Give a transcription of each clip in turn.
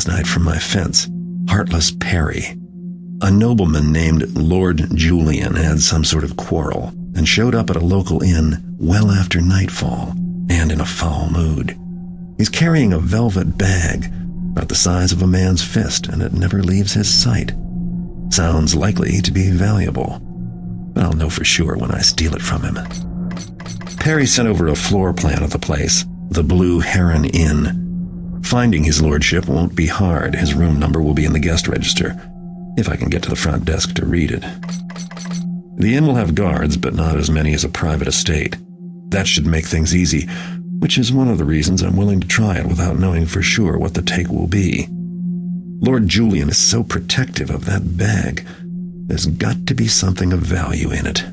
night from my fence, Heartless Perry. A nobleman named Lord Julian had some sort of quarrel and showed up at a local inn well after nightfall and in a foul mood. He's carrying a velvet bag about the size of a man's fist, and it never leaves his sight. Sounds likely to be valuable, but I'll know for sure when I steal it from him. Perry sent over a floor plan of the place, the Blue Heron Inn. Finding his lordship won't be hard. His room number will be in the guest register, if I can get to the front desk to read it. The inn will have guards, but not as many as a private estate. That should make things easy, which is one of the reasons I'm willing to try it without knowing for sure what the take will be. Lord Julian is so protective of that bag. There's got to be something of value in it.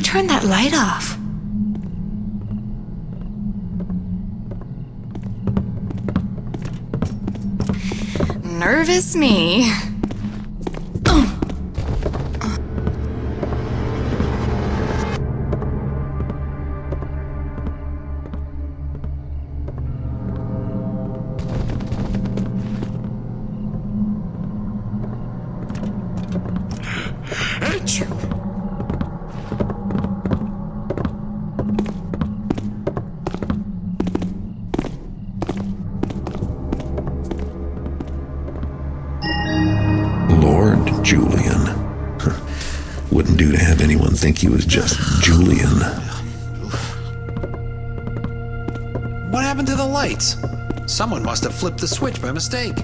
Turn that light off. Nervous me. Think he was just Julian. What happened to the lights? Someone must have flipped the switch by mistake.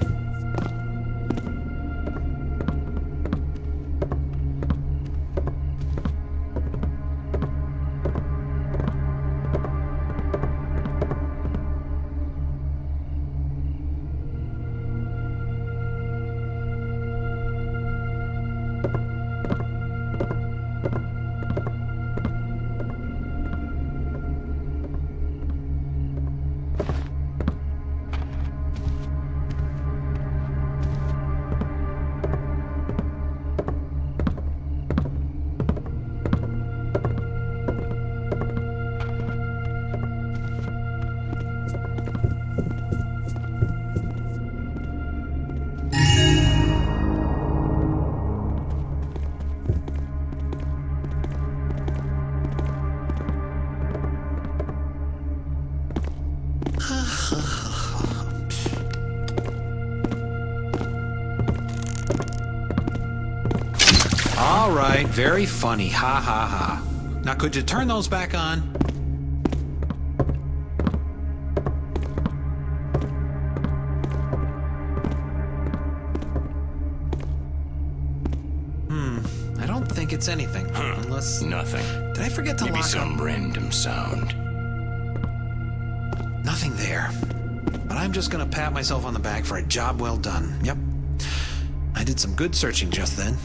All right, very funny. Ha ha ha. Now, could you turn those back on? I don't think it's anything. Unless... Nothing. Did I forget to Maybe lock some random sound. Nothing there. But I'm just gonna pat myself on the back for a job well done. Yep. I did some good searching just then.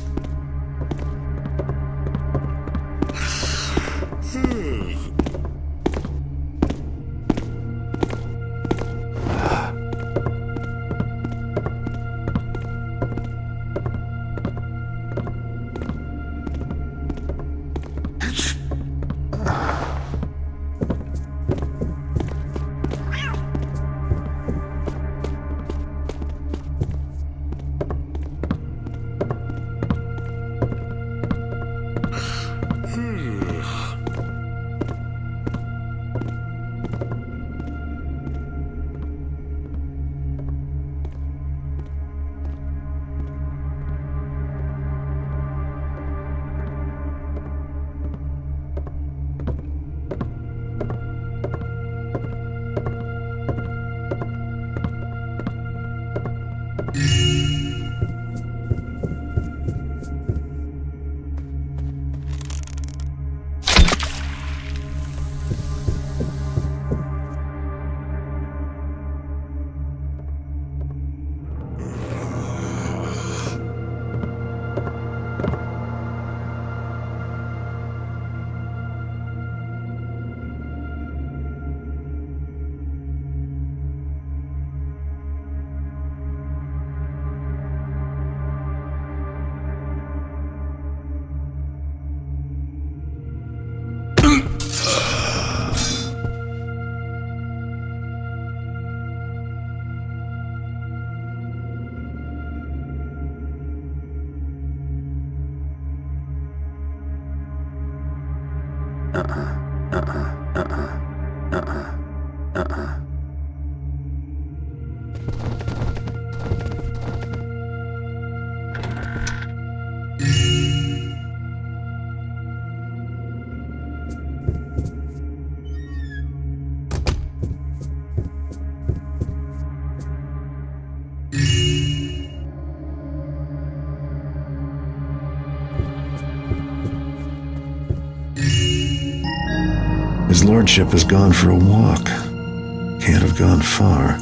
His lordship has gone for a walk. Can't have gone far.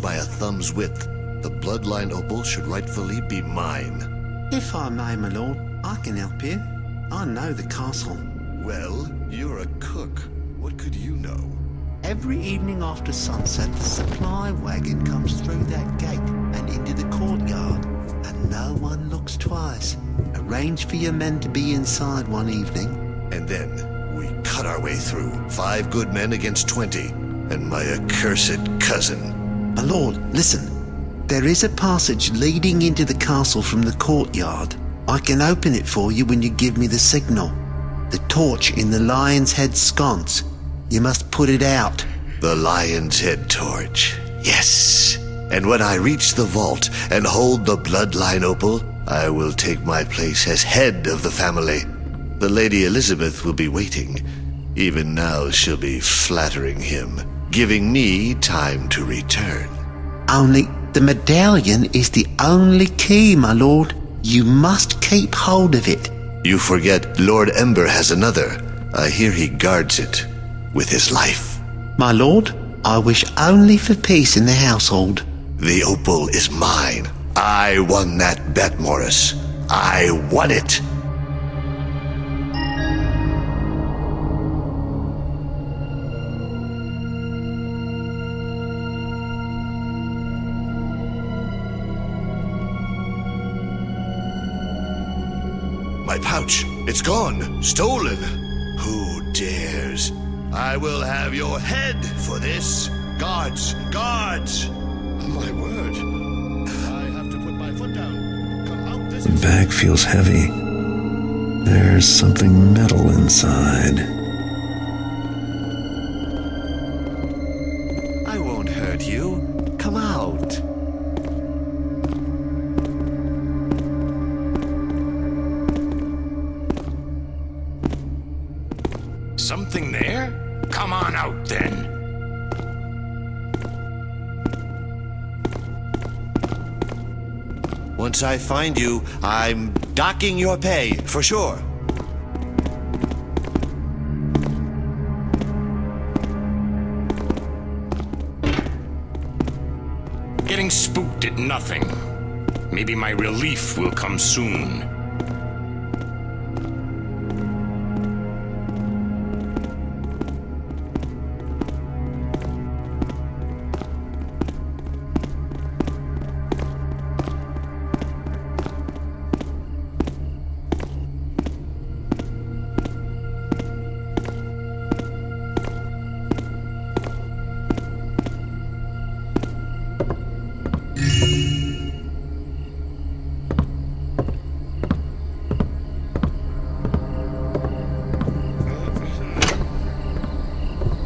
By a thumb's width, the Bloodline opal should rightfully be mine. If I may, my lord, I can help you. I know the castle. Well, you're a cook. What could you know? Every evening after sunset, the supply wagon comes through that gate and into the courtyard, and no one looks twice. Arrange for your men to be inside one evening. And then we cut our way through. 5 good men against 20, and my accursed cousin. My lord, listen. There is a passage leading into the castle from the courtyard. I can open it for you when you give me the signal. The torch in the Lion's Head sconce. You must put it out. The Lion's Head torch. Yes. And when I reach the vault and hold the Bloodline opal, I will take my place as head of the family. The Lady Elizabeth will be waiting. Even now she'll be flattering him, giving me time to return. Only the medallion is the only key, my lord. You must keep hold of it. You forget Lord Ember has another. I hear he guards it with his life. My lord, I wish only for peace in the household. The opal is mine. I won that bet, Morris. I won it. My pouch! It's gone! Stolen! Who dares? I will have your head for this! Guards! Guards! My word! I have to put my foot down. Come out this... The bag feels heavy. There's something metal inside. I won't hurt you. Come out. Something there? Come on out then. Once I find you, I'm docking your pay, for sure. Getting spooked at nothing. Maybe my relief will come soon.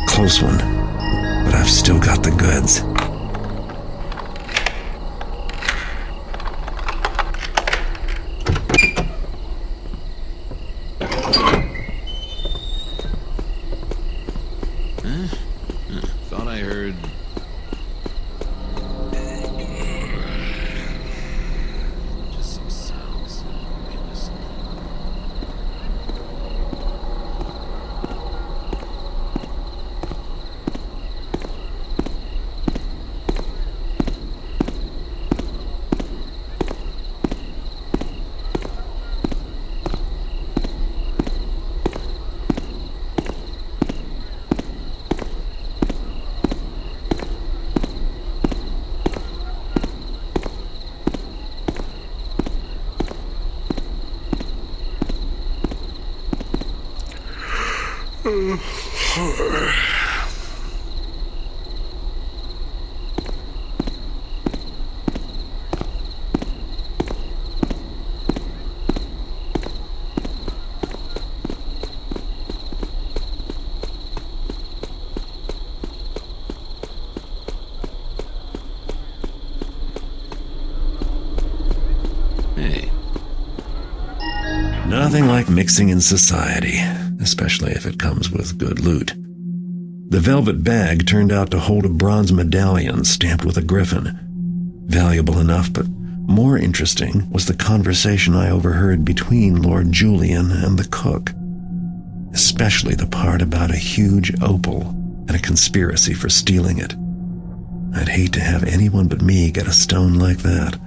Close one, but I've still got the goods. Thought I heard... just some sounds. Wait, listen. Hey. Nothing like mixing in society, especially if it comes with good loot. The velvet bag turned out to hold a bronze medallion stamped with a griffin. Valuable enough, but more interesting was the conversation I overheard between Lord Julian and the cook. Especially the part about a huge opal and a conspiracy for stealing it. I'd hate to have anyone but me get a stone like that.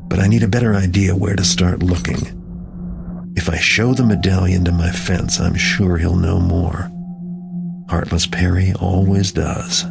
But I need a better idea where to start looking. If I show the medallion to my fence, I'm sure he'll know more. Heartless Perry always does.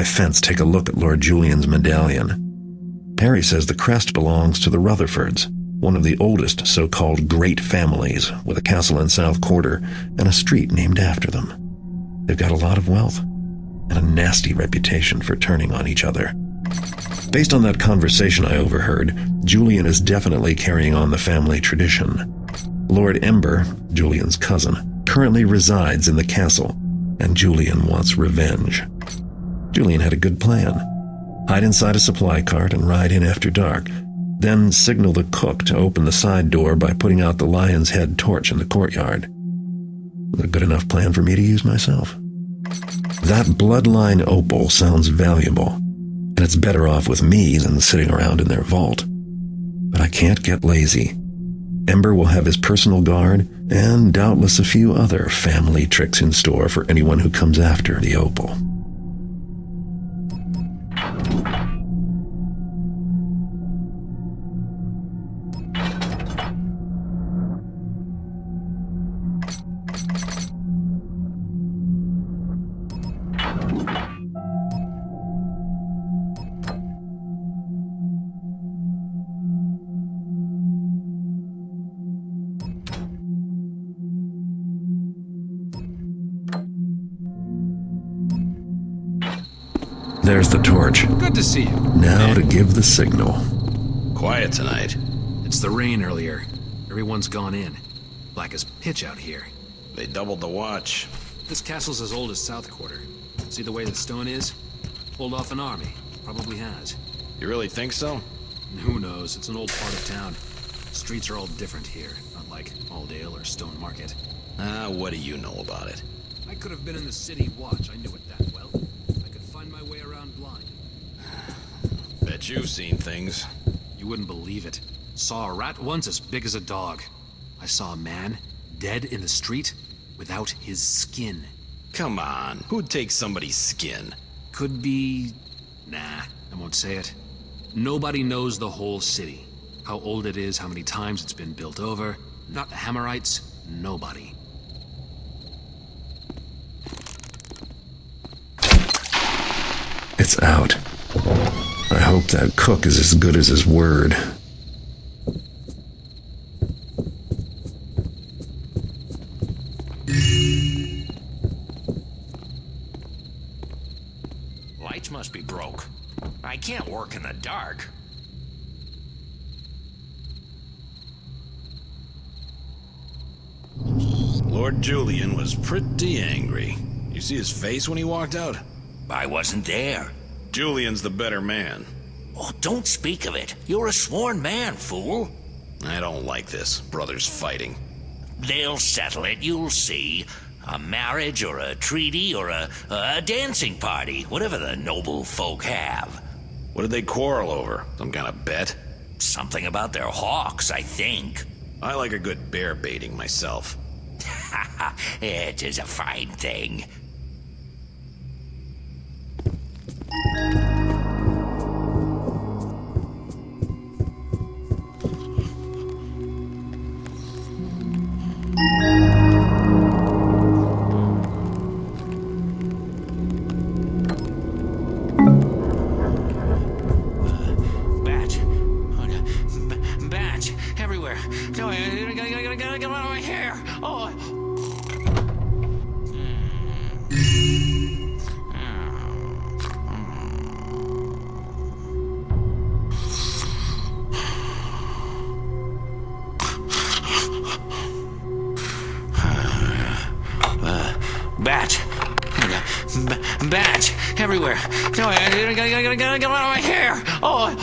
fence, take a look at Lord Julian's medallion. Perry says the crest belongs to the Rutherfords, one of the oldest so-called great families, with a castle in South Quarter and a street named after them. They've got a lot of wealth and a nasty reputation for turning on each other. Based on that conversation I overheard, Julian is definitely carrying on the family tradition. Lord Ember, Julian's cousin, currently resides in the castle, and Julian wants revenge. Julian had a good plan. Hide inside a supply cart and ride in after dark, then signal the cook to open the side door by putting out the lion's head torch in the courtyard. A good enough plan for me to use myself. That Bloodline opal sounds valuable, and it's better off with me than sitting around in their vault. But I can't get lazy. Ember will have his personal guard, and doubtless a few other family tricks in store for anyone who comes after the opal. There's the torch. Good to see you. Now to give the signal. Quiet tonight. It's the rain earlier. Everyone's gone in. Black as pitch out here. They doubled the watch. This castle's as old as South Quarter. See the way the stone is? Pulled off an army. Probably has. You really think so? And who knows? It's an old part of town. Streets are all different here, not like Auldale or Stone Market. What do you know about it? I could have been in the city watch. I knew it that well. I could find my way around blind. Bet you've seen things. You wouldn't believe it. Saw a rat once as big as a dog. I saw a man dead in the street without his skin. Come on, who'd take somebody's skin? Could be... Nah, I won't say it. Nobody knows the whole city. How old it is, how many times it's been built over. Not the Hammerites, nobody. It's out. I hope that cook is as good as his word. Lights must be broke. I can't work in the dark. Lord Julian was pretty angry. You see his face when he walked out? I wasn't there. Julian's the better man. Oh, don't speak of it. You're a sworn man, fool. I don't like this, brothers fighting. They'll settle it, you'll see. A marriage or a treaty or a dancing party, whatever the noble folk have. What did they quarrel over? Some kind of bet? Something about their hawks, I think. I like a good bear baiting myself. It is a fine thing. Bats everywhere. No, I gotta get out of my hair. Oh. Bats everywhere. No, I gotta get out of my hair. Oh.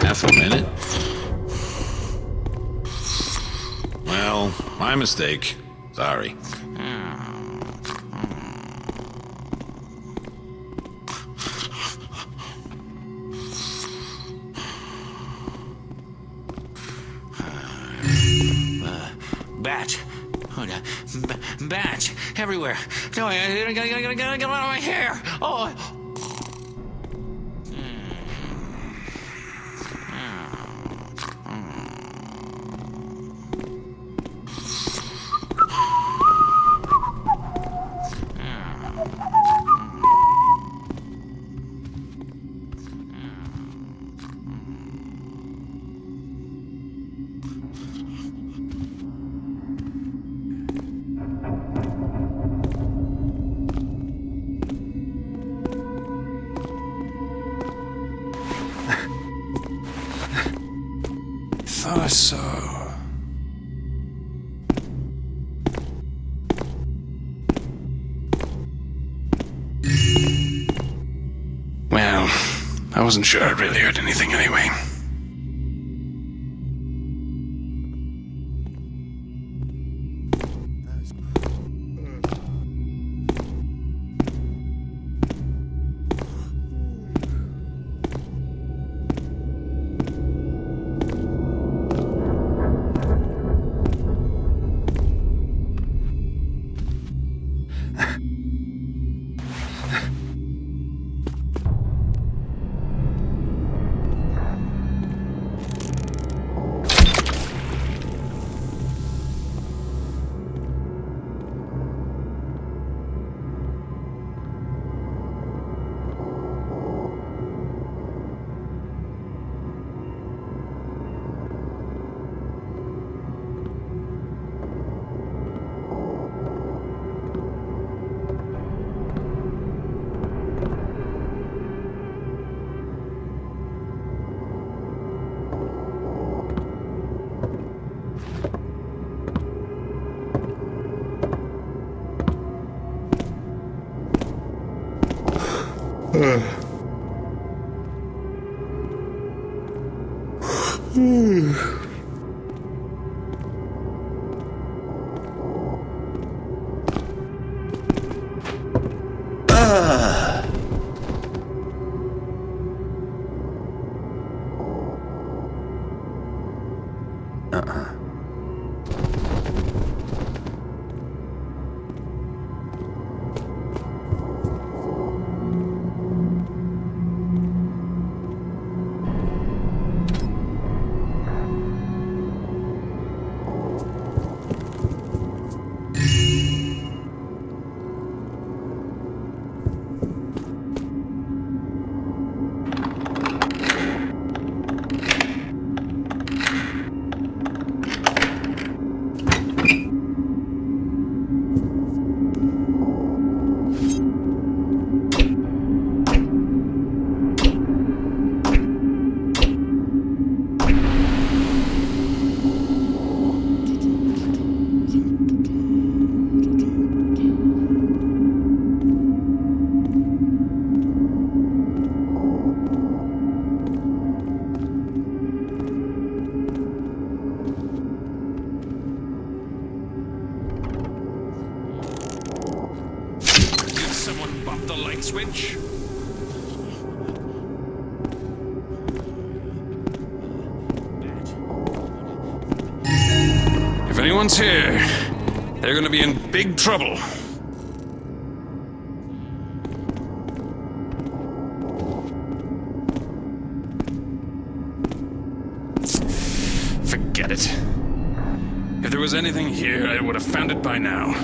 Half a minute? Well, my mistake. Sorry. Bats everywhere. No, I gotta get out of my hair. Oh. How so? Well, I wasn't sure I'd really heard anything anyway. Switch. If anyone's here, they're gonna be in big trouble. Forget it. If there was anything here, I would have found it by now.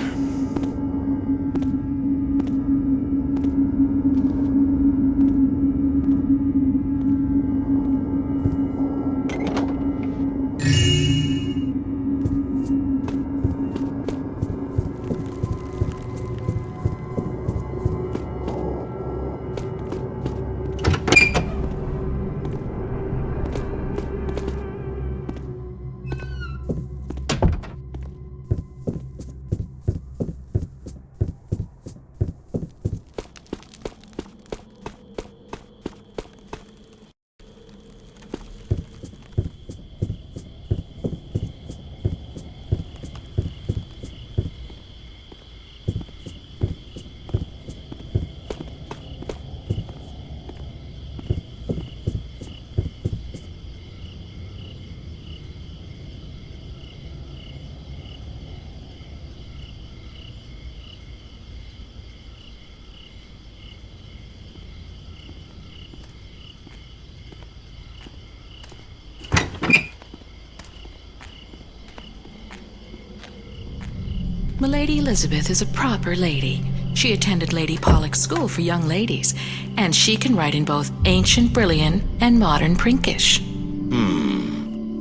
Milady Elizabeth is a proper lady. She attended Lady Pollock's school for young ladies, and she can write in both ancient Brillian and modern Prinkish.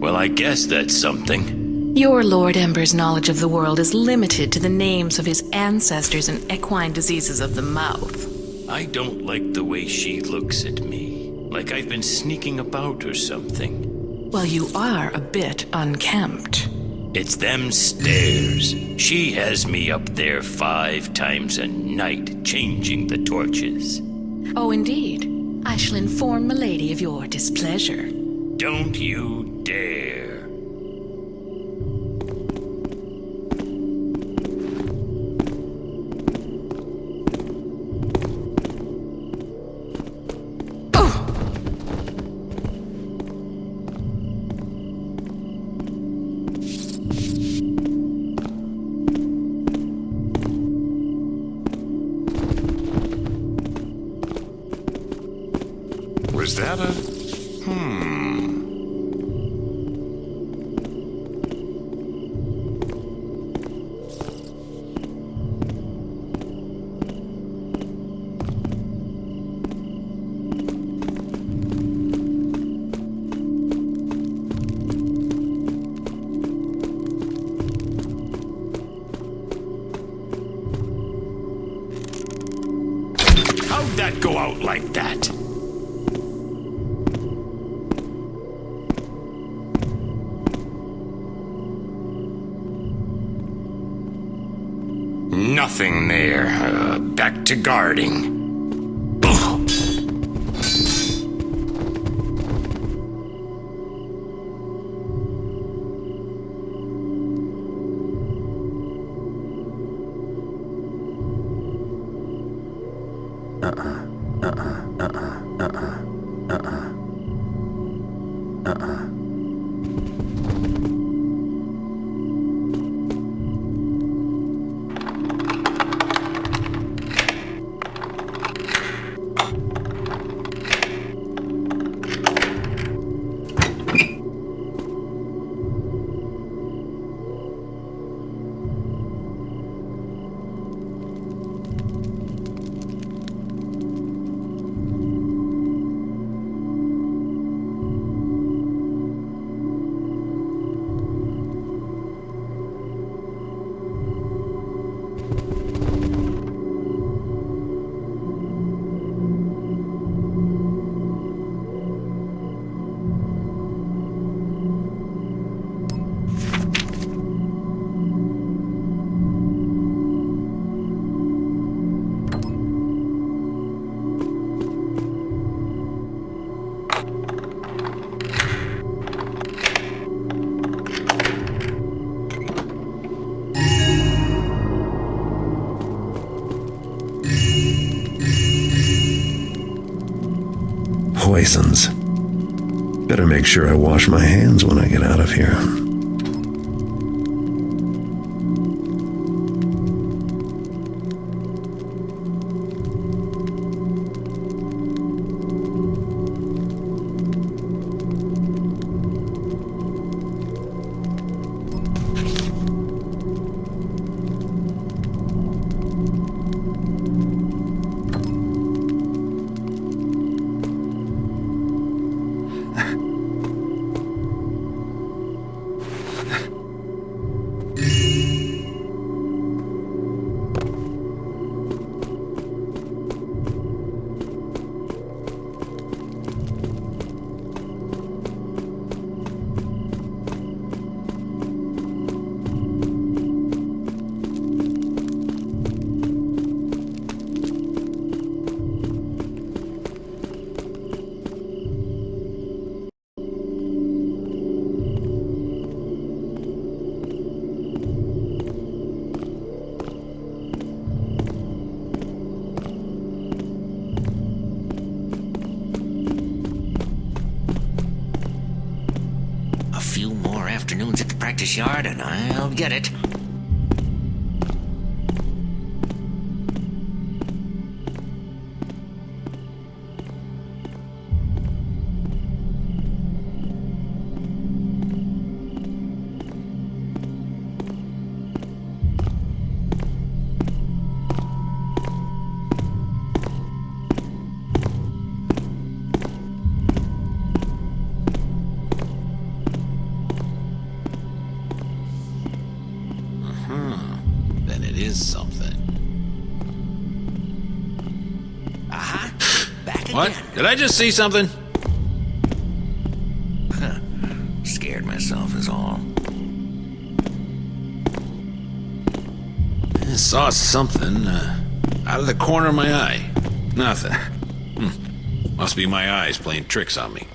Well, I guess that's something. Your Lord Ember's knowledge of the world is limited to the names of his ancestors and equine diseases of the mouth. I don't like the way she looks at me. Like I've been sneaking about or something. Well, you are a bit unkempt. It's them stairs. She has me up there 5 times a night, changing the torches. Oh, indeed. I shall inform milady of your displeasure. Don't you dare. Was that a... How'd that go out like that? Nothing there. Back to guarding. Poisons. Better make sure I wash my hands when I get out of here. Afternoons at the practice yard, and I'll get it. What? Did I just see something? saw something out of the corner of my eye. Nothing. Must be my eyes playing tricks on me.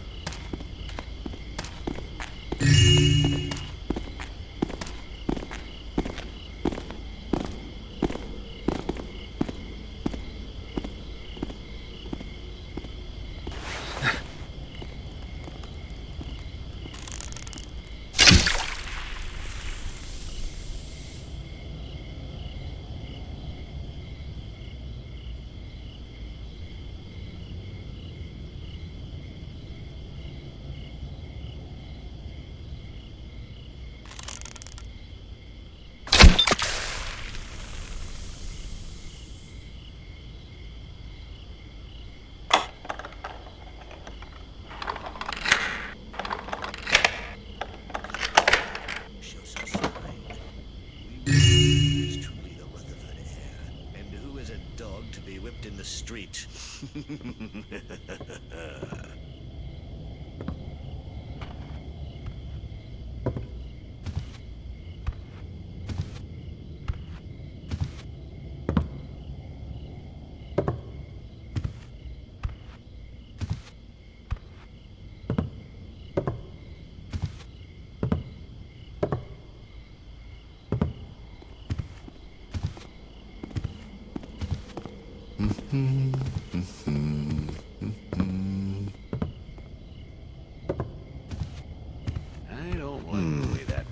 Street.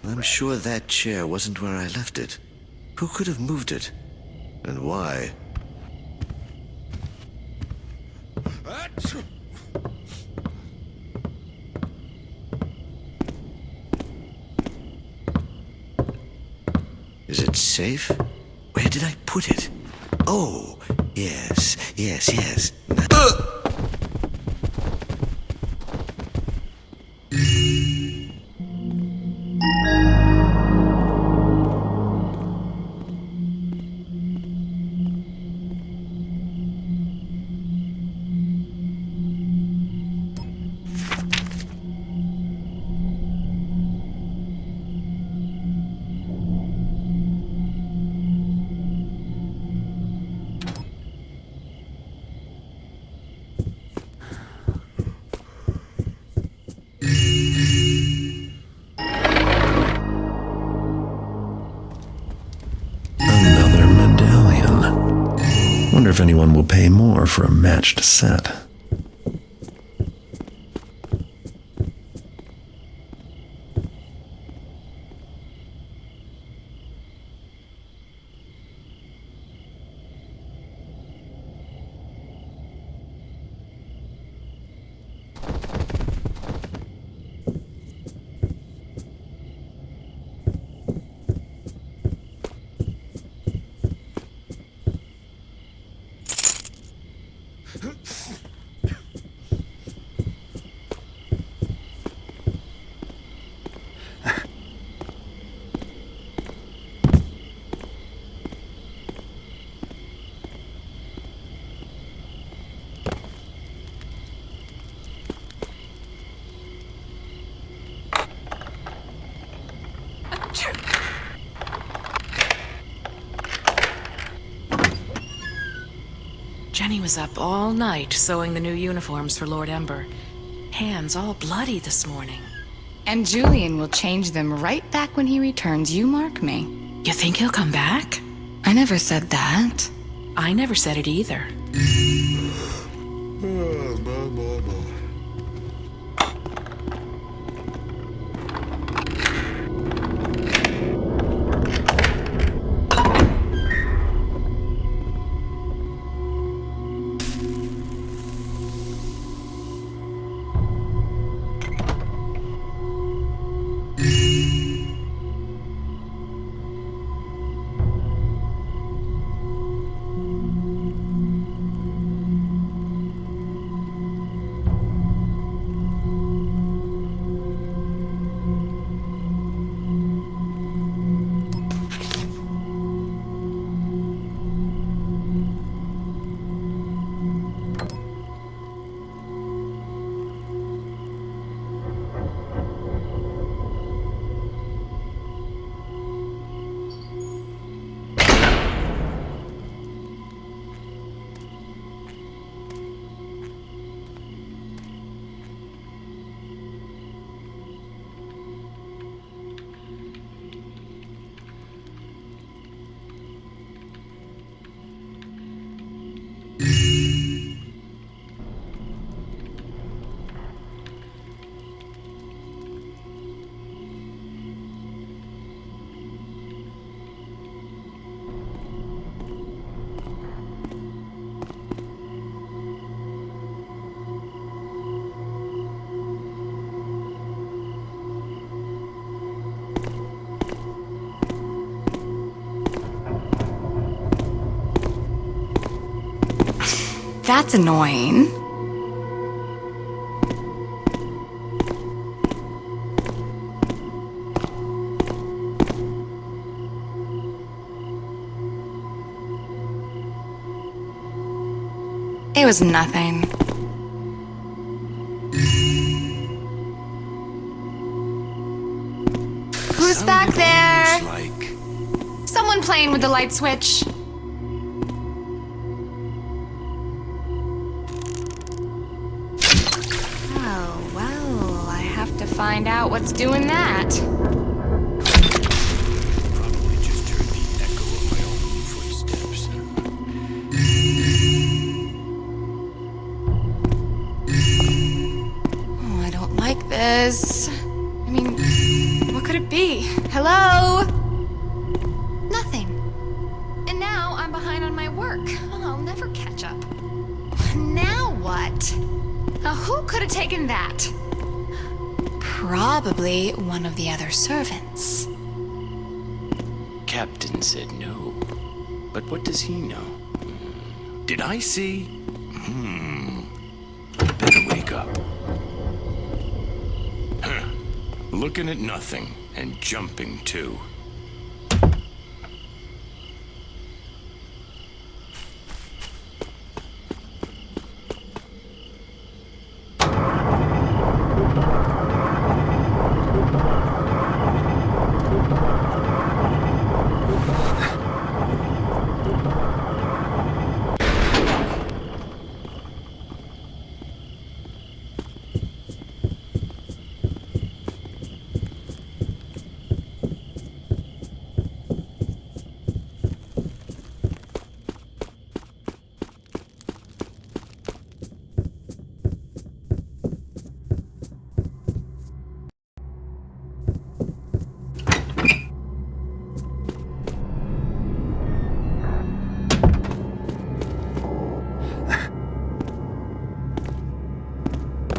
I'm sure that chair wasn't where I left it. Who could have moved it? And why? Is it safe? Where did I put it? Oh, yes. Wonder if anyone will pay more for a matched set. Jenny was up all night sewing the new uniforms for Lord Ember. Hands all bloody this morning. And Julian will change them right back when he returns, you mark me. You think he'll come back? I never said that. I never said it either. That's annoying. It was nothing. Who's back there? Someone playing with the light switch. Oh, well, I have to find out what's doing that. Probably just heard the echo of my own footsteps. Oh, I don't like this. I mean, what could it be? Hello? Nothing. And now I'm behind on my work. Oh, I'll never catch up. Now what? Who could have taken that? Probably one of the other servants. Captain said no. But what does he know? Did I see? Better wake up. Huh. Looking at nothing and jumping too.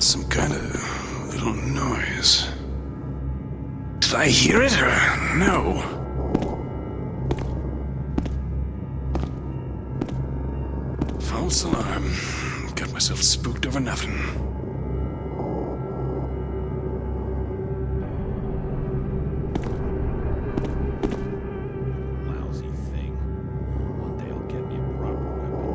Some kind of little noise. Did I hear it or no? False alarm. Got myself spooked over nothing. Lousy thing. One day I'll get me a proper weapon.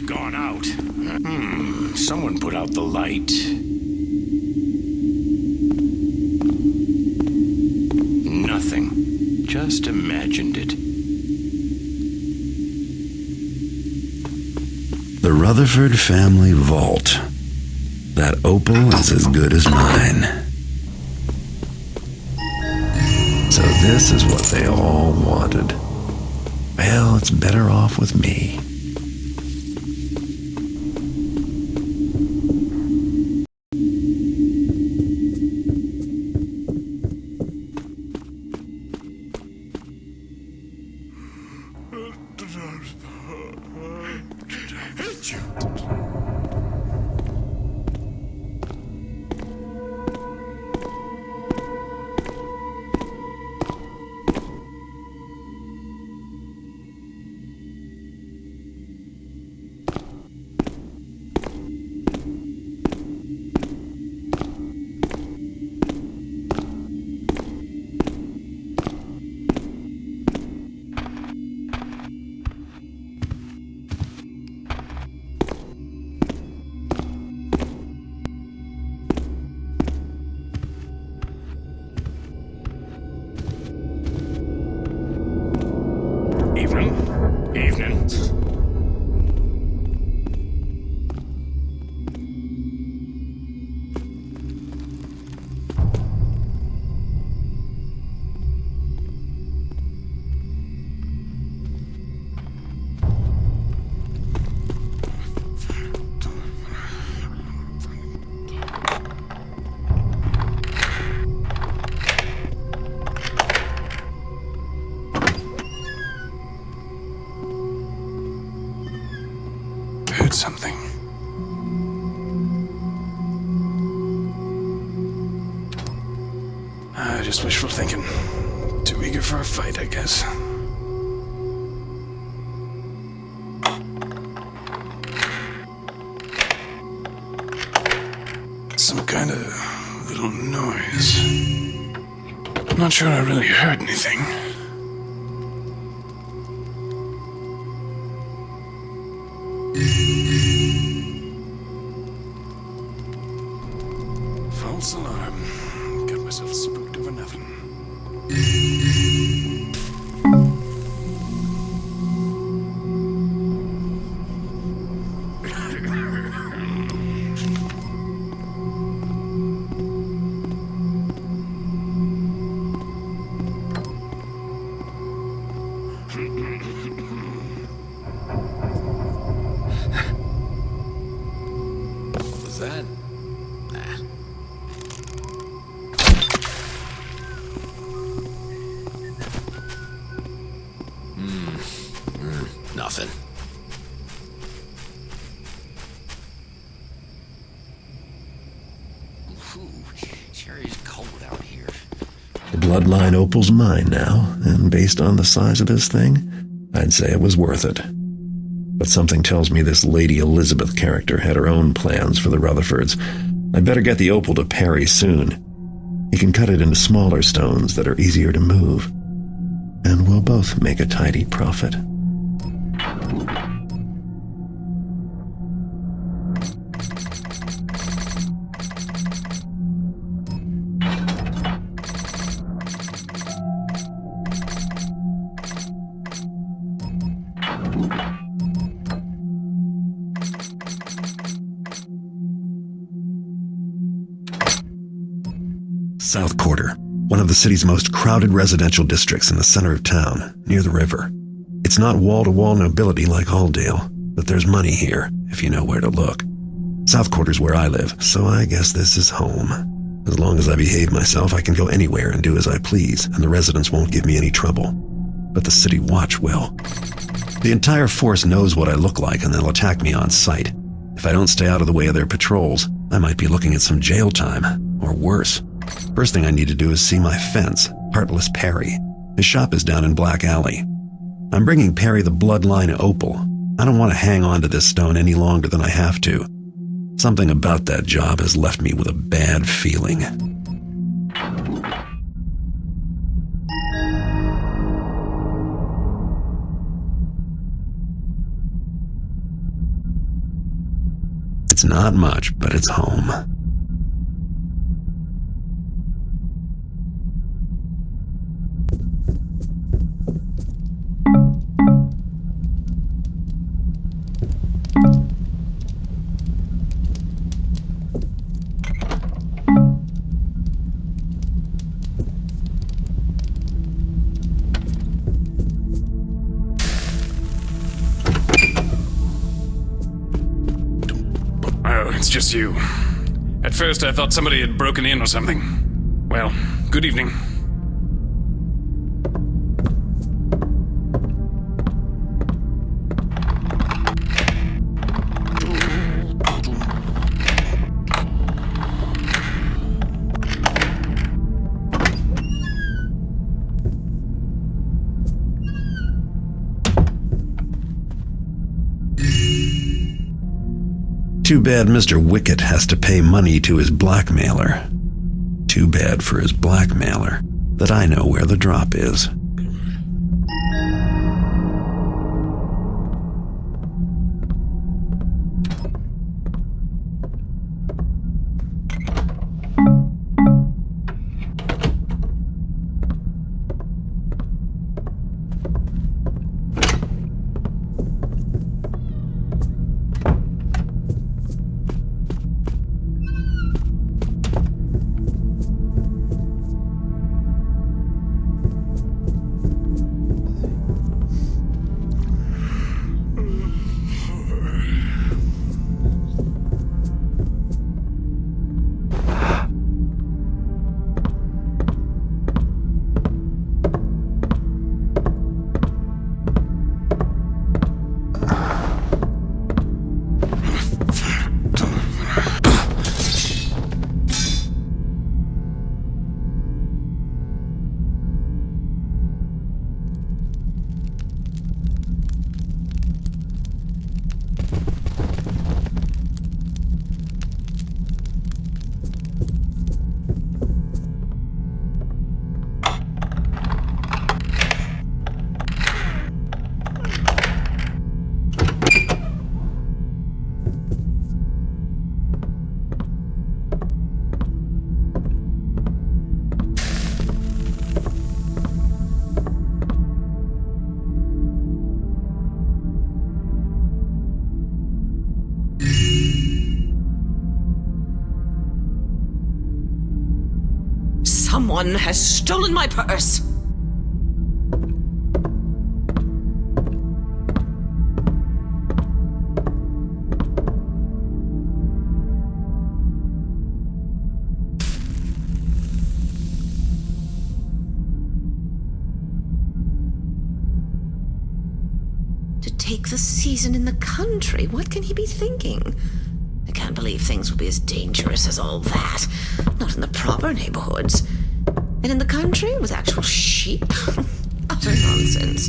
Gone out. Someone put out the light. Nothing. Just imagined it. The Rutherford family vault. That opal is as good as mine. So this is what they all wanted. Well, it's better off with me. Something. Just wishful thinking. Too eager for a fight, I guess. Some kind of little noise. I'm not sure I really heard anything. False alarm. Got myself spooked over nothing. Was that? Nothing. Ooh, sure is cold out here. The Bloodline opal's mine now, and based on the size of this thing, I'd say it was worth it. But something tells me this Lady Elizabeth character had her own plans for the Rutherfords. I'd better get the opal to Perry soon. He can cut it into smaller stones that are easier to move. And we'll both make a tidy profit. South Quarter, one of the city's most crowded residential districts in the center of town, near the river. It's not wall-to-wall nobility like Auldale, but there's money here, if you know where to look. South Quarter's where I live, so I guess this is home. As long as I behave myself, I can go anywhere and do as I please, and the residents won't give me any trouble. But the City Watch will. The entire force knows what I look like, and they'll attack me on sight. If I don't stay out of the way of their patrols, I might be looking at some jail time, or worse. First thing I need to do is see my fence, Heartless Perry. His shop is down in Black Alley. I'm bringing Perry the Bloodline opal. I don't want to hang on to this stone any longer than I have to. Something about that job has left me with a bad feeling. It's not much, but it's home. It's just you. At first I thought somebody had broken in or something. Well, good evening. Too bad Mr. Wicket has to pay money to his blackmailer. Too bad for his blackmailer that I know where the drop is. Someone has stolen my purse. To take the season in the country, what can he be thinking? I can't believe things will be as dangerous as all that. Not in the proper neighborhoods. And in the country, with actual sheep? Utter nonsense.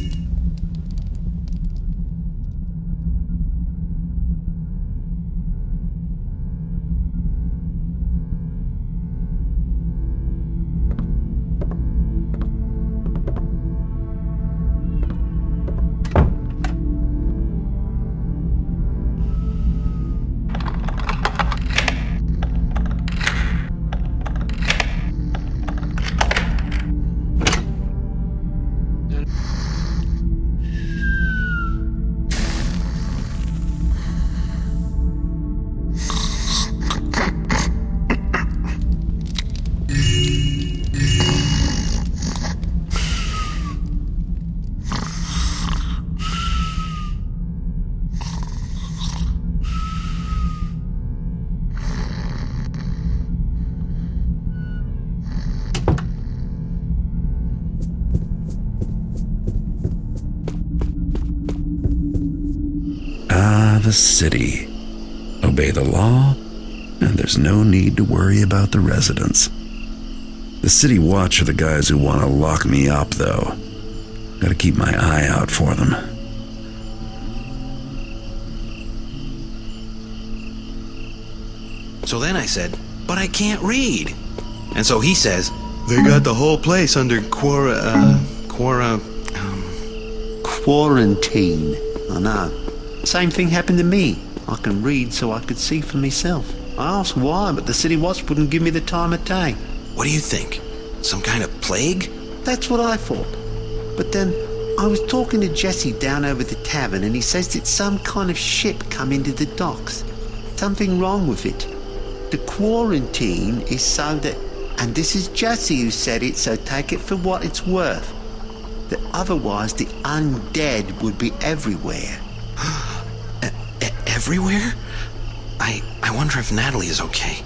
The city. Obey the law, and there's no need to worry about the residents. The city watch are the guys who want to lock me up, though. Gotta keep my eye out for them. So then I said, but I can't read. And so he says, they got the whole place under Quarantine. I know. Same thing happened to me. I can read so I could see for myself. I asked why, but the city watch wouldn't give me the time of day. What do you think? Some kind of plague? That's what I thought. But then I was talking to Jesse down over the tavern, and he says it's some kind of ship come into the docks. Something wrong with it. The quarantine is so that, and this is Jesse who said it, so take it for what it's worth, that otherwise the undead would be everywhere. Everywhere? I wonder if Natalie is okay.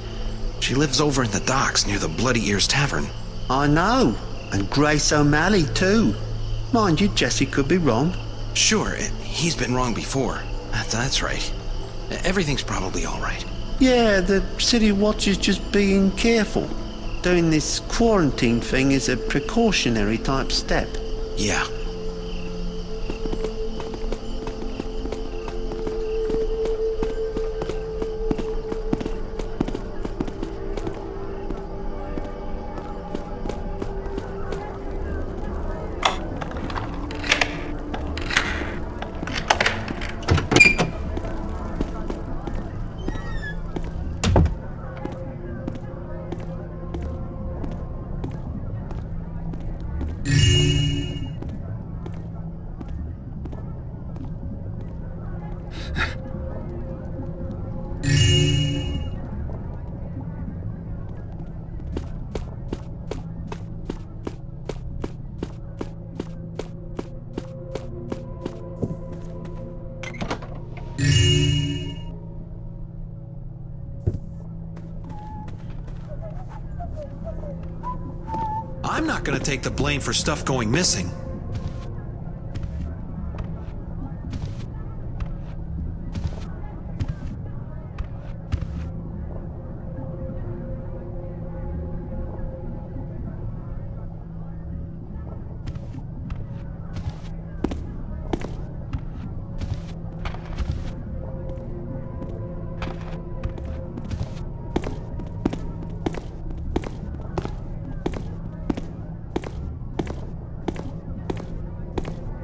She lives over in the docks near the Bloody Ears Tavern. I know. And Grace O'Malley, too. Mind you, Jesse could be wrong. Sure, he's been wrong before. That's right. Everything's probably all right. Yeah, the city watch is just being careful. Doing this quarantine thing is a precautionary type step. Yeah. gonna take the blame for stuff going missing.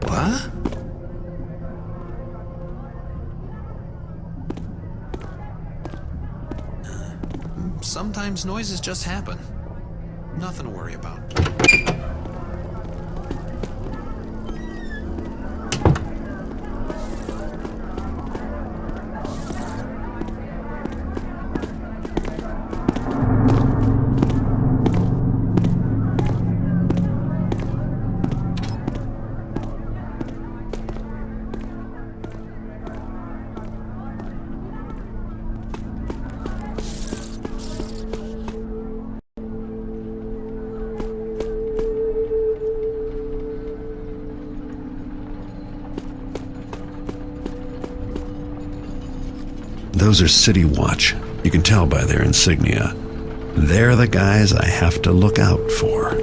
What? Sometimes noises just happen. Nothing to worry about. Those are City Watch. You can tell by their insignia. They're the guys I have to look out for.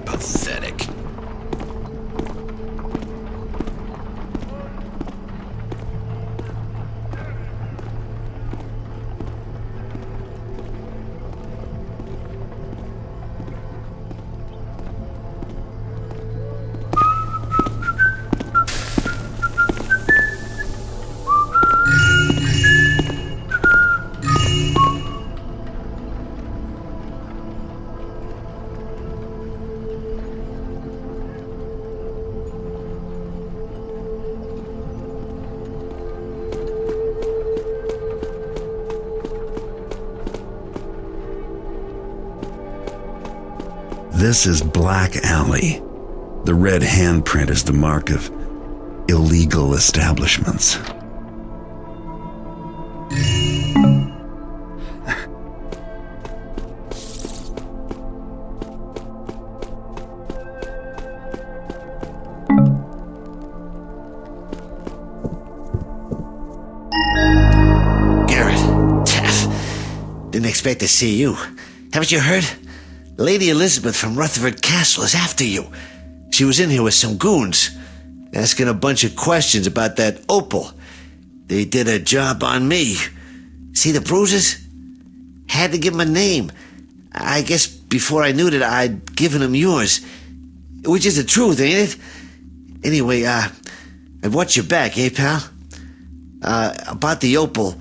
Pathetic. This is Black Alley. The red handprint is the mark of illegal establishments. Garrett, didn't expect to see you. Haven't you heard? Lady Elizabeth from Rutherford Castle is after you. She was in here with some goons, asking a bunch of questions about that opal. They did a job on me. See the bruises? Had to give them a name. I guess before I knew that I'd given them yours. Which is the truth, ain't it? Anyway, I've watched your back, eh, pal? About the opal,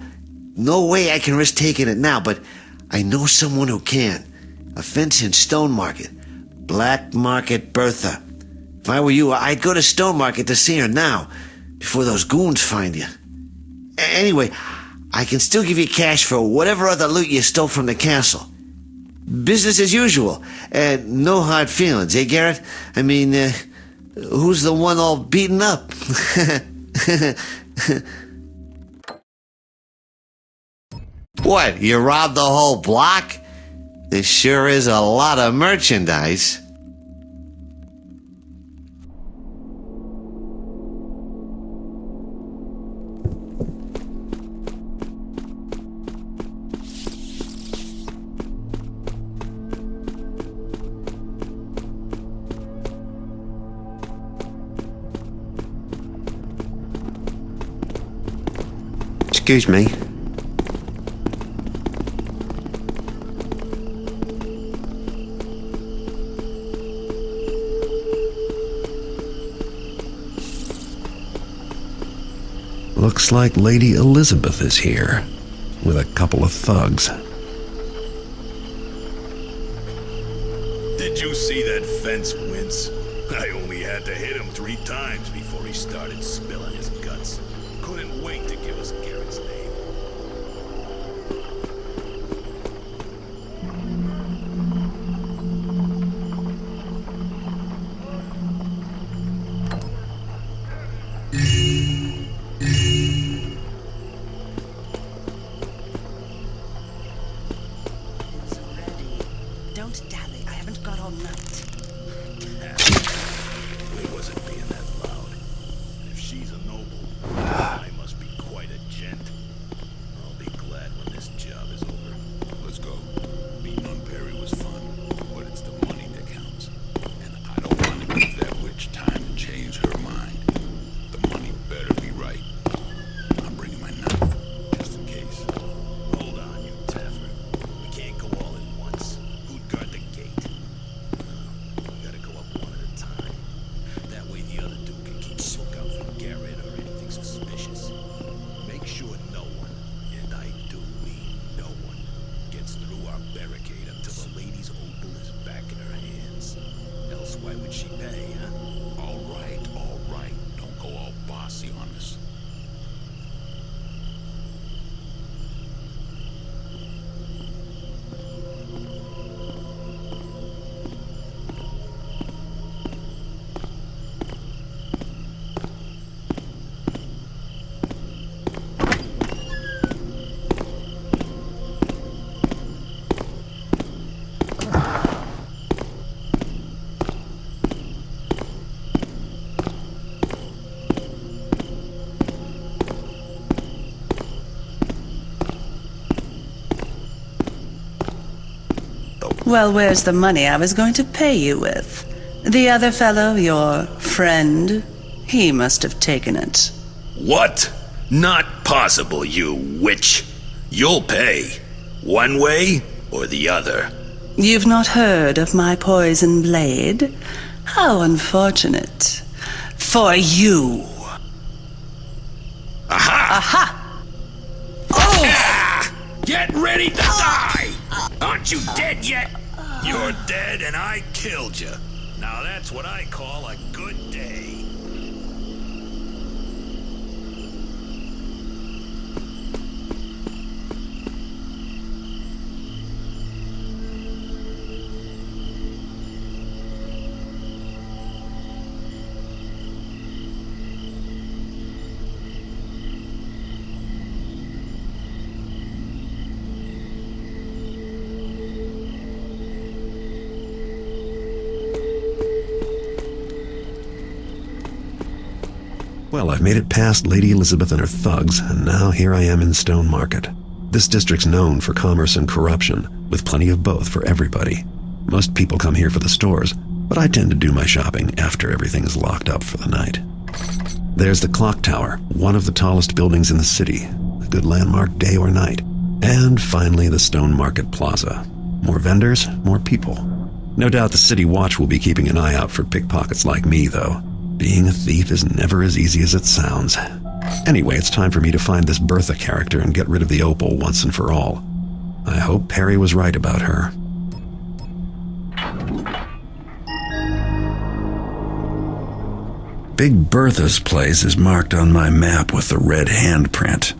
no way I can risk taking it now, but I know someone who can. A fence in Stone Market. Black Market Bertha. If I were you, I'd go to Stone Market to see her now, before those goons find you. Anyway, I can still give you cash for whatever other loot you stole from the castle. Business as usual, and no hard feelings, eh, Garrett? I mean, who's the one all beaten up? What, you robbed the whole block? There sure is a lot of merchandise. Excuse me. Looks like Lady Elizabeth is here, with a couple of thugs. Did you see that fence wince? I only had to hit him 3 times before he started spilling his guts. Couldn't wait to give us Garrett's name. Well, where's the money I was going to pay you with? The other fellow, your friend, he must have taken it. What? Not possible, you witch. You'll pay. One way or the other. You've not heard of my poison blade? How unfortunate. For you. Aha! Aha! Oh! Ah! Get ready to die! Aren't you dead yet? You're dead and I killed you. Now that's what I call a good day. Well, I've made it past Lady Elizabeth and her thugs, and now here I am in Stone Market. This district's known for commerce and corruption, with plenty of both for everybody. Most people come here for the stores, but I tend to do my shopping after everything's locked up for the night. There's the clock tower, one of the tallest buildings in the city, a good landmark day or night. And finally, the Stone Market Plaza. More vendors, more people. No doubt the city watch will be keeping an eye out for pickpockets like me, though. Being a thief is never as easy as it sounds. Anyway, it's time for me to find this Bertha character and get rid of the opal once and for all. I hope Perry was right about her. Big Bertha's place is marked on my map with the red handprint.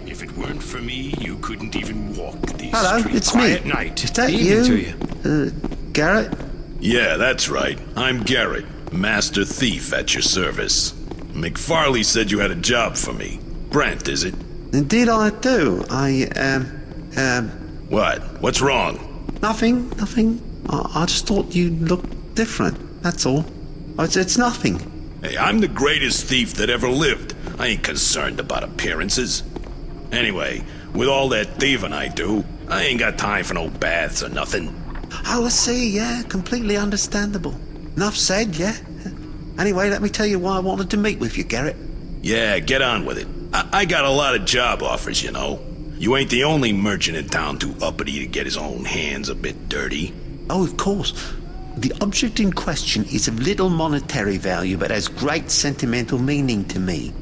If it weren't for me, you couldn't even walk these Hello, streets. it's Quiet me. night. Is that you? Garrett? Yeah, that's right. I'm Garrett, master thief at your service. McFarley said you had a job for me. Brent, is it? Indeed I do. What? What's wrong? Nothing. I just thought you looked different, that's all. It's nothing. Hey, I'm the greatest thief that ever lived. I ain't concerned about appearances. Anyway, with all that thieving I do, I ain't got time for no baths or nothing. Oh, I see, yeah, completely understandable. Enough said, yeah. Anyway, let me tell you why I wanted to meet with you, Garrett. Yeah, get on with it. I got a lot of job offers, you know. You ain't the only merchant in town too uppity to get his own hands a bit dirty. Oh, of course. The object in question is of little monetary value, but has great sentimental meaning to me.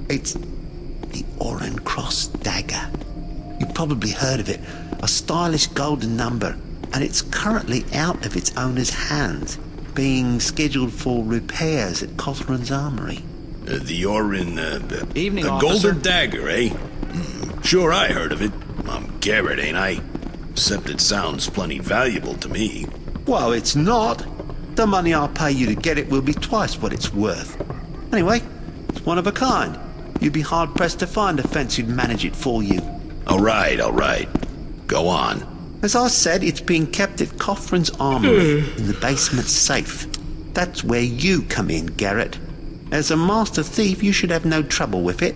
It's the Oran Cross dagger. You've probably heard of it. A stylish golden number, and it's currently out of its owner's hands, being scheduled for repairs at Cothran's Armory. The Oran, Evening, a officer. golden dagger, eh? Sure, I heard of it. I'm Garrett, ain't I? Except it sounds plenty valuable to me. Well, it's not. The money I'll pay you to get it will be twice what it's worth. Anyway, it's one of a kind. You'd be hard-pressed to find a fence who'd manage it for you. All right. Go on. As I said, it's being kept at Cothran's Armory in the basement safe. That's where you come in, Garrett. As a master thief, you should have no trouble with it.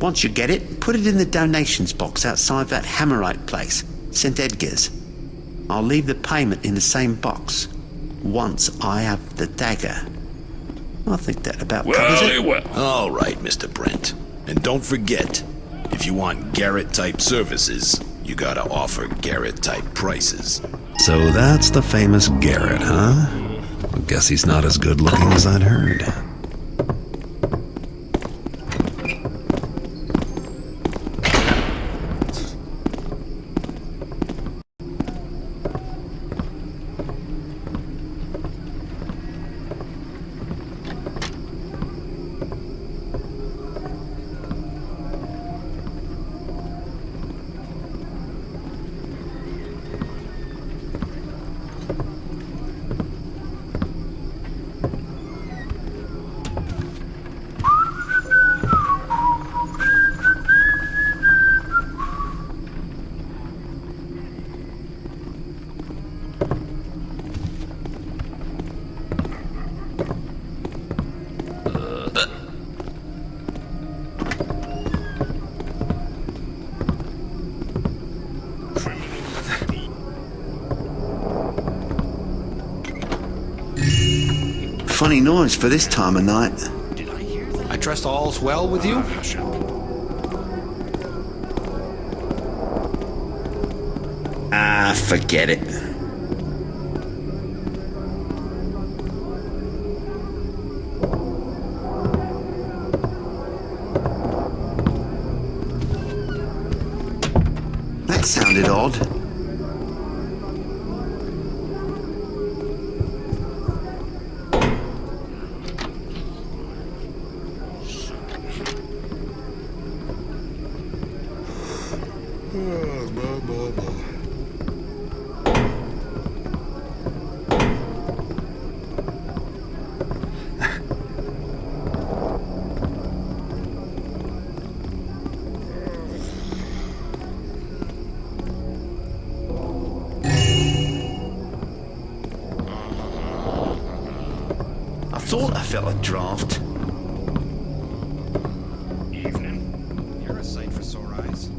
Once you get it, put it in the donations box outside that Hammerite place, St. Edgar's. I'll leave the payment in the same box once I have the dagger. I think that about covers it. All right, Mr. Brent. And don't forget, if you want Garrett-type services, you gotta offer Garrett-type prices. So that's the famous Garrett, huh? I guess he's not as good looking as I'd heard. funny noise for this time of night. I trust all's well with you? Ah, forget it. That sounded odd. I thought I felt a draft. Evening. You're a sight for sore eyes.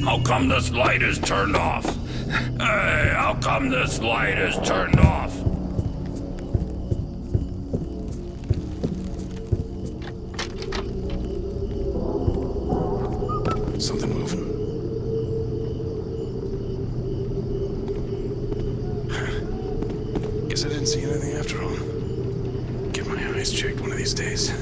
How come this light is turned off? Hey, how come this light is turned off? Something moving. Guess I didn't see anything after all. Get my eyes checked one of these days.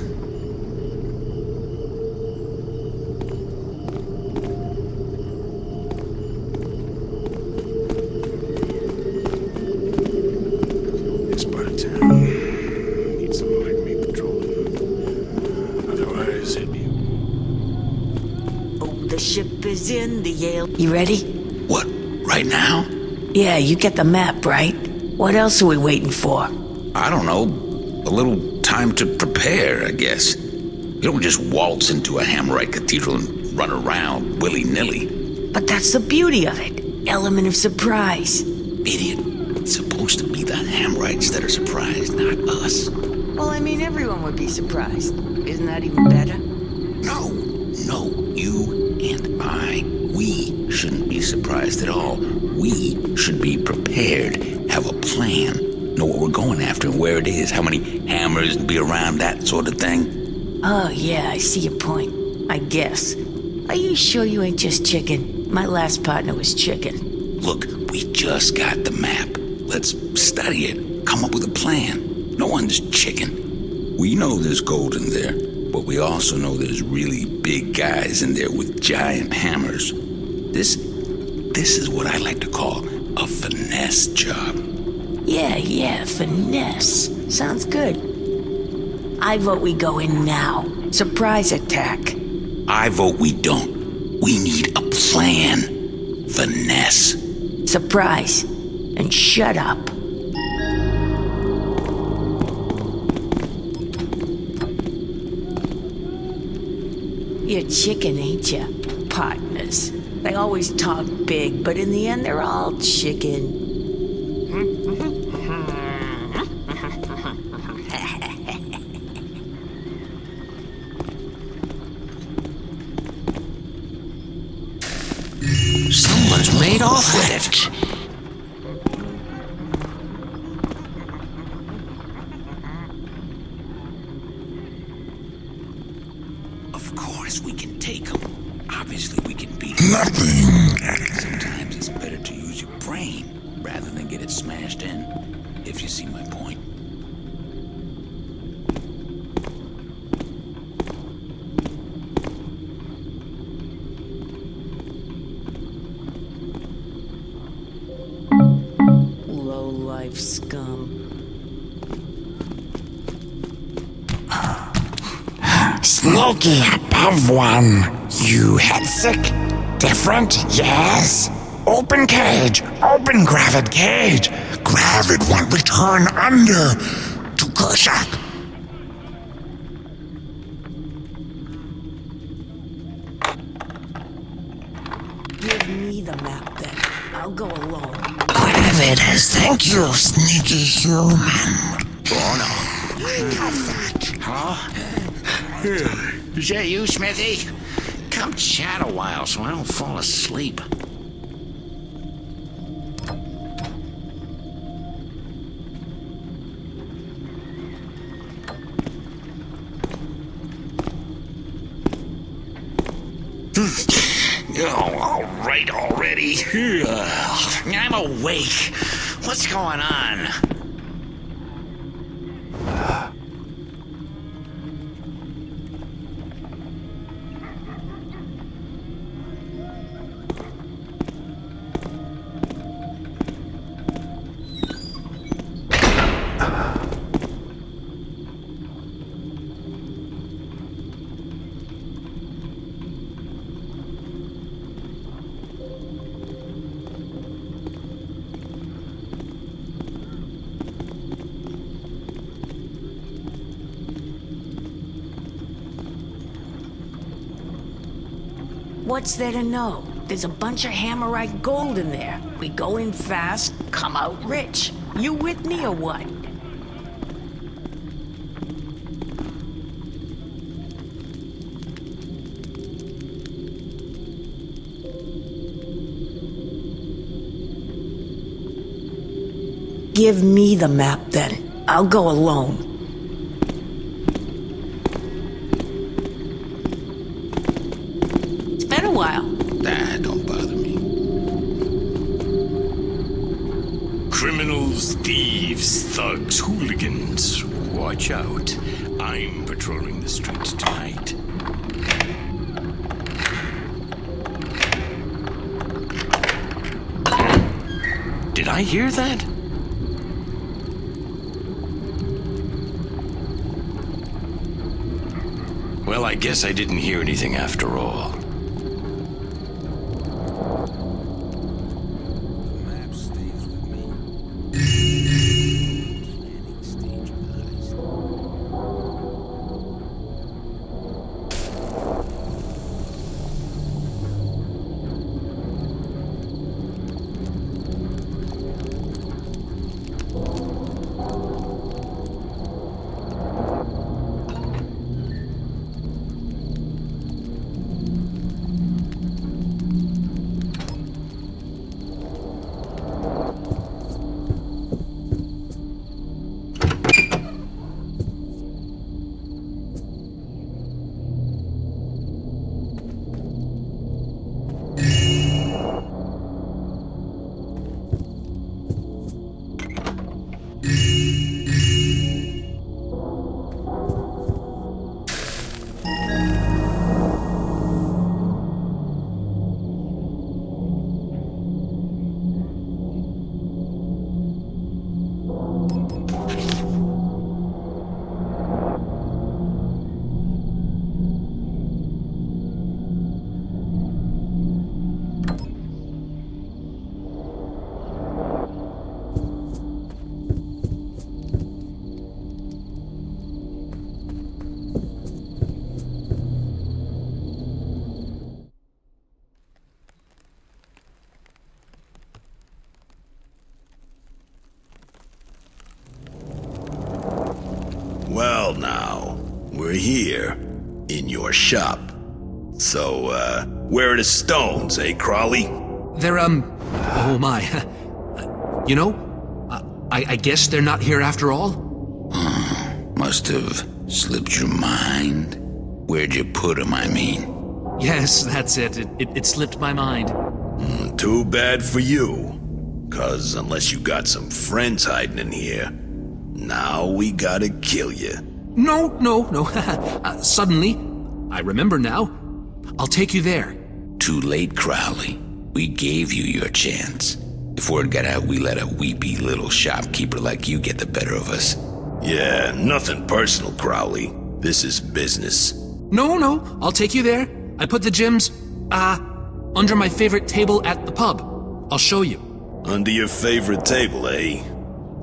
Is in the Yale. You ready? What, right now? Yeah, you get the map, right? What else are we waiting for? I don't know. A little time to prepare, I guess. You don't just waltz into a Hammerite cathedral and run around willy-nilly. But that's the beauty of it. Element of surprise. Idiot. It's supposed to be the Hammerites that are surprised, not us. Well, I mean, everyone would be surprised. Isn't that even better? No, you and I, we shouldn't be surprised at all. We should be prepared, have a plan, know what we're going after and where it is, how many hammers to be around, that sort of thing. Oh, yeah, I see your point. I guess. Are you sure you ain't just chicken? My last partner was chicken. Look, we just got the map. Let's study it, come up with a plan. No one's chicken. We know there's gold in there, but we also know there's really big guys in there with giant hammers. This is what I like to call a finesse job. Yeah, finesse. Sounds good. I vote we go in now. Surprise attack. I vote we don't. We need a plan. Finesse. Surprise. And shut up. You're chicken, ain't ya? Partners. They always talk big, but in the end they're all chicken. Someone's made off with it. Of course we can take them. Obviously we can beat them. Nothing. Sometimes it's better to use your brain rather than get it smashed in, if you see my point. Low-life scum. Sneaky above one. You head sick? Different? Yes. Open cage. Open gravid cage. Gravid one return under to Kershak. Give me the map then. I'll go alone. Gravid as thank you, sneaky human. Oh no. Huh? Is that you, Smithy? Come chat a while so I don't fall asleep. Oh, all right already. I'm awake. What's going on? What's there to know? There's a bunch of hammerite gold in there. We go in fast, come out rich. You with me or what? Give me the map then. I'll go alone. It's been a while. Nah, don't bother me. Criminals, thieves, thugs, hooligans. Watch out. I'm patrolling the streets tonight. Did I hear that? Well, I guess I didn't hear anything after all. Well now, we're here, in your shop. So, where are the stones, eh, Crawley? They're, oh my. You know, I guess they're not here after all? Must have slipped your mind. Where'd you put them, I mean? Yes, that's it. It slipped my mind. Too bad for you. 'Cause unless you got some friends hiding in here, now we gotta kill you. No. Suddenly, I remember now. I'll take you there. Too late, Crowley. We gave you your chance. If word got out we let a weepy little shopkeeper like you get the better of us. Yeah, nothing personal, Crowley. This is business. No, I'll take you there. I put the gems, under my favorite table at the pub. I'll show you. Under your favorite table, eh?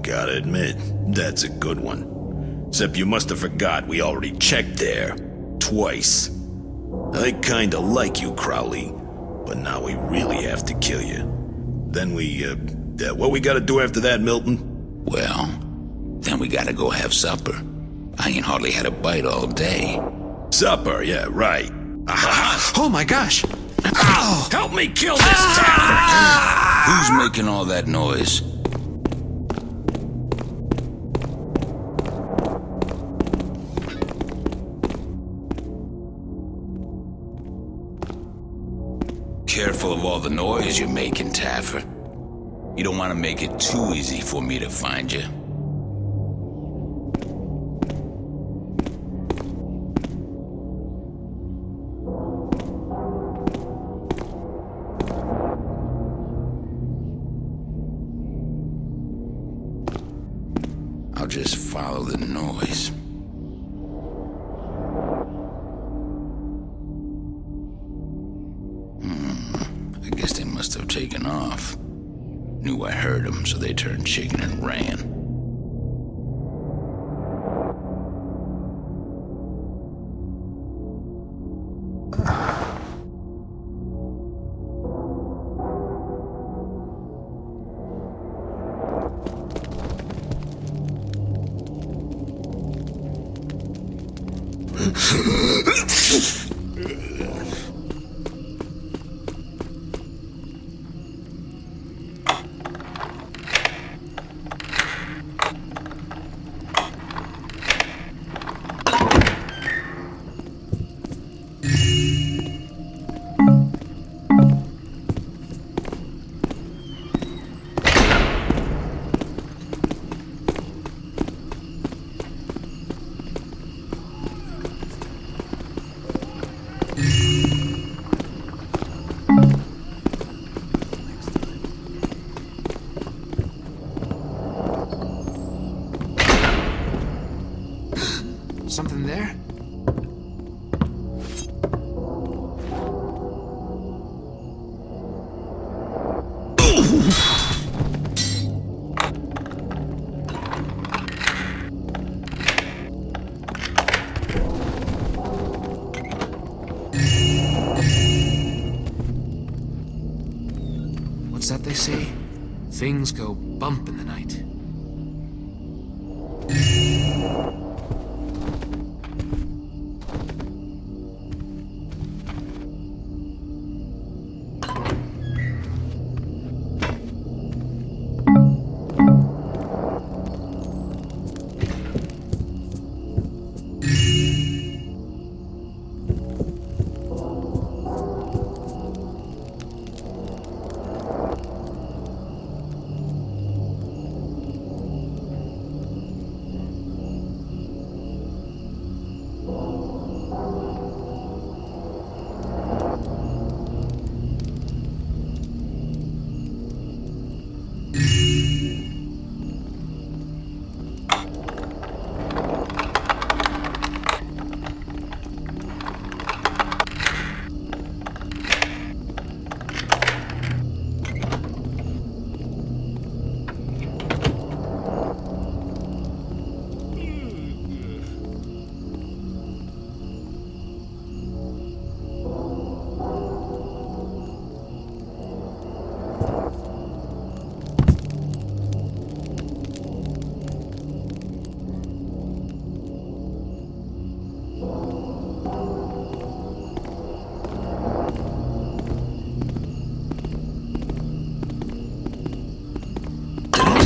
Gotta admit, that's a good one. Except you must have forgot we already checked there. Twice. I kinda like you, Crowley, but now we really have to kill you. Then what we gotta do after that, Milton? Well, then we gotta go have supper. I ain't hardly had a bite all day. Supper, yeah, right. Aha! Oh my gosh! Ow! Help me kill this tavern! Who's making all that noise? Careful of all the noise you're making, Taffer. You don't want to make it too easy for me to find you. I'll just follow the noise. I guess they must have taken off. Knew I heard them, so they turned chicken and ran. Something there? What's that they say? Things go bump in the night.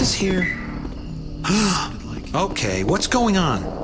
is here? Okay, what's going on?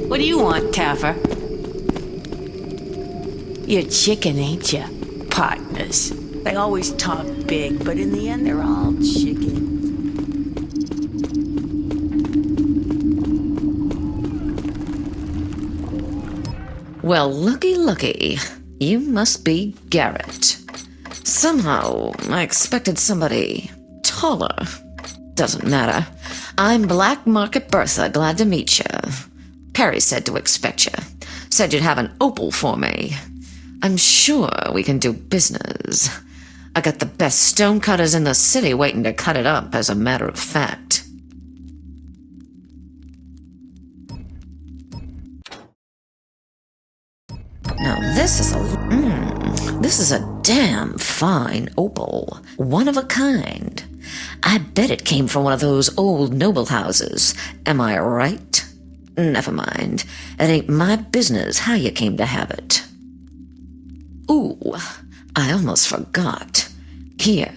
What do you want, Taffer? You're chicken, ain't you? Partners. They always talk big, but in the end, they're all chicken. Well, looky. You must be Garrett. Somehow, I expected somebody taller. Doesn't matter. I'm Black Market Bertha, glad to meet you. Perry said to expect you. Said you'd have an opal for me. I'm sure we can do business. I got the best stonecutters in the city waiting to cut it up, as a matter of fact. Now this is a damn fine opal. One of a kind. I bet it came from one of those old noble houses. Am I right? Never mind. It ain't my business how you came to have it. Ooh, I almost forgot. Here,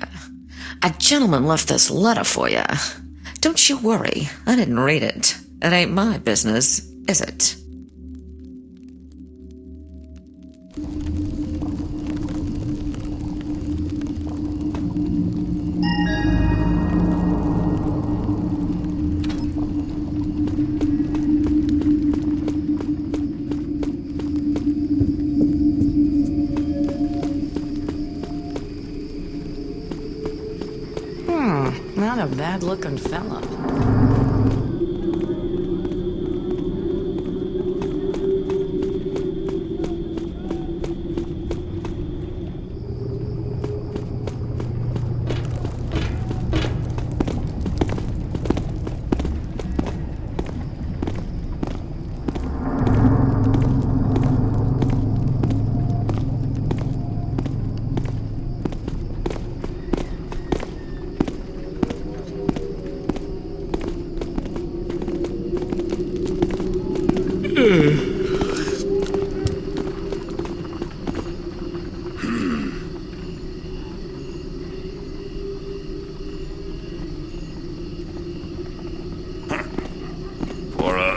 a gentleman left this letter for you. Don't you worry, I didn't read it. It ain't my business, is it? Not a bad-looking fella.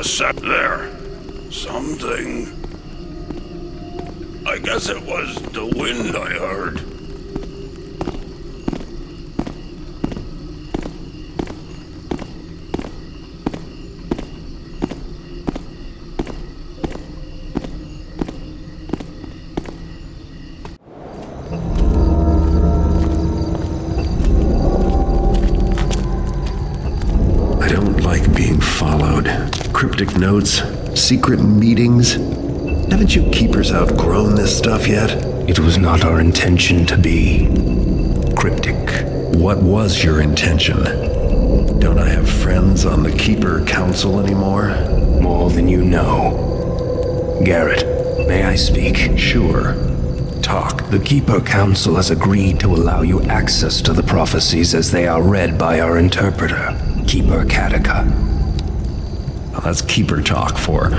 Sat there. Something. I guess it was the wind I heard. I don't like being followed. Cryptic notes, secret meetings. Haven't you keepers outgrown this stuff yet? It was not our intention to be cryptic. What was your intention? Don't I have friends on the Keeper Council anymore? More than you know. Garrett, may I speak? Sure. Talk. The Keeper Council has agreed to allow you access to the prophecies as they are read by our interpreter, Keeper Katika. Well, that's Keeper talk for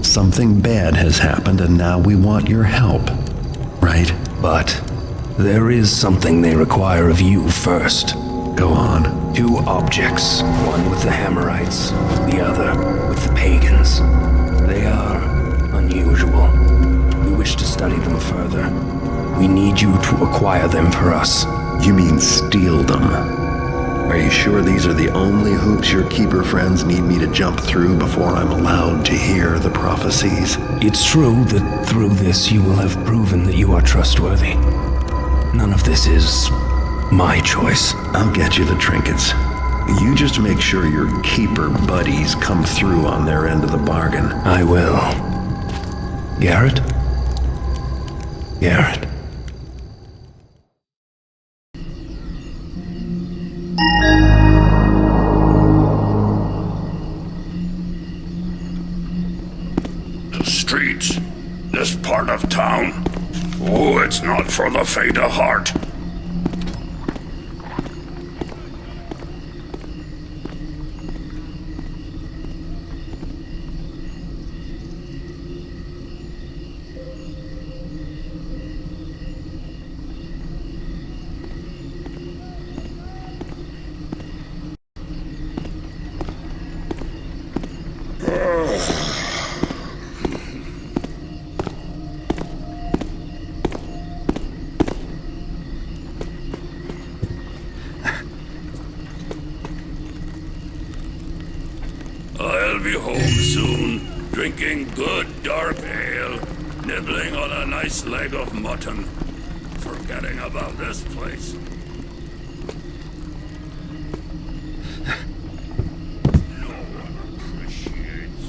something bad has happened and now we want your help. Right? But there is something they require of you first. Go on. 2 objects, one with the Hammerites, the other with the Pagans. They are unusual. We wish to study them further. We need you to acquire them for us. You mean steal them? Are you sure these are the only hoops your keeper friends need me to jump through before I'm allowed to hear the prophecies? It's true that through this you will have proven that you are trustworthy. None of this is my choice. I'll get you the trinkets. You just make sure your keeper buddies come through on their end of the bargain. I will. Garrett? Garrett. The streets, this part of town. Oh, it's not for the faint of heart. I'll be home soon, drinking good dark ale, nibbling on a nice leg of mutton, forgetting about this place. No one appreciates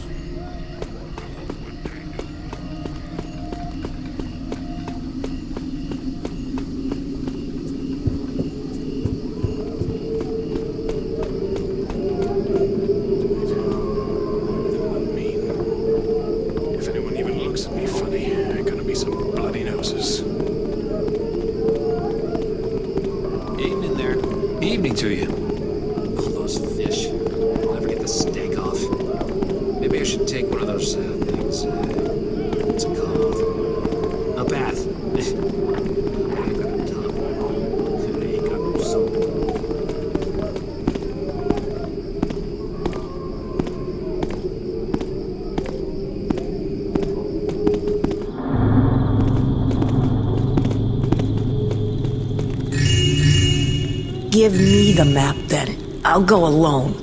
what would they If anyone even looks at me funny, they're gonna be some bloody noses. Evening there. Evening to you. Oh, those fish. I'll never get the steak off. Maybe I should take one of those things. What's it called? A bath. I got a tub. I ain't got no soap. Give me the map then. I'll go alone.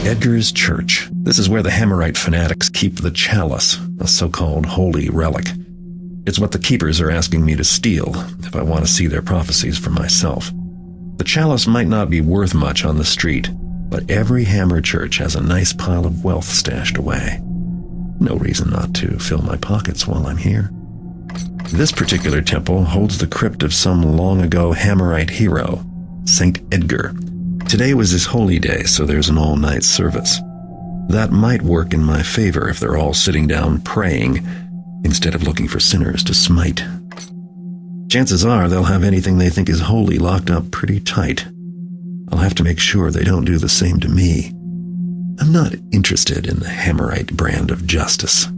Edgar's church. This is where the Hammerite fanatics keep the chalice, a so-called holy relic. It's what the keepers are asking me to steal if I want to see their prophecies for myself. The chalice might not be worth much on the street, but every Hammer church has a nice pile of wealth stashed away. No reason not to fill my pockets while I'm here. This particular temple holds the crypt of some long-ago Hammerite hero, Saint Edgar. Today was his holy day, so there's an all-night service. That might work in my favor if they're all sitting down praying instead of looking for sinners to smite. Chances are they'll have anything they think is holy locked up pretty tight. I'll have to make sure they don't do the same to me. I'm not interested in the Hammerite brand of justice.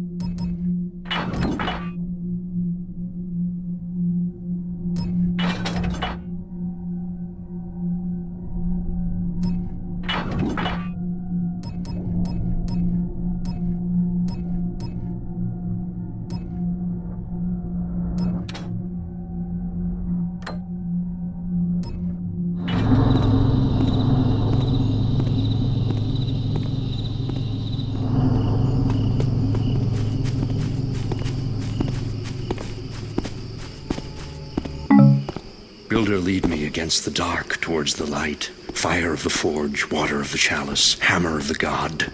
Elder, lead me against the dark towards the light. Fire of the forge, water of the chalice, hammer of the god.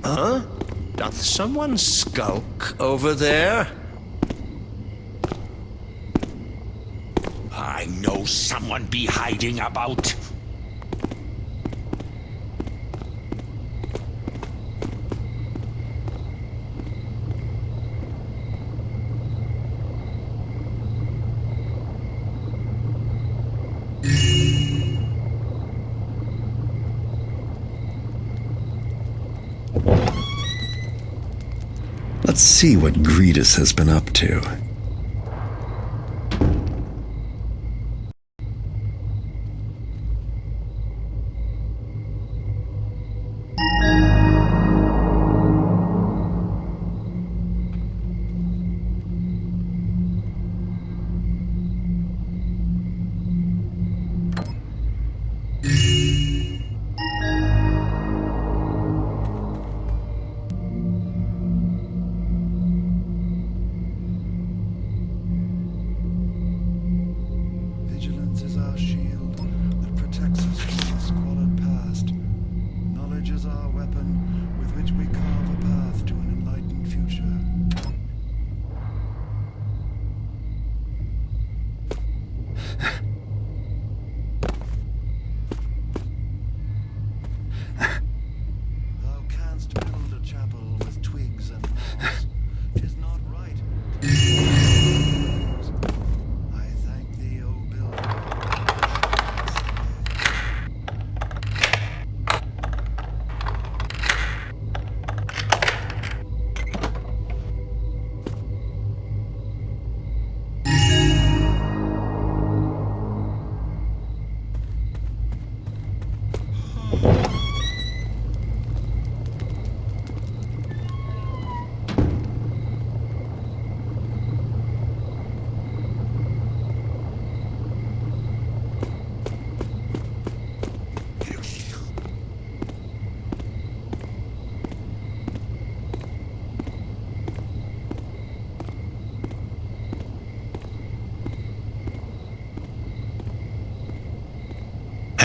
Huh? Doth someone skulk over there? I know someone be hiding about. Let's see what Gretus has been up to.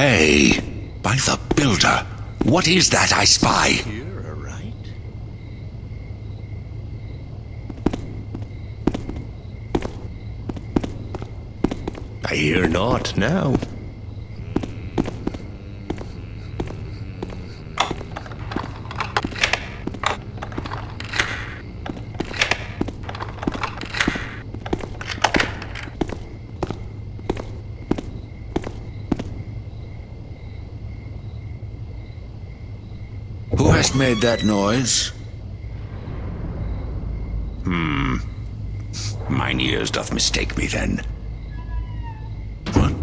Hey, By the Builder, what is that I spy? Here, right? I hear naught now. Who hast made that noise? Mine ears doth mistake me then. What?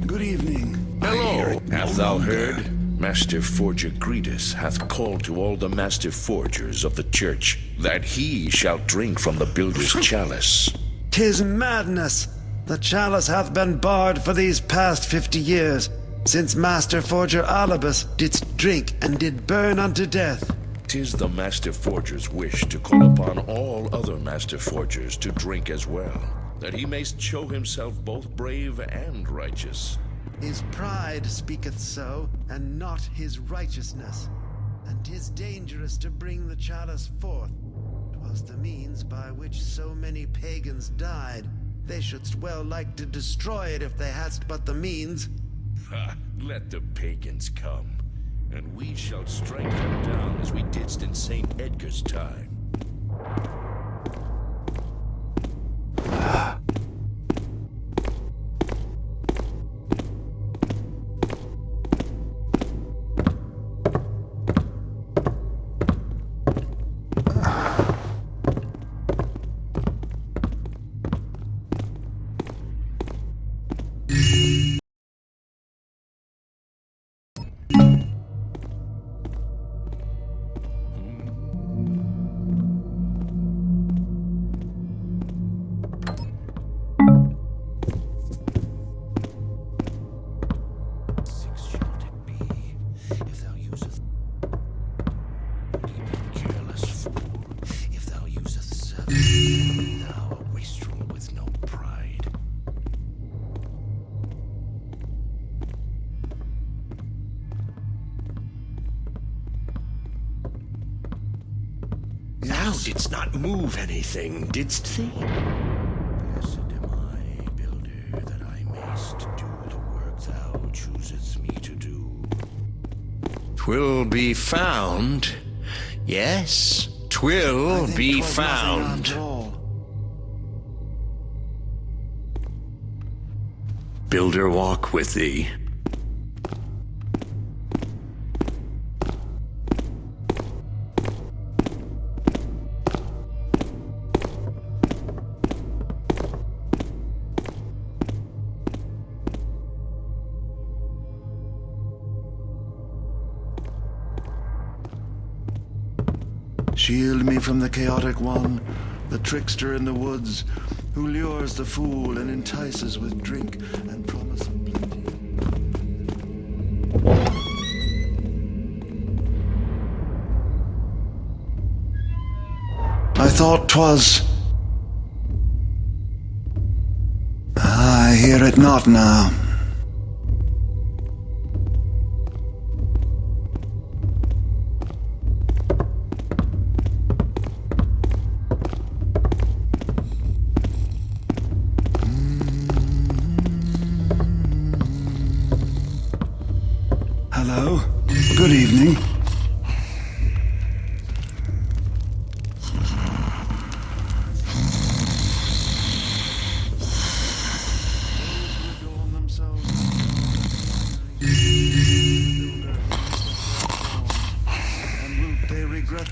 Good evening. Hello. Hast thou heard? Master Forger Gretus hath called to all the Master Forgers of the Church that he shall drink from the Builder's chalice. 'Tis madness. The chalice hath been barred for these past 50 years, since Master Forger Alibus didst drink and did burn unto death. 'Tis the Master Forger's wish to call upon all other Master Forgers to drink as well, that he may show himself both brave and righteous. His pride speaketh so, and not his righteousness. And 'tis dangerous to bring the chalice forth. 'Twas the means by which so many pagans died. They shouldst well like to destroy it if they hadst but the means. Ha! Let the pagans come, and we shall strike them down as we didst in St. Edgar's time. Thou didst not move anything, didst thee? Blessed am I, Builder, that I mayst do the work thou choosest me to do. 'Twill be found. Yes, 'twill be found. Builder walk with thee. Shield me from the chaotic one, the trickster in the woods, who lures the fool and entices with drink and promise of plenty. I thought 'twas... I hear it not now. Hello. Good evening. And will they regret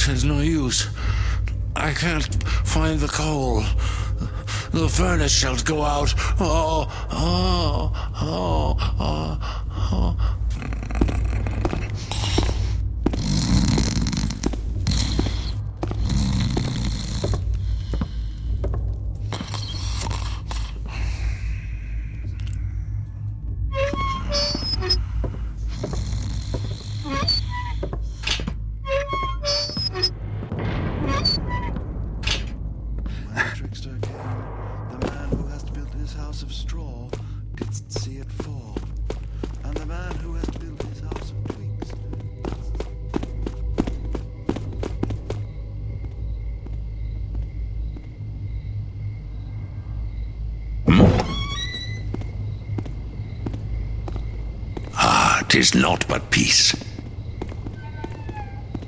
There's no use. I can't find the coal. The furnace shells go out. Tis naught but peace.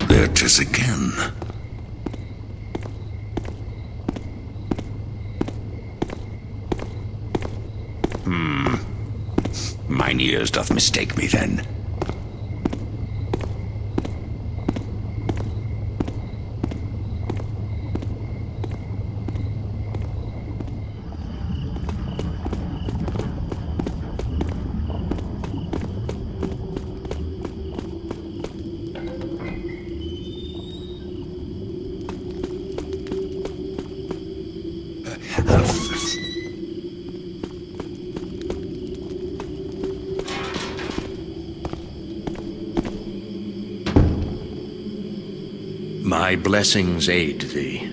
There 'tis again. Mine ears doth mistake me then. My blessings aid thee.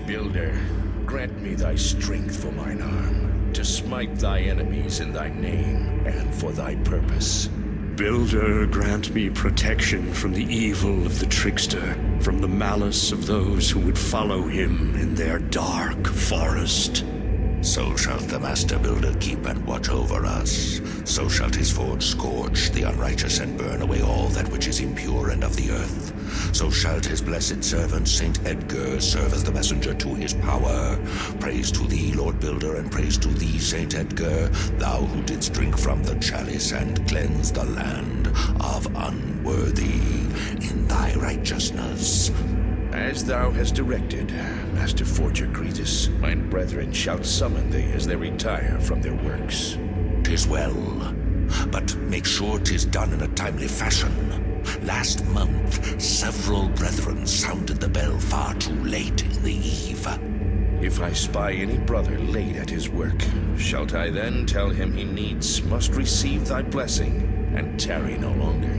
Builder, grant me thy strength for mine arm, to smite thy enemies in thy name and for thy purpose. Builder, grant me protection from the evil of the trickster, from the malice of those who would follow him in their dark forest. So shall the Master Builder keep and watch over us. So shall his forge scorch the unrighteous and burn away all that which is impure and of the earth. So shall his blessed servant Saint Edgar serve as the messenger to his power. Praise to thee, Lord Builder, and praise to thee, Saint Edgar, thou who didst drink from the chalice and cleanse the land of unworthy in thy righteousness. As thou hast directed, Master Forger Cretus, mine brethren shall summon thee as they retire from their works. 'Tis well, but make sure 'tis done in a timely fashion. Last month, several brethren sounded the bell far too late in the eve. If I spy any brother late at his work, shalt I then tell him he needs must receive thy blessing and tarry no longer?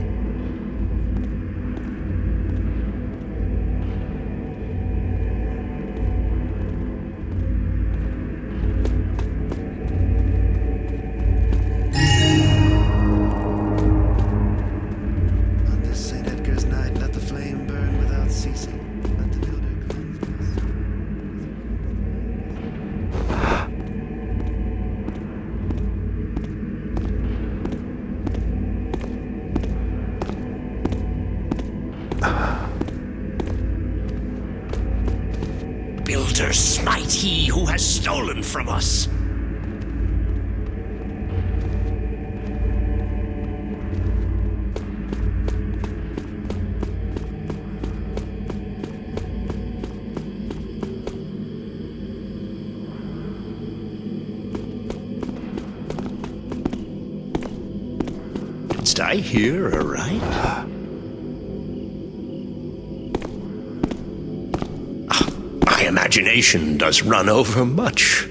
Builder, smite he who has stolen from us. Did I hear aright? My imagination does run over much.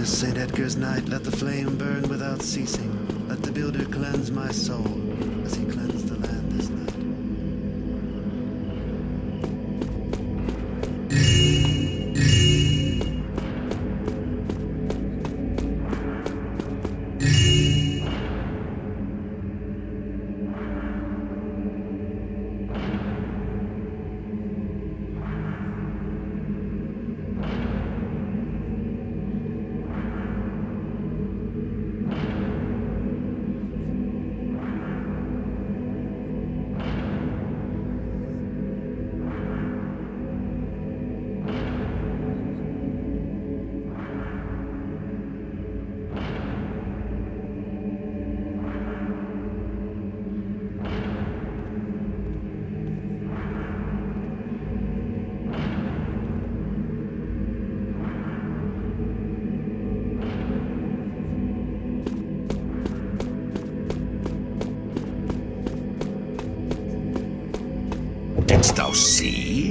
this St. Edgar's night, let the flame burn without ceasing. Let the builder cleanse my soul as he cleansed the land this night. Didst thou see?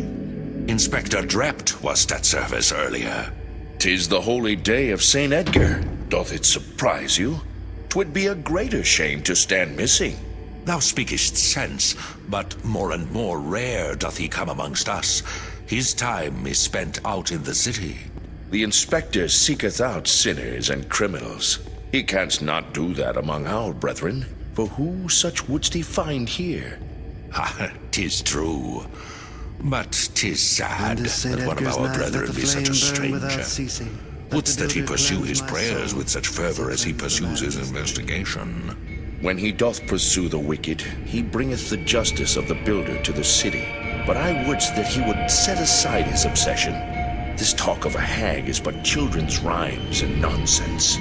Inspector Drept was at service earlier. 'Tis the holy day of St. Edgar. Doth it surprise you? 'Twould be a greater shame to stand missing. Thou speakest sense, but more and more rare doth he come amongst us. His time is spent out in the city. The inspector seeketh out sinners and criminals. He canst not do that among our brethren, for who such wouldst he find here? Ha, 'tis true. But 'tis sad that one of our brethren be such a stranger. Wouldst that he pursue his prayers with such fervor as he pursues his investigation? When he doth pursue the wicked, he bringeth the justice of the builder to the city. But I would that he would set aside his obsession. This talk of a hag is but children's rhymes and nonsense.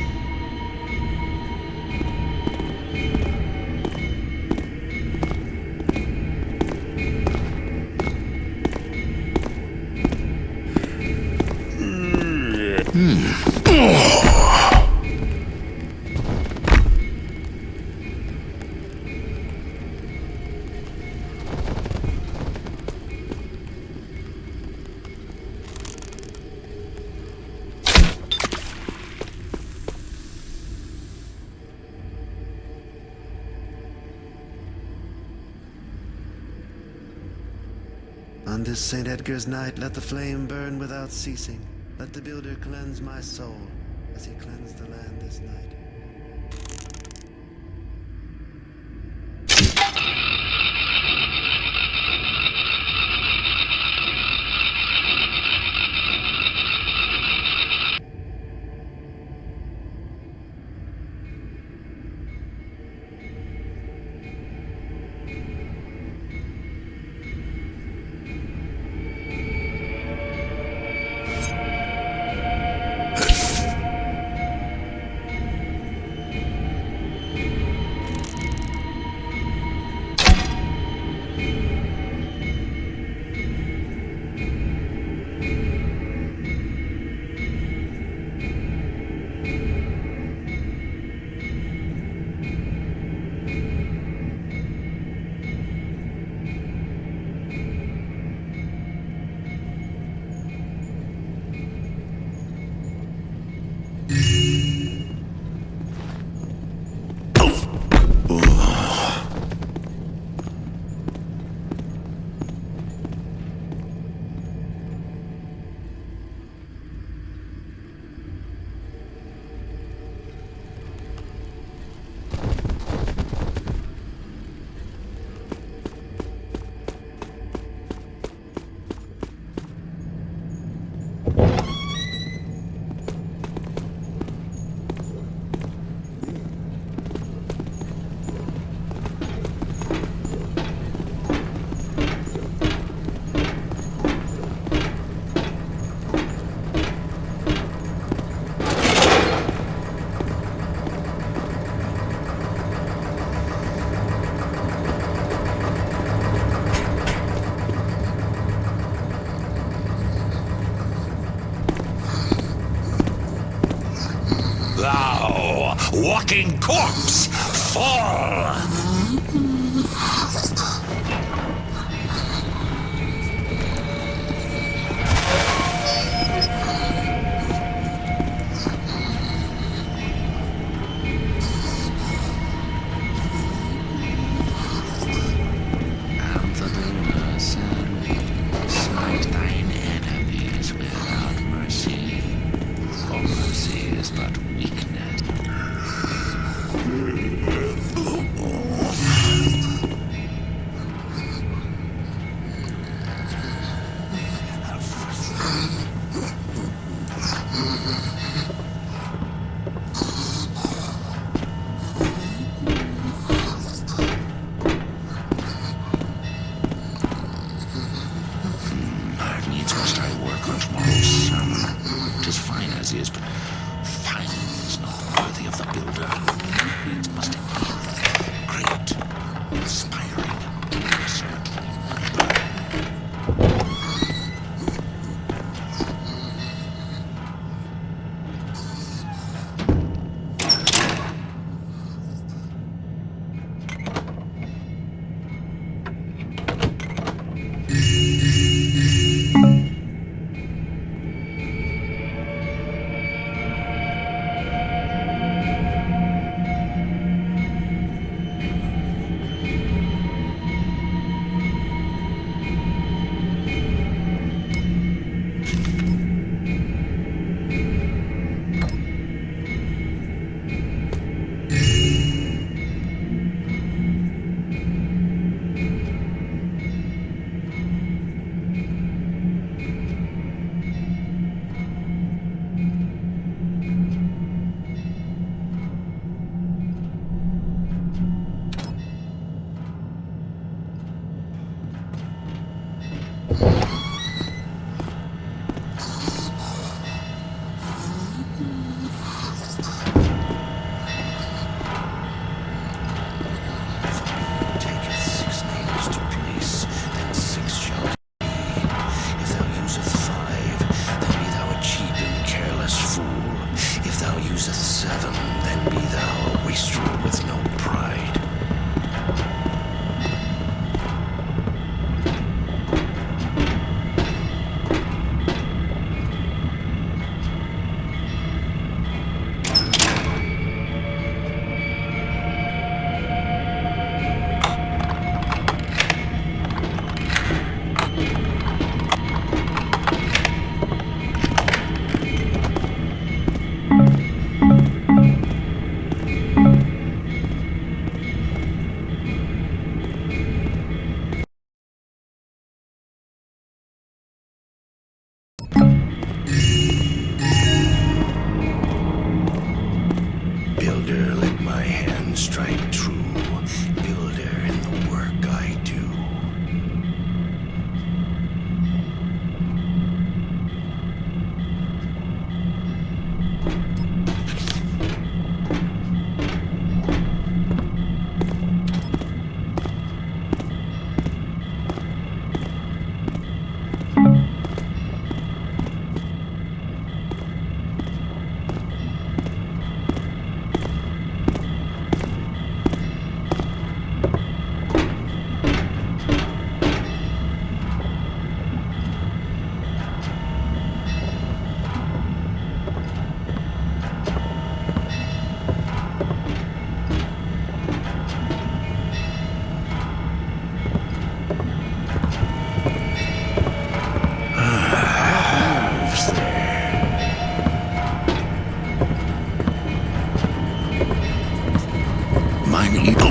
On this St. Edgar's night, let the flame burn without ceasing. Let the builder cleanse my soul as he cleansed the land this night. Walking corpse, fall! ready.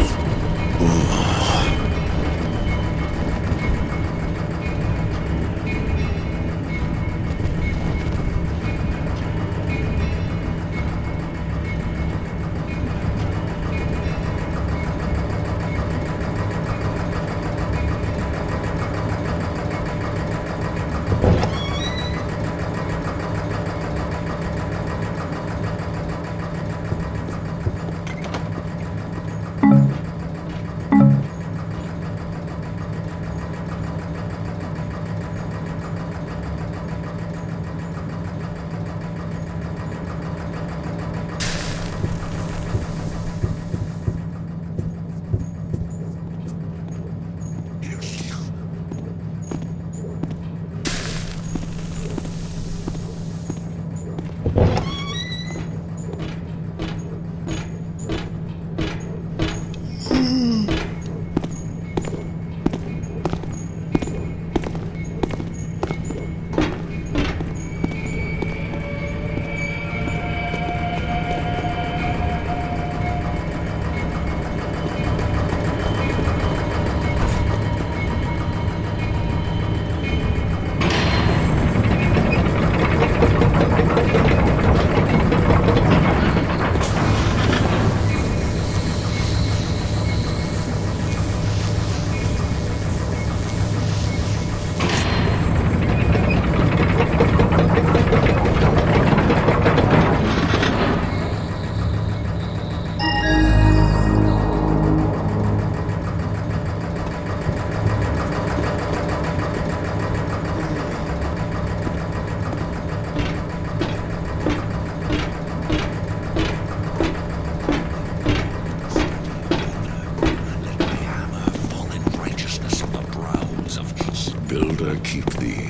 Keep thee.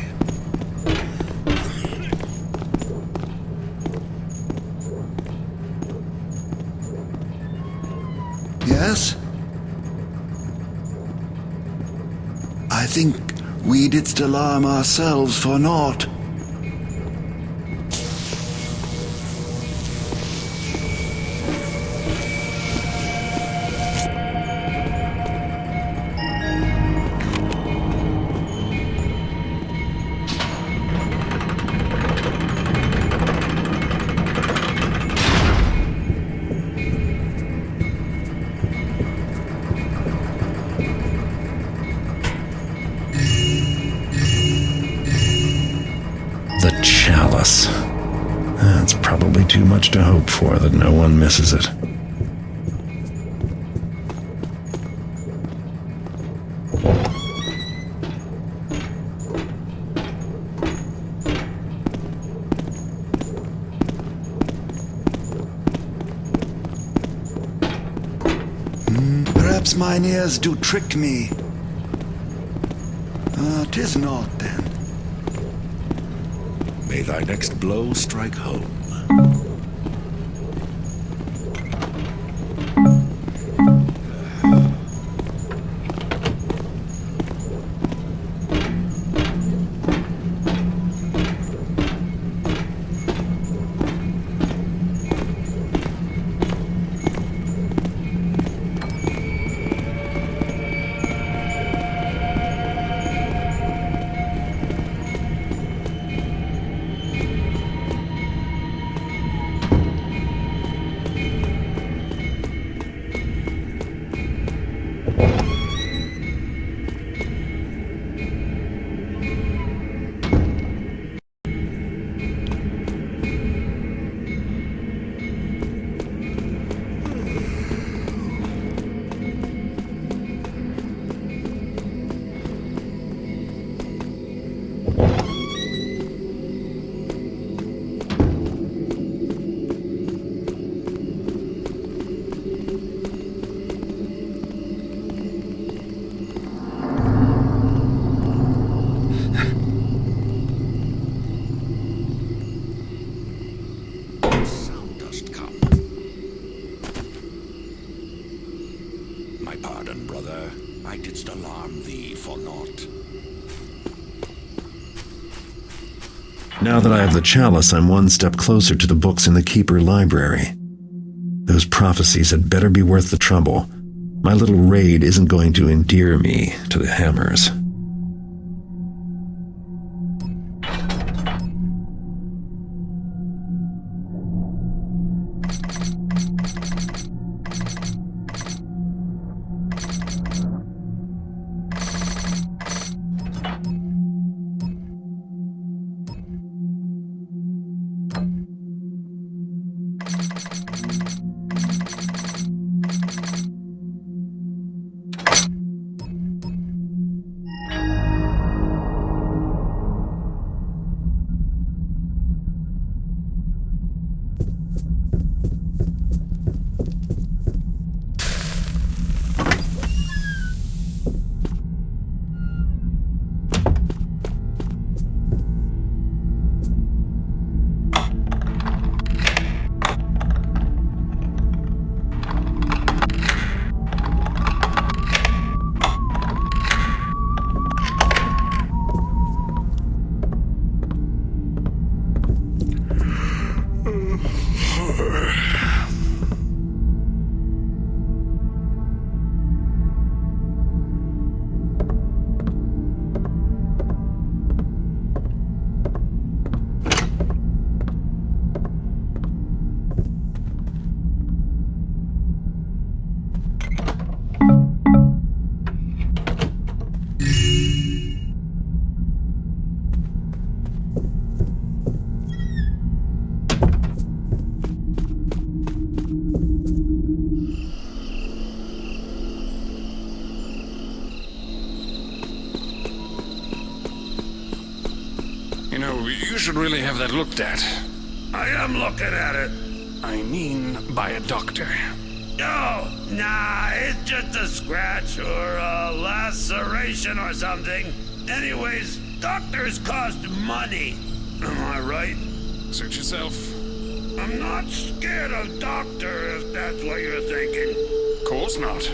Yes? I think we didst alarm ourselves for naught. That's probably too much to hope for that no one misses it. Perhaps mine ears do trick me. 'Tis not, then. May thy next blow strike home. Now that I have the chalice, I'm one step closer to the books in the Keeper library. Those prophecies had better be worth the trouble, My little raid isn't going to endear me to the hammers. You should really have that looked at. I am looking at it. I mean, by a doctor. Oh, nah, it's just a scratch or a laceration or something. Anyways, doctors cost money. Am I right? Suit yourself. I'm not scared of doctor, if that's what you're thinking. Of course not.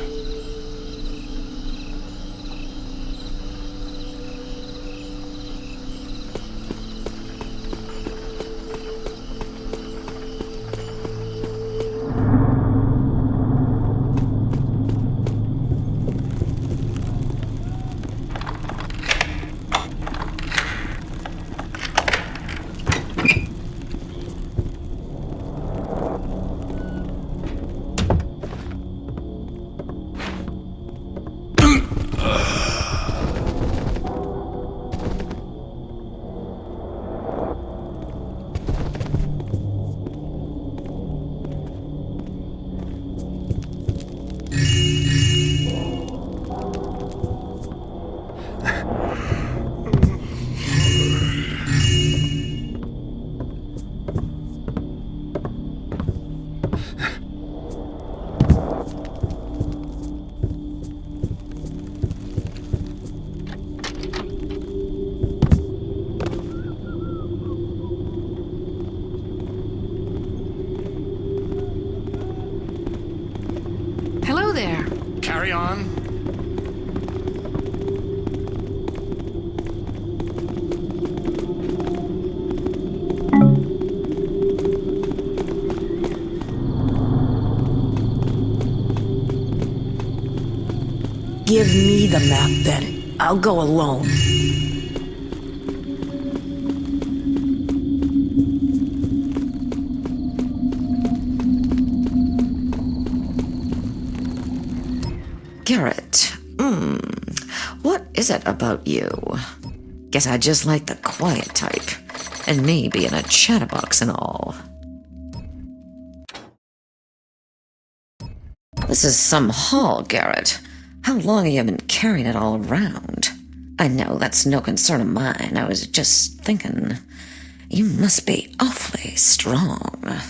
Carry on. Give me the map then. I'll go alone. Garrett, what is it about you? Guess I just like the quiet type, and me being a chatterbox and all. This is some haul, Garrett. How long have you been carrying it all around? I know that's no concern of mine. I was just thinking, you must be awfully strong.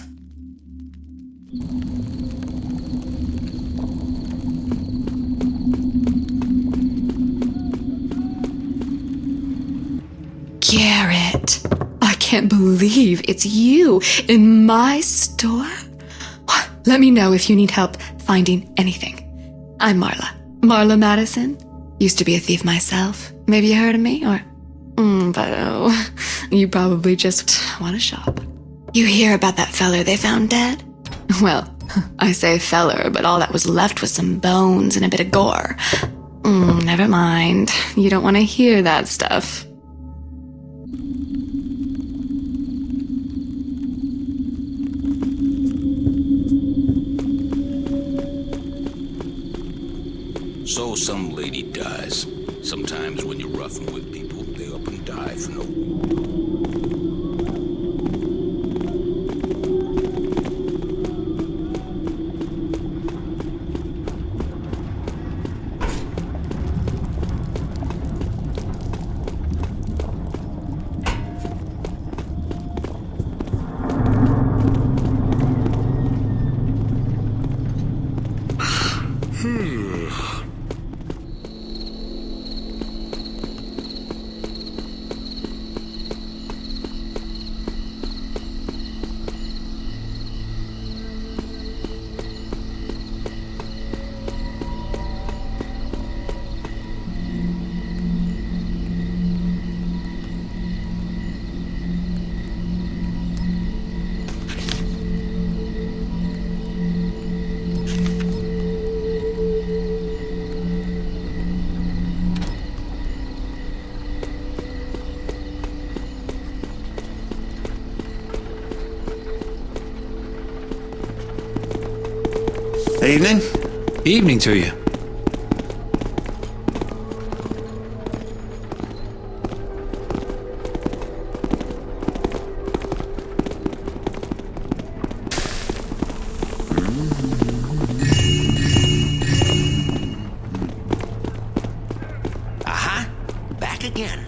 Garrett, I can't believe it's you in my store. Let me know if you need help finding anything. I'm Marla Madison. Used to be a thief myself. Maybe you heard of me, or... but oh, you probably just want to shop. You hear about that feller they found dead? Well, I say feller, but all that was left was some bones and a bit of gore. Never mind. You don't want to hear that stuff. So some lady dies. Sometimes when you're roughing with people, they up and die for no... Evening. Evening to you. Aha! Back again.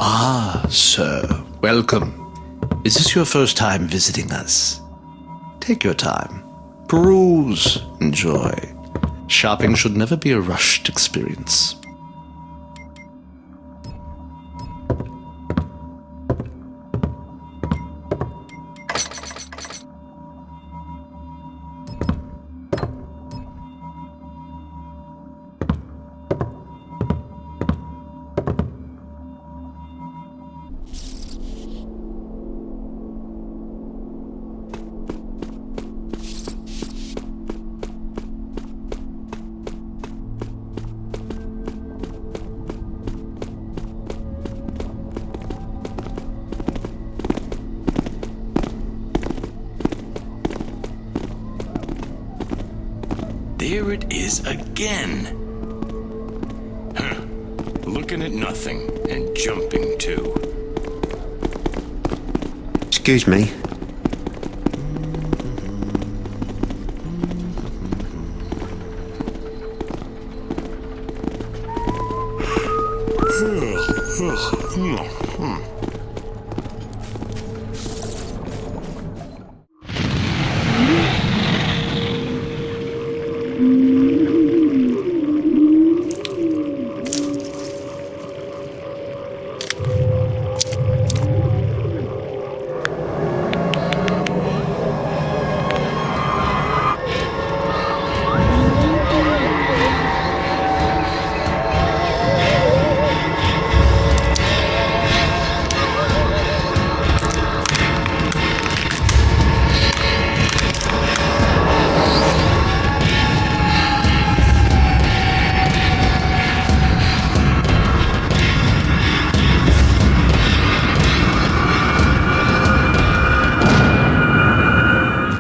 Ah, sir. Welcome. Is this your first time visiting us? Take your time. Peruse. Enjoy. Shopping should never be a rushed experience. There it is again. Huh. Looking at nothing and jumping too. Excuse me.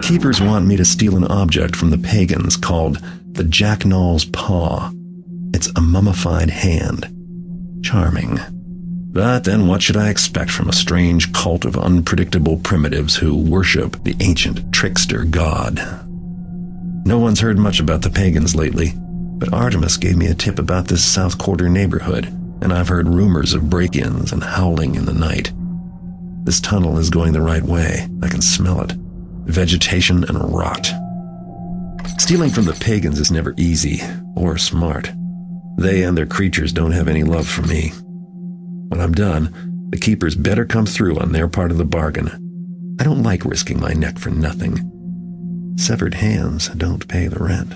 Keepers want me to steal an object from the pagans called the Jacknall's Paw. It's a mummified hand. Charming. But then what should I expect from a strange cult of unpredictable primitives who worship the ancient trickster god? No one's heard much about the pagans lately, but Artemis gave me a tip about this South Quarter neighborhood, and I've heard rumors of break-ins and howling in the night. This tunnel is going the right way. I can smell it. Vegetation and rot. Stealing from the pagans is never easy or smart. They and their creatures don't have any love for me. When I'm done, The keepers better come through on their part of the bargain. I don't like risking my neck for nothing. Severed hands don't pay the rent.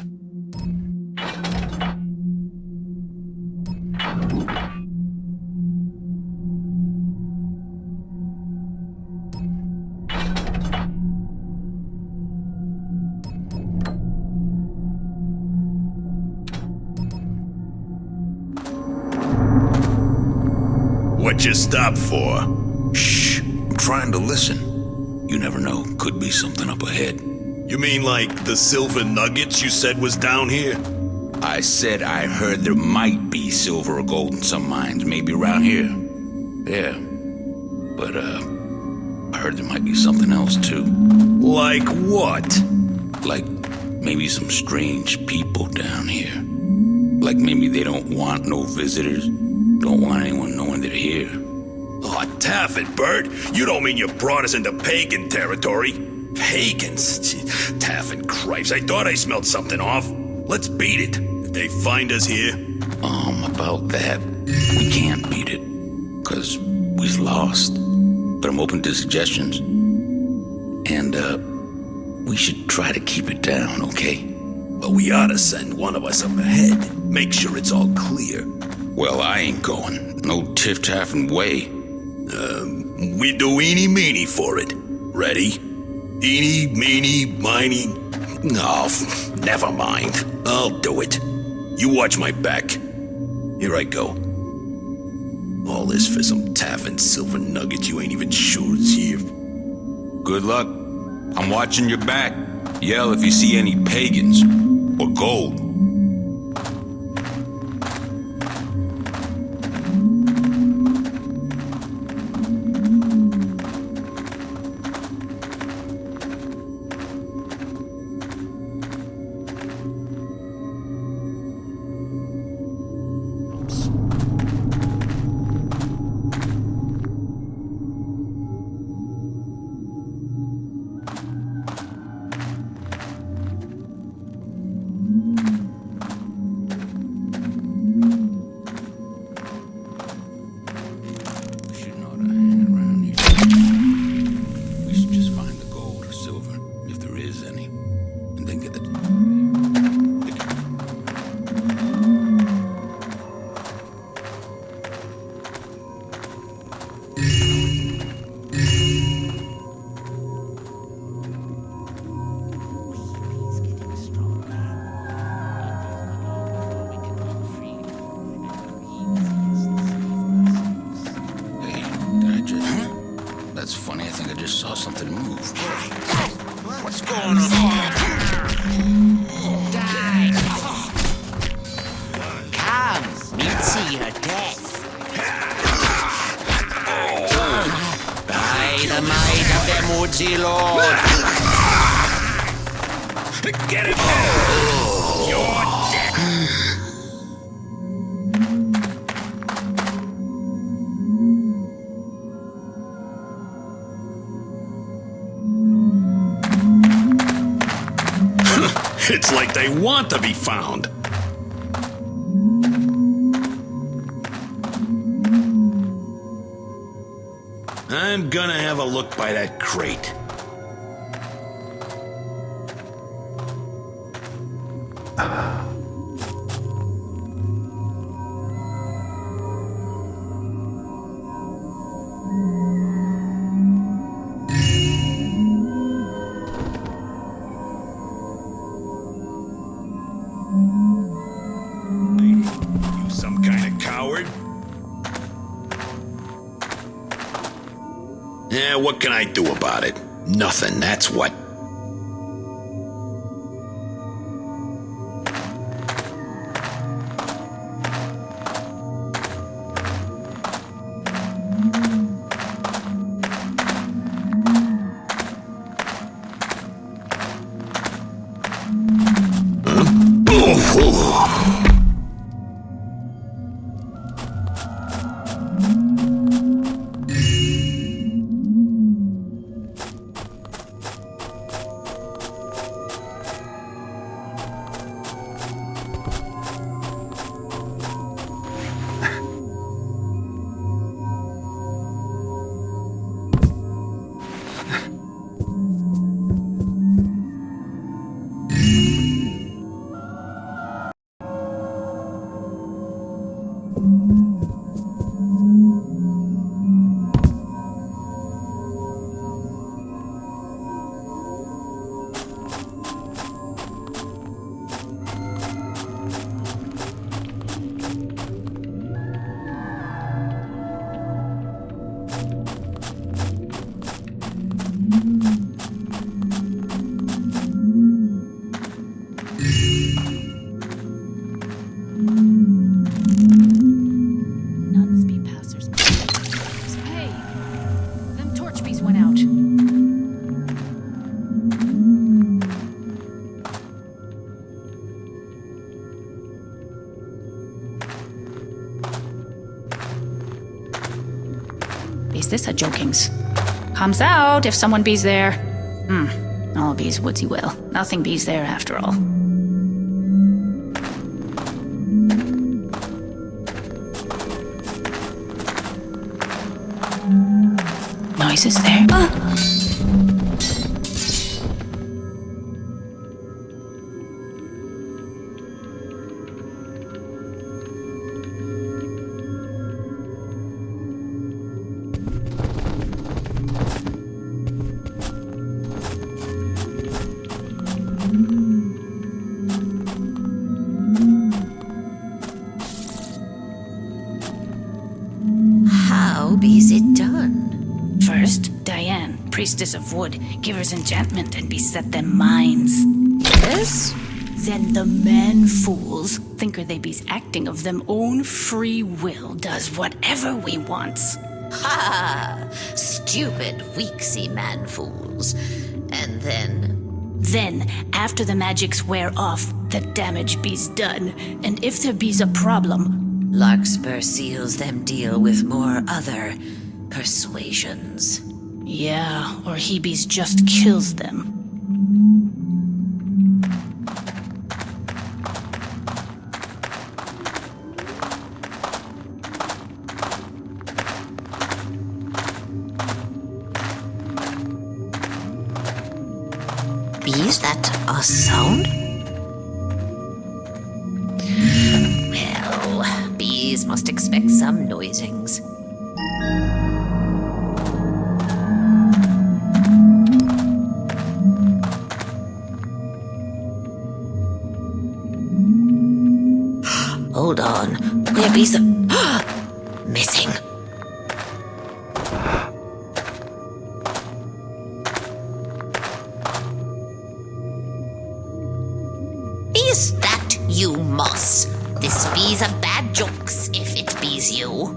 What you stop for? Shh, I'm trying to listen. You never know, could be something up ahead. You mean like the silver nuggets you said was down here? I said I heard there might be silver or gold in some mines, maybe around here. Yeah. But, I heard there might be something else, too. Like what? Like maybe some strange people down here. Like maybe they don't want no visitors. Don't want anyone knowing they're here. Oh, Taffet, Bert, you don't mean you brought us into pagan territory? Pagans? Taffet, Cripes, I thought I smelled something off. Let's beat it. Did they find us here? About that, we can't beat it. 'Cause we's lost. But I'm open to suggestions. And, we should try to keep it down, okay? Well, we ought to send one of us up ahead. Make sure it's all clear. Well, I ain't going. No tiff-taffing way. We do eeny meeny for it. Ready? Eeny, meeny, miny. No, never mind. I'll do it. You watch my back. Here I go. All this for some taffin silver nuggets you ain't even sure is here. Good luck. I'm watching your back. Yell if you see any pagans. Or gold. Get him! You're dead! It's like they want to be found. I'm gonna have a look by that crate. Yeah, what can I do about it? Nothing, that's what. this a jokings? Comes out if someone bees there. All bees woodsy will. Nothing bees there after all. Noises there. How is it done? First, Diane, priestess of wood, givers enchantment and beset them minds. Yes? Then the man fools, thinker they be's acting of them own free will, does whatever we wants. Ha! Stupid, weaksy man fools. And then? Then, after the magics wear off, the damage be's done. And if there be's a problem, Larkspur seals them deal with more other persuasions. Yeah, or he be's just kills them. Is that a sound? Well, bees must expect some noisings. Hold on, where bees are missing. Is that you, Moss? This be's a bad jokes if it be's you.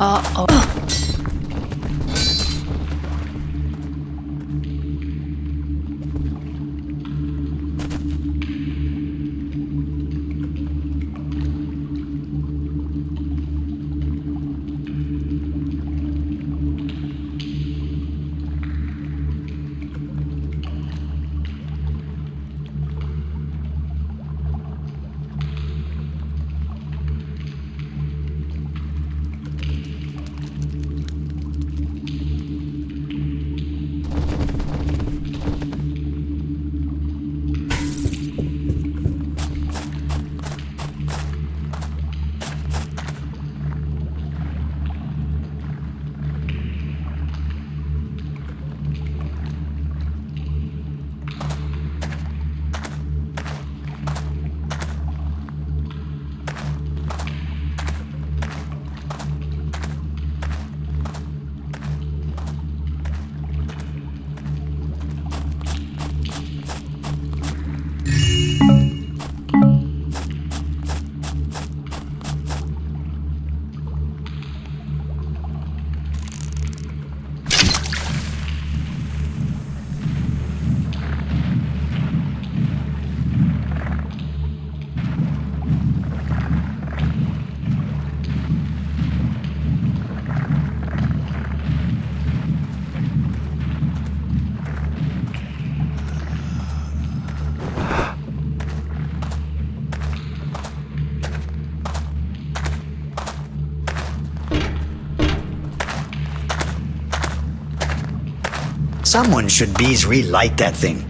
Uh-oh. Someone should bees relight that thing.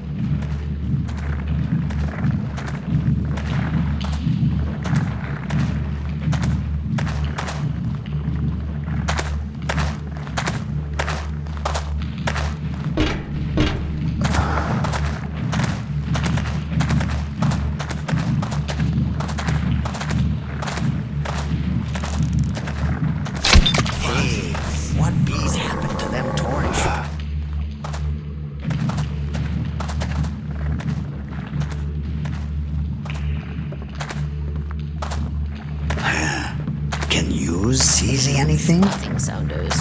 See anything? Nothing, Sounders.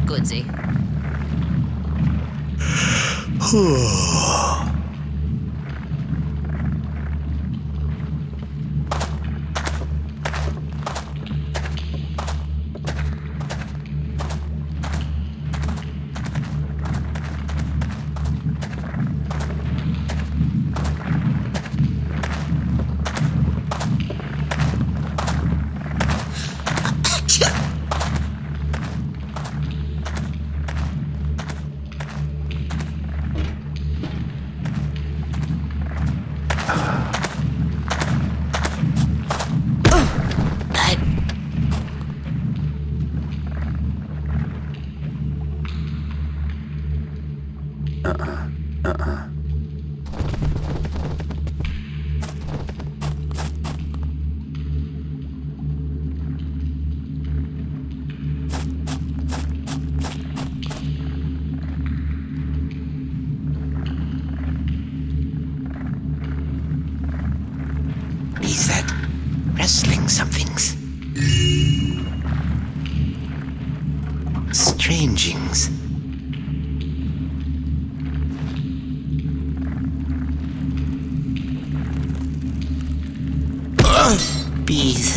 Goodsy. Is that wrestling somethings? Strangings. Bees.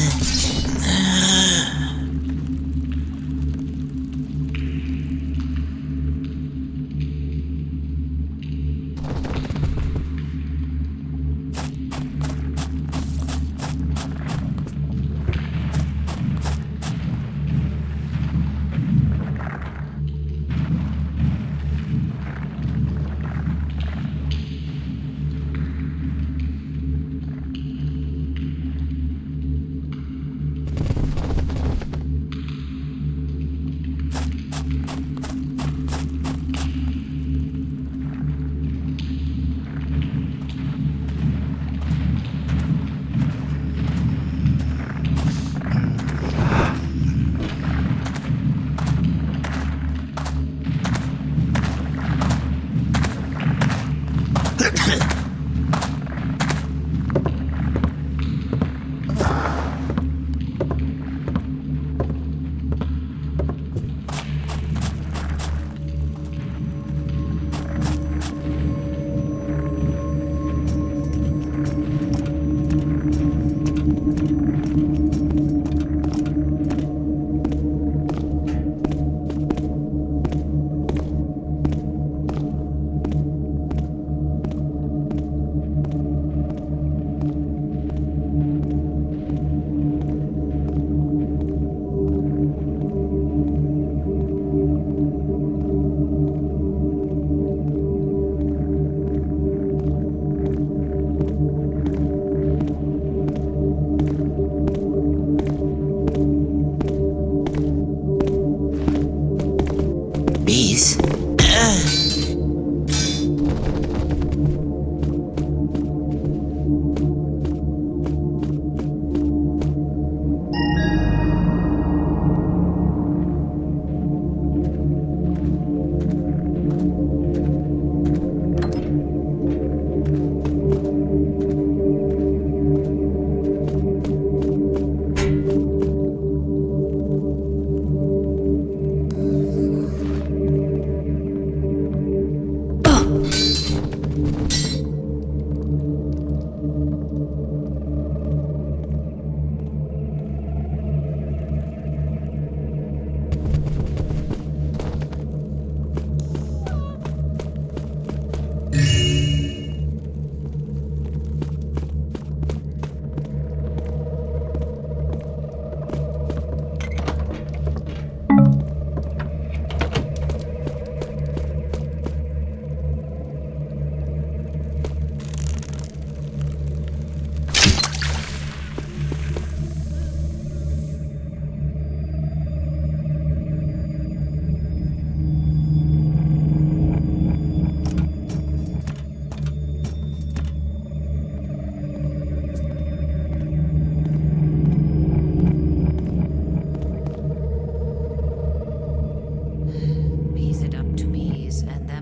Bees?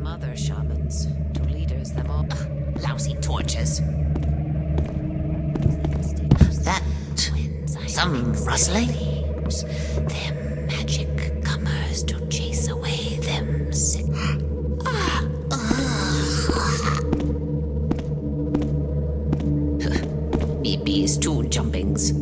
them other shamans. To leaders, them all. Ugh, lousy torches. That. Some rustling? Them magic comers to chase away them sick. BB's two jumpings.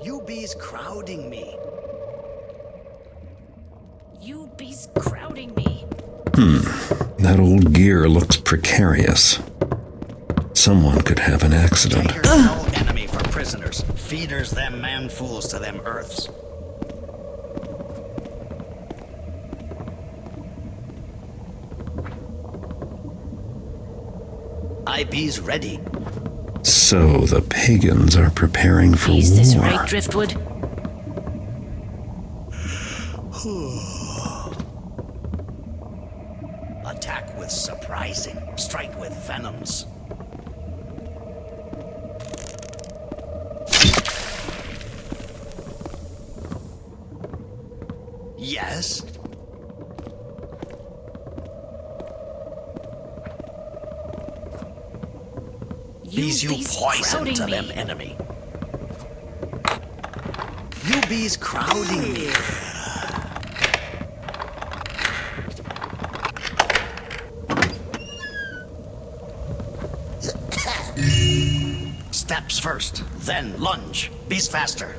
You bees crowding me. You bees crowding me. That old gear looks precarious. Someone could have an accident. Takers no enemy for prisoners. Feeders them man fools to them earths. I bees ready. So the pagans are preparing for war. Is this right, Driftwood? Attack with surprising, strike with venoms. Yes? Bees you poison to them enemy. You bees crowding me. Steps first, then lunge. Bees faster.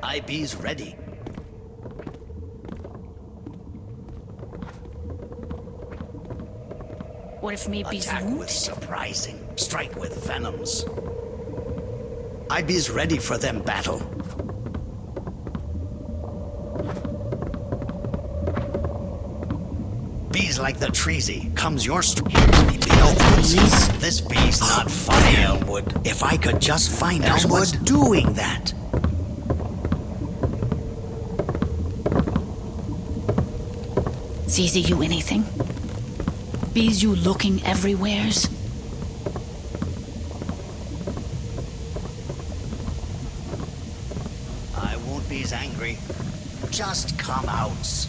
I bees ready. What if me bees Attack with surprising, strike with venoms. I bees ready for them battle. Bees like the treesy, comes your This bee's not funny, Ironwood. If I could just find out what's doing that. Sees you anything? Bees you looking everywheres? I won't be's angry. Just come out.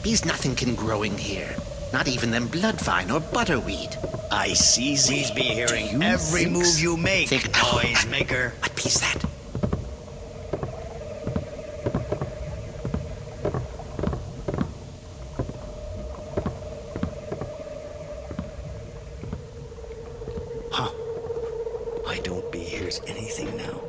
Bees nothing can grow in here. Not even them bloodvine or butterweed. I see these be hearing every move you make, noisemaker. What bee's that? Huh. I don't be hears anything now.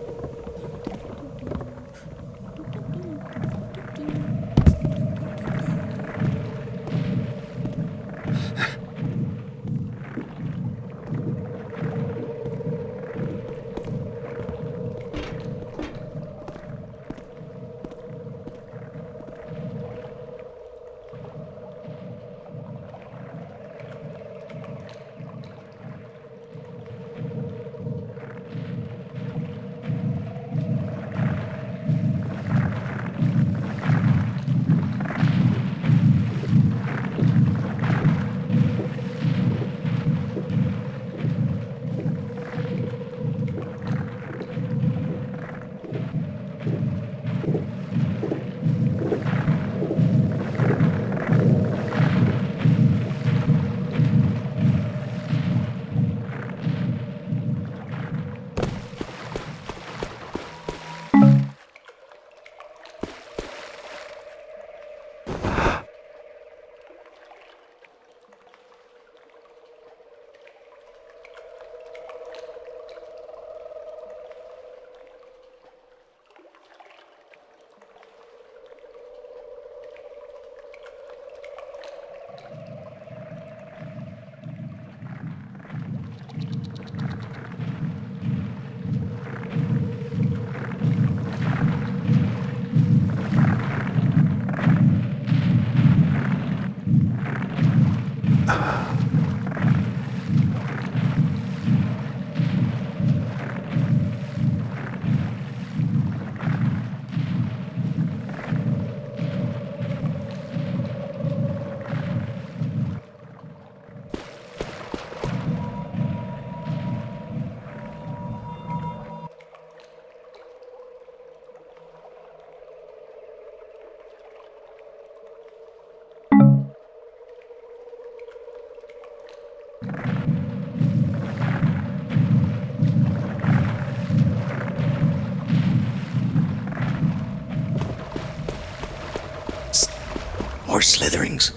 More slitherings.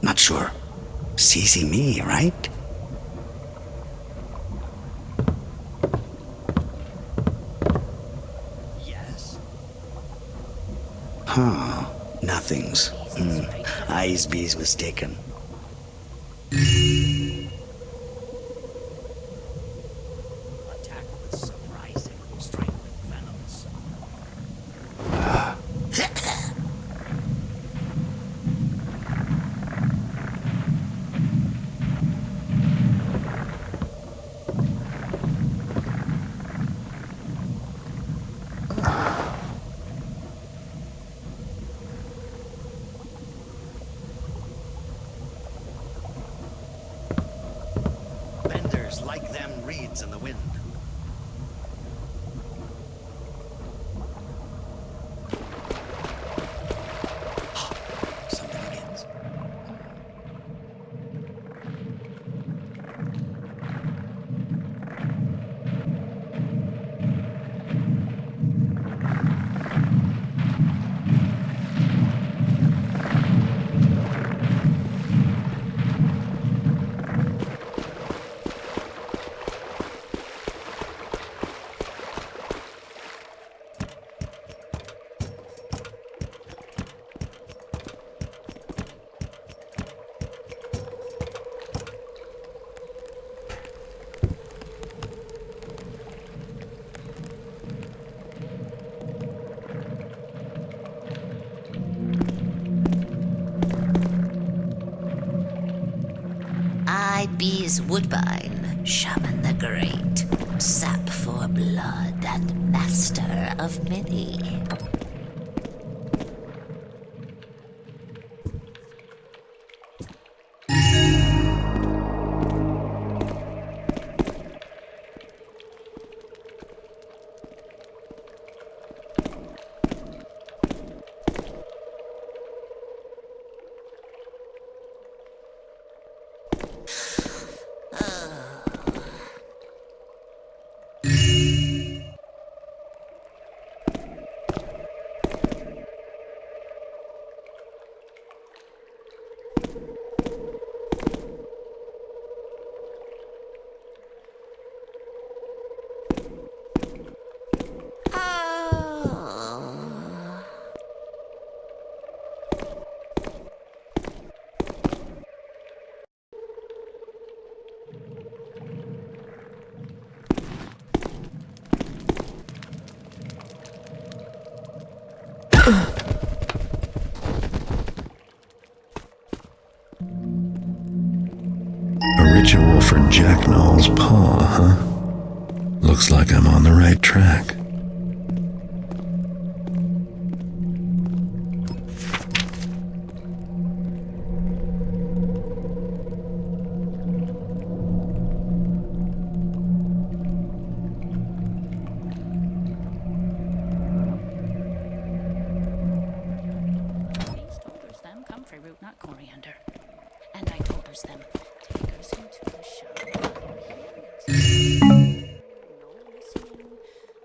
Not sure. CC me, right? Yes. Huh. Nothings. Eyes bees mistaken. Attack with surprising. Strike with venoms. Benders like them reeds in the wind. Something begins. Bees Woodbine, Shaman the Great, sap for blood and master of many. A ritual for Jack Noel's paw, huh? Looks like I'm on the right track. Comfrey root, not coriander. And I told them, take us into the shower. No listening.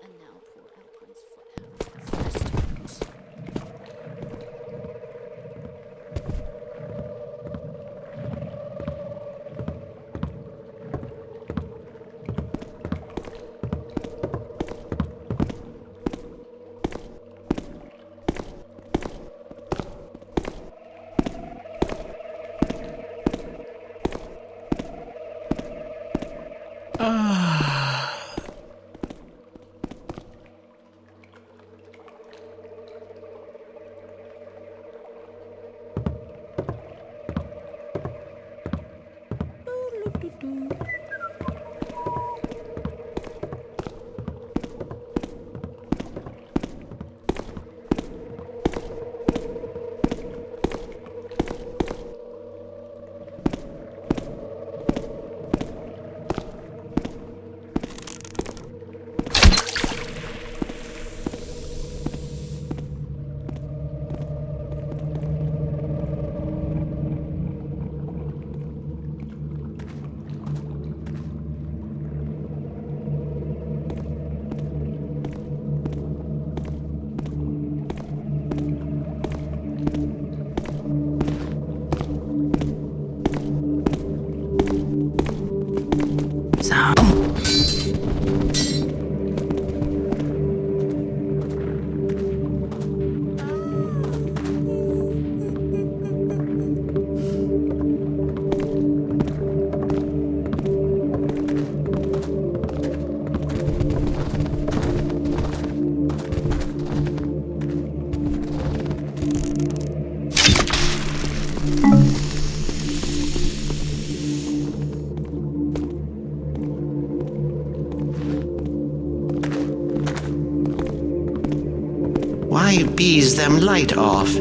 And now poor Alpine's foot having the first turns. Why bees them light off?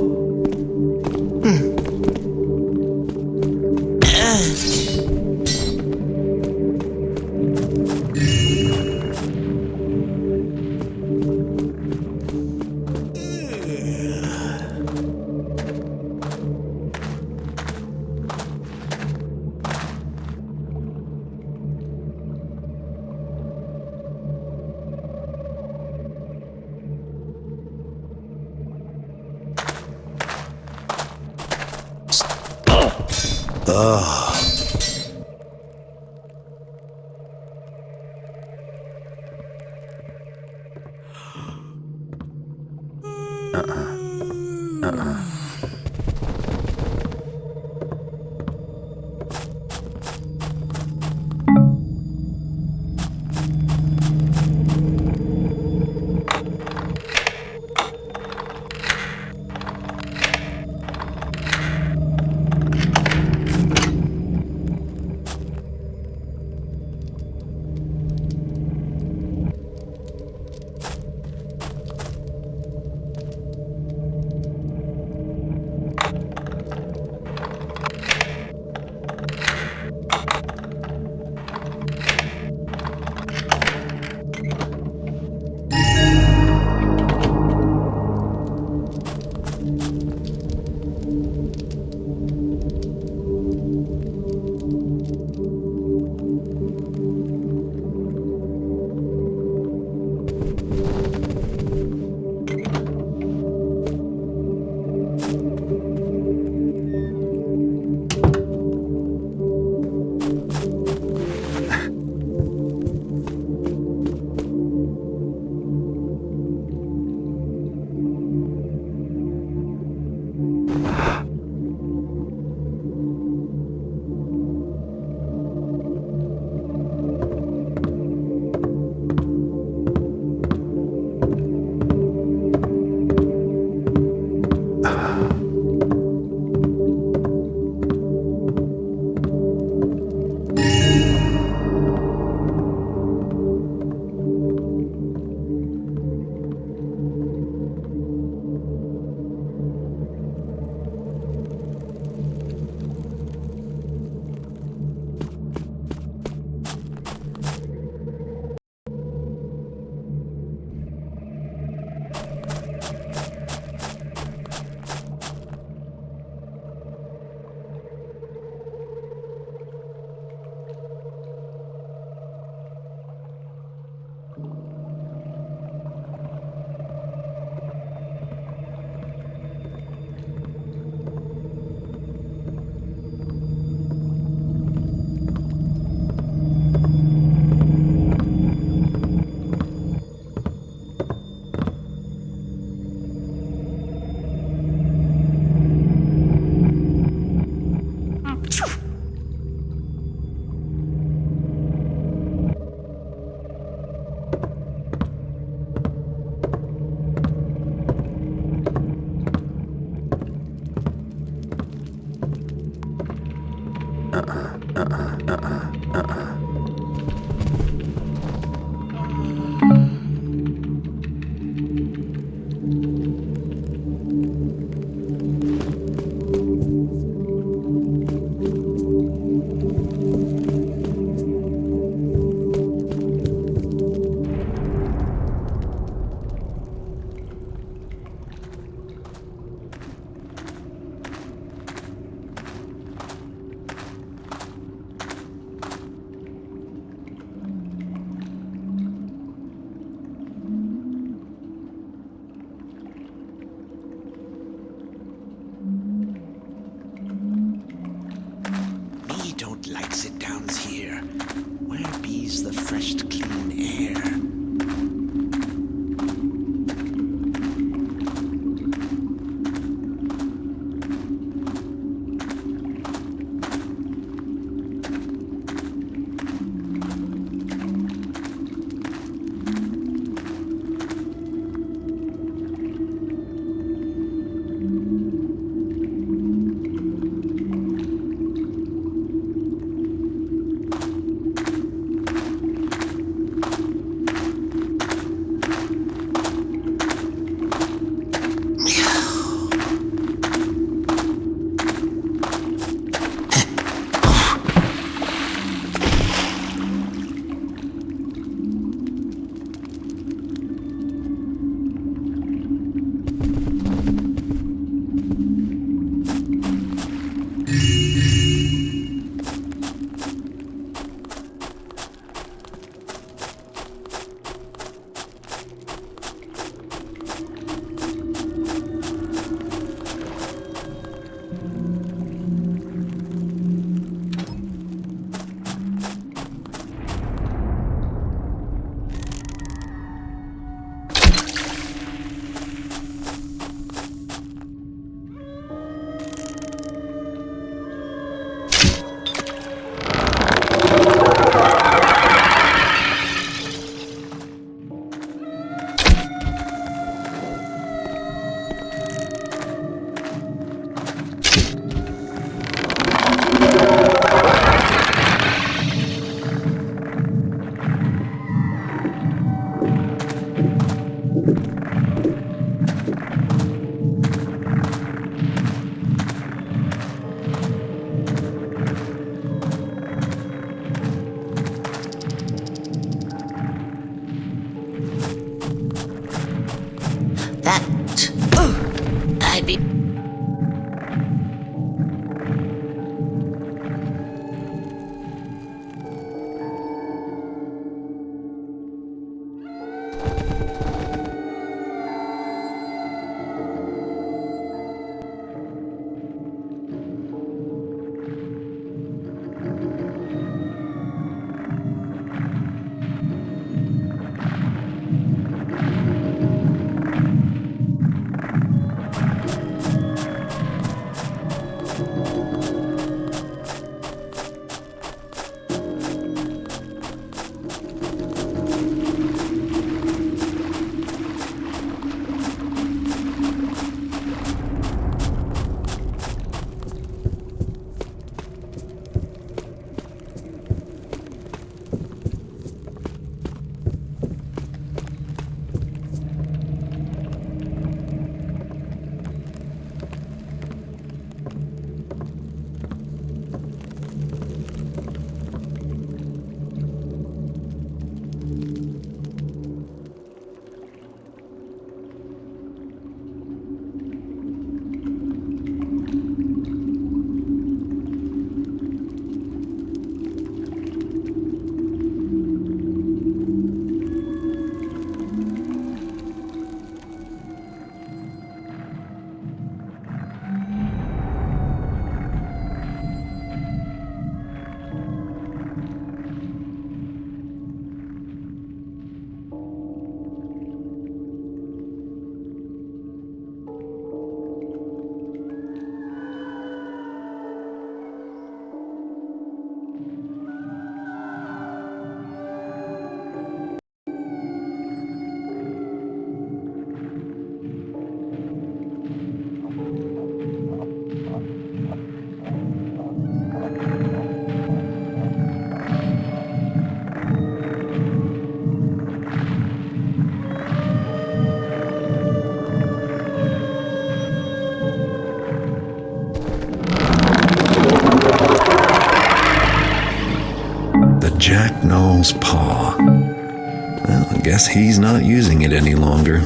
like sit downs here. Where bees the fresh, clean air? Jack Null's paw. Well, I guess he's not using it any longer.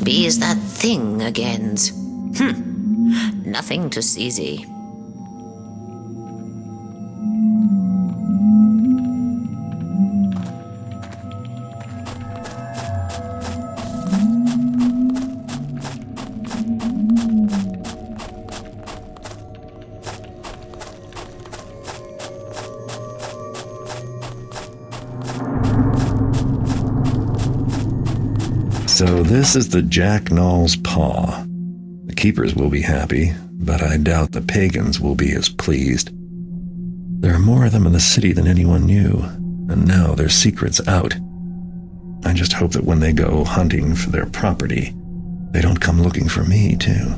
Be's that thing again. Nothing too easy. So this is the Jack Knoll's paw. The keepers will be happy, but I doubt the pagans will be as pleased. There are more of them in the city than anyone knew, and now their secret's out. I just hope that when they go hunting for their property, they don't come looking for me, too.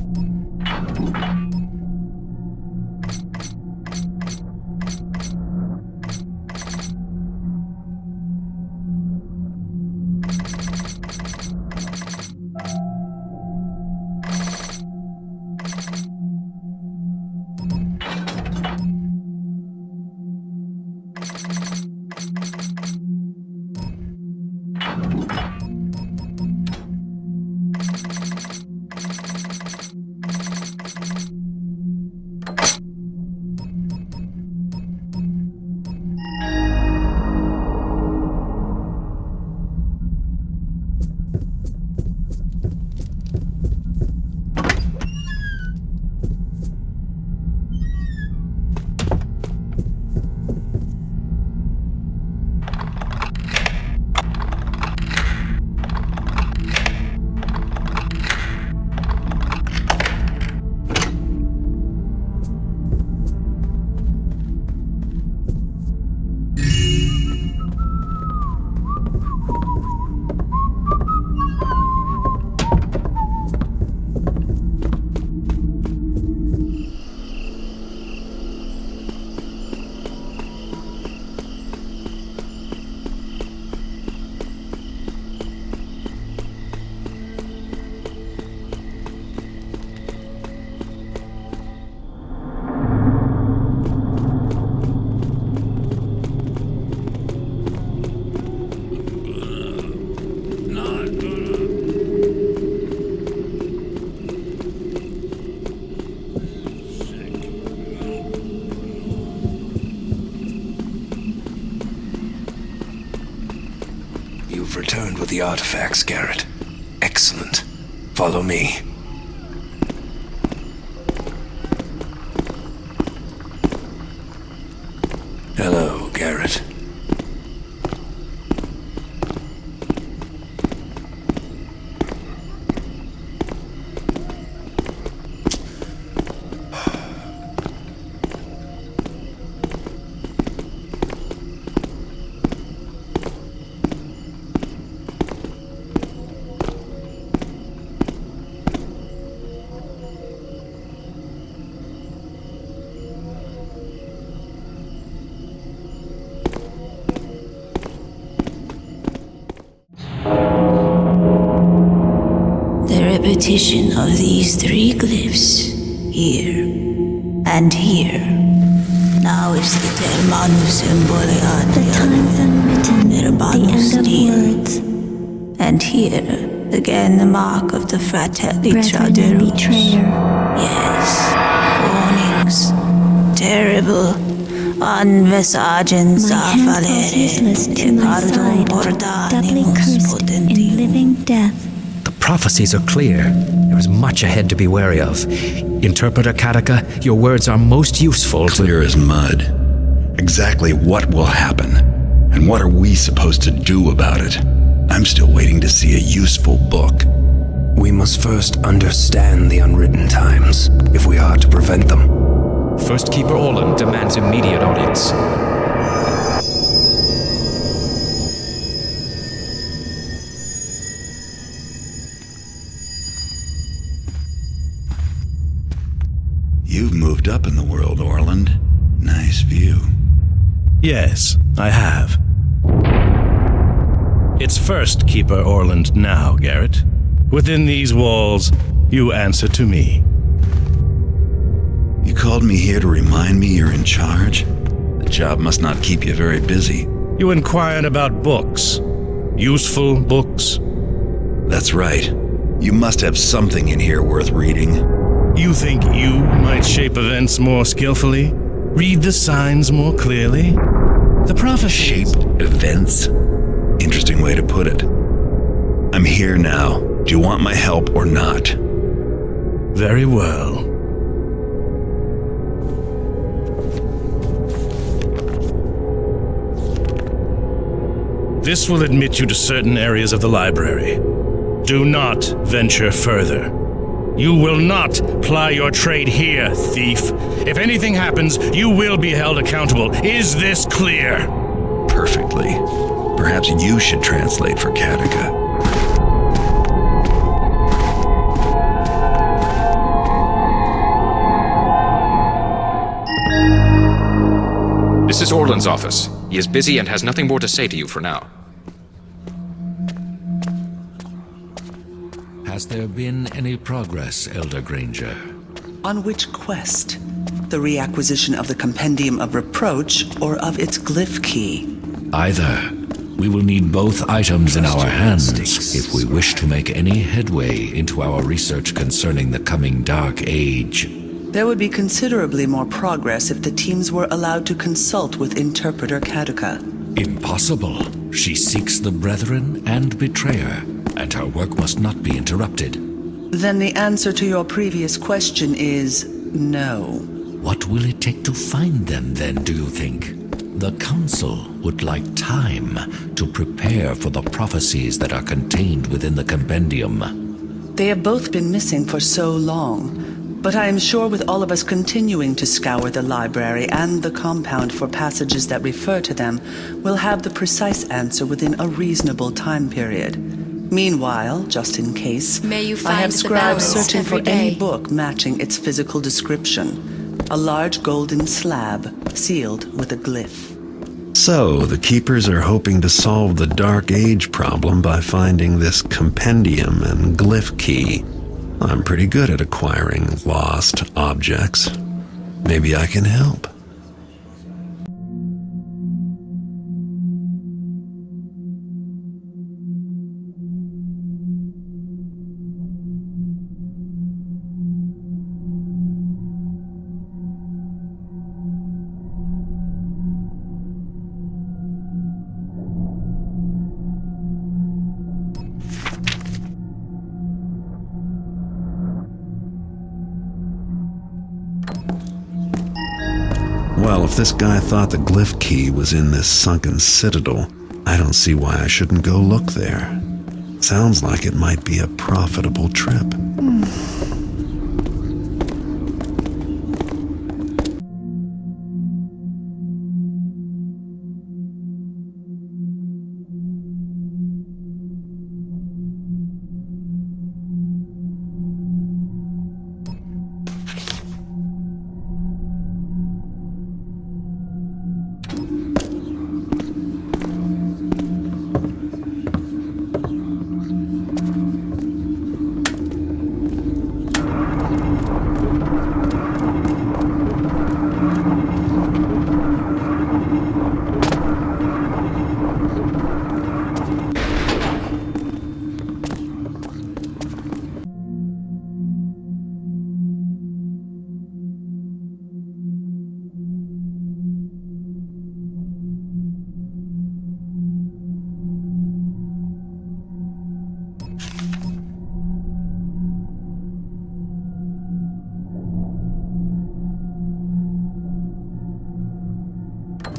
You've returned with the artifacts, Garrett. Excellent. Follow me. Hello, Garrett. Repetition of these three glyphs, here and here. Now is the Termanus Embolian, the times unwritten, the end of words. And here, again the mark of the Fratelli Traderus. Yes, warnings, terrible, unvesagens my hand falls useless to my side, doubly cursed in living death. Prophecies are clear. There is much ahead to be wary of. Interpreter Kataka, your words are most useful. Clear as mud. Exactly what will happen, and what are we supposed to do about it? I'm still waiting to see a useful book. We must first understand the unwritten times, if we are to prevent them. First Keeper Orland demands immediate audience. You've moved up in the world, Orland. Nice view. Yes, I have. It's First Keeper Orland now, Garrett. Within these walls, you answer to me. You called me here to remind me you're in charge? The job must not keep you very busy. You inquired about books. Useful books. That's right. You must have something in here worth reading. You think you might shape events more skillfully? Read the signs more clearly? The prophecies... Shaped events? Interesting way to put it. I'm here now. Do you want my help or not? Very well. This will admit you to certain areas of the library. Do not venture further. You will not ply your trade here, thief. If anything happens, you will be held accountable. Is this clear? Perfectly. Perhaps you should translate for Katika. This is Orland's office. He is busy and has nothing more to say to you for now. Has there been any progress, Elder Granger? On which quest? The reacquisition of the Compendium of Reproach or of its glyph key? Either. We will need both items in our hands if we wish to make any headway into our research concerning the coming Dark Age. There would be considerably more progress if the teams were allowed to consult with Interpreter Katika. Impossible. She seeks the Brethren and Betrayer, and her work must not be interrupted. Then the answer to your previous question is no. What will it take to find them then, do you think? The Council would like time to prepare for the prophecies that are contained within the compendium. They have both been missing for so long. But I am sure with all of us continuing to scour the library and the compound for passages that refer to them, we'll have the precise answer within a reasonable time period. Meanwhile, just in case, May you find I have the scribes balance searching for every any day. book matching its physical description. A large golden slab, sealed with a glyph. So, the Keepers are hoping to solve the Dark Age problem by finding this compendium and glyph key. I'm pretty good at acquiring lost objects. Maybe I can help. Well, if this guy thought the glyph key was in this sunken citadel, I don't see why I shouldn't go look there. Sounds like it might be a profitable trip.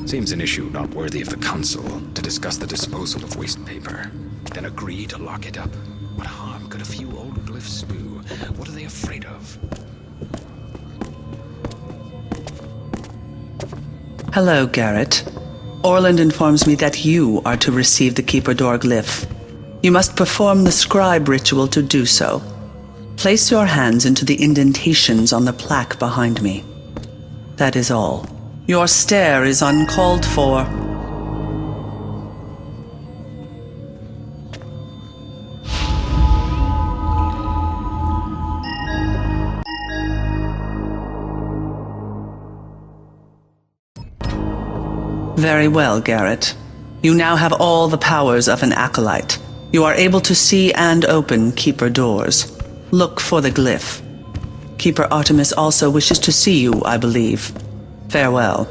Seems an issue not worthy of the Council to discuss the disposal of waste paper, then agree to lock it up. What harm could a few old glyphs do? What are they afraid of? Hello, Garrett. Orland informs me that you are to receive the Keeper Door glyph. You must perform the scribe ritual to do so. Place your hands into the indentations on the plaque behind me. That is all. Your stare is uncalled for. Very well, Garrett. You now have all the powers of an acolyte. You are able to see and open Keeper doors. Look for the glyph. Keeper Artemis also wishes to see you, I believe. Farewell.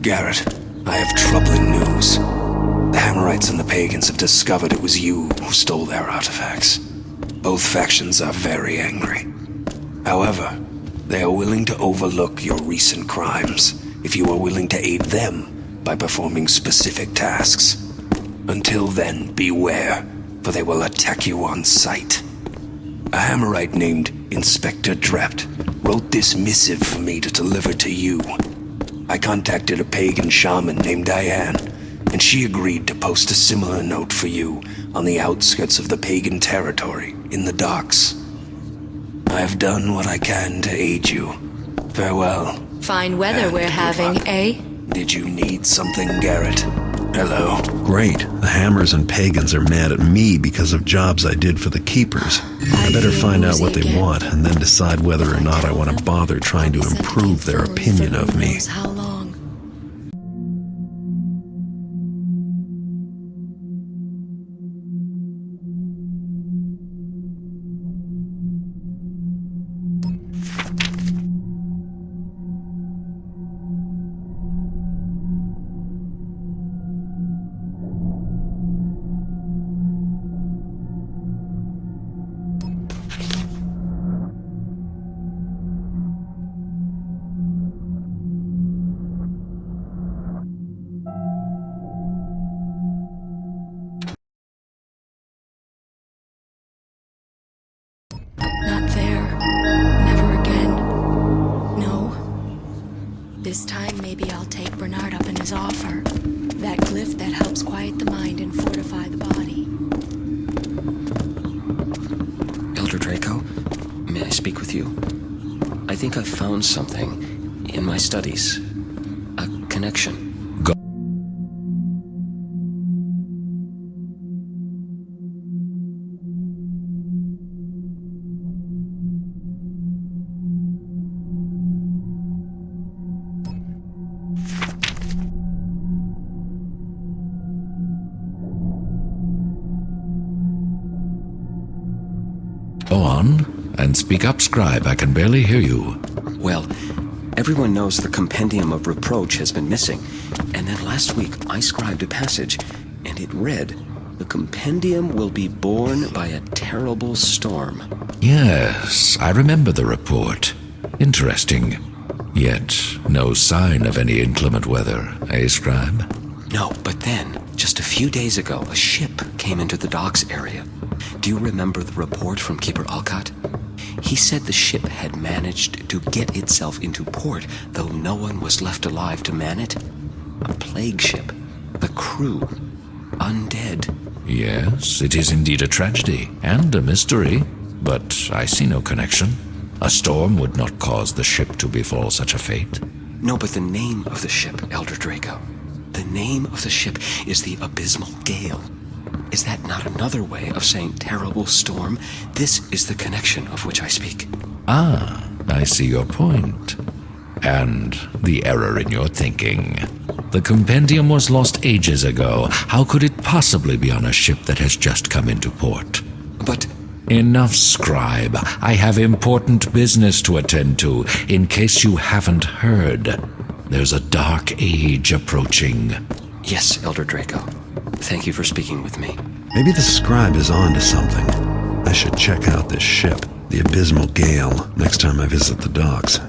Garrett, I have troubling news. The Hammerites and the Pagans have discovered it was you who stole their artifacts. Both factions are very angry. However, they are willing to overlook your recent crimes if you are willing to aid them by performing specific tasks. Until then, beware, for they will attack you on sight. A Hammerite named Inspector Drept wrote this missive for me to deliver to you. I contacted a pagan shaman named Diane, and she agreed to post a similar note for you on the outskirts of the pagan territory in the docks. I have done what I can to aid you. Farewell. Fine weather we're having, eh? Did you need something, Garrett? Hello. Great. The Hammers and Pagans are mad at me because of jobs I did for the Keepers. I better find out what they want and then decide whether or not I want to bother trying to improve their opinion of me. How long? Not there. Never again. No. This time, maybe I'll take Bernard up in his offer. That glyph that helps quiet the mind and fortify the body. Elder Draco, may I speak with you? I think I've found something in my studies. A connection. Go on, and speak up, Scribe. I can barely hear you. Well, everyone knows the Compendium of Reproach has been missing, and then last week I scribed a passage, and it read, "The Compendium will be borne by a terrible storm." Yes, I remember the report. Interesting. Yet, no sign of any inclement weather, eh, Scribe? No, but then, just a few days ago, a ship came into the docks area. Do you remember the report from Keeper Alcott? He said the ship had managed to get itself into port, though no one was left alive to man it. A plague ship. The crew. Undead. Yes, it is indeed a tragedy, and a mystery. But I see no connection. A storm would not cause the ship to befall such a fate. No, but the name of the ship, Elder Draco. The name of the ship is the Abysmal Gale. Is that not another way of saying terrible storm? This is the connection of which I speak. Ah, I see your point. And the error in your thinking. The compendium was lost ages ago. How could it possibly be on a ship that has just come into port? But Enough, scribe. I have important business to attend to. In case you haven't heard, there's a dark age approaching. Yes, Elder Draco. Thank you for speaking with me. Maybe the scribe is on to something. I should check out this ship, the Abysmal Gale, next time I visit the docks.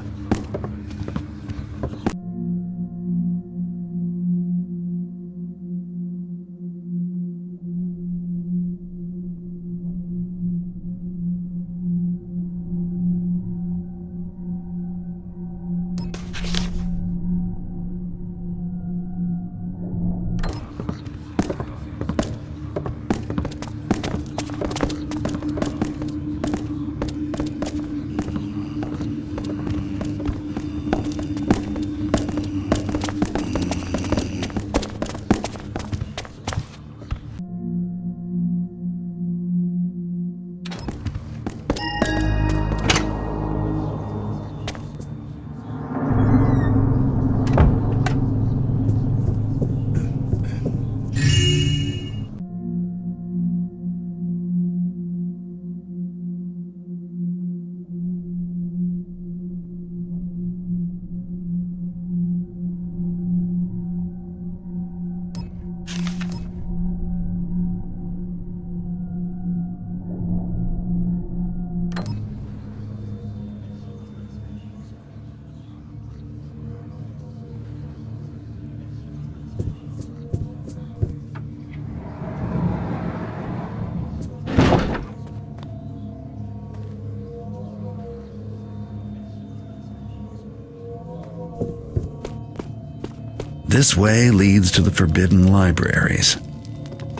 This way leads to the Forbidden Libraries.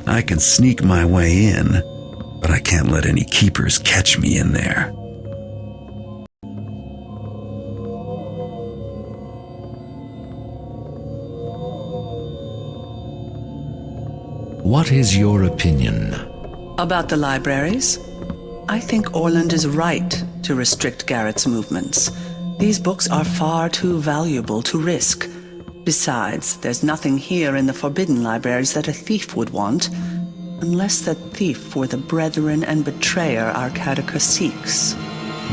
I can sneak my way in, but I can't let any keepers catch me in there. What is your opinion? About the libraries? I think Orland is right to restrict Garrett's movements. These books are far too valuable to risk. Besides, there's nothing here in the Forbidden Libraries that a thief would want, unless that thief were the brethren and betrayer our Catacus seeks.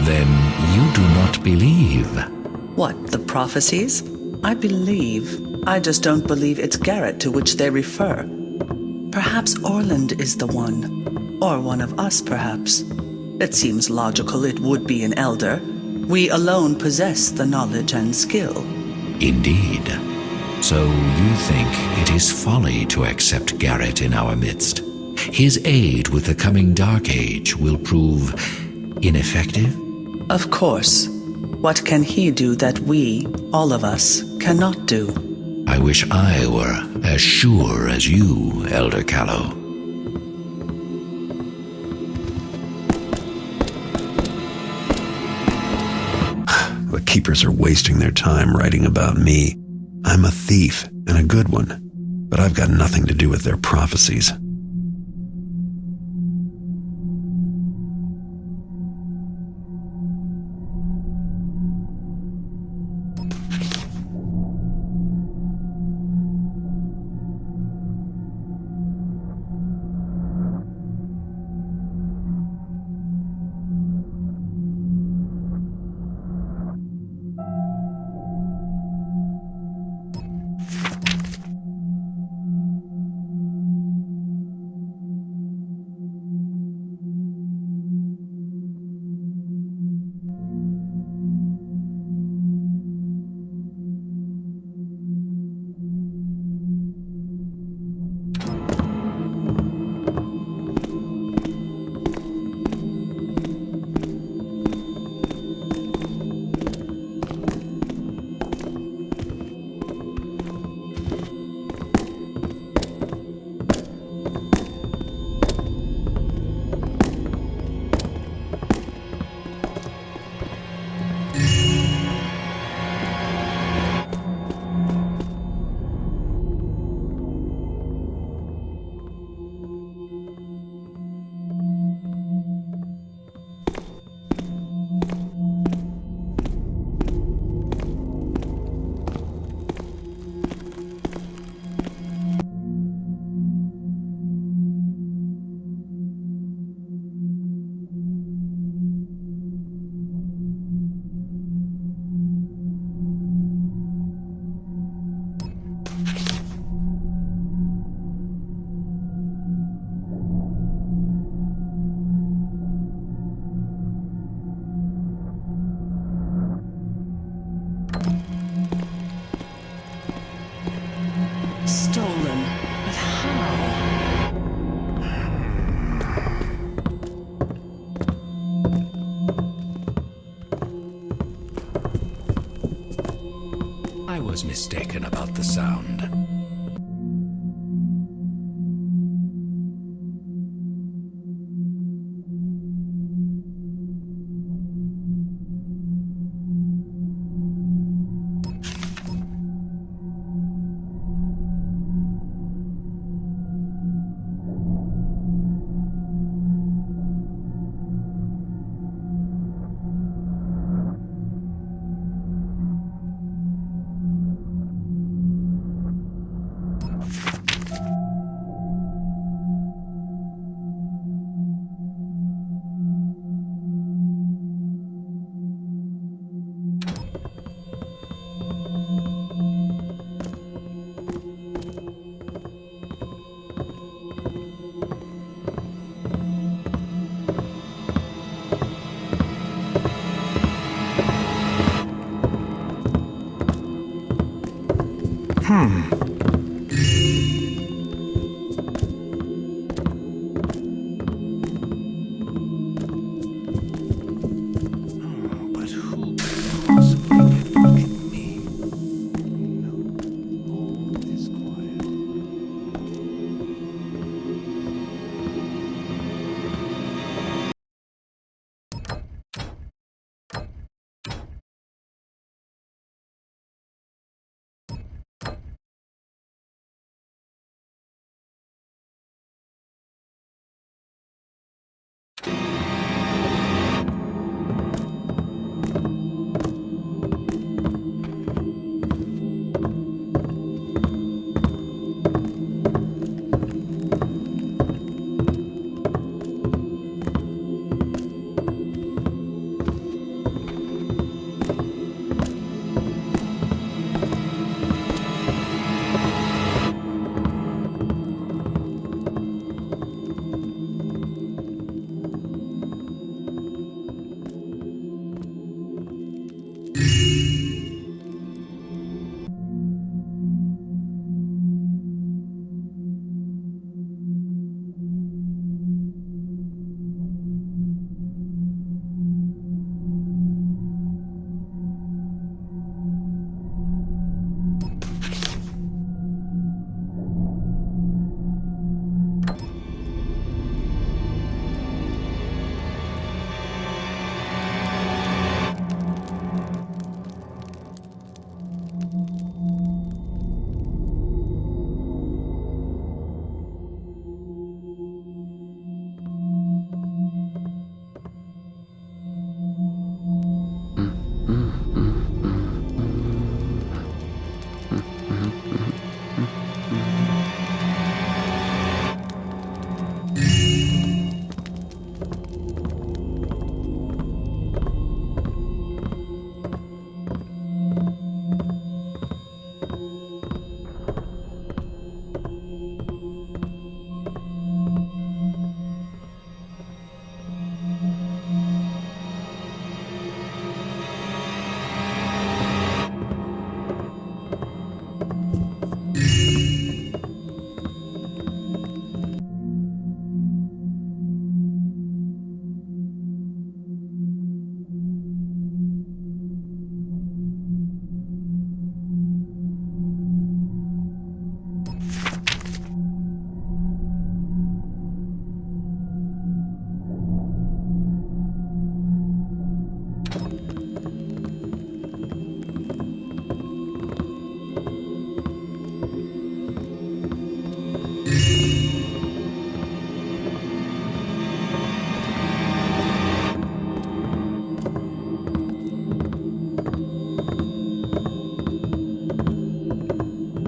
Then you do not believe. What, the prophecies? I believe. I just don't believe it's Garrett to which they refer. Perhaps Orland is the one. Or one of us, perhaps. It seems logical it would be an elder. We alone possess the knowledge and skill. Indeed. So you think it is folly to accept Garrett in our midst? His aid with the coming Dark Age will prove ineffective? Of course. What can he do that we, all of us, cannot do? I wish I were as sure as you, Elder Callow. The keepers are wasting their time writing about me. I'm a thief, and a good one, but I've got nothing to do with their prophecies. Stolen. But how? I was mistaken about the sound.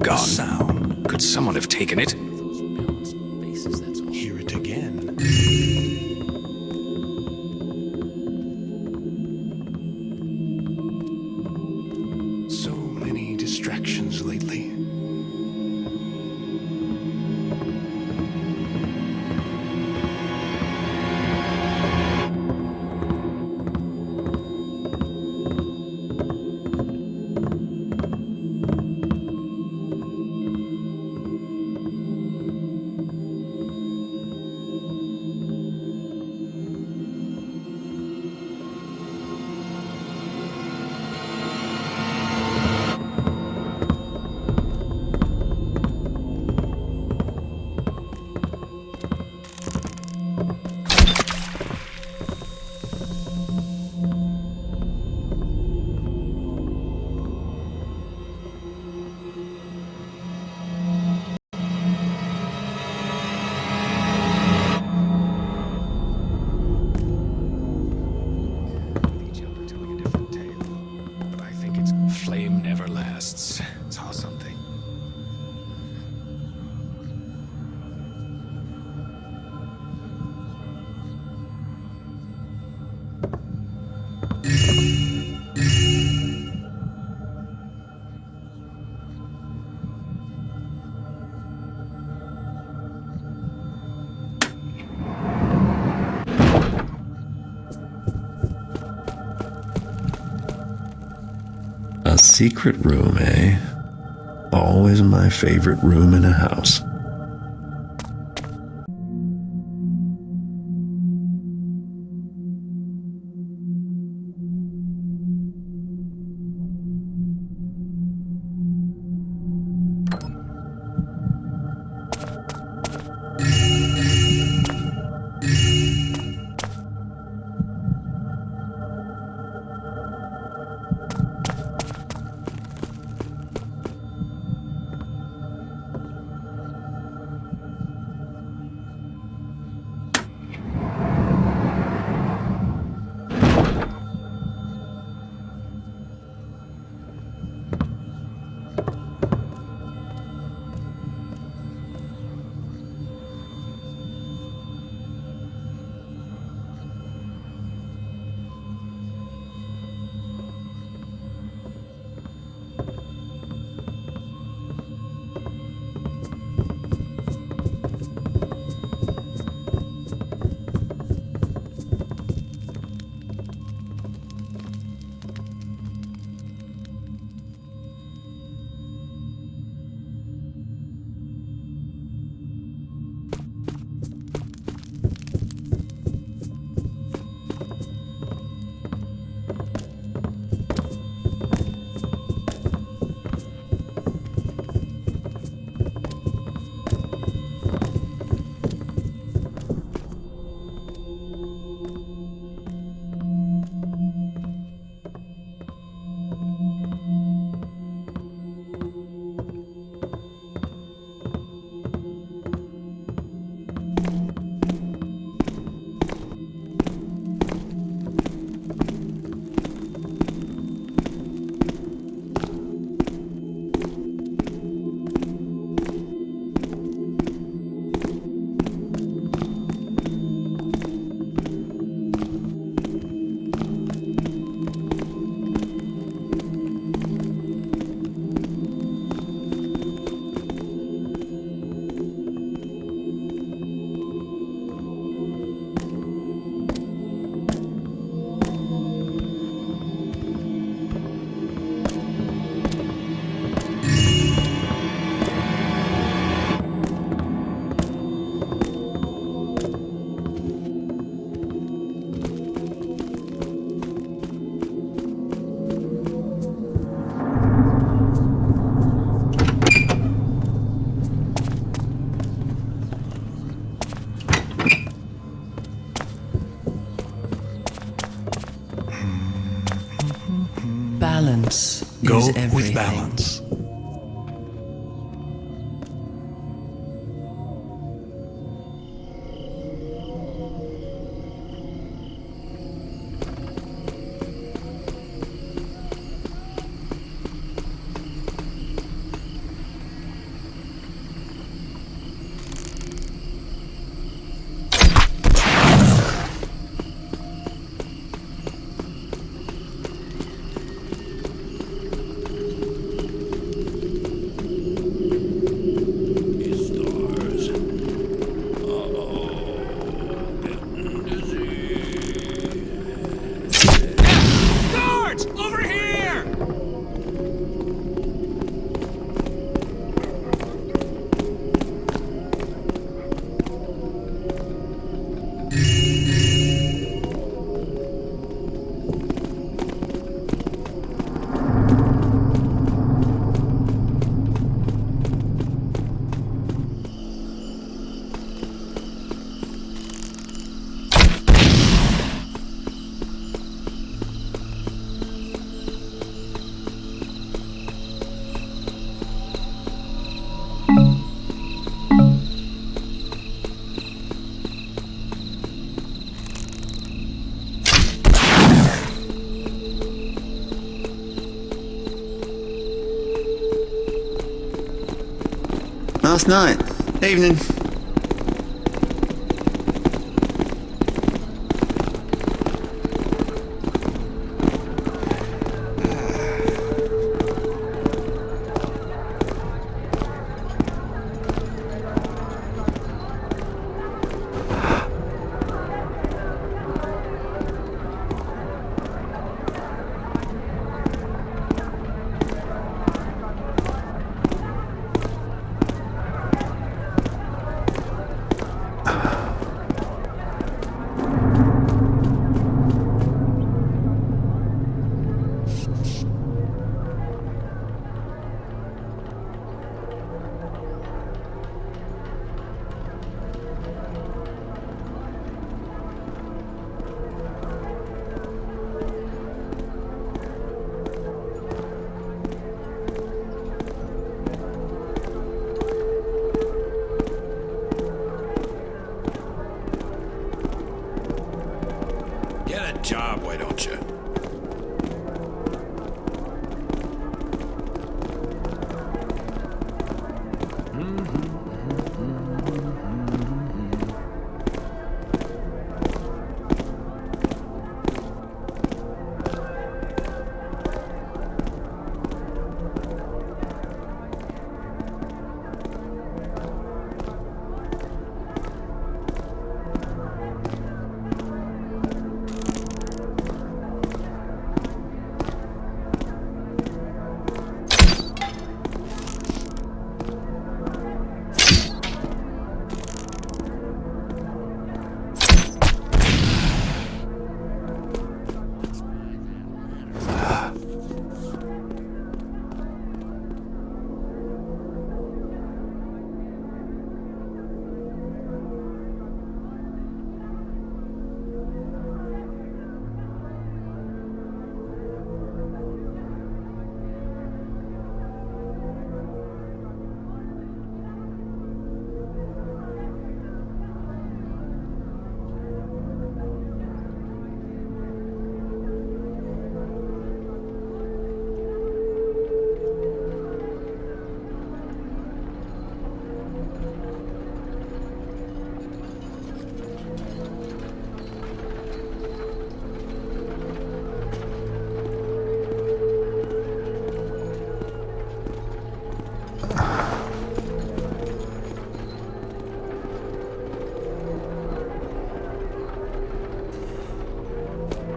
Gone. Sound. Could someone have taken it? Hear it again. So many distractions lately. secret room, eh? Always my favorite room in a house. Balance. Go is everything. with balance. Last night. Evening.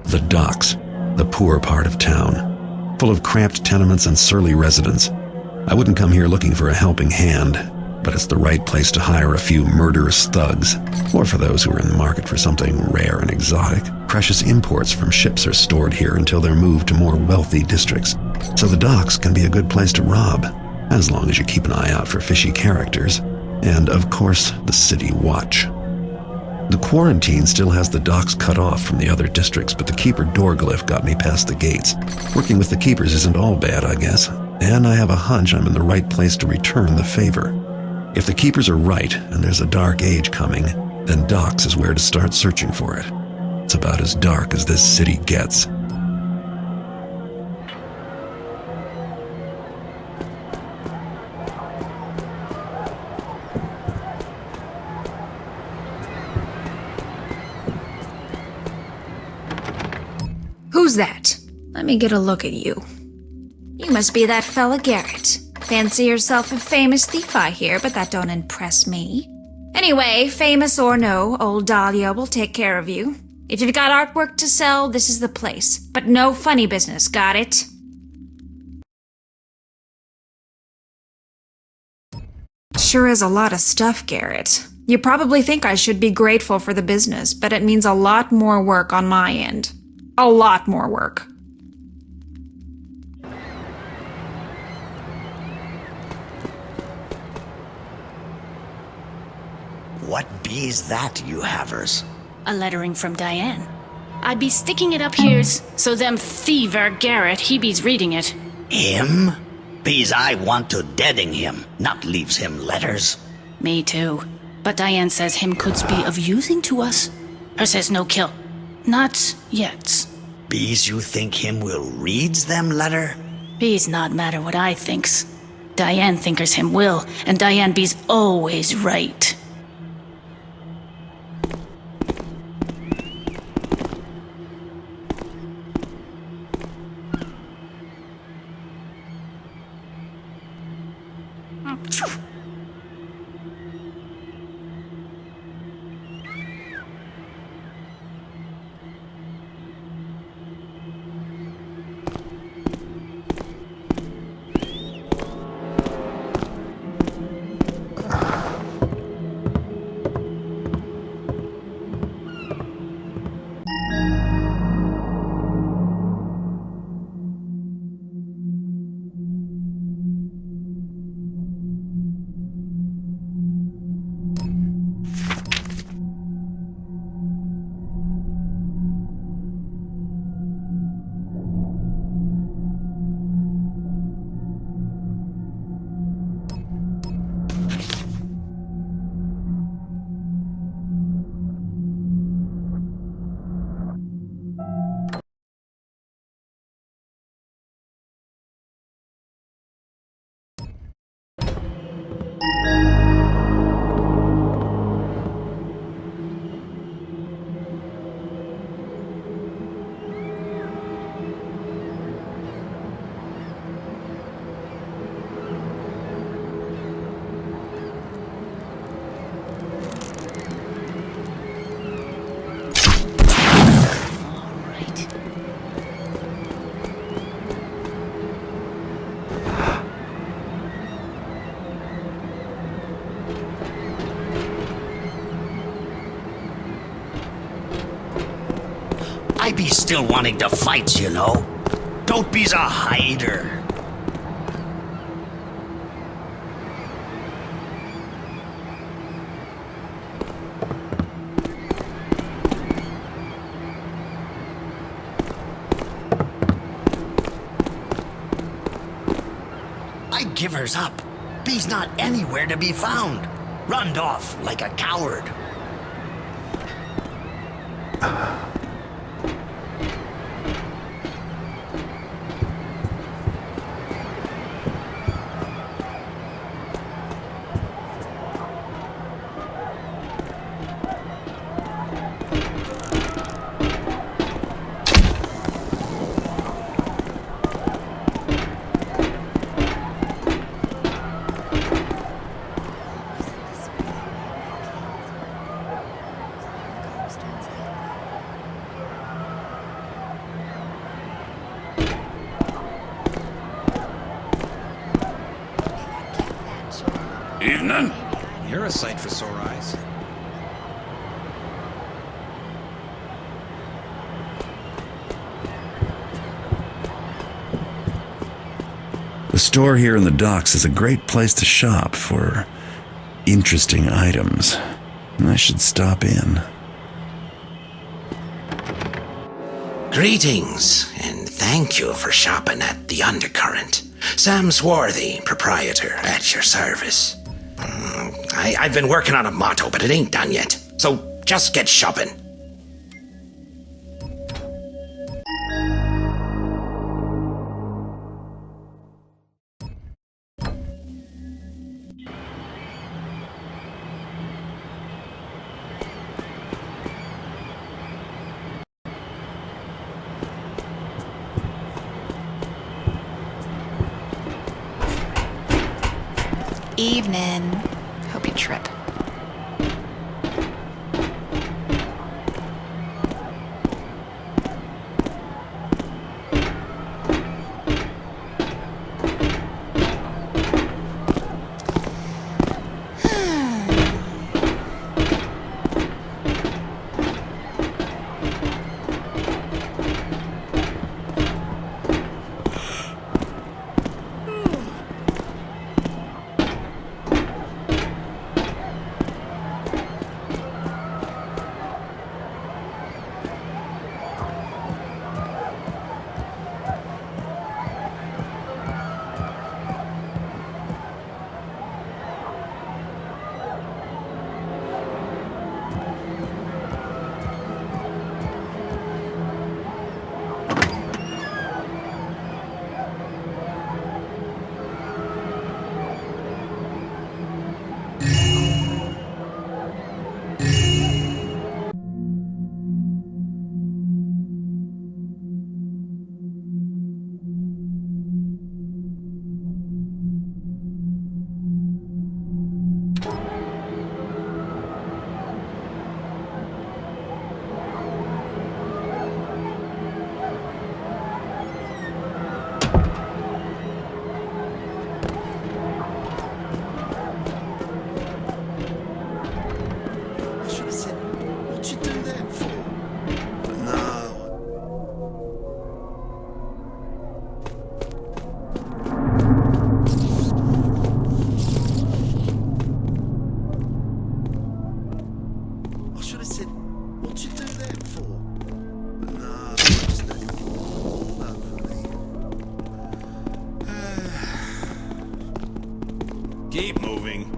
The docks, the poor part of town, full of cramped tenements and surly residents. I wouldn't come here looking for a helping hand, but it's the right place to hire a few murderous thugs, or for those who are in the market for something rare and exotic. Precious imports from ships are stored here until they're moved to more wealthy districts, so the docks can be a good place to rob, as long as you keep an eye out for fishy characters, and of course, the city watch. The quarantine still has the docks cut off from the other districts, but the keeper door glyph got me past the gates. Working with the keepers isn't all bad, I guess, and I have a hunch I'm in the right place to return the favor. If the keepers are right, and there's a dark age coming, then docks is where to start searching for it. It's about as dark as this city gets. Who's that? Let me get a look at you. You must be that fella Garrett. Fancy yourself a famous thief, I hear, but that don't impress me. Anyway, famous or no, old Dahlia will take care of you. If you've got artwork to sell, this is the place. But no funny business, got it? Sure is a lot of stuff, Garrett. You probably think I should be grateful for the business, but it means a lot more work on my end. A lot more work. What be's that, you havers? A lettering from Diane. I'd be sticking it up here's so them thiever Garrett, he be's reading it. Him? Be's I want to deading him, not leaves him letters. Me too. But Diane says him could's be of using to us. Her says no kill. Not yet. Be's you think him will reads them letter? Be's not matter what I thinks. Diane thinkers him will, and Diane be's always right. I be still wanting to fight, you know. Don't be's a hider. I give hers up. Be's not anywhere to be found. Runned off like a coward. Evening. You're a sight for sore eyes. The store here in the docks is a great place to shop for interesting items. I should stop in. Greetings, and thank you for shopping at The Undercurrent. Sam Swarthy, proprietor, at your service. I've been working on a motto, but it ain't done yet. So just get shopping. Evening. Hope you trip. Keep moving.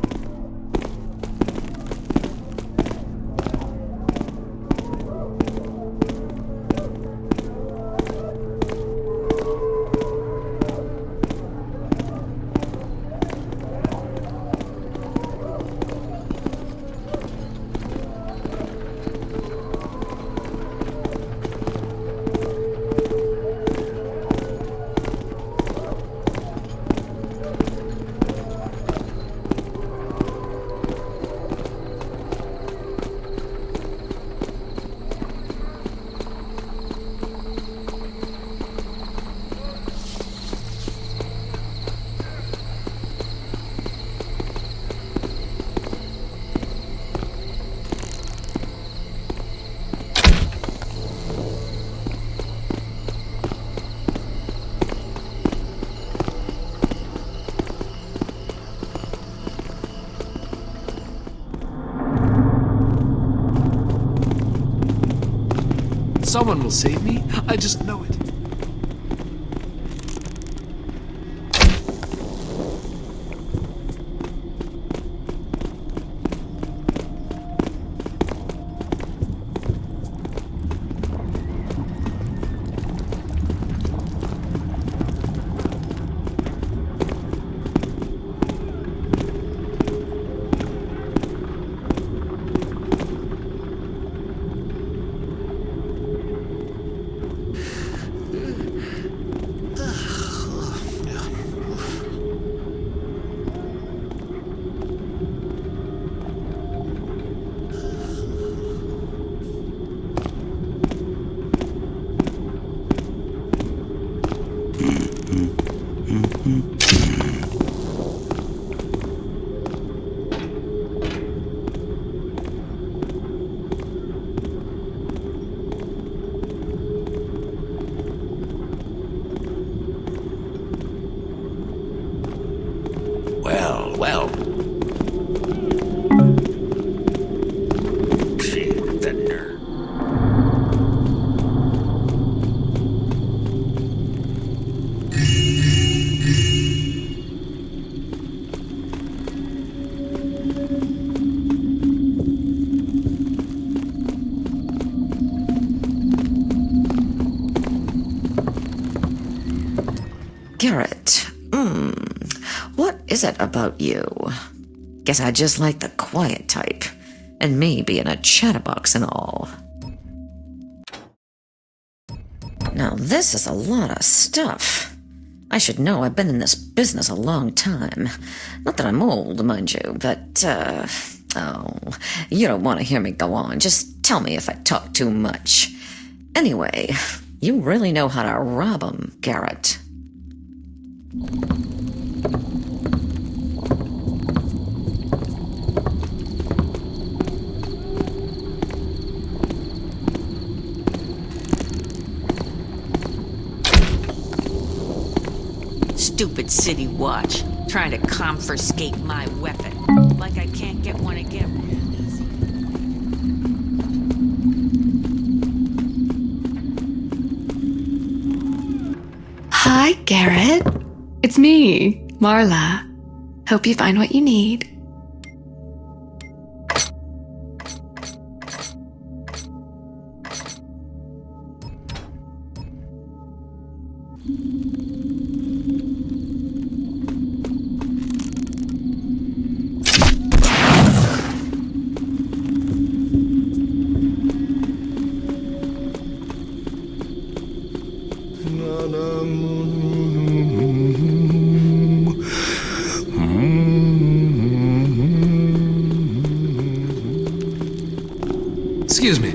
Someone will save me. I just know it. Garrett. What is it about you? Guess I just like the quiet type. And me being a chatterbox and all. Now this is a lot of stuff. I should know. I've been in this business a long time. Not that I'm old, mind you, but, you don't want to hear me go on. Just tell me if I talk too much. Anyway, you really know how to rob 'em, Garrett. Stupid city watch, trying to confiscate my weapon. Like I can't get one again. Hi, Garrett. It's me, Marla. Hope you find what you need. Excuse me.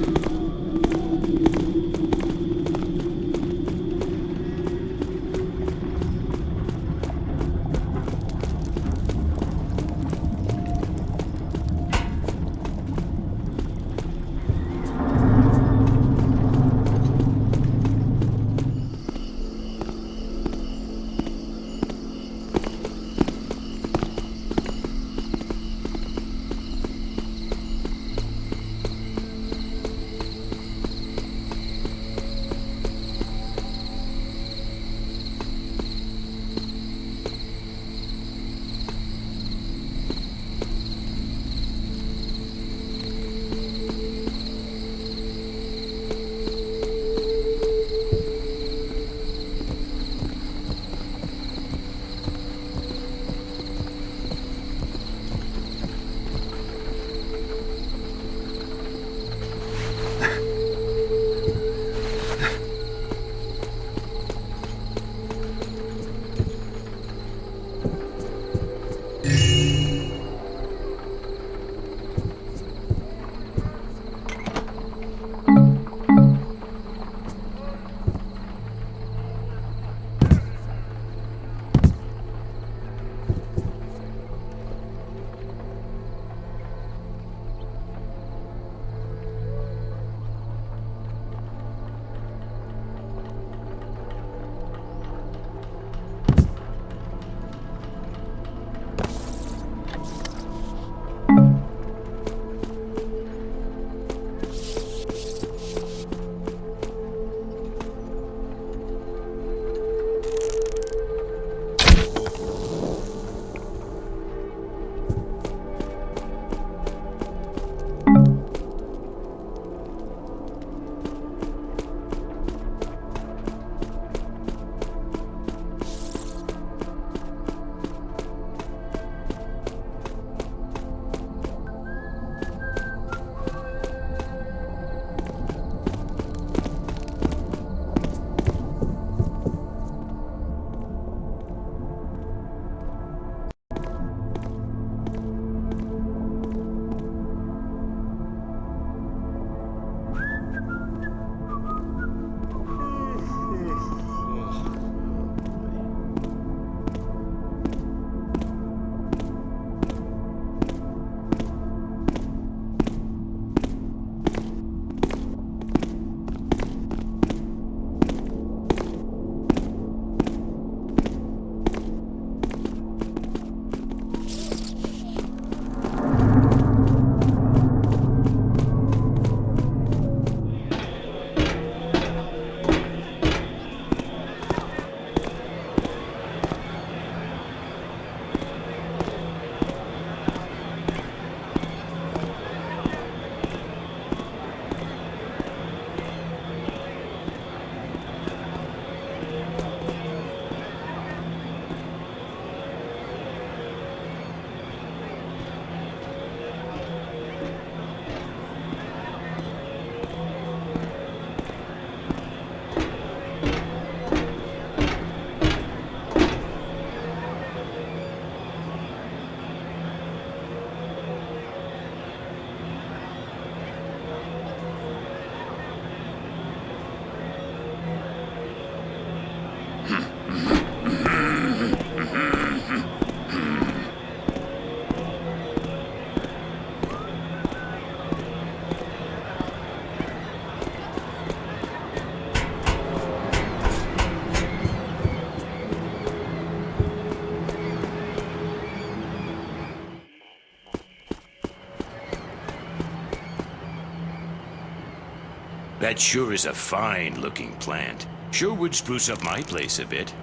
That sure is a fine-looking plant. Sure would spruce up my place a bit.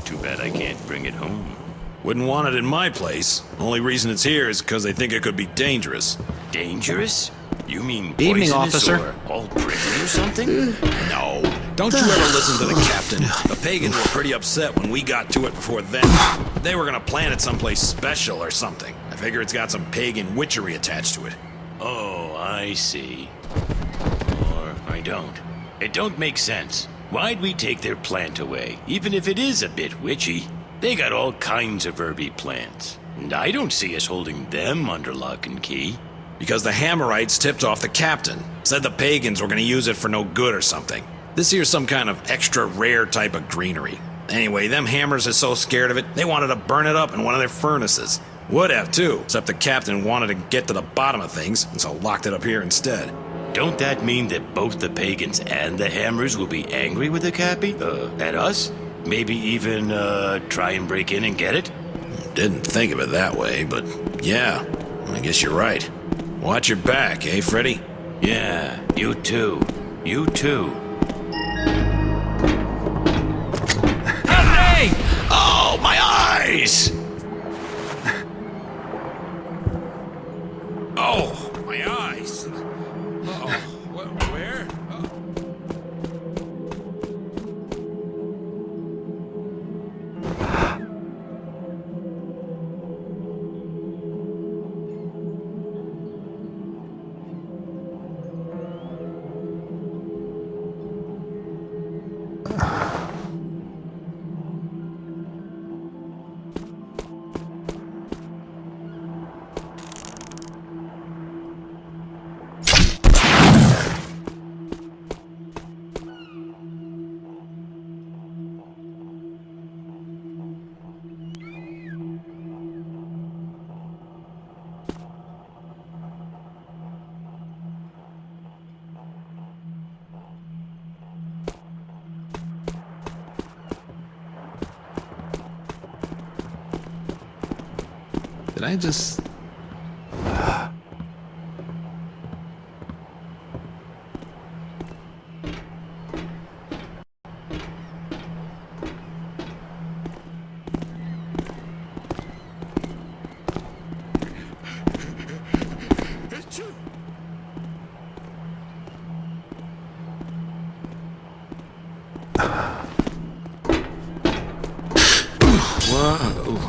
Too bad I can't bring it home. Wouldn't want it in my place. Only reason it's here is because they think it could be dangerous. Dangerous? You mean Evening, poisonous officer. or all prickly or something? No. Don't you ever listen to the captain. The Pagans were pretty upset when we got to it before them. They were gonna plant it someplace special or something. I figure it's got some pagan witchery attached to it. Oh, I see. Or I don't. It don't make sense. Why'd we take their plant away, even if it is a bit witchy? They got all kinds of herby plants, and I don't see us holding them under lock and key. Because the Hammerites tipped off the captain. Said the Pagans were gonna use it for no good or something. This here's some kind of extra rare type of greenery. Anyway, them Hammers are so scared of it, they wanted to burn it up in one of their furnaces. Would have too, except the captain wanted to get to the bottom of things, and so locked it up here instead. Don't that mean that both the Pagans and the Hammers will be angry with the Cappy? At us? Maybe even, try and break in and get it? Didn't think of it that way, but yeah, I guess you're right. Watch your back, eh, Freddy? Yeah, you too. You too. Hey! Oh, my eyes! Oh, my eyes! Uh-oh. Where? Did I just... Whoa.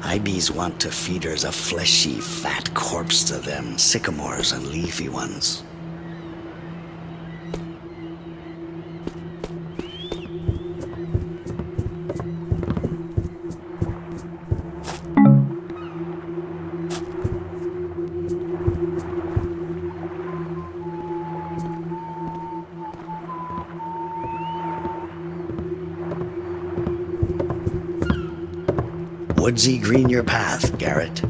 Ibis want to feed her a fleshy, fat corpse to them sycamores and leafy ones. Woodsy green your path, Garrett.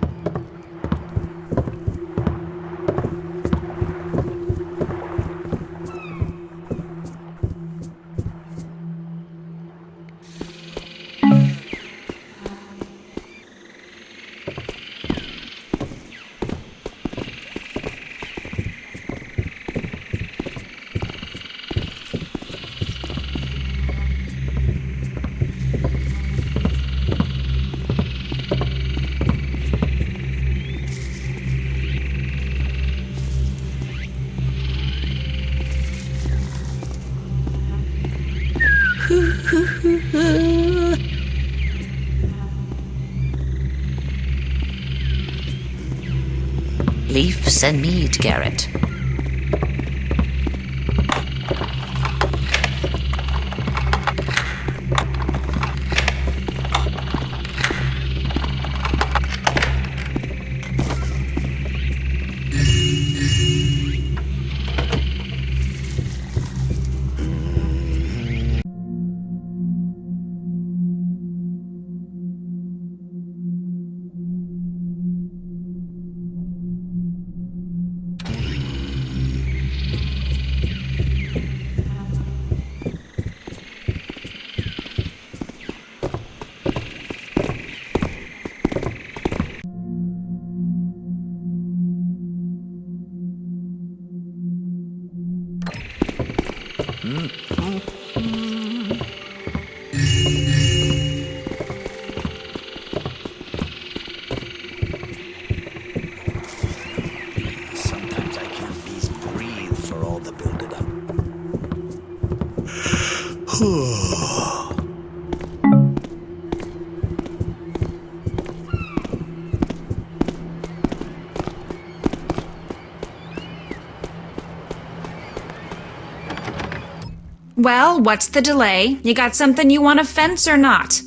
Leaf, send mead, Garrett. Sometimes I can't bees breathe for all the build-it up. Well, what's the delay? You got something you want to fence or not?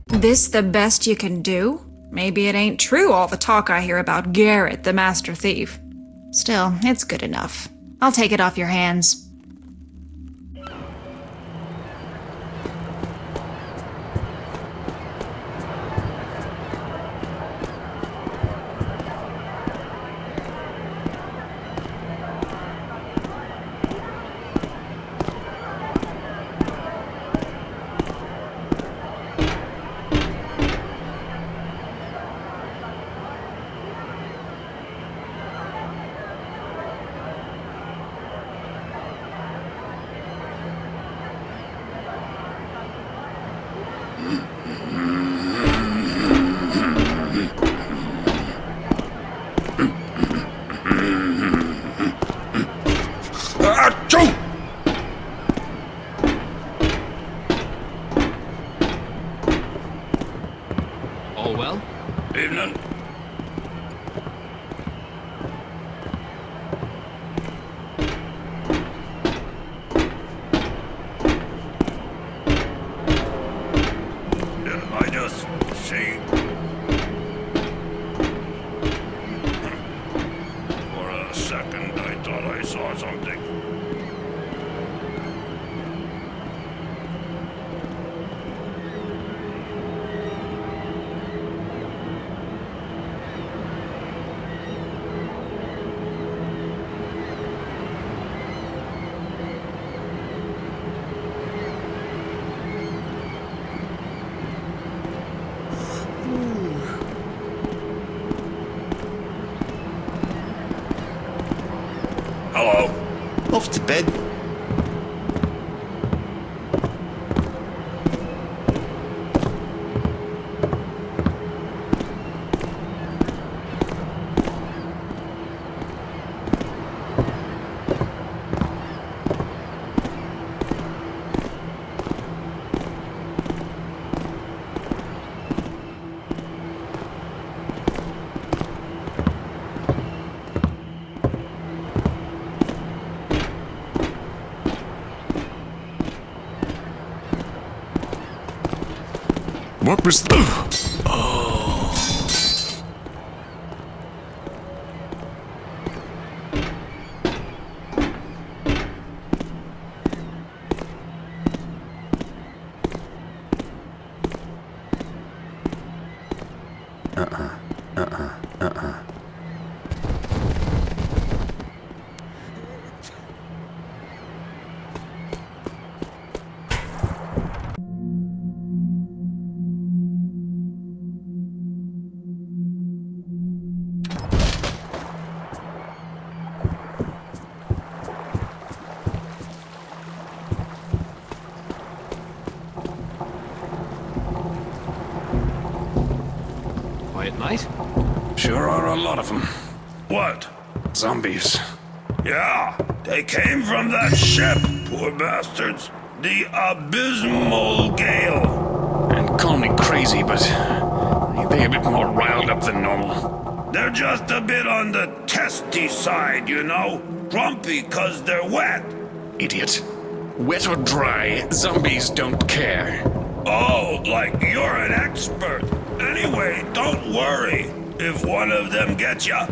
This the best you can do? Maybe it ain't true all the talk I hear about Garrett, the master thief. Still, it's good enough. I'll take it off your hands. All well? Evening. I just see. For a second, I thought I saw something. Hello. Off to bed. What was the... Quiet night? Sure are a lot of them. What? Zombies. Yeah, they came from that ship, poor bastards. The Abysmal Gale. And call me crazy, but ain't they a bit more riled up than normal? They're just a bit on the testy side, you know? Grumpy 'cause they're wet. Idiot. Wet or dry, zombies don't care. Oh, like you're an expert. Anyway, don't worry. If one of them gets ya,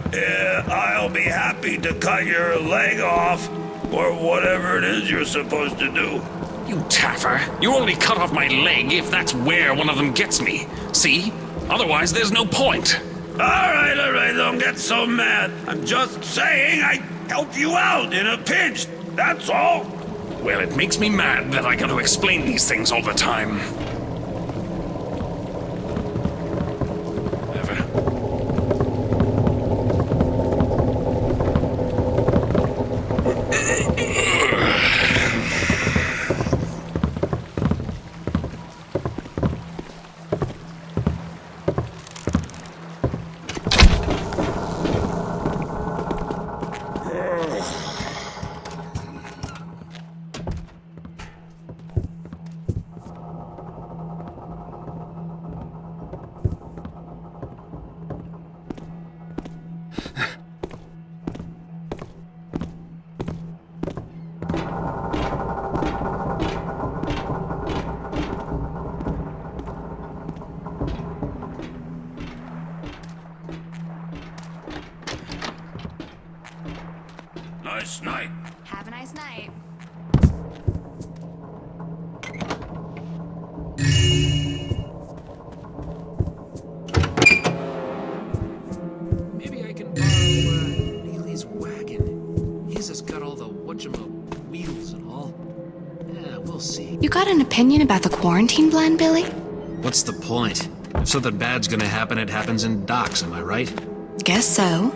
I'll be happy to cut your leg off, or whatever it is you're supposed to do. You taffer. You only cut off my leg if that's where one of them gets me. See? Otherwise, there's no point. Alright, don't get so mad. I'm just saying I help you out in a pinch, that's all. Well, it makes me mad that I got to explain these things all the time. Nice night. Have a nice night. Maybe I can borrow Neely's wagon. His has got all the wheels and all. Yeah, we'll see. You got an opinion about the quarantine plan, Billy? What's the point? If something bad's gonna happen, it happens in docks, am I right? Guess so.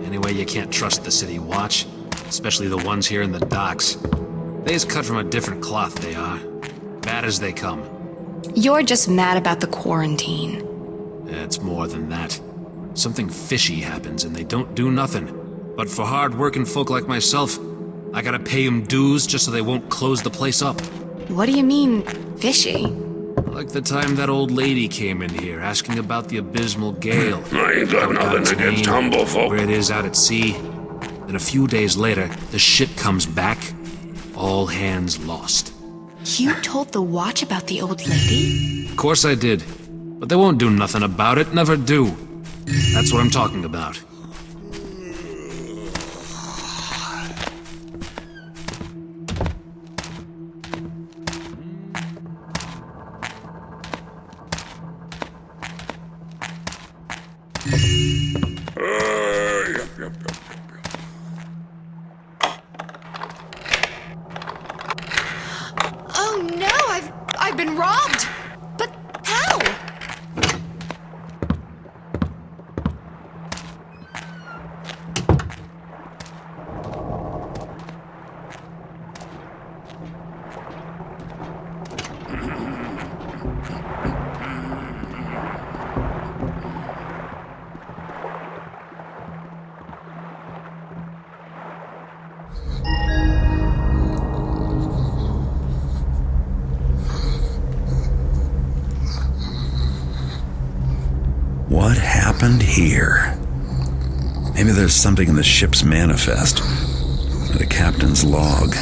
Anyway, you can't trust the city watch, especially the ones here in the docks. They's cut from a different cloth, they are. Bad as they come. You're just mad about the quarantine. It's more than that. Something fishy happens and they don't do nothing. But for hard-working folk like myself, I gotta pay them dues just so they won't close the place up. What do you mean, fishy? Like the time that old lady came in here asking about the Abysmal Gale. I ain't got nothing against humble folk. Where it is out at sea. Then a few days later, the ship comes back. All hands lost. You told the watch about the old lady? Of course I did. But they won't do nothing about it, never do. That's what I'm talking about. Oh no, I've been robbed! But how? What happened here? Maybe there's something in the ship's manifest, or the captain's log.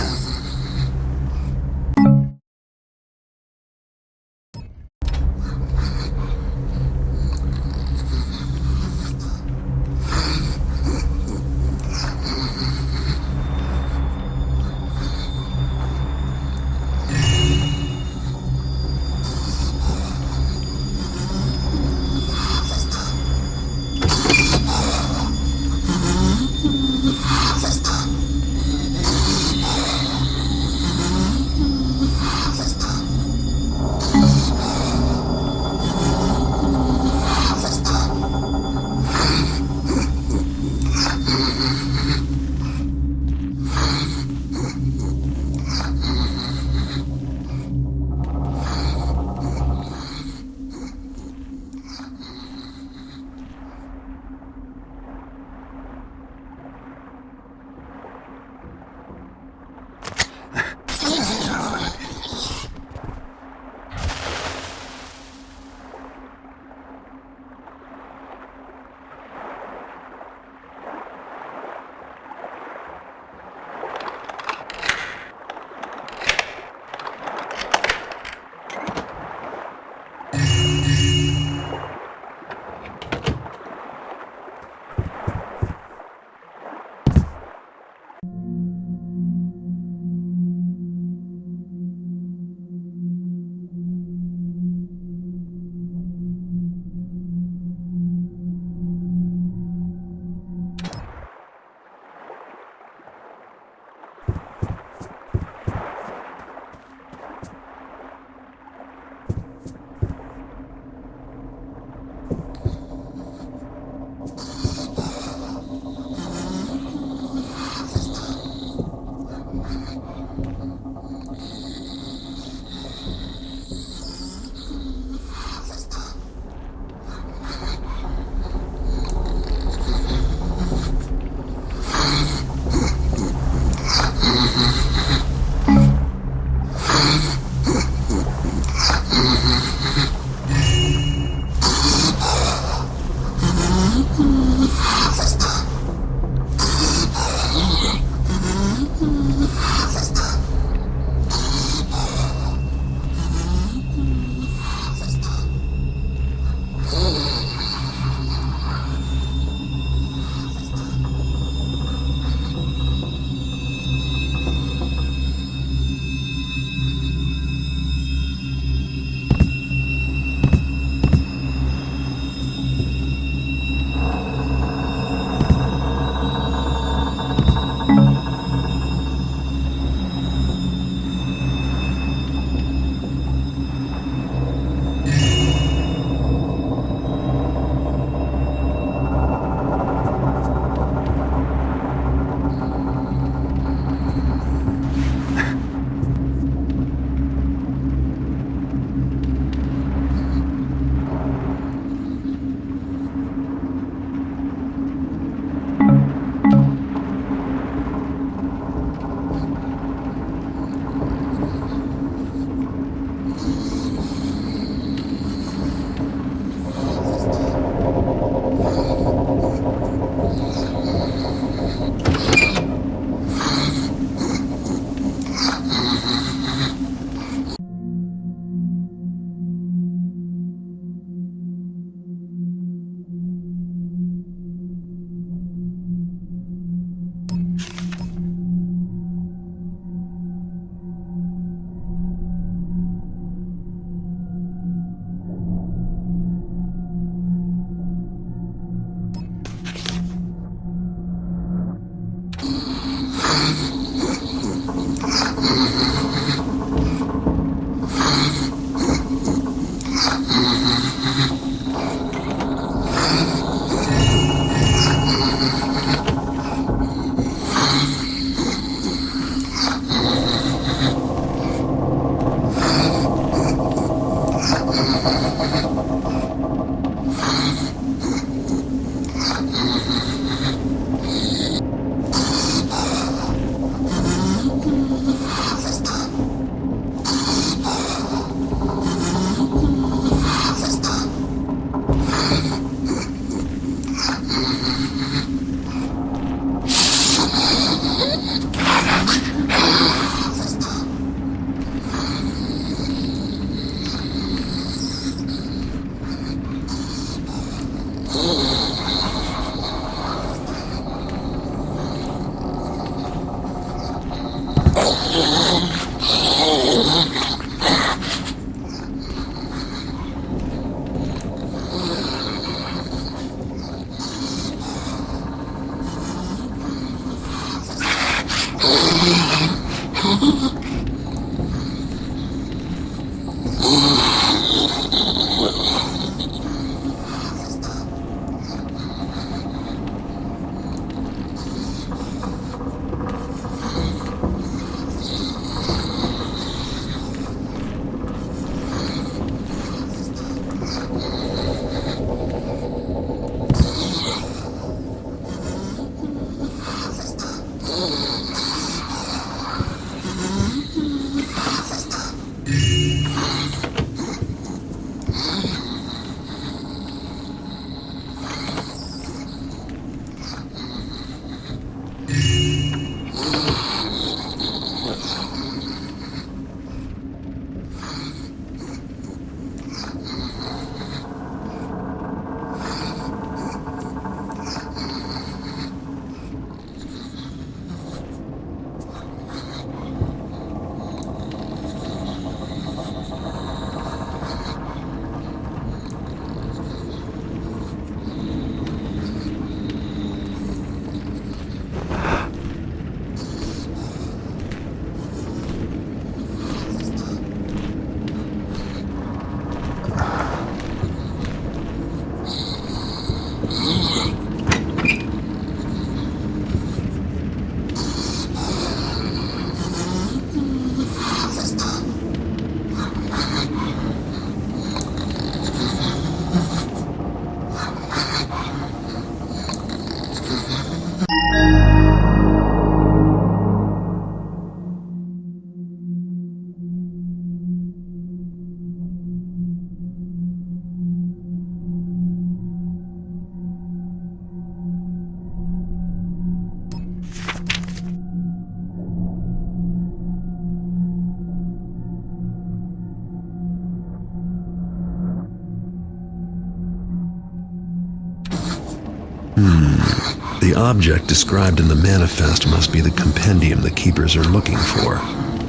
The object described in the manifest must be the compendium the keepers are looking for.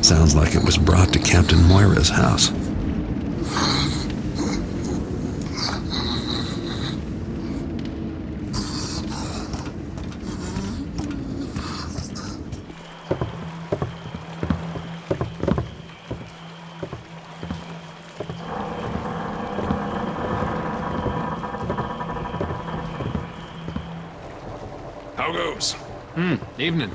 Sounds like it was brought to Captain Moira's house. How goes? Evening.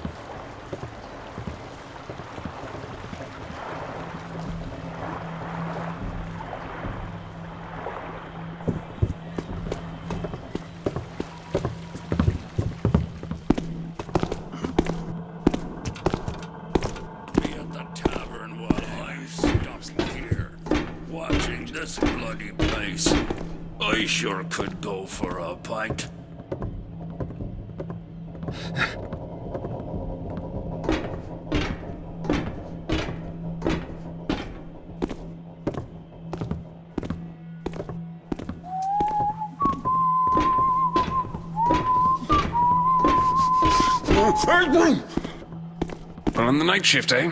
Be at the tavern while I'm stuck here, watching this bloody place. I sure could go for a pint. On the night shift, eh?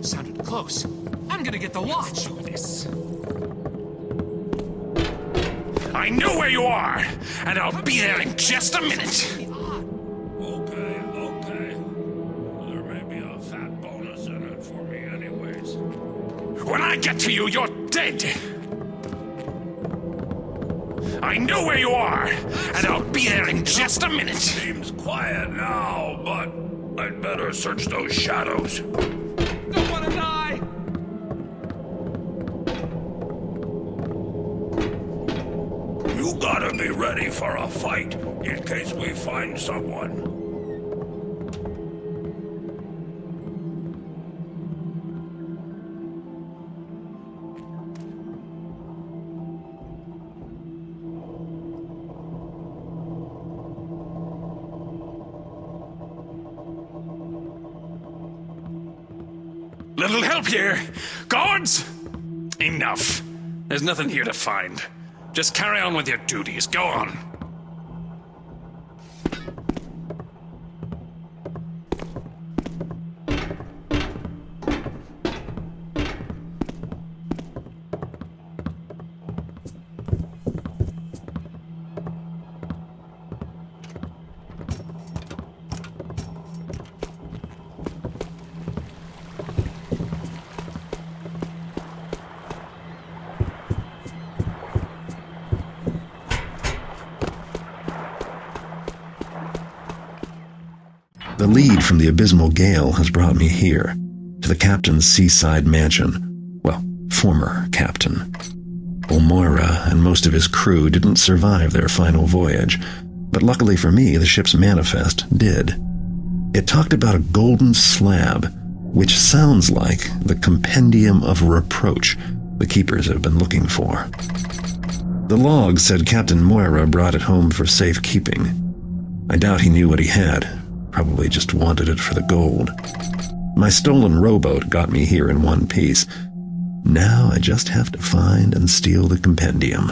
Sounded close. I'm gonna get the watch. This. I know where you are, and I'll be there in just a minute. Okay. There may be a fat bonus in it for me anyways. When I get to you, you're dead. I know where you are, and I'll be there in just a minute. Seems quiet now, but I'd better search those shadows. Don't wanna die! You gotta be ready for a fight in case we find someone. Little help here. Guards? Enough. There's nothing here to find. Just carry on with your duties. Go on. The lead from the Abysmal Gale has brought me here, to the captain's seaside mansion. Well, former captain. Moira and most of his crew didn't survive their final voyage, but luckily for me, the ship's manifest did. It talked about a golden slab, which sounds like the compendium of reproach the keepers have been looking for. The log said Captain Moira brought it home for safekeeping. I doubt he knew what he had. Probably just wanted it for the gold. My stolen rowboat got me here in one piece. Now I just have to find and steal the compendium.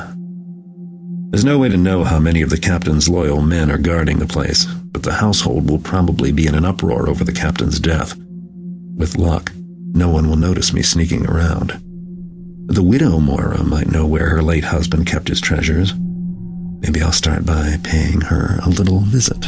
There's no way to know how many of the captain's loyal men are guarding the place, but the household will probably be in an uproar over the captain's death. With luck, no one will notice me sneaking around. The widow Moira might know where her late husband kept his treasures. Maybe I'll start by paying her a little visit.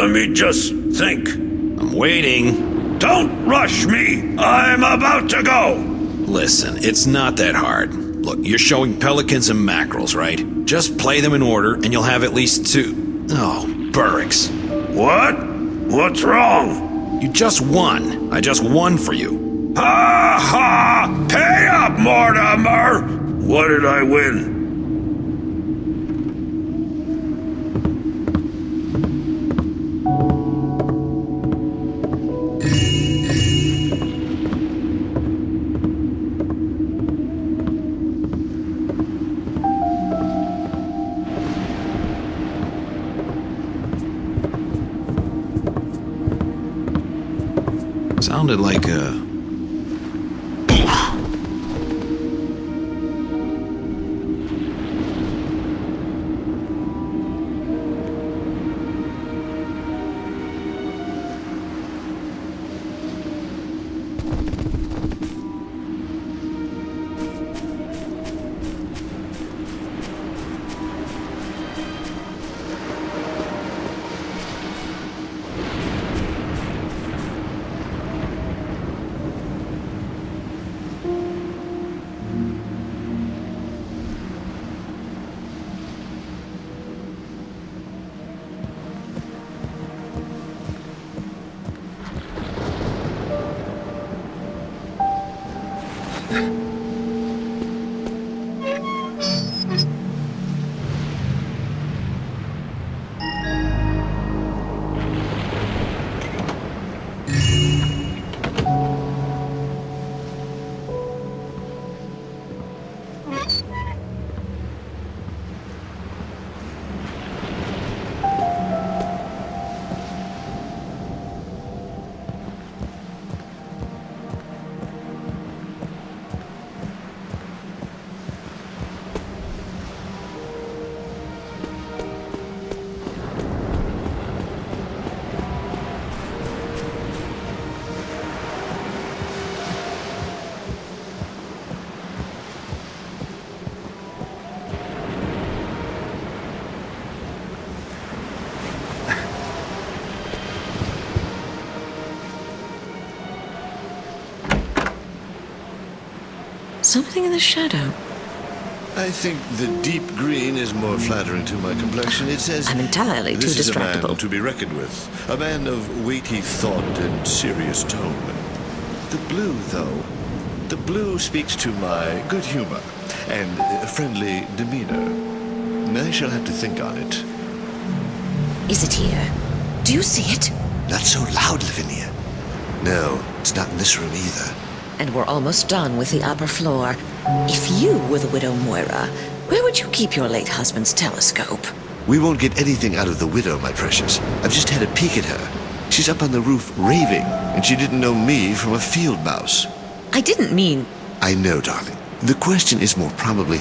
let me just think. I'm waiting. Don't rush me! I'm about to go! Listen, it's not that hard. Look, you're showing pelicans and mackerels, right? Just play them in order and you'll have at least 2. Oh, Burricks. What? What's wrong? You just won. I just won for you. Ha ha! Pay up, Mortimer! What did I win? Sounded like a... Something in the shadow. I think the deep green is more flattering to my complexion. It says... I'm entirely too This is a distractible. man to be reckoned with. A man of weighty thought and serious tone. The blue, though. The blue speaks to my good humor and friendly demeanor. I shall have to think on it. Is it here? Do you see it? Not so loud, Lavinia. No, it's not in this room either. And we're almost done with the upper floor. If you were the widow Moira, where would you keep your late husband's telescope? We won't get anything out of the widow, my precious. I've just had a peek at her. She's up on the roof raving, and she didn't know me from a field mouse. I didn't mean... I know, darling. The question is more probably,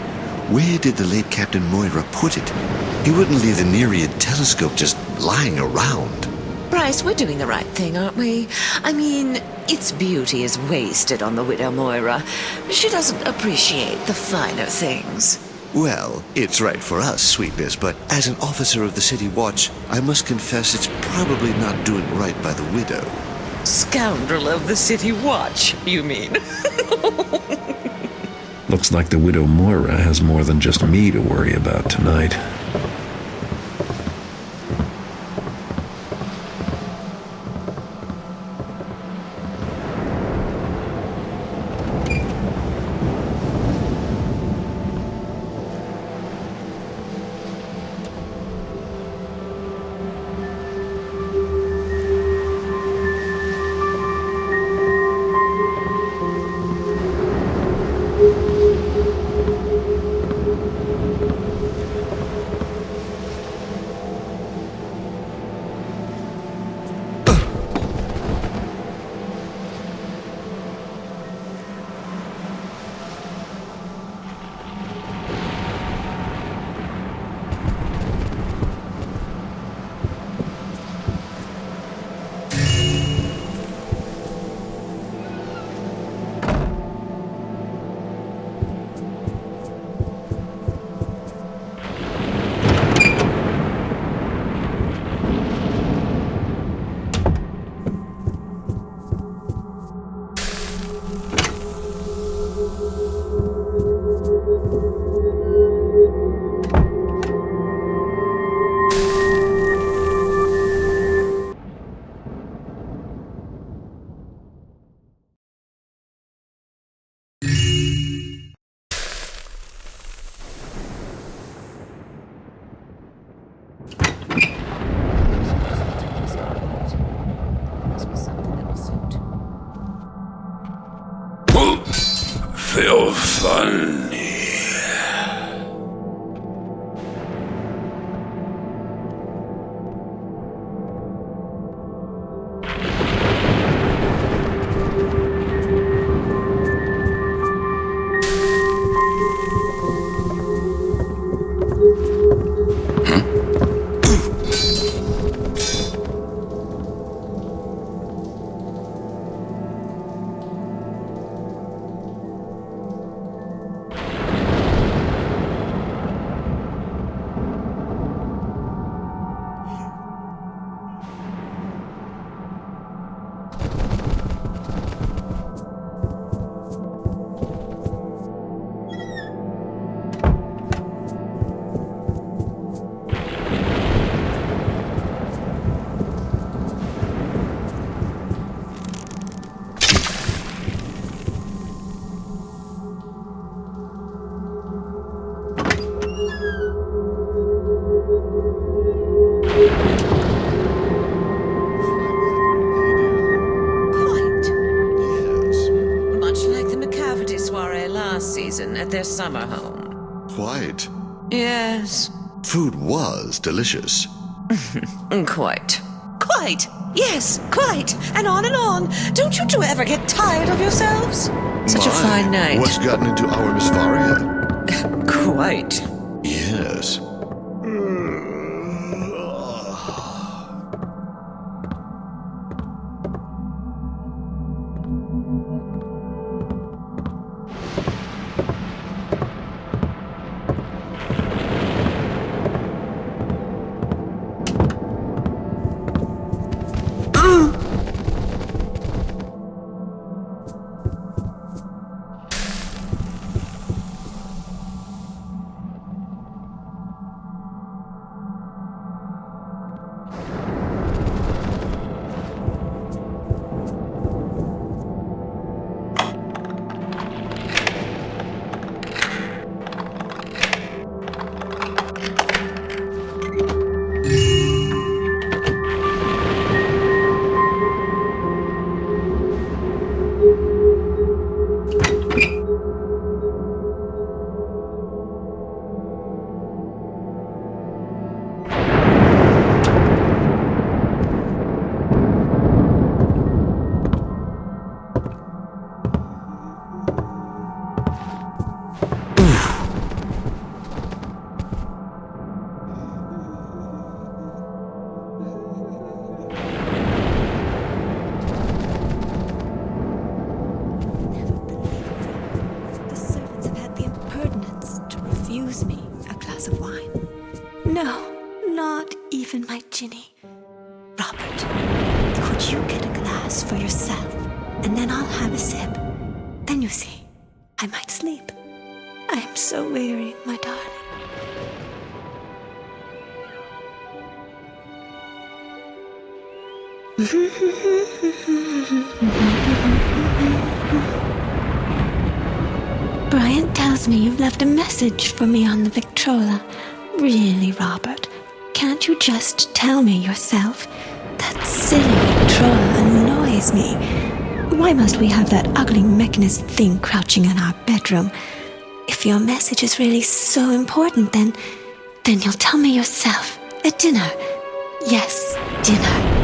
where did the late Captain Moira put it? He wouldn't leave the Nereid telescope just lying around. Bryce, we're doing the right thing, aren't we? I mean, its beauty is wasted on the widow Moira. She doesn't appreciate the finer things. Well, it's right for us, sweetness, but as an officer of the City Watch, I must confess it's probably not doing right by the widow. Scoundrel of the City Watch, you mean? Looks like the widow Moira has more than just me to worry about tonight. feel funny. At their summer home. Quite. Yes. Food was delicious. Quite. Quite. Yes, quite. And on and on. Don't you two ever get tired of yourselves? Such a fine night. What's gotten into our Miss Varia? Quite. Yes. Brian tells me you've left a message for me on the Victrola. Really, Robert, can't you just tell me yourself? That silly Victrola annoys me. Why must we have that ugly mechanist thing crouching in our bedroom? If your message is really so important, then you'll tell me yourself at dinner. Yes, dinner.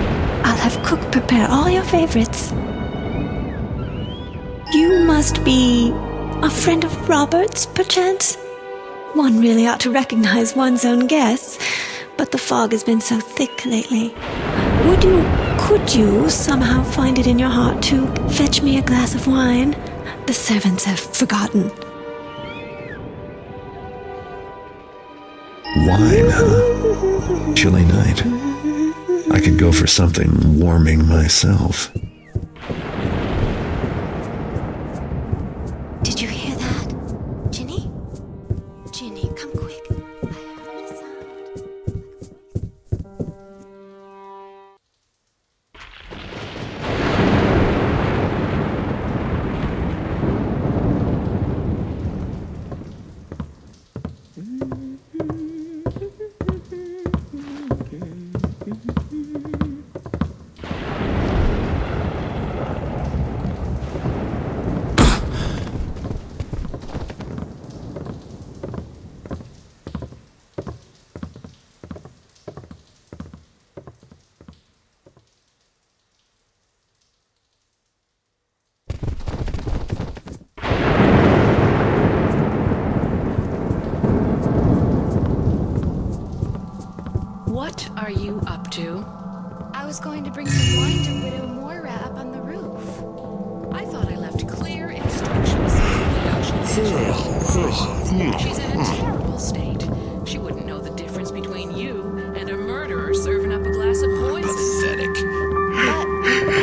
I'll have cook prepare all your favorites. You must be a friend of Robert's, perchance? One really ought to recognize one's own guess, but the fog has been so thick lately. Could you somehow find it in your heart to fetch me a glass of wine? The servants have forgotten. Wine, huh? Chilly night. I could go for something warming myself. Did you hear that? Ginny? Ginny, come quick. I heard a sound. are you up to? I was going to bring some wine to Widow Moira up on the roof. I thought I left clear instructions She's in a terrible state. She wouldn't know the difference between you and a murderer serving up a glass of poison. Pathetic.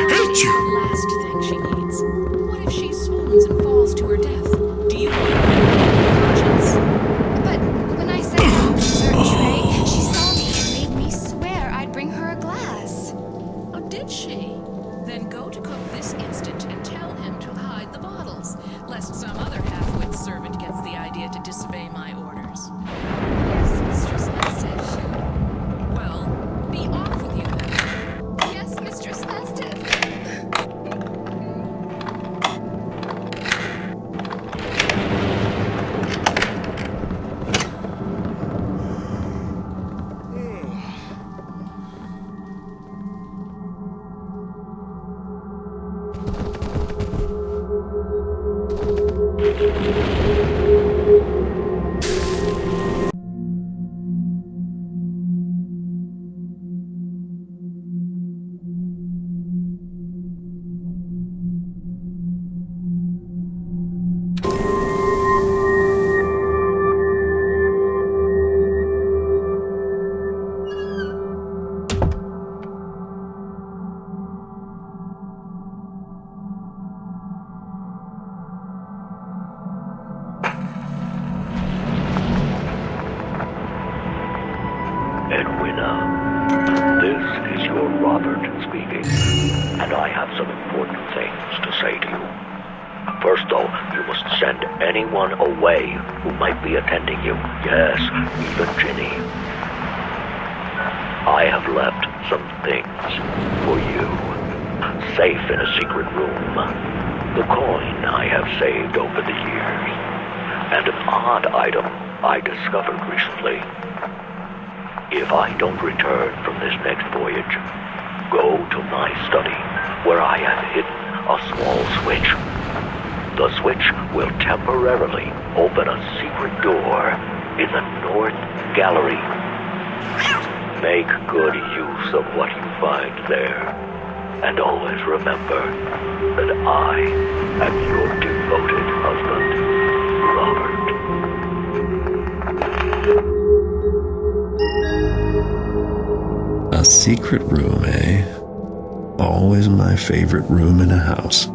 But she's the last thing she needs. What if she swoons and falls to her death? Do you want her conscience? But when I said no to Sir Trey, she saw me and made me swear I'd bring her a glass. Oh, did she? Then go to cook this instant and tell him to hide the bottles, lest some other half-wit servant gets the idea to disobey my orders. Yes, Mistress Mastiff. Well, be off with you then. Yes, Mistress Mastiff. Edwina, this is your Robert speaking, and I have some important things to say to you. First, though, you must send anyone away who might be attending you. Yes, even Ginny. I have left some things for you, safe in a secret room. The coin I have saved over the years, and an odd item I discovered recently. If I don't return from this next voyage, go to my study, where I have hidden a small switch. The switch will temporarily open a secret door in the North Gallery. Make good use of what you find there, and always remember that I am your devoted husband, Robert. A secret room, eh? Always my favorite room in a house.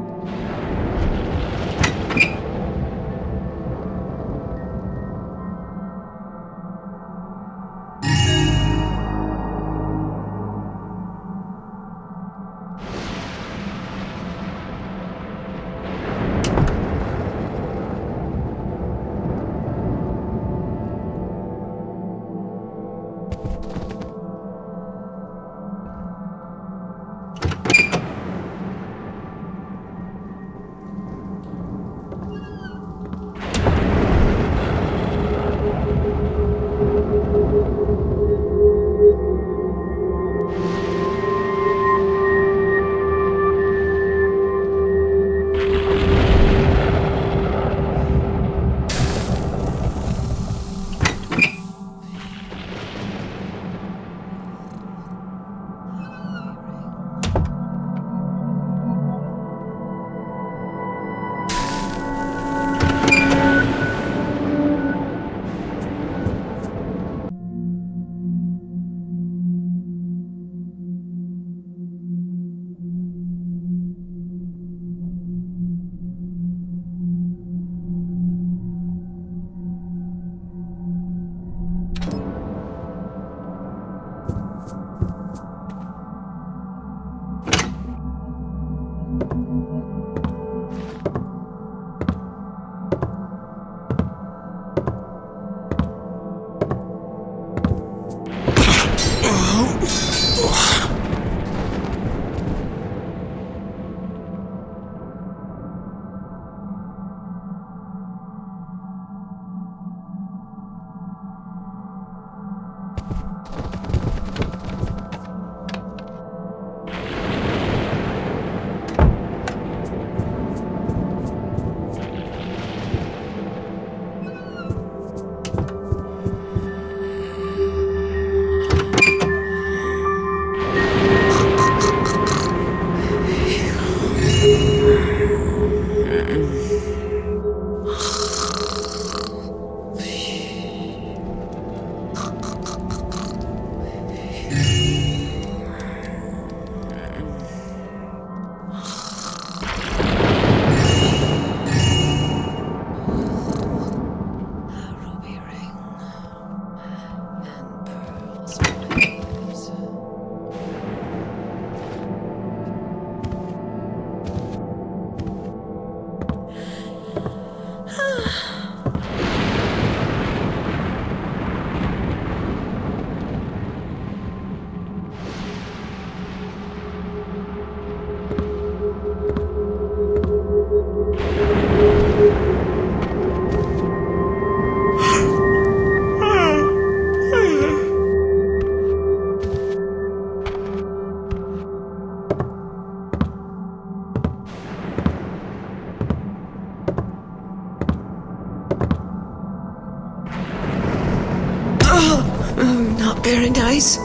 Not very nice.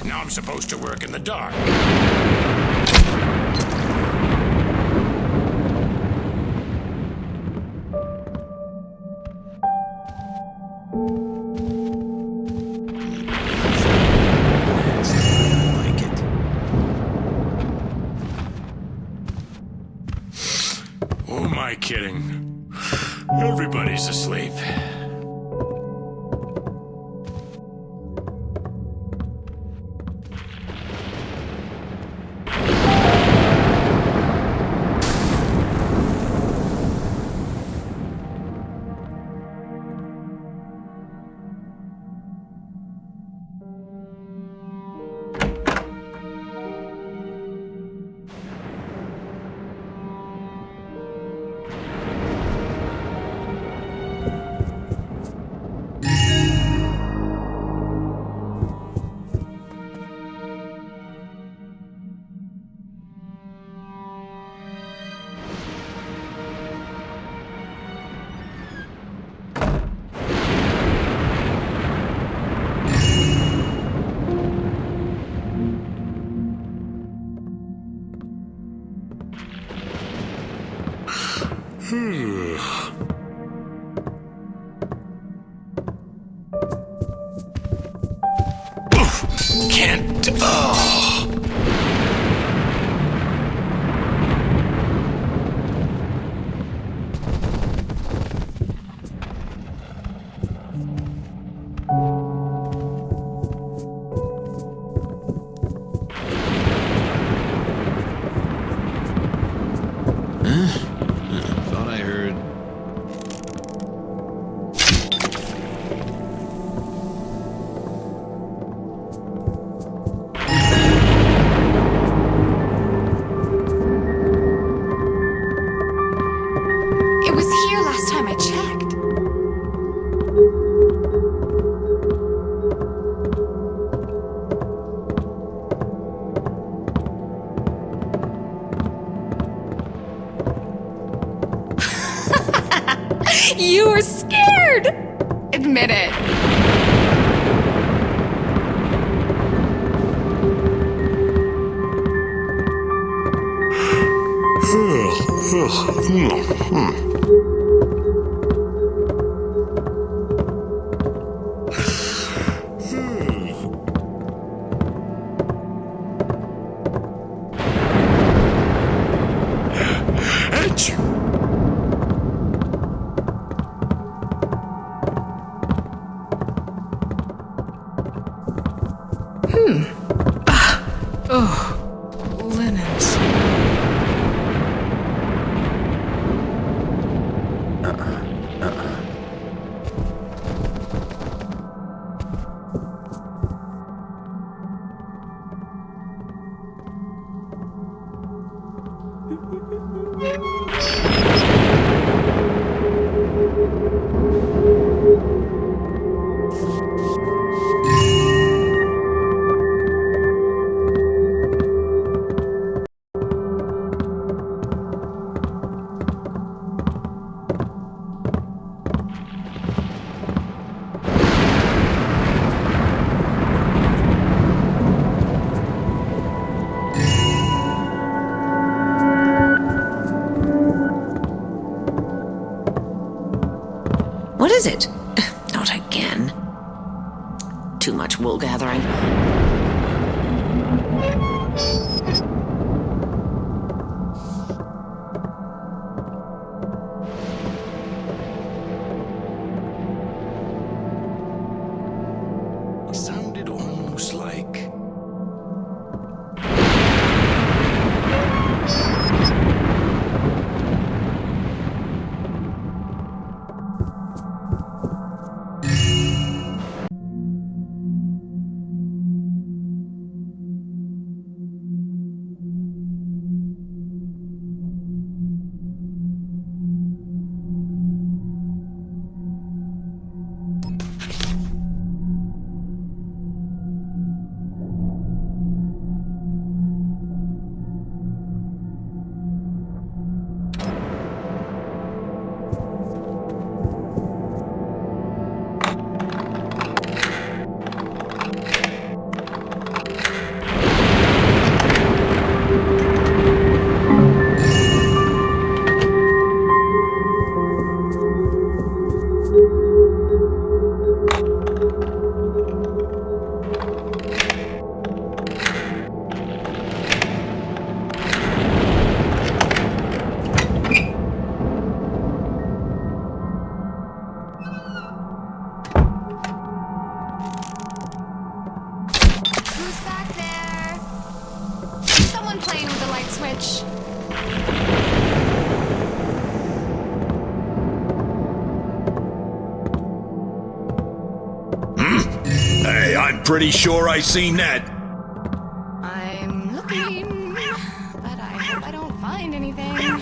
Now I'm supposed to work in the dark. Who am I kidding? Everybody's asleep. Can't. Oh. Thought I heard. It was here last time I checked. You were scared! Admit it. Oh, linens. What is it? Not again. Too much wool gathering. Sounded almost like. Pretty sure I seen that. I'm looking, but I hope I don't find anything.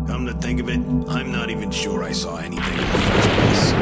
Come to think of it, I'm not even sure I saw anything in the first place.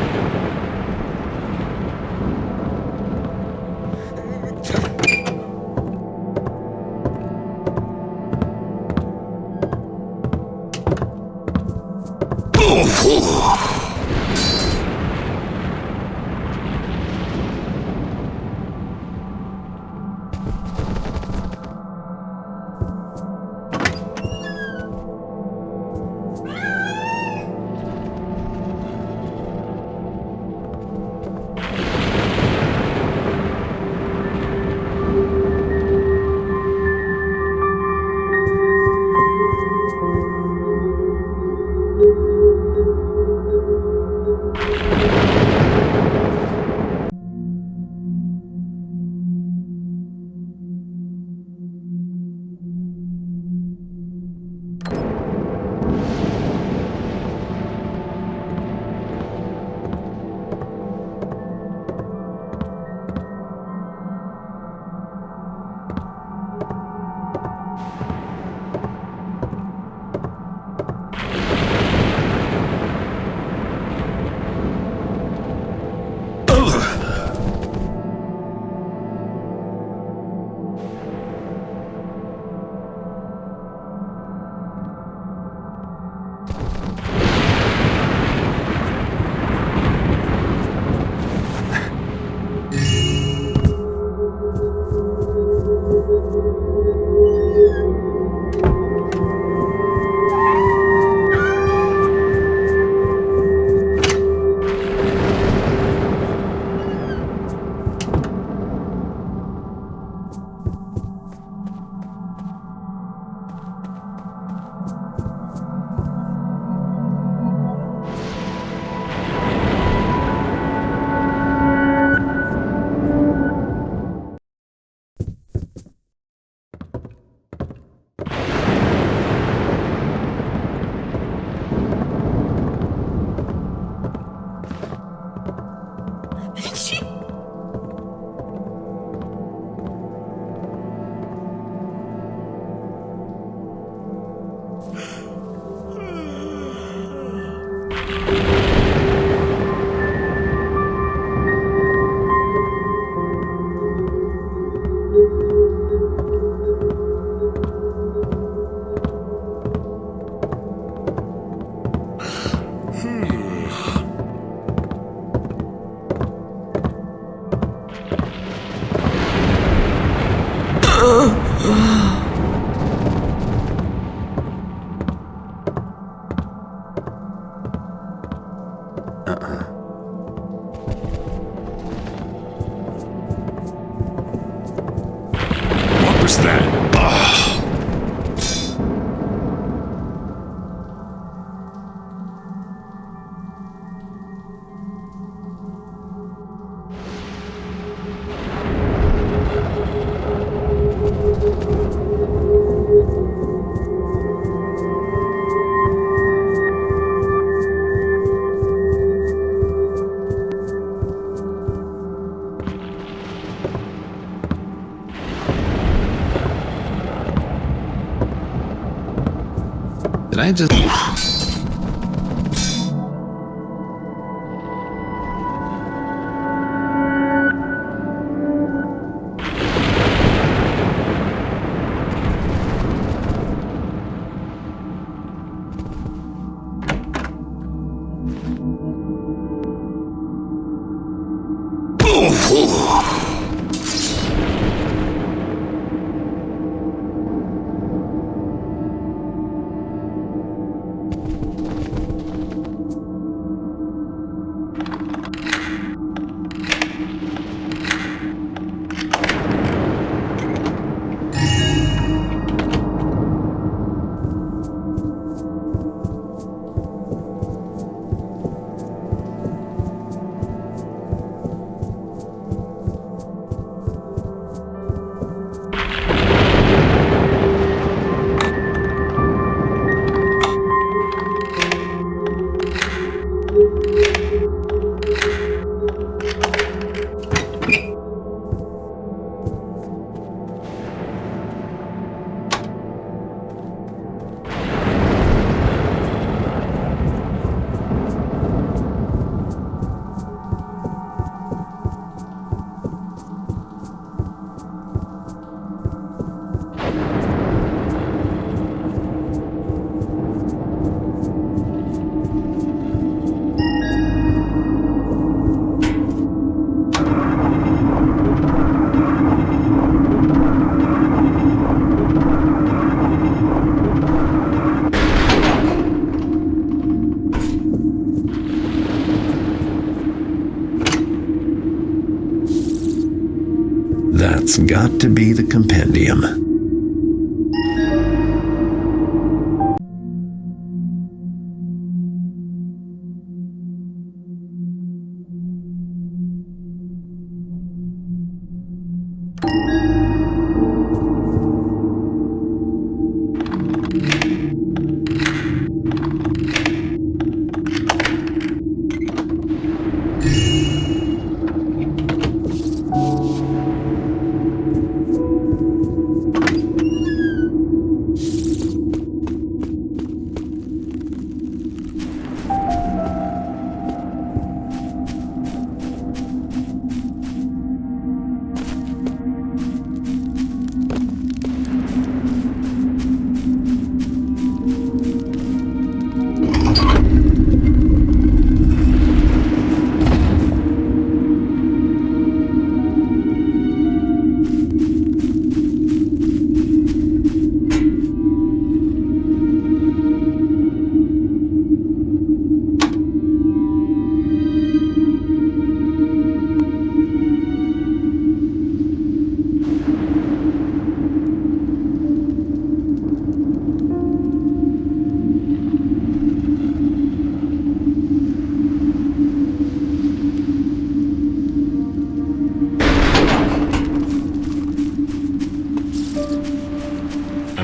What was that? Did I just... It's got to be the compendium.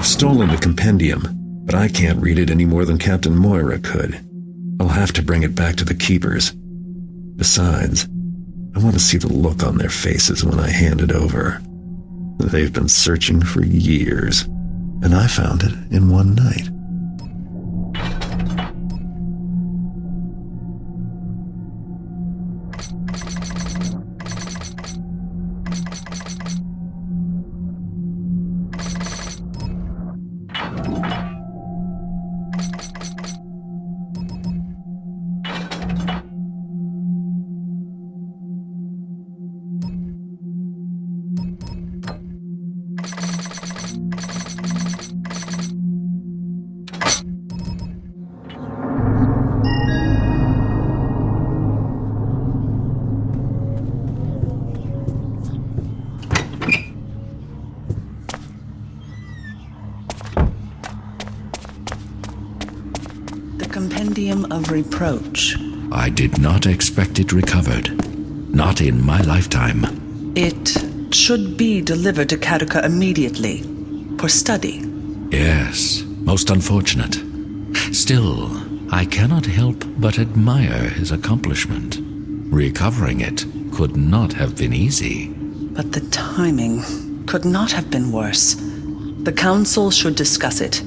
Stolen the compendium, but I can't read it any more than Captain Moira could. I'll have to bring it back to the keepers. Besides, I want to see the look on their faces when I hand it over. They've been searching for years, and I found it in one night. Compendium of Reproach. I did not expect it recovered. Not in my lifetime. It should be delivered to Kaduka immediately, for study. Yes, most unfortunate. Still, I cannot help but admire his accomplishment. Recovering it could not have been easy. But the timing could not have been worse. The Council should discuss it.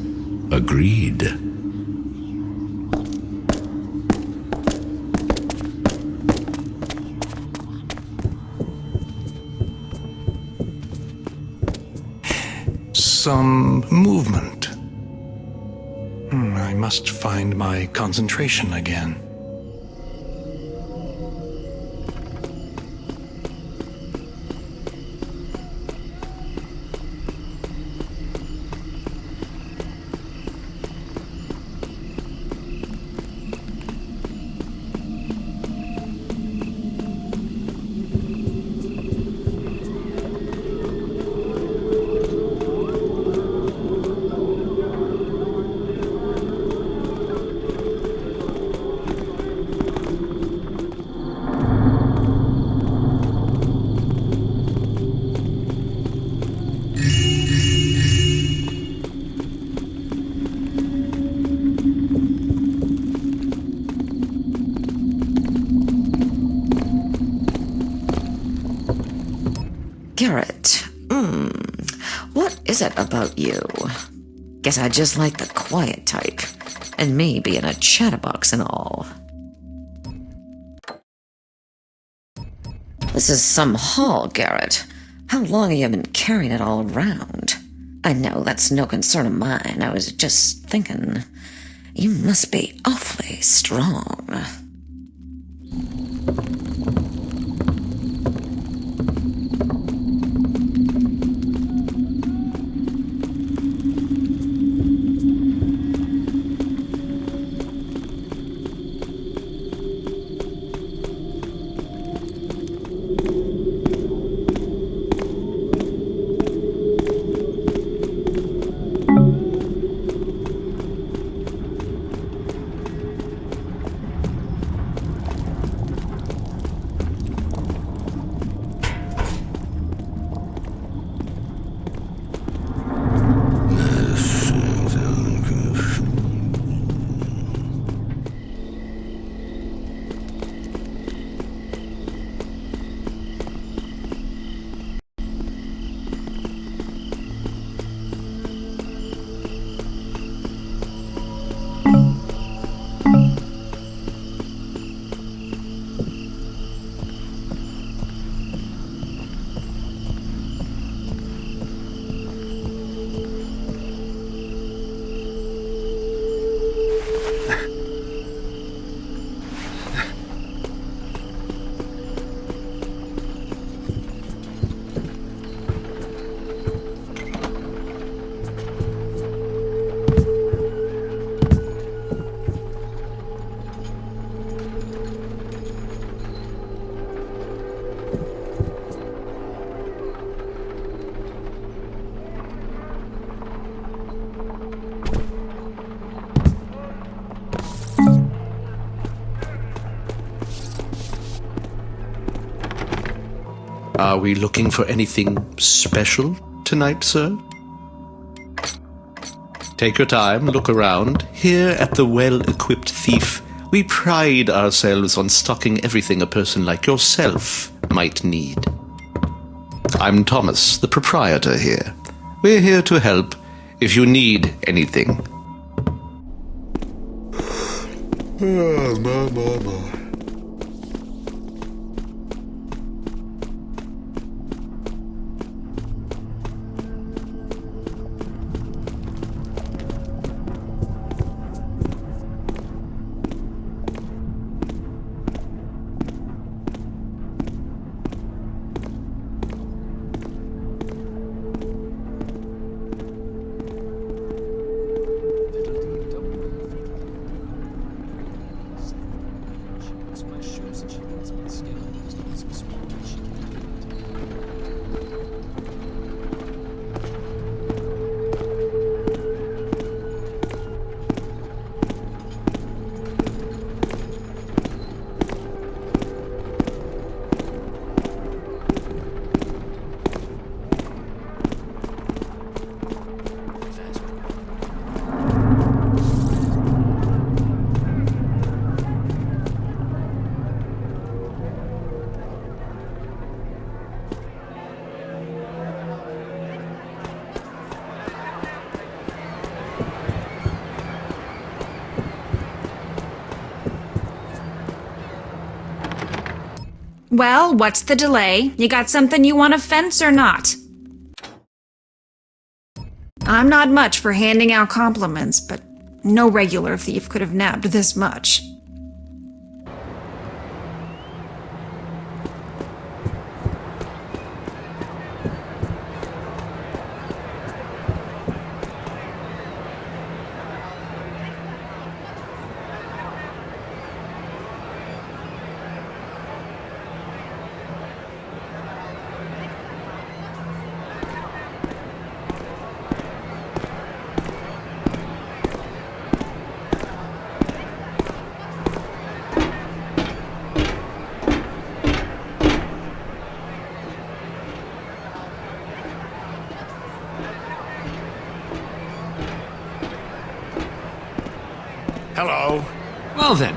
Agreed. Some movement. I must find my concentration again. Garrett, what is it about you? Guess I just like the quiet type, and me being a chatterbox and all. This is some haul, Garrett. How long have you been carrying it all around? I know that's no concern of mine. I was just thinking, you must be awfully strong. Are we looking for anything special tonight, sir? Take your time, look around. Here at the Well-Equipped Thief, we pride ourselves on stocking everything a person like yourself might need. I'm Thomas, the proprietor here. We're here to help if you need anything. Well, what's the delay? You got something you want to fence or not? I'm not much for handing out compliments, but no regular thief could have nabbed this much. Hello. Well then.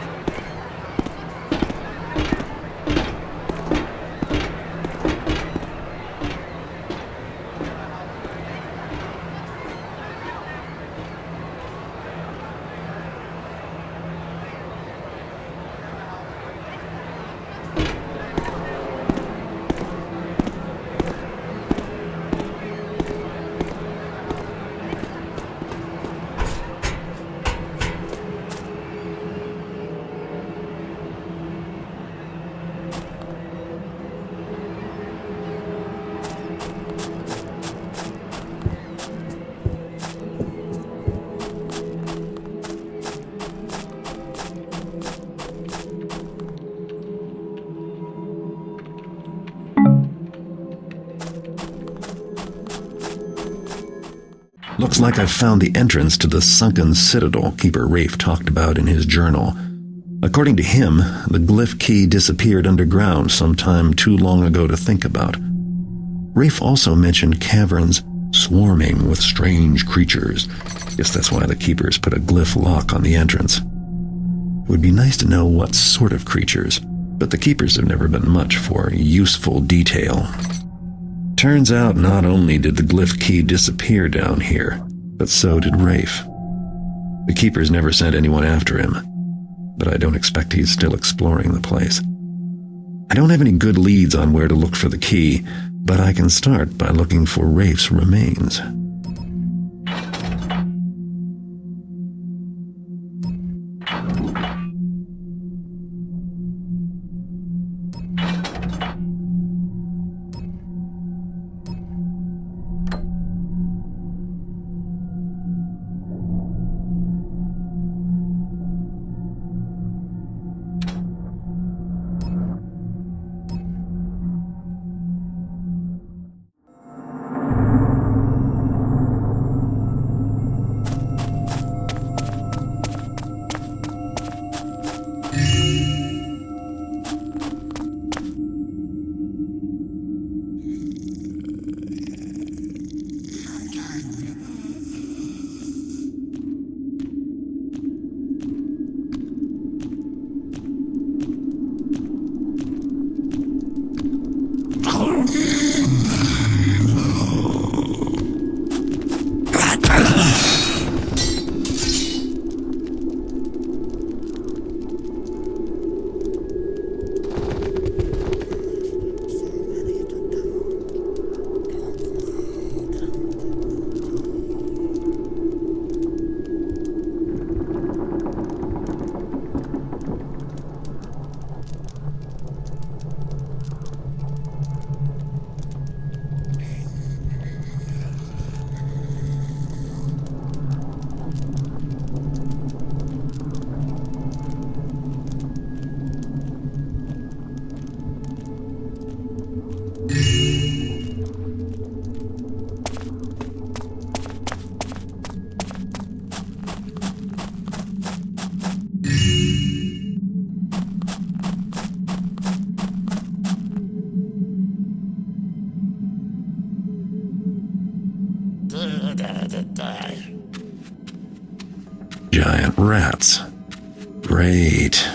Looks like I've found the entrance to the Sunken Citadel Keeper Rafe talked about in his journal. According to him, the glyph key disappeared underground sometime too long ago to think about. Rafe also mentioned caverns swarming with strange creatures. Guess that's why the Keepers put a glyph lock on the entrance. It would be nice to know what sort of creatures, but the Keepers have never been much for useful detail. Turns out not only did the glyph key disappear down here, but so did Rafe. The Keepers never sent anyone after him, but I don't expect he's still exploring the place. I don't have any good leads on where to look for the key, but I can start by looking for Rafe's remains. Giant rats. Great.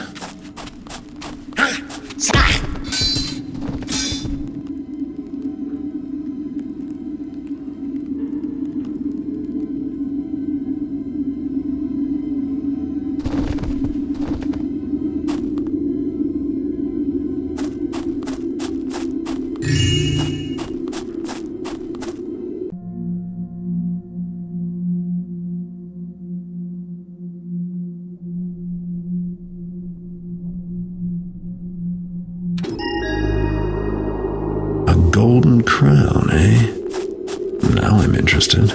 Golden crown, eh? Now I'm interested.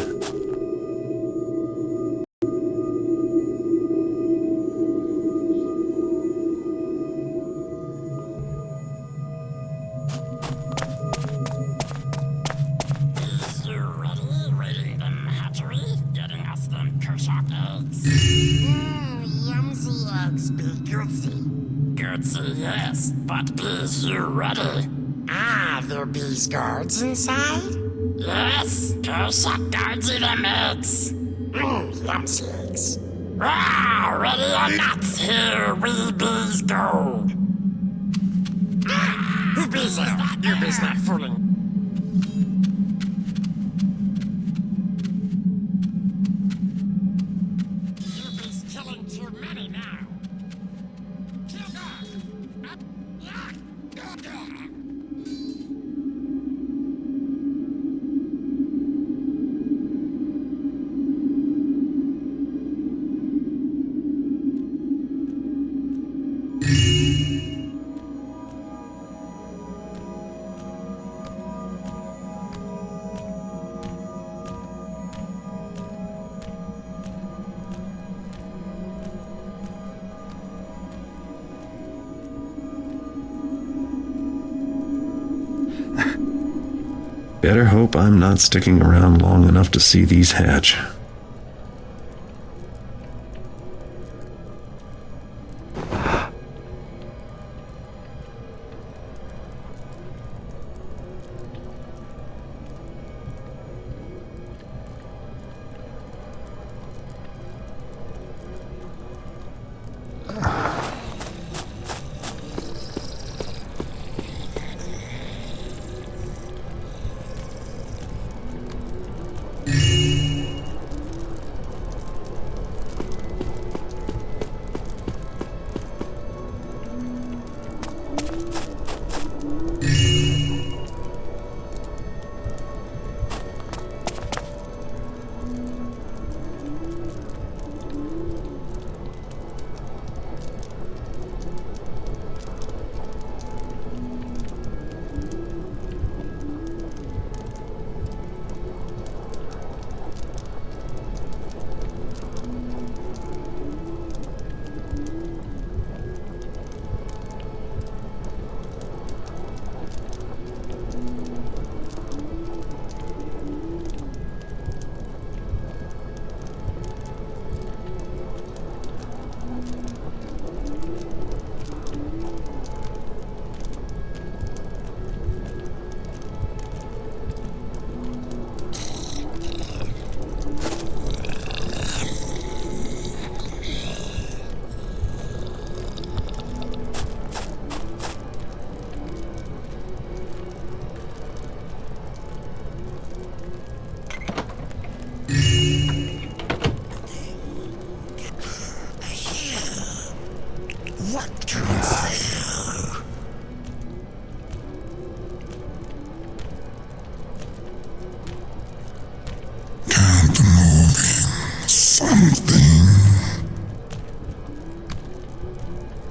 Yumsy eggs be goodsy. Goodsy, yes, but bees you ready? Ah, there bees guards inside? Yes, Kershak guards in them eggs. Yumsy eggs. Ah, ready or not, here we bees go. Who bees there? You bees not fooling. Better hope I'm not sticking around long enough to see these hatch.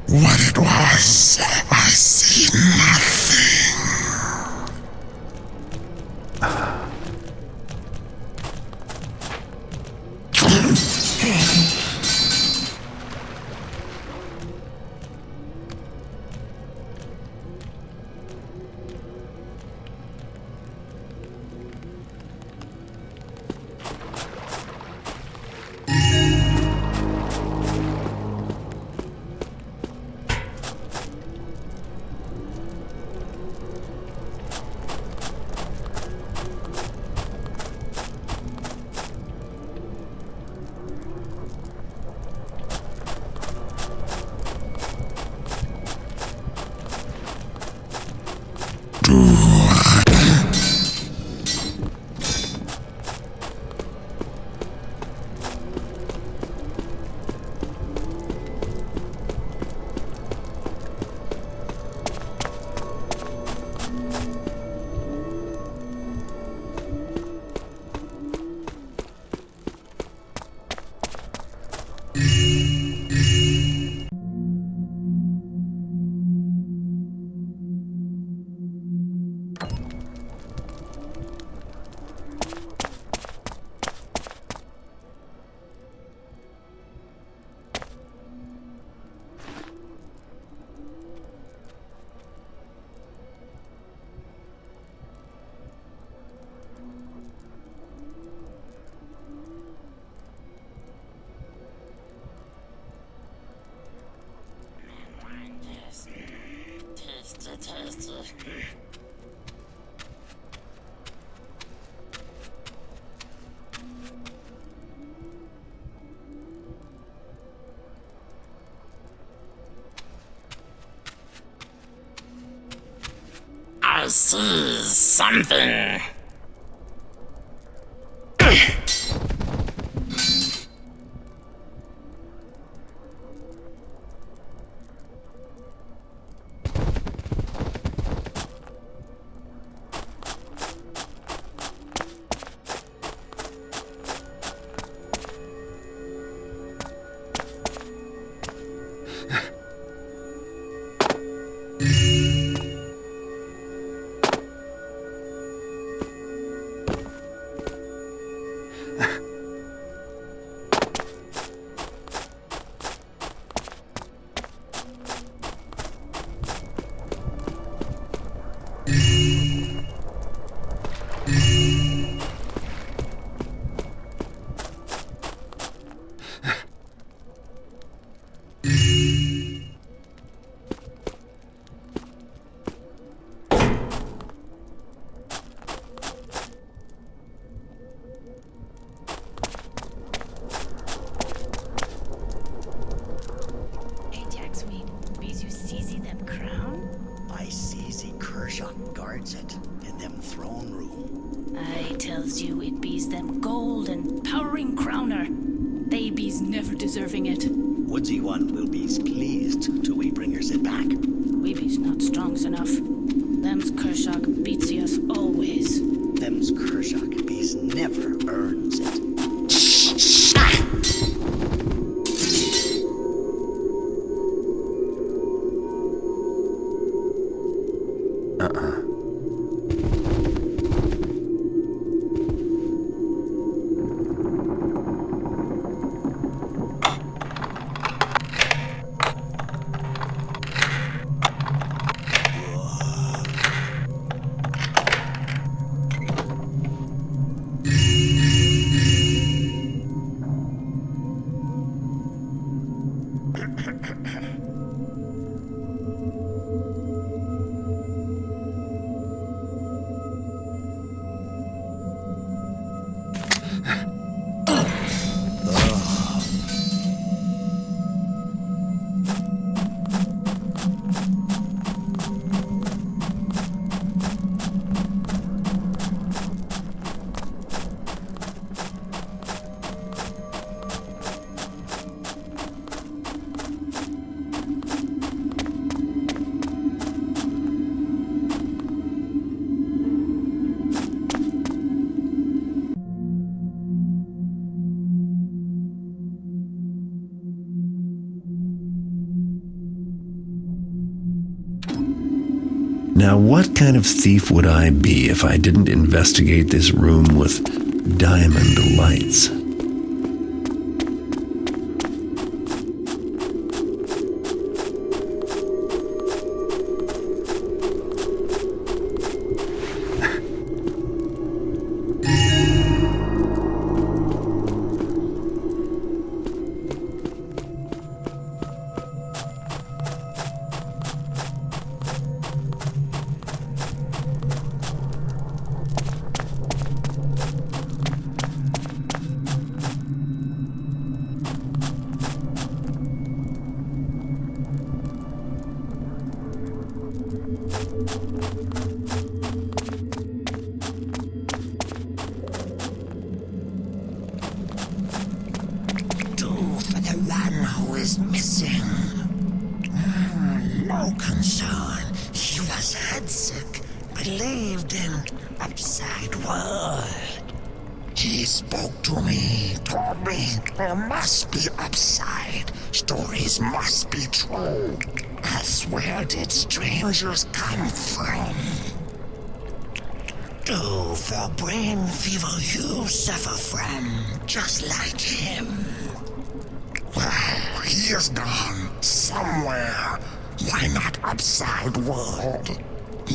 What it was, I see nothing. I see something. Deserving it. Woodsy one will be pleased till we bring her it back. We be's not strongs enough. Them's Kershak beats us always. Them's Kershak be's never earns it. Now, what kind of thief would I be if I didn't investigate this room with diamond lights? Come from? Do for brain fever you suffer from, just like him. Well, he is gone somewhere. Why not upside world?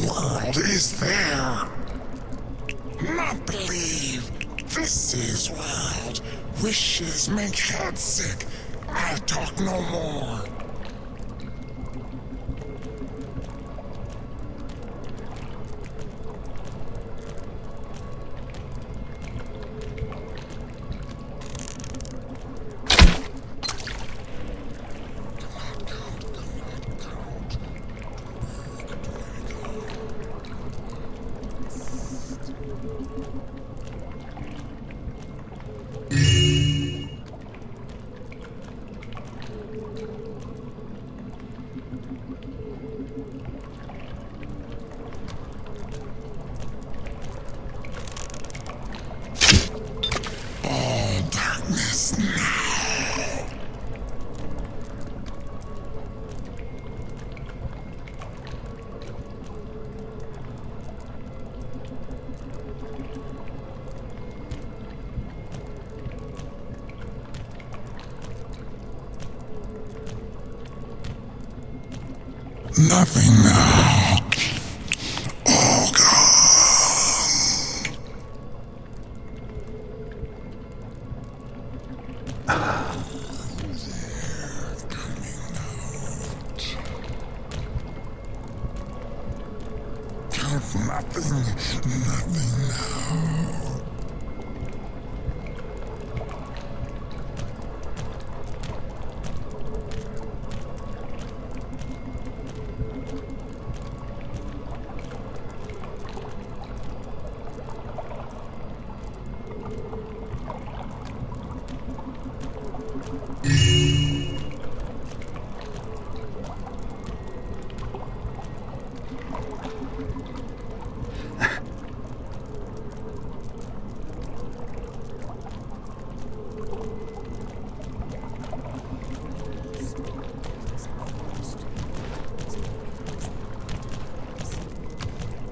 World is there. Not believe. This is world. Wishes make head sick. I'll talk no more. Nothing now. All gone. Nothing now.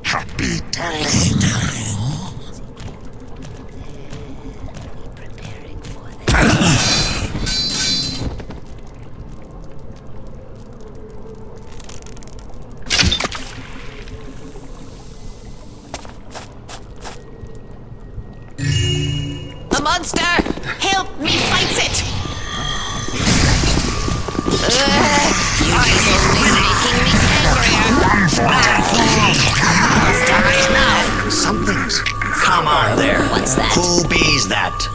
Happy telling. A monster! Help me fight it! Yours is making me angrier. Something's... Come on there. What's that? Who bees that?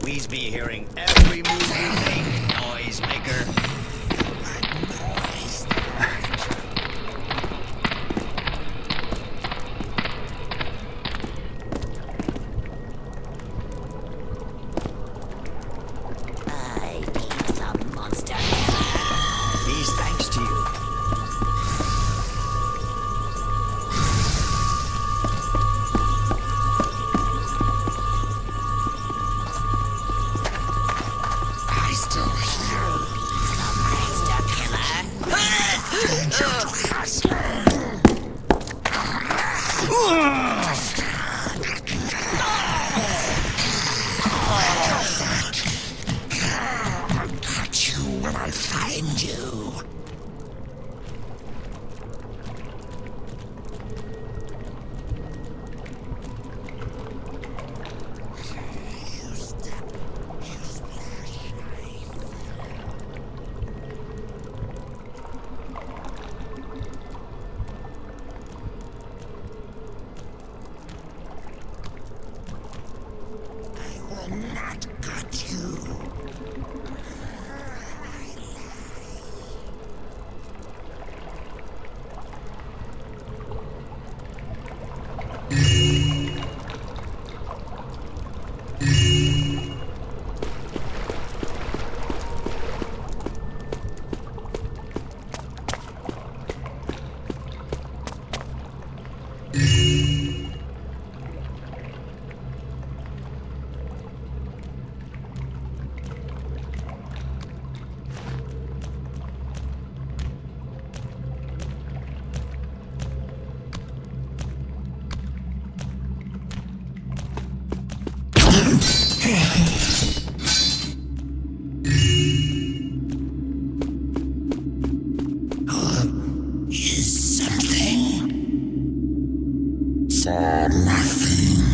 We's be hearing every move you make, noisemaker. These thanks to you. I still hear The monster killer. danger to Heist. I'll catch you when I find you. I will not cut you. Is something for nothing.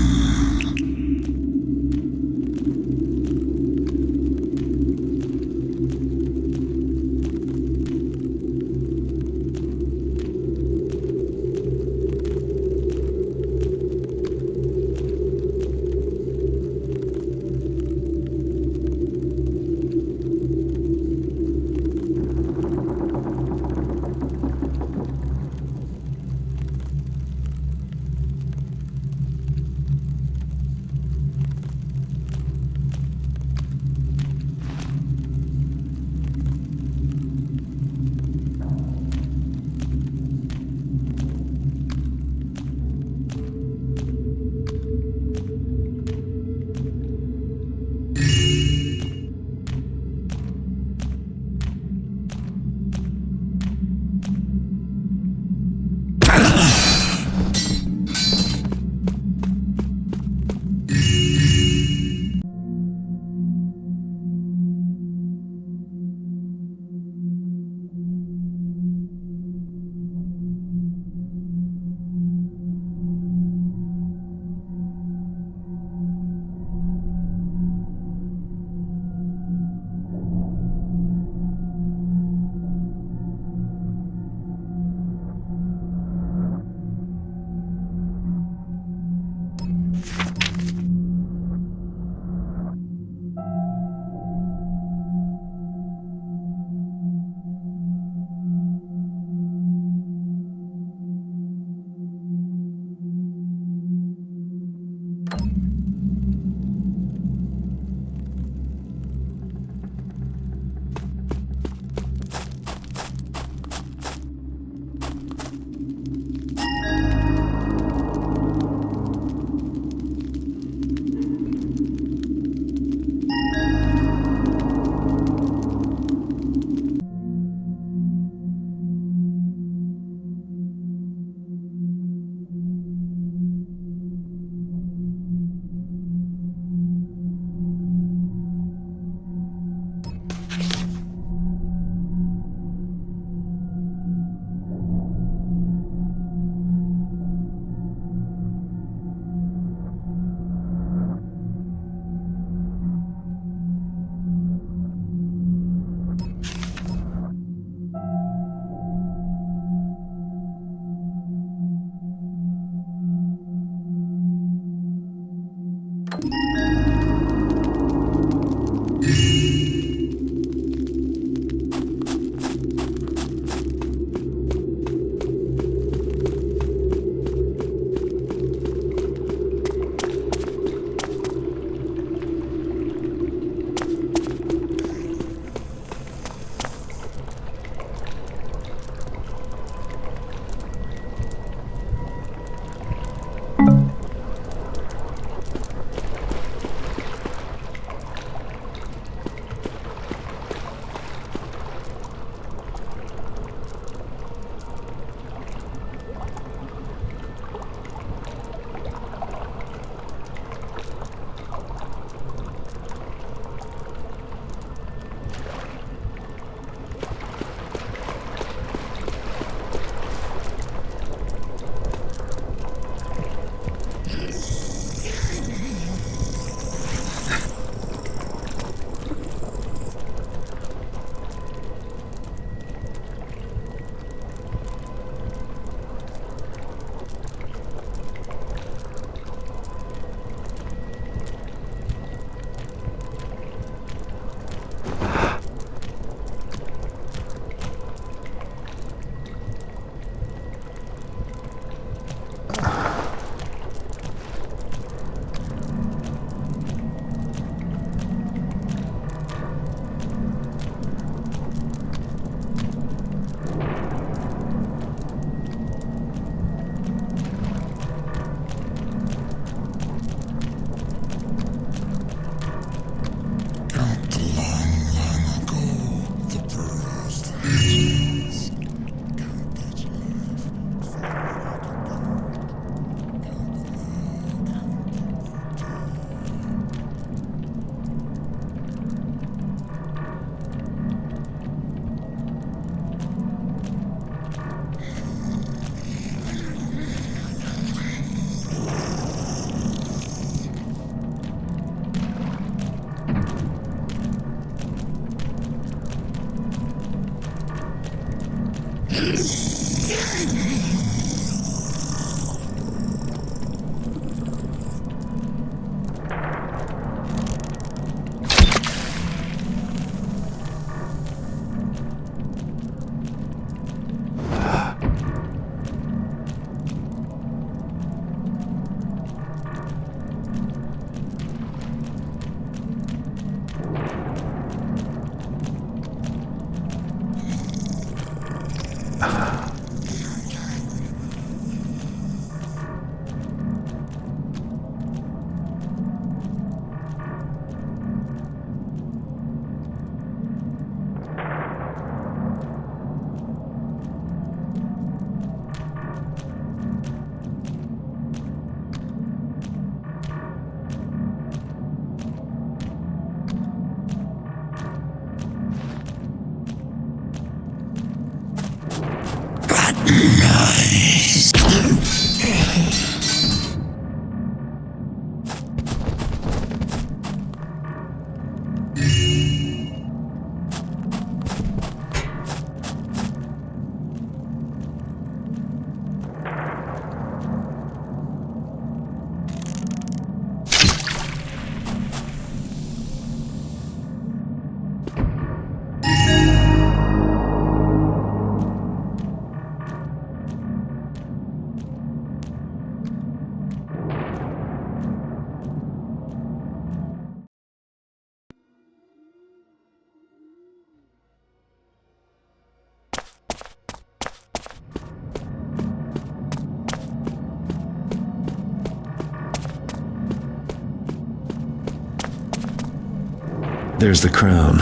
There's the crown,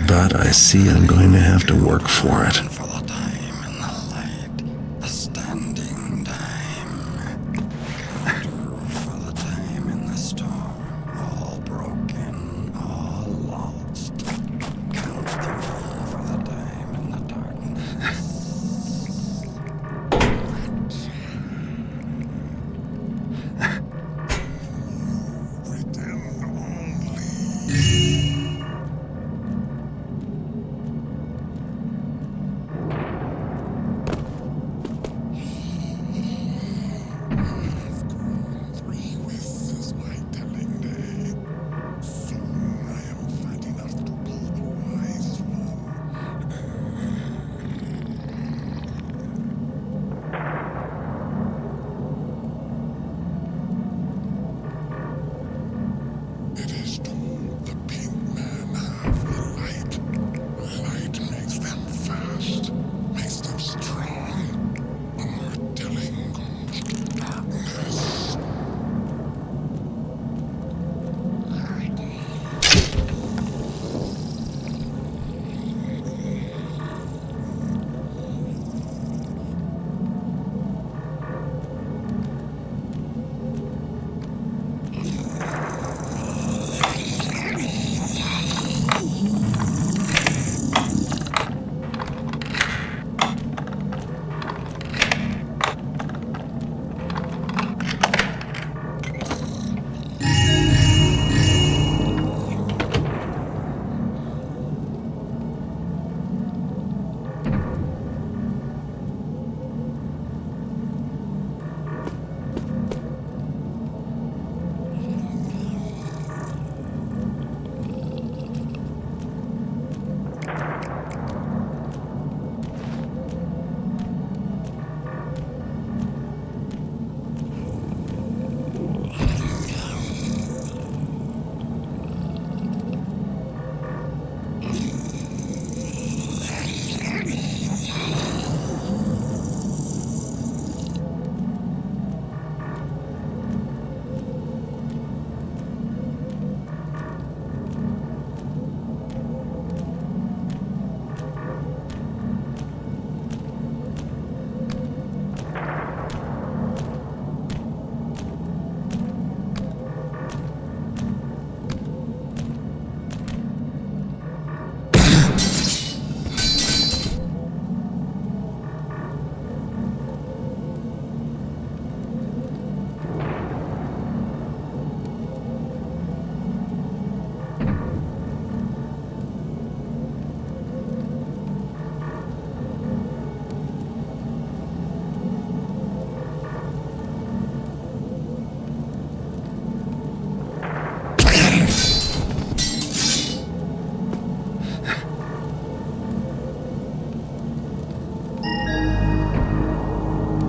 but I see I'm going to have to work for it.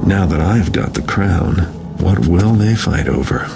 Now that I've got the crown, what will they fight over?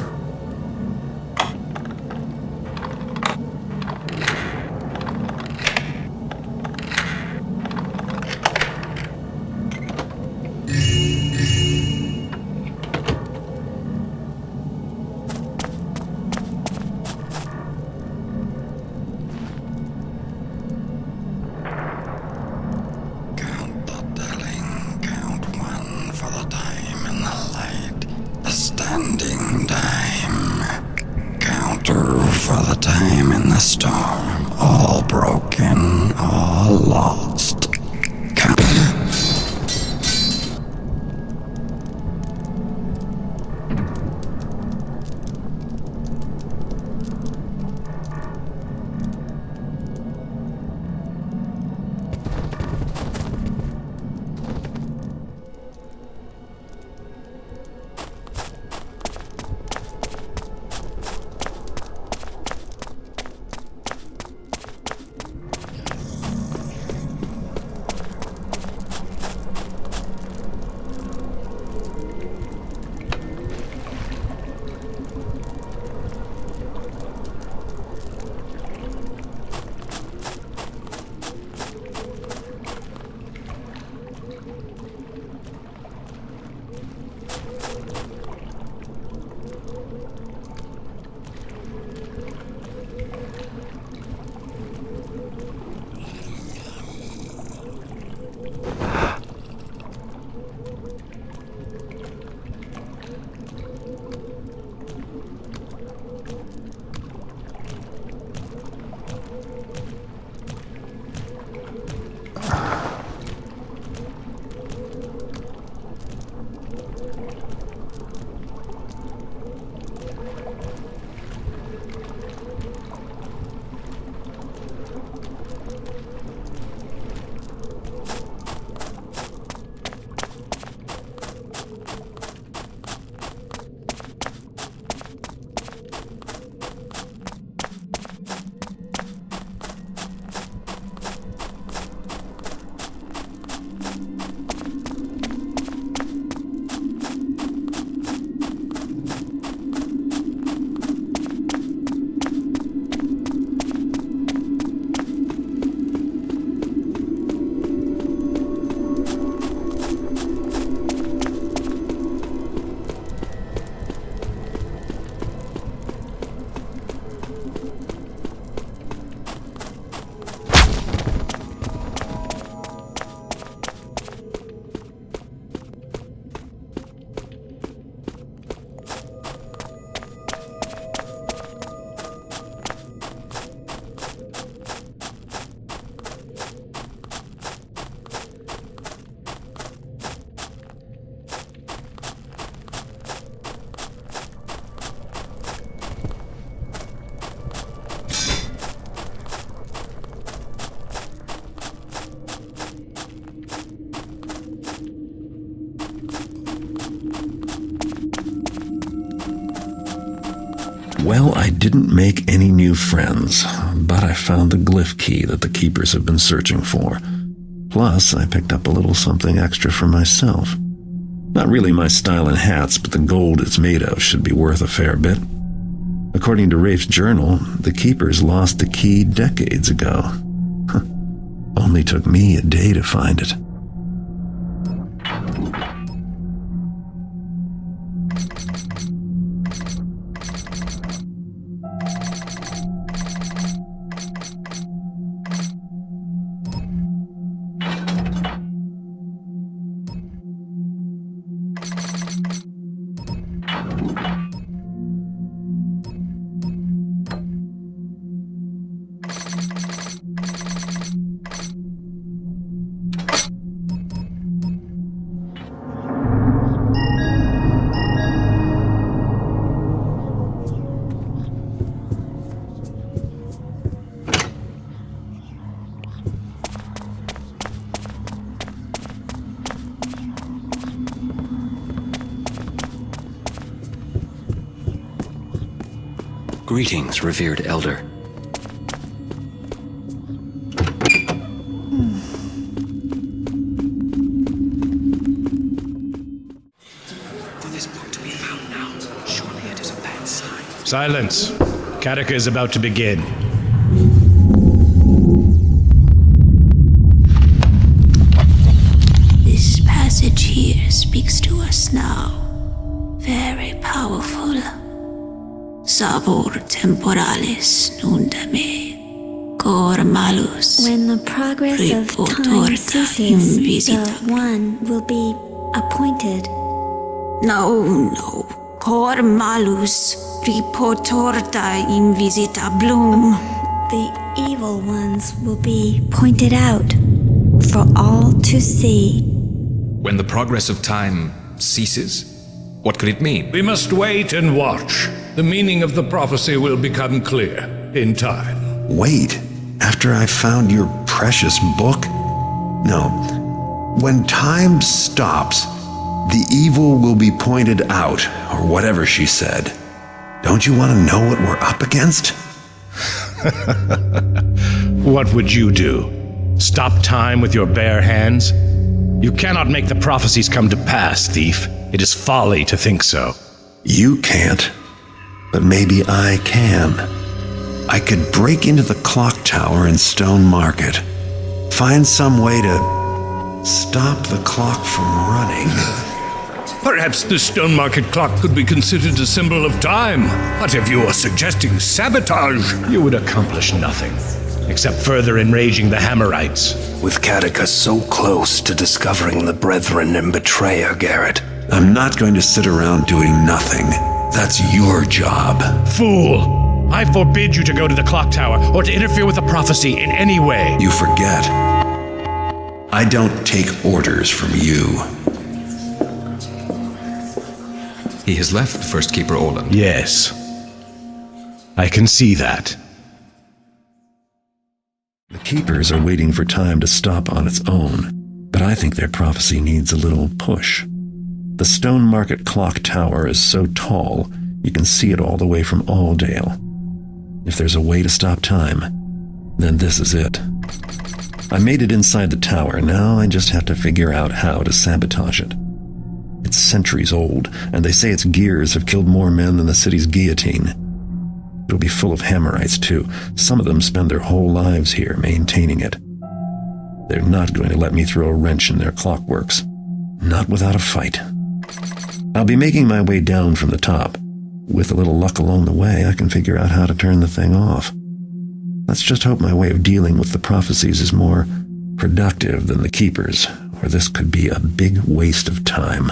Well, I didn't make any new friends, but I found the glyph key that the keepers have been searching for. Plus, I picked up a little something extra for myself. Not really my style in hats, but the gold it's made of should be worth a fair bit. According to Rafe's journal, the keepers lost the key decades ago. Only took me a day to find it. Greetings, revered elder. Silence. Kataka is about to begin. This passage here speaks to us now. Very powerful. Savor temporalis nundame. Cor malus. When the progress of time ceases, the one will be appointed. No. Cor malus reportorta invisita bloom. The evil ones will be pointed out for all to see. When the progress of time ceases? What could it mean? We must wait and watch. The meaning of the prophecy will become clear in time. Wait, after I found your precious book? No. When time stops, the evil will be pointed out, or whatever she said. Don't you want to know what we're up against? What would you do? Stop time with your bare hands? You cannot make the prophecies come to pass, thief. It is folly to think so. You can't, but maybe I can. I could break into the clock tower in Stone Market, find some way to stop the clock from running. Perhaps the Stone Market clock could be considered a symbol of time. But if you are suggesting sabotage, you would accomplish nothing, except further enraging the Hammerites. With Kataka so close to discovering the Brethren and betrayer, Garrett, I'm not going to sit around doing nothing. That's your job. Fool! I forbid you to go to the clock tower or to interfere with the prophecy in any way. You forget. I don't take orders from you. He has left, First Keeper Olin. Yes. I can see that. The Keepers are waiting for time to stop on its own, but I think their prophecy needs a little push. The Stone Market clock tower is so tall, you can see it all the way from Auldale. If there's a way to stop time, then this is it. I made it inside the tower, now I just have to figure out how to sabotage it. It's centuries old, and they say its gears have killed more men than the city's guillotine. It'll be full of Hammerites, too. Some of them spend their whole lives here, maintaining it. They're not going to let me throw a wrench in their clockworks. Not without a fight. I'll be making my way down from the top. With a little luck along the way, I can figure out how to turn the thing off. Let's just hope my way of dealing with the prophecies is more productive than the Keepers, or this could be a big waste of time.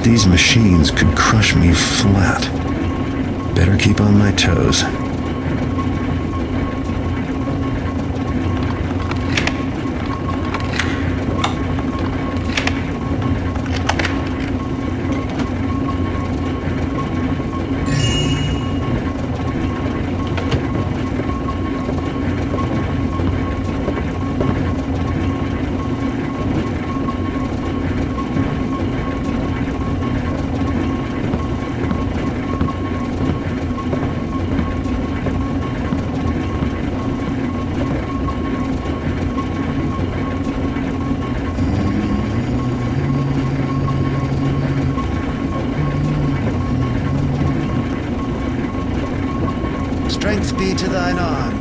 These machines could crush me flat. Better keep on my toes. Strength be to thine arm.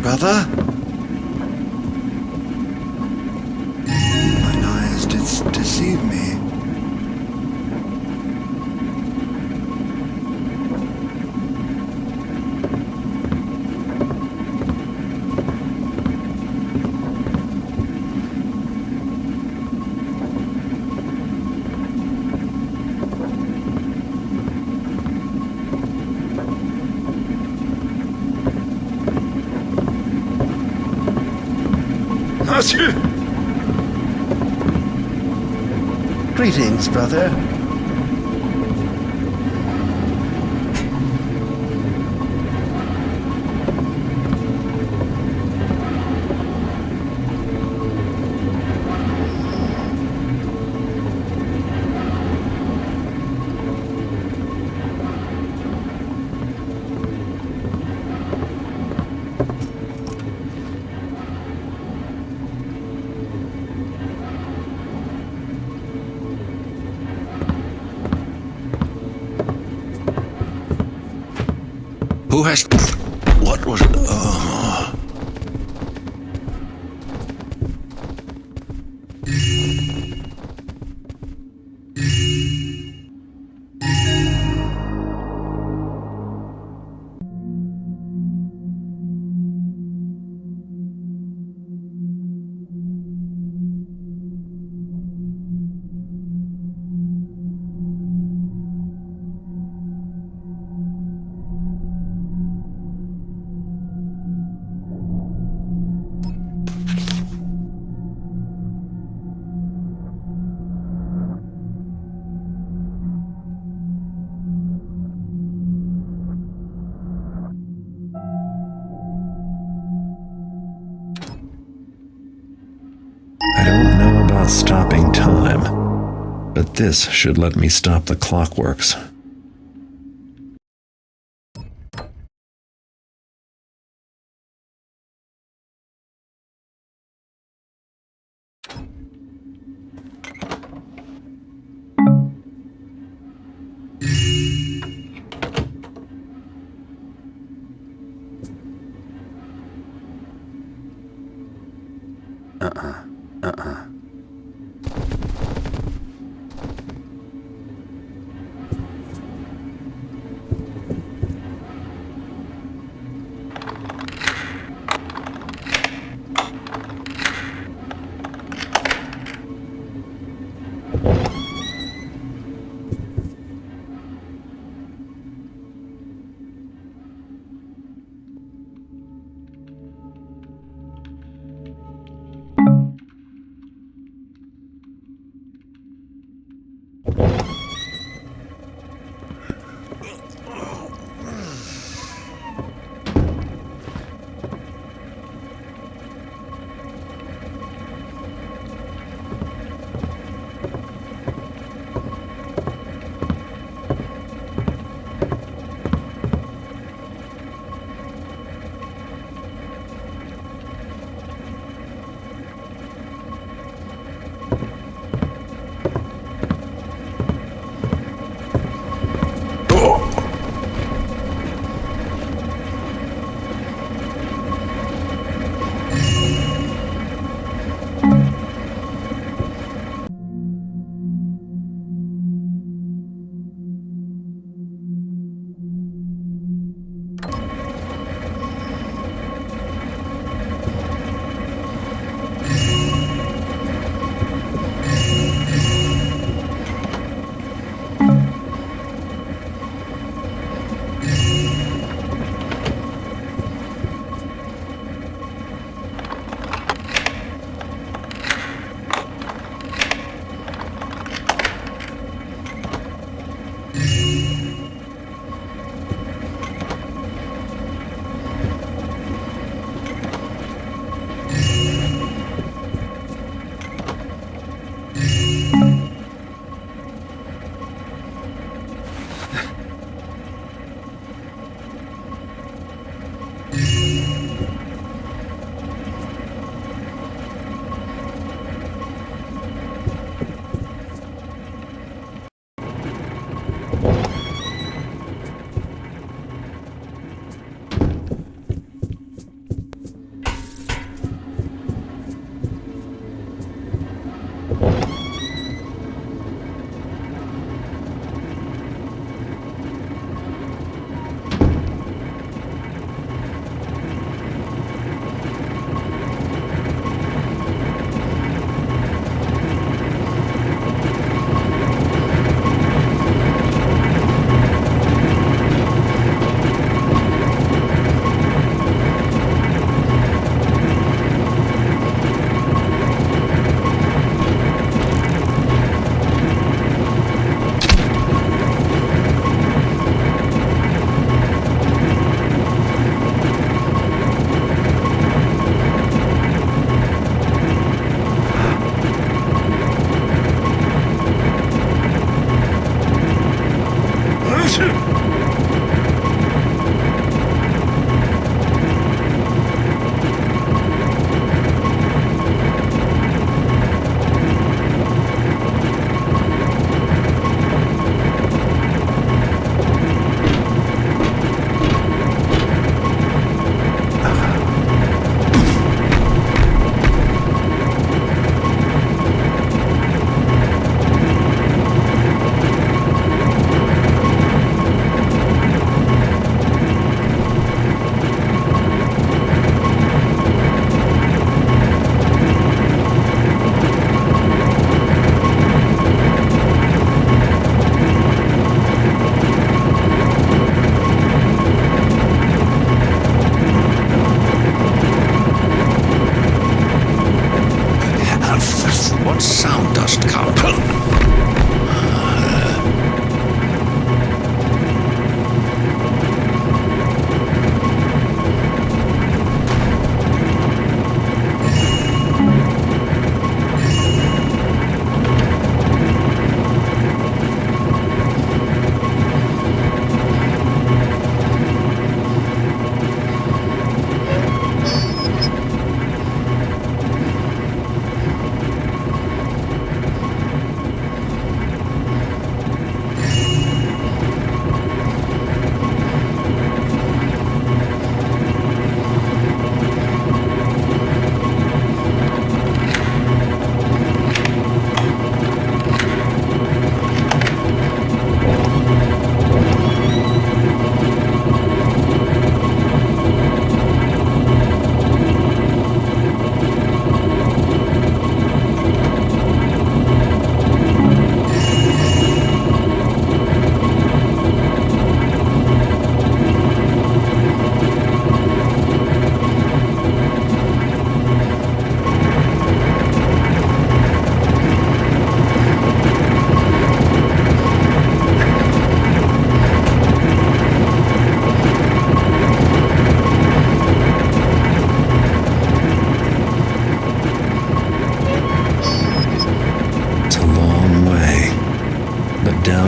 Brother? Mine eyes did deceive me. Greetings, brother. Who has... What was... I don't know about stopping time, but this should let me stop the clockworks.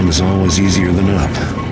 Down is always easier than up.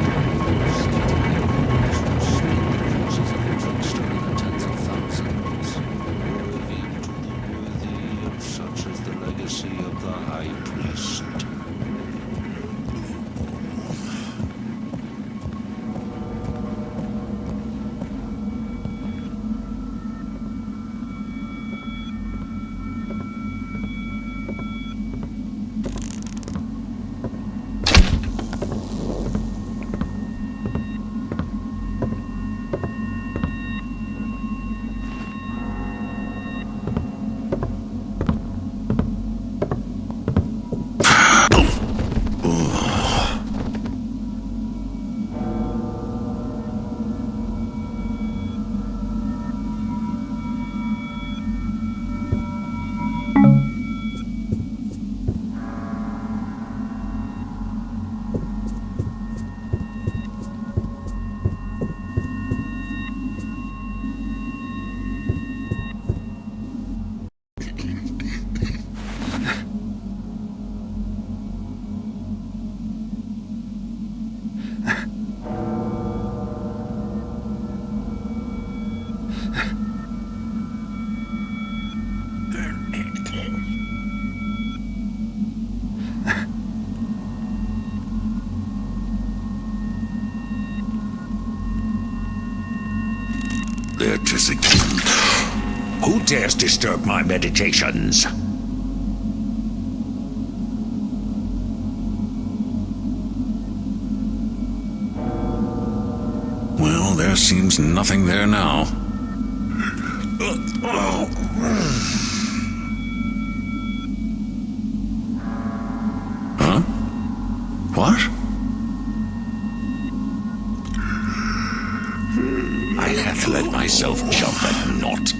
There 'tis again. Who dares disturb my meditations? Well, there seems nothing there now. Huh? What? I hath let myself jump at naught.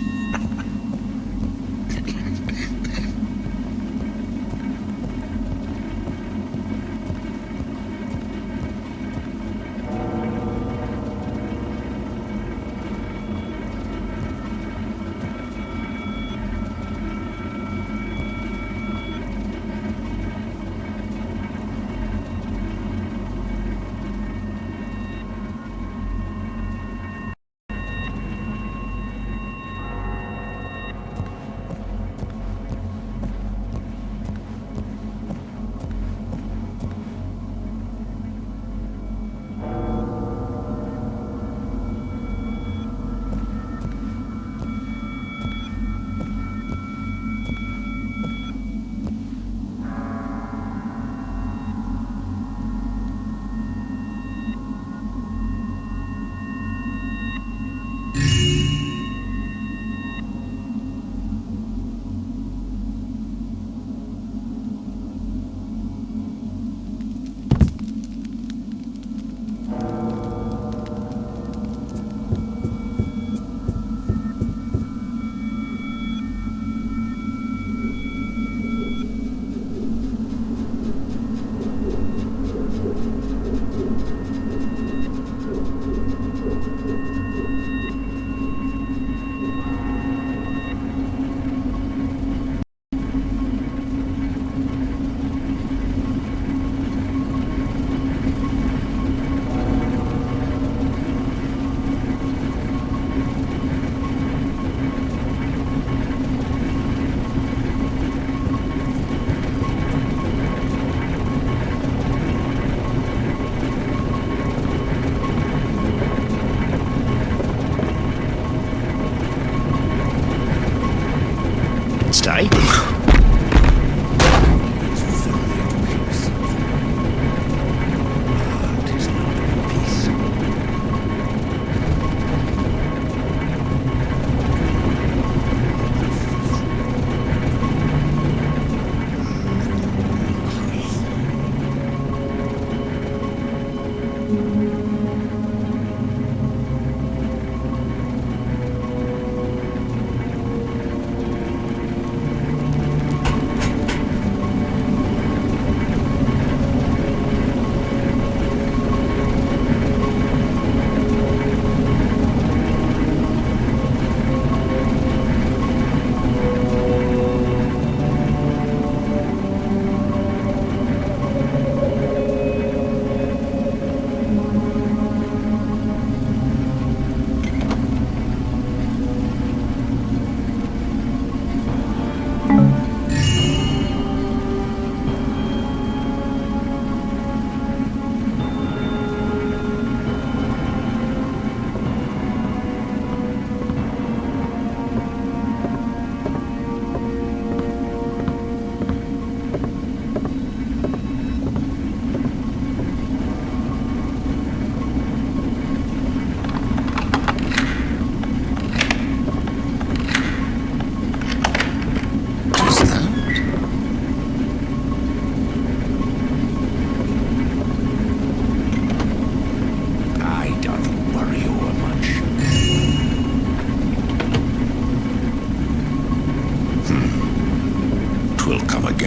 Stay.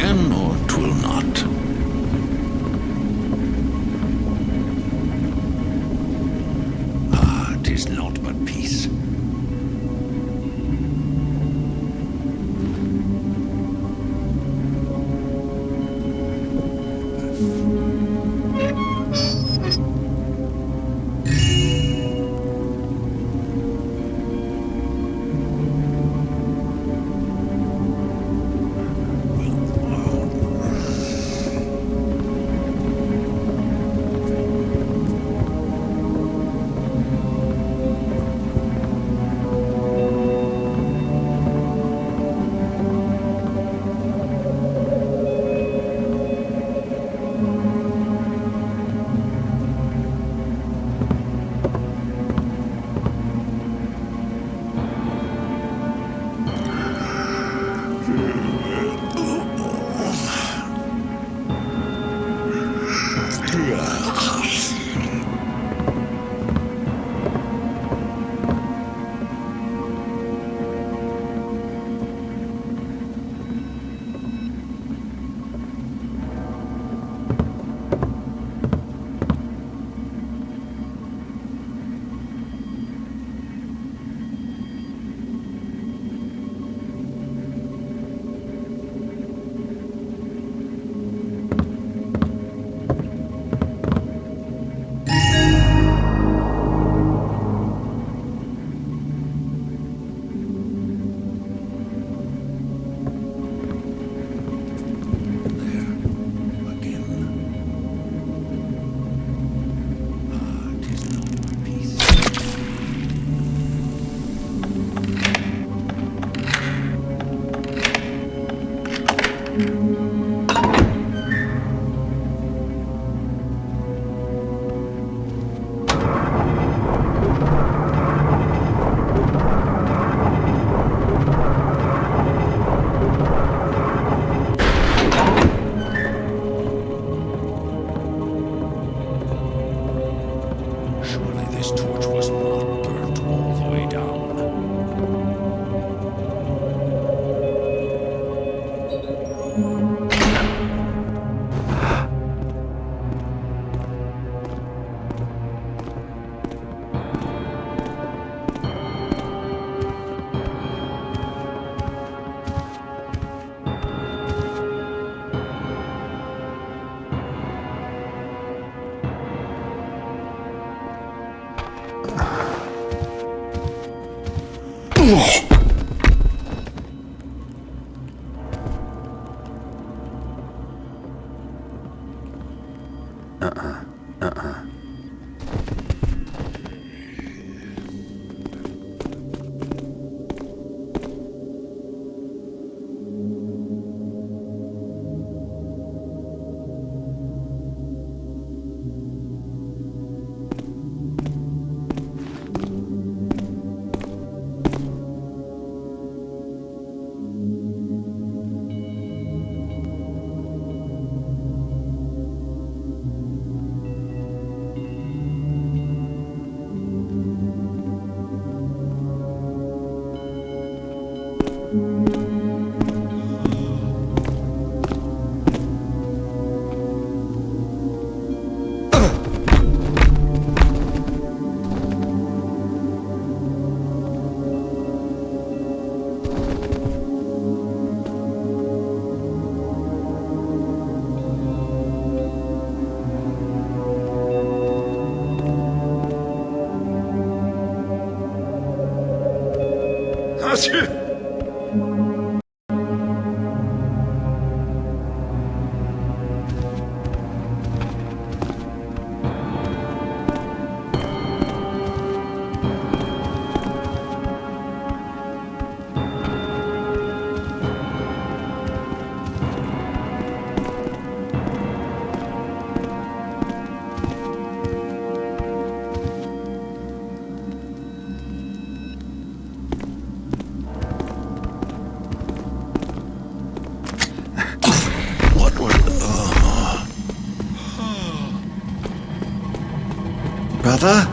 can or 'twill not. Ah, 'tis naught but peace. Brother?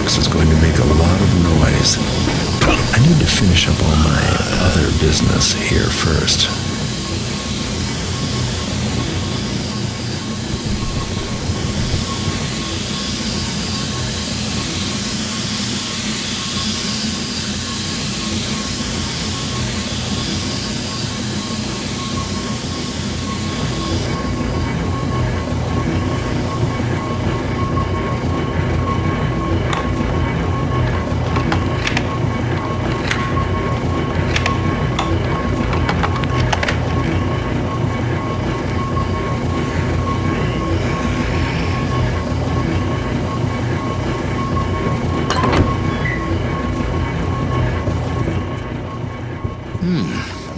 box is going to make a lot of noise. I need to finish up all my other business here first.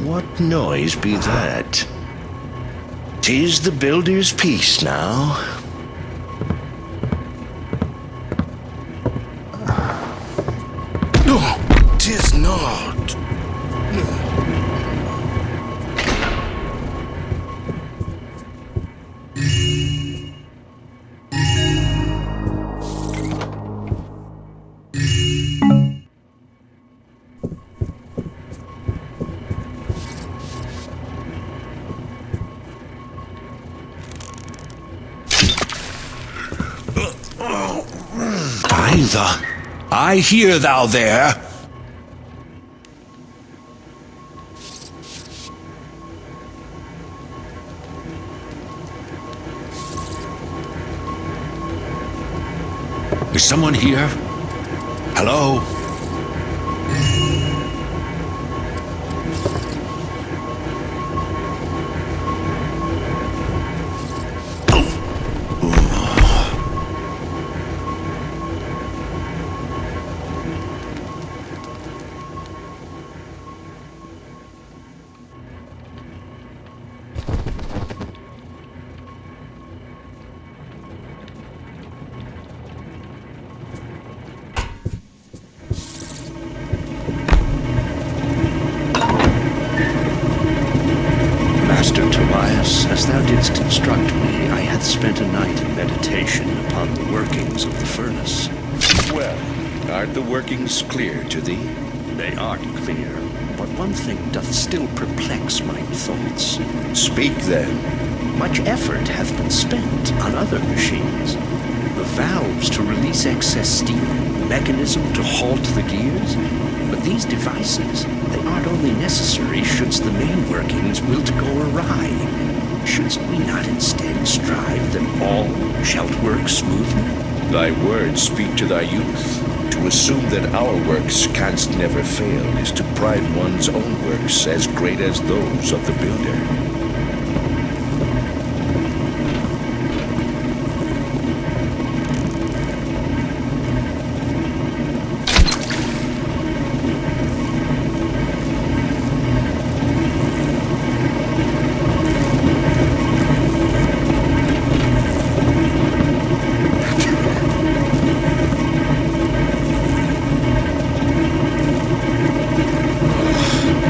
What noise be that? 'Tis the builder's piece now. No, 'tis not. I hear thou there. Is someone here? Hello? As thou didst instruct me, I had spent a night in meditation upon the workings of the furnace. Well, aren't the workings clear to thee? They are clear, but one thing doth still perplex mine thoughts. Speak then. Much effort hath been spent on other machines. The valves to release excess steam, the mechanism to halt the gears. But these devices, they aren't only necessary shouldst the main workings will to go awry. Shouldst we not instead strive that all shalt work smoothly? Thy words speak to thy youth. To assume that our works canst never fail is to pride one's own works as great as those of the builder.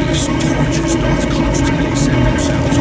These torches doth constantly set themselves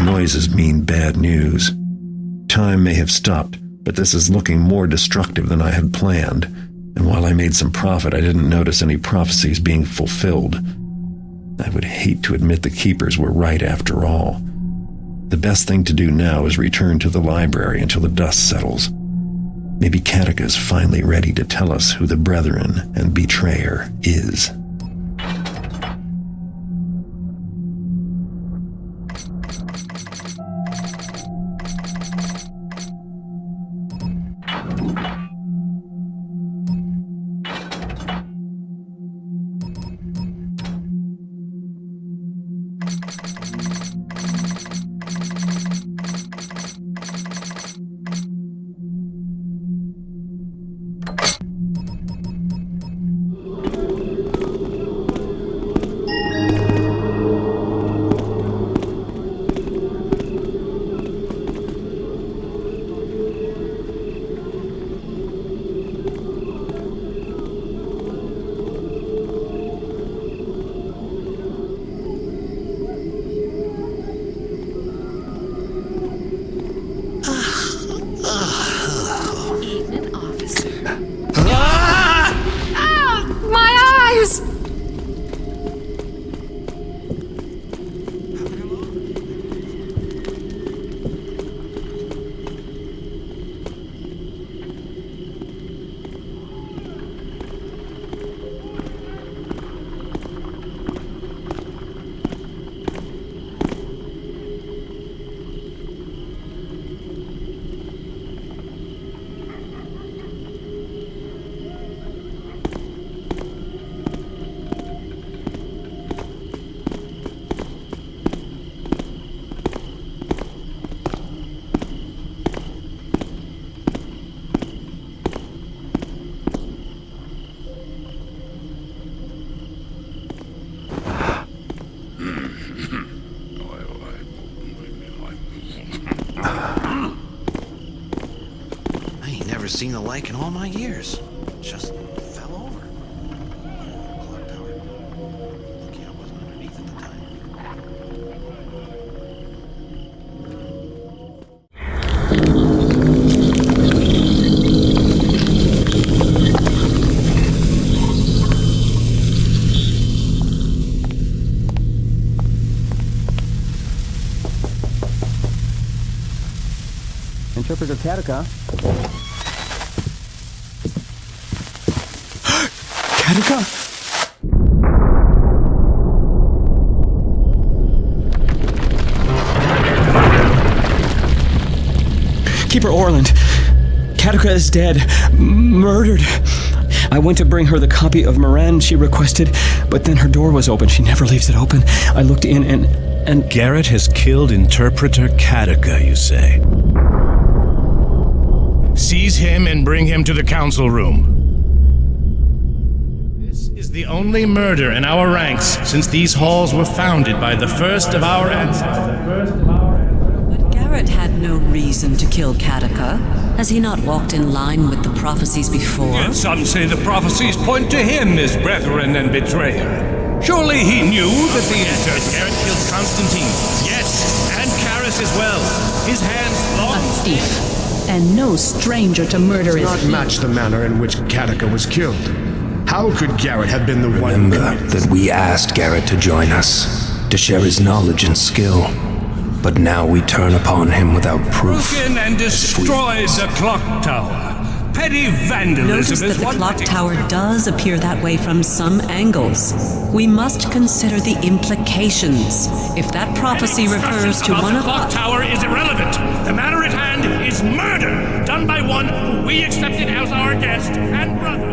noises mean bad news. Time may have stopped, but this is looking more destructive than I had planned, and while I made some profit, I didn't notice any prophecies being fulfilled. I would hate to admit the keepers were right after all. The best thing to do now is return to the library until the dust settles. Maybe Katika's finally ready to tell us who the Brethren and Betrayer is. Seen the like in all my years. Just fell over. Clock tower. Lucky I wasn't underneath at the time. Interpreter Katika. Katika? Keeper Orland, Katika is dead. Murdered. I went to bring her the copy of Moran she requested, but then her door was open. She never leaves it open. I looked in and... Garrett has killed Interpreter Katika, you say? Seize him and bring him to the council room. The only murder in our ranks since these halls were founded by the first of our ancestors. But Garrett had no reason to kill Katika. Has he not walked in line with the prophecies before? Yet some say the prophecies point to him as brethren and betrayer. Surely he knew that the Garrett killed Constantine. Yes, and Karis as well. His hands long... A thief, and no stranger to murder is not match the manner in which Katika was killed. How could Garrett have been the one... Remember that we asked Garrett to join us, to share his knowledge and skill. But now we turn upon him without proof. Broken and destroyed the clock tower. Petty vandalism. Notice that the clock tower does appear that way from some angles. We must consider the implications. If that prophecy refers to one of... The clock tower is irrelevant. The matter at hand is murder, done by one who we accepted as our guest and brother.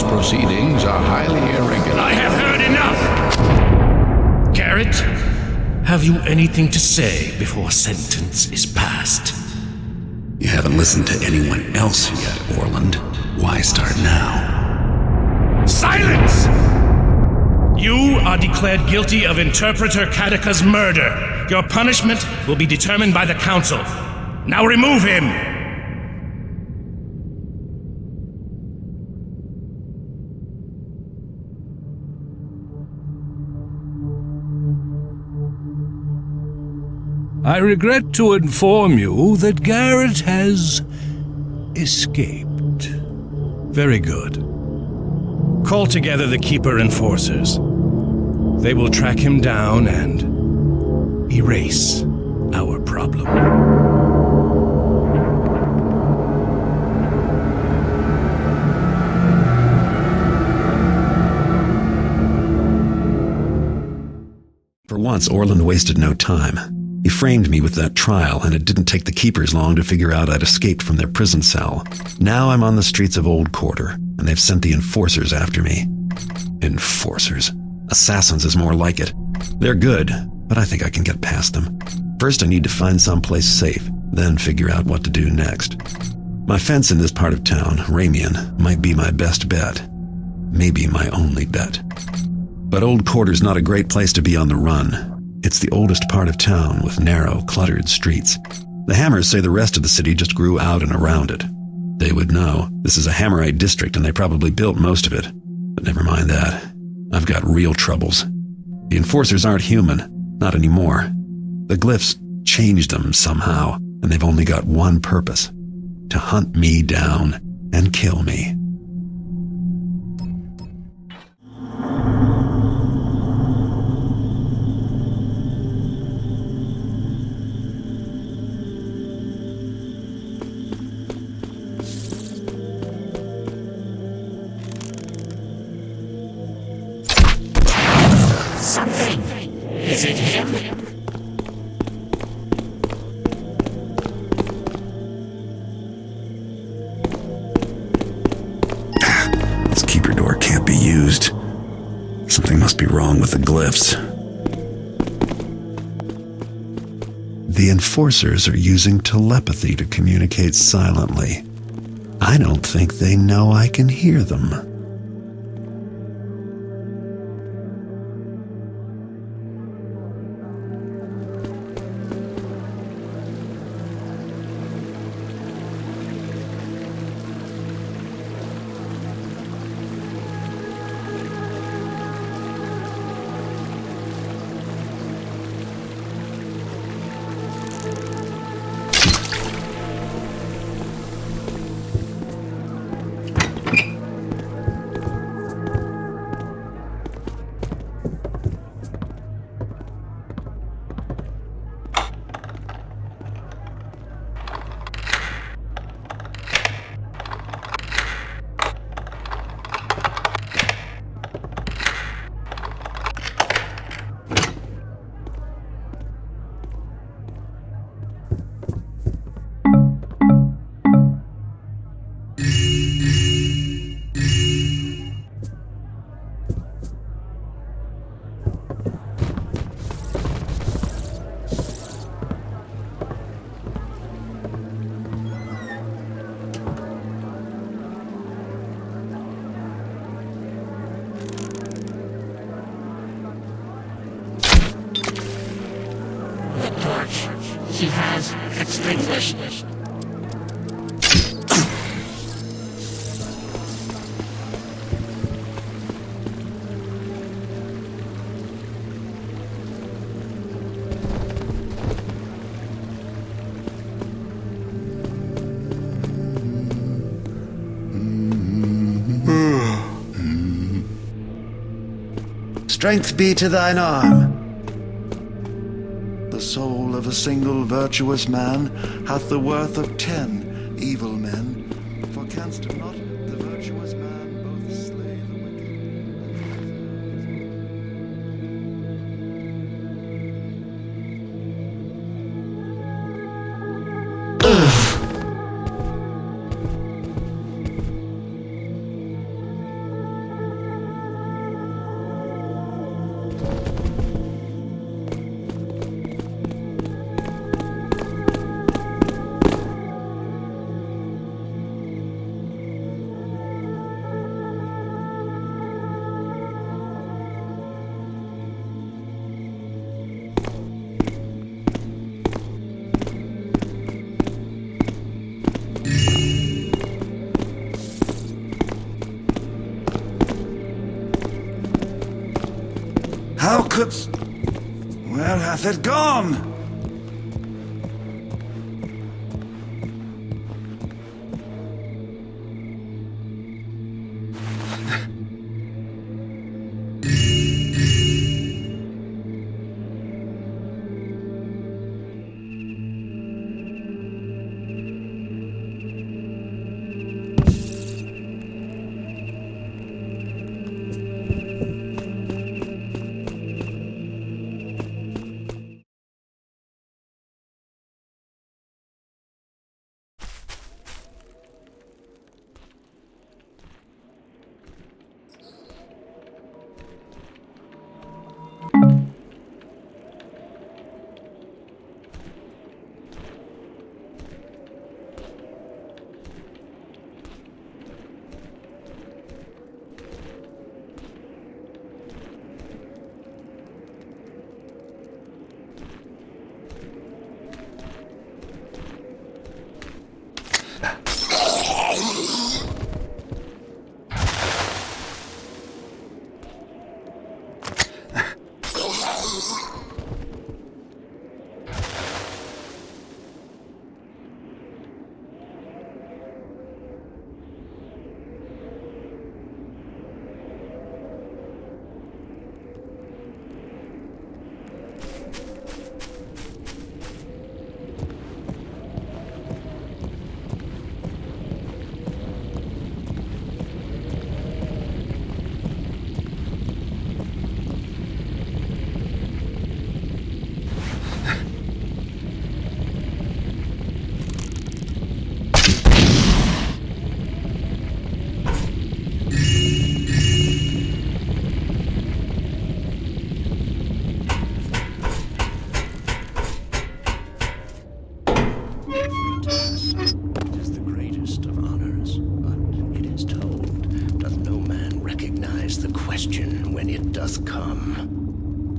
Proceedings are highly irregular. I have heard enough! Garrett, have you anything to say before sentence is passed? You haven't listened to anyone else yet, Orland. Why start now? Silence! You are declared guilty of Interpreter Katika's murder. Your punishment will be determined by the Council. Now remove him! I regret to inform you that Garrett has escaped. Very good. Call together the Keeper Enforcers. They will track him down and erase our problem. For once, Orland wasted no time. He framed me with that trial, and it didn't take the Keepers long to figure out I'd escaped from their prison cell. Now I'm on the streets of Old Quarter, and they've sent the Enforcers after me. Enforcers. Assassins is more like it. They're good, but I think I can get past them. First, I need to find someplace safe, then figure out what to do next. My fence in this part of town, Ramian, might be my best bet. Maybe my only bet. But Old Quarter's not a great place to be on the run. It's the oldest part of town with narrow, cluttered streets. The Hammers say the rest of the city just grew out and around it. They would know. This is a Hammerite district and they probably built most of it. But never mind that. I've got real troubles. The Enforcers aren't human. Not anymore. The glyphs changed them somehow, and they've only got one purpose: to hunt me down and kill me. Something. Is it him? This keeper door can't be used. Something must be wrong with the glyphs. The Enforcers are using telepathy to communicate silently. I don't think they know I can hear them. He has extinguished. Strength be to thine arm. The soul of a single virtuous man hath the worth of 10 evil men. For canst not the virtuous man both slay the How couldst... Where hath it gone?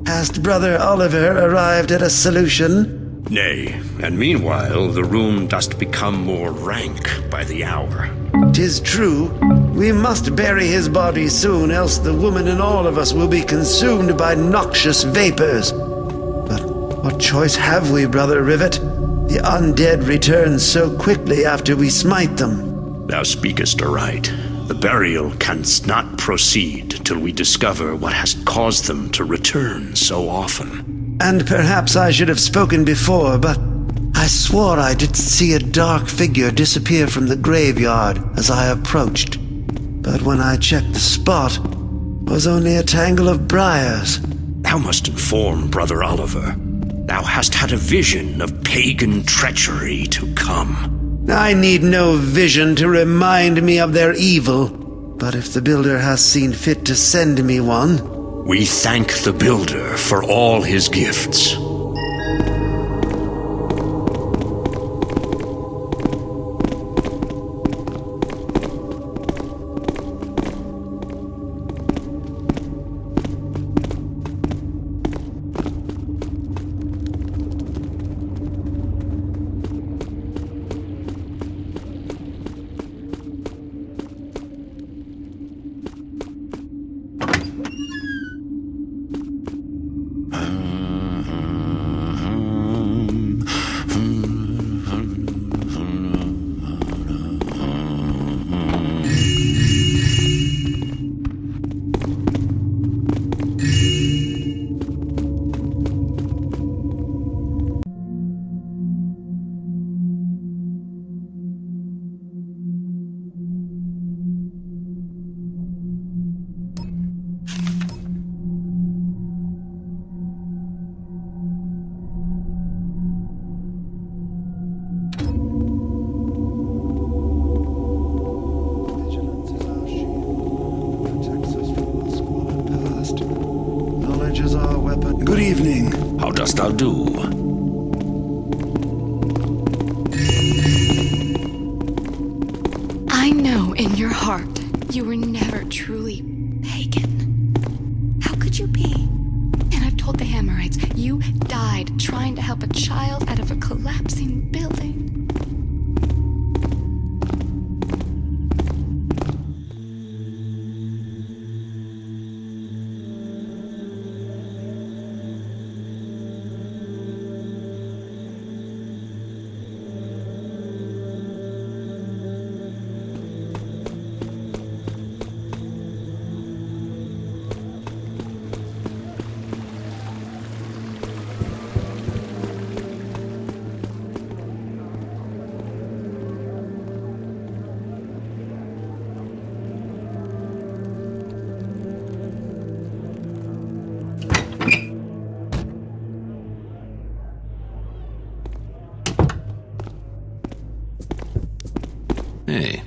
Hast Brother Oliver arrived at a solution? Nay, and meanwhile the room dost become more rank by the hour. 'Tis true. We must bury his body soon, else the woman and all of us will be consumed by noxious vapors. But what choice have we, Brother Rivet? The undead return so quickly after we smite them. Thou speakest aright. The burial canst not proceed till we discover what has caused them to return so often. And perhaps I should have spoken before, but I swore I did see a dark figure disappear from the graveyard as I approached. But when I checked the spot, it was only a tangle of briars. Thou must inform Brother Oliver. Thou hast had a vision of pagan treachery to come. I need no vision to remind me of their evil, but if the Builder has seen fit to send me one... We thank the Builder for all his gifts. Good evening. How dost thou do? I know in your heart you were never truly pagan. How could you be? And I've told the Hammerites you died trying to help a child out of a collapsing building. Hey.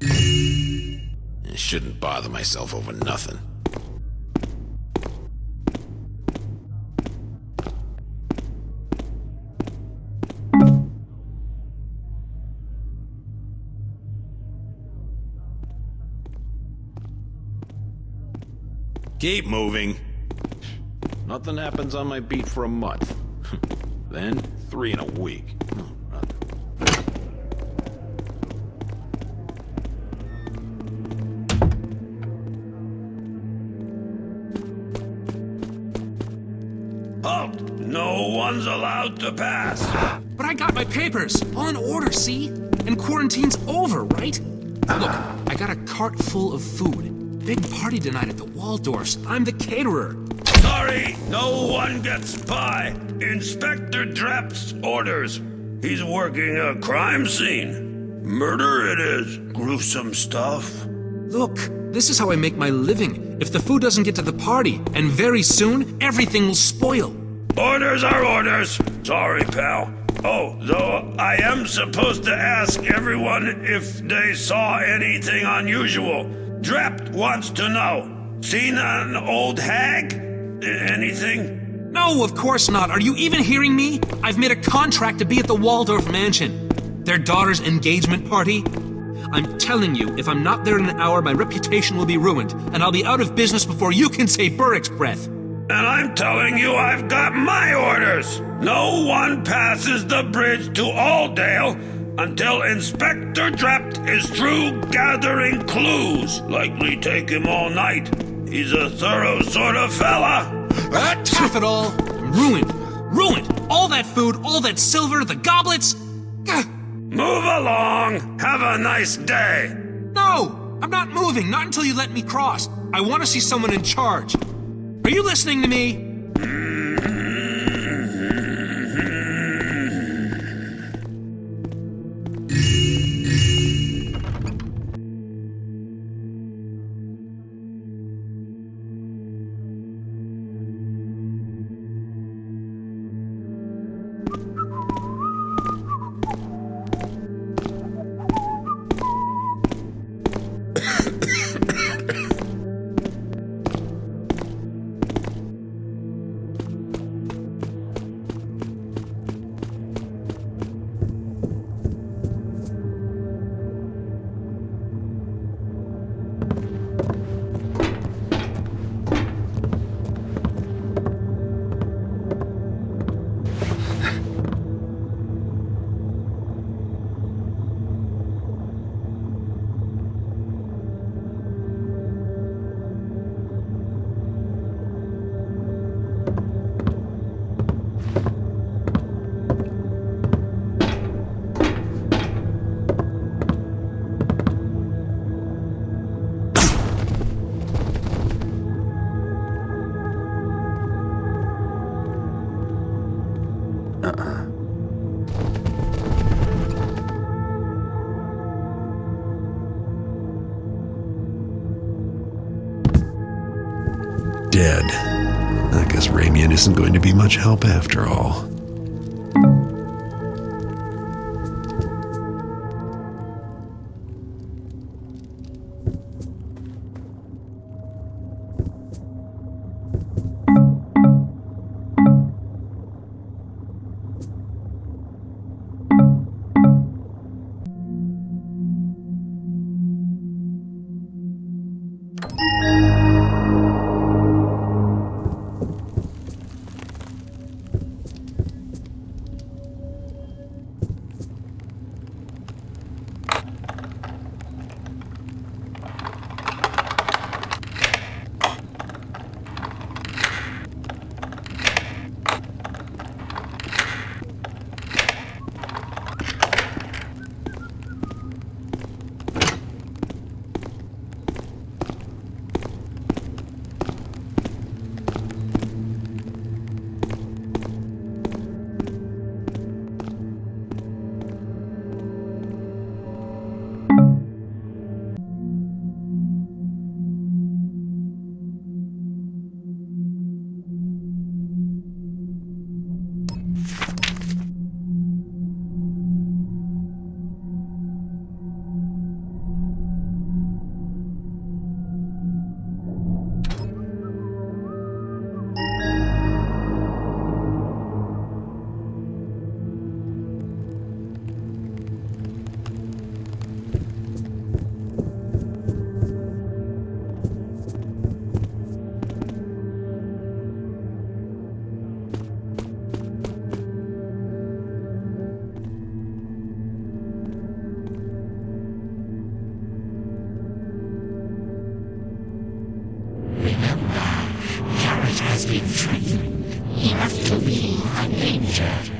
I shouldn't bother myself over nothing. Keep moving. Nothing happens on my beat for a month. Then 3 in a week. Halt! No one's allowed to pass. But I got my papers. All in order, see? And quarantine's over, right? Look, I got a cart full of food. Big party tonight at the Waldorfs. I'm the caterer. Sorry, no one gets by. Inspector Drapp's orders. He's working a crime scene. Murder it is. Gruesome stuff. Look, this is how I make my living. If the food doesn't get to the party, and very soon, everything will spoil. Orders are orders. Sorry, pal. Oh, though I am supposed to ask everyone if they saw anything unusual. Drapp wants to know. Seen an old hag? Anything? No, of course not. Are you even hearing me? I've made a contract to be at the Waldorf mansion. Their daughter's engagement party. I'm telling you, if I'm not there in an hour, my reputation will be ruined, and I'll be out of business before you can say Burrick's breath. And I'm telling you I've got my orders. No one passes the bridge to Auldale until Inspector Drapp is through gathering clues. Likely take him all night. He's a thorough sort of fella. Turf it all. I'm ruined. Ruined. All that food, all that silver, the goblets. Move along. Have a nice day. No, I'm not moving. Not until you let me cross. I want to see someone in charge. Are you listening to me? Dead. I guess Ramian isn't going to be much help after all. Blackjack.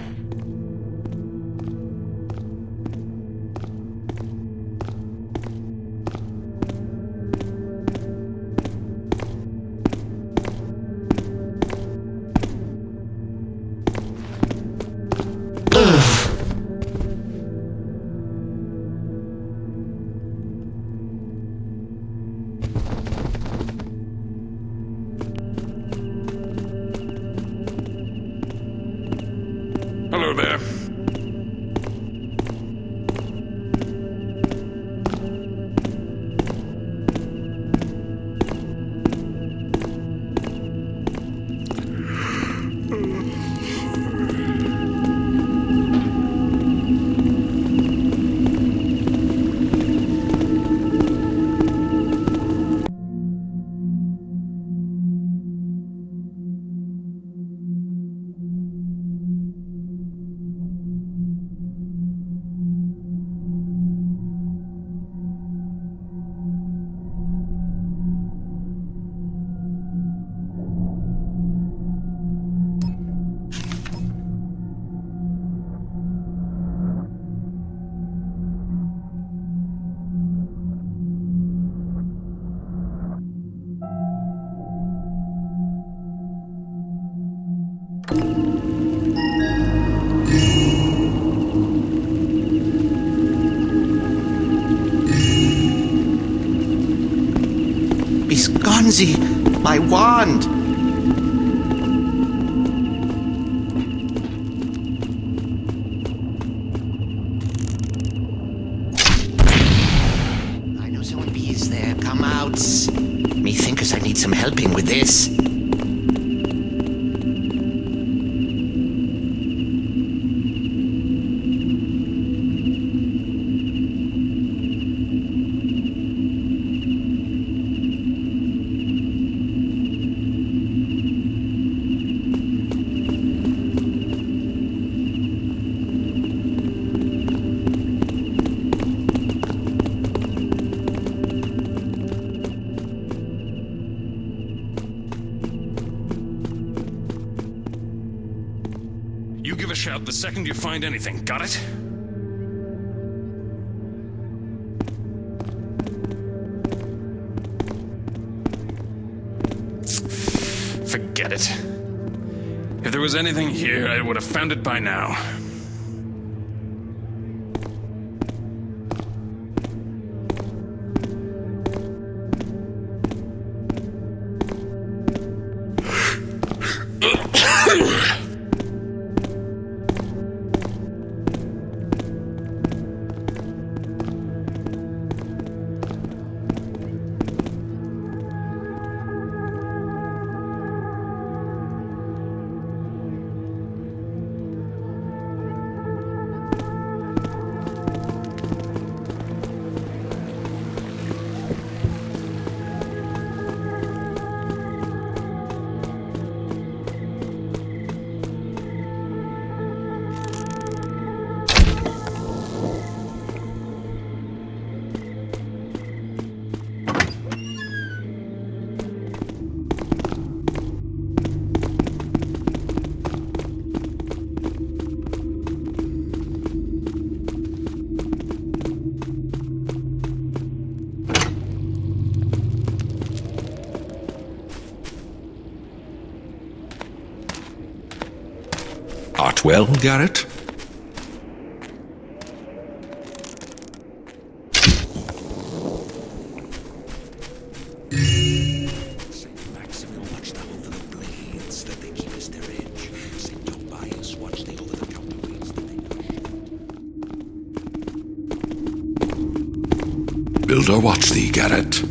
Hello there. Visconzi, my wand! I know someone be is there. Come out. Methinkers I need some helping with this. You give a shout the second you find anything, got it? Forget it. If there was anything here, I would have found it by now. Art well, Garrett? Builder watch thee, Garrett.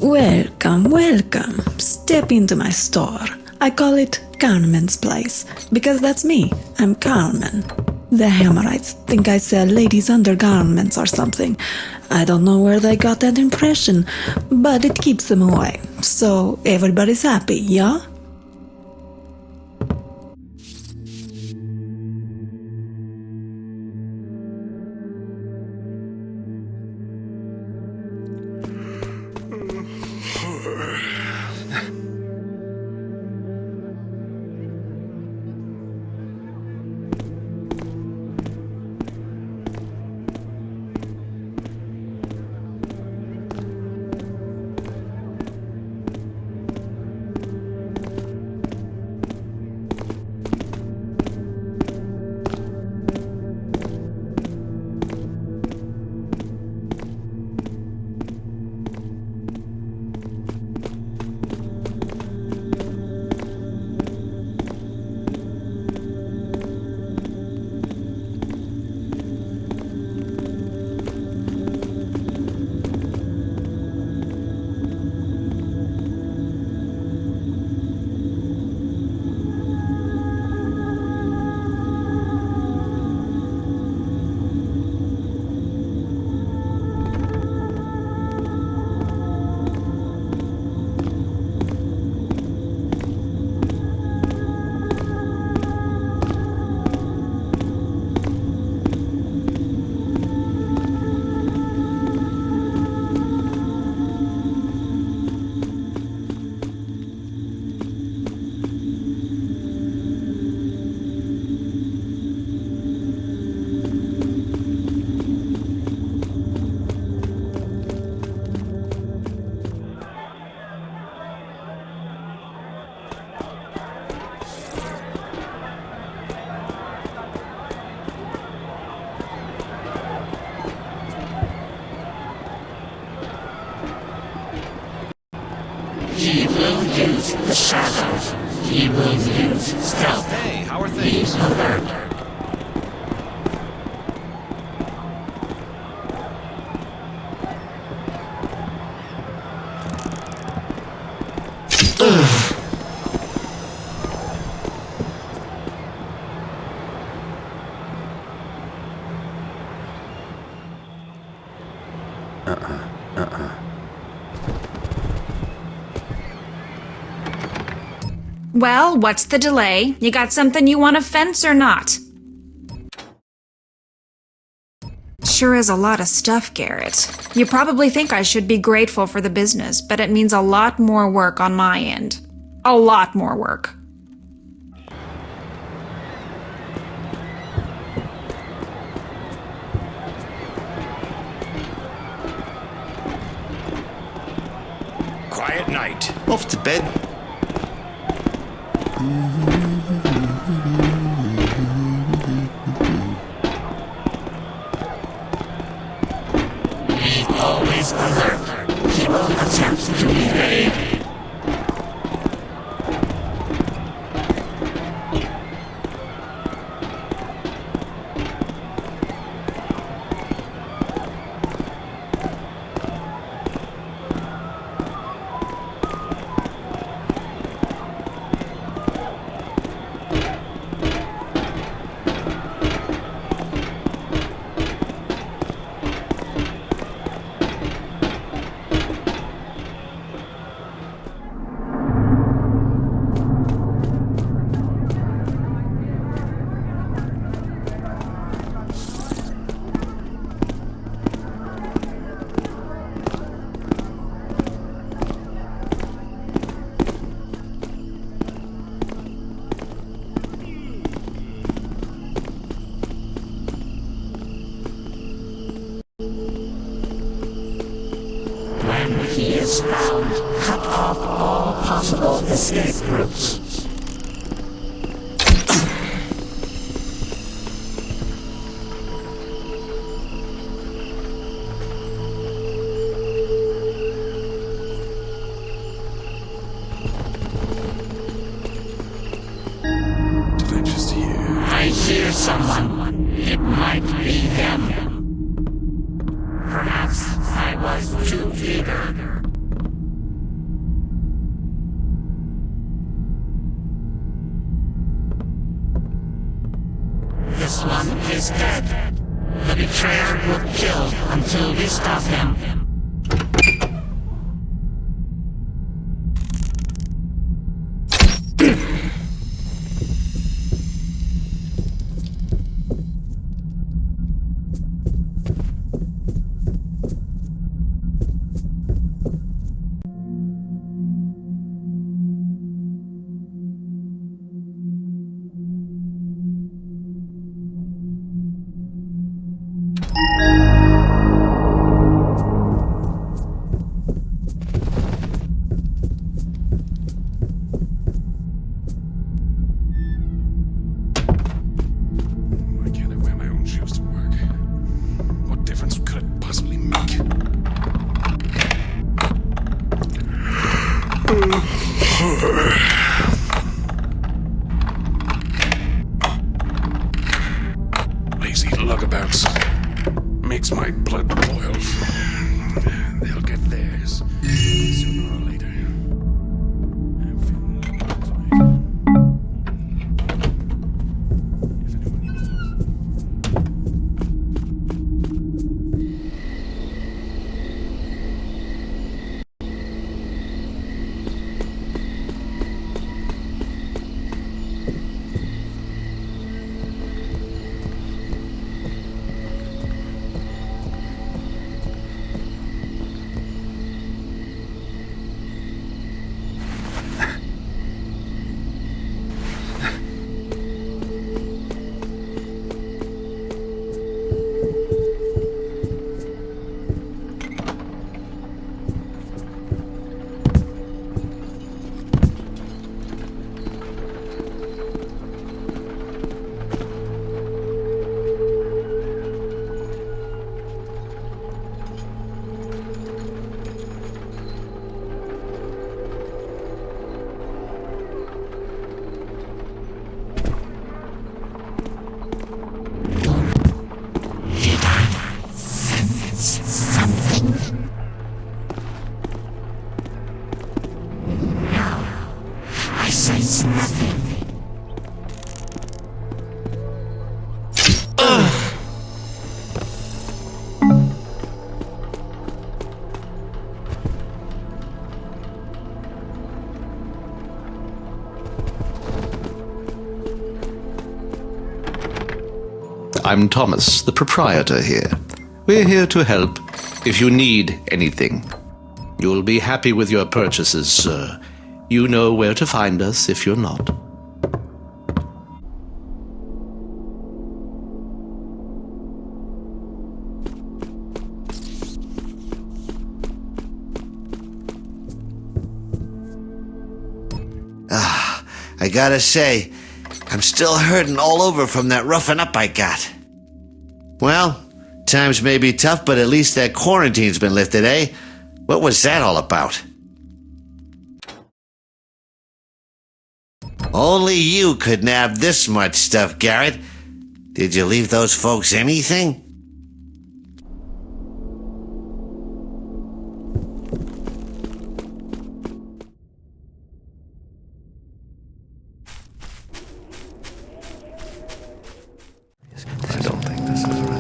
Welcome, welcome. Step into my store. I call it Carmen's Place, because that's me. I'm Carmen. The Hammerites think I sell ladies' undergarments or something. I don't know where they got that impression, but it keeps them away. So everybody's happy, yeah? He will use the shadows. He will use stealth. Hey, how are things? He will learn. Well, what's the delay? You got something you want to fence or not? Sure is a lot of stuff, Garrett. You probably think I should be grateful for the business, but it means a lot more work on my end. A lot more work. Quiet night. Off to bed. Always alert. He will attempt to evade. He is found. Cut off all possible escape routes. Did I just hear? I hear someone. It might be him. Perhaps I was too eager. This one is dead. The betrayer will kill until we stop him. Lazy lugabouts. Makes my blood boil. They'll get theirs sooner or later. I'm Thomas, the proprietor here. We're here to help if you need anything. You'll be happy with your purchases, sir. You know where to find us if you're not. I gotta say, I'm still hurting all over from that roughing up I got. Well, times may be tough, but at least that quarantine's been lifted, eh? What was that all about? Only you could nab this much stuff, Garrett. Did you leave those folks anything?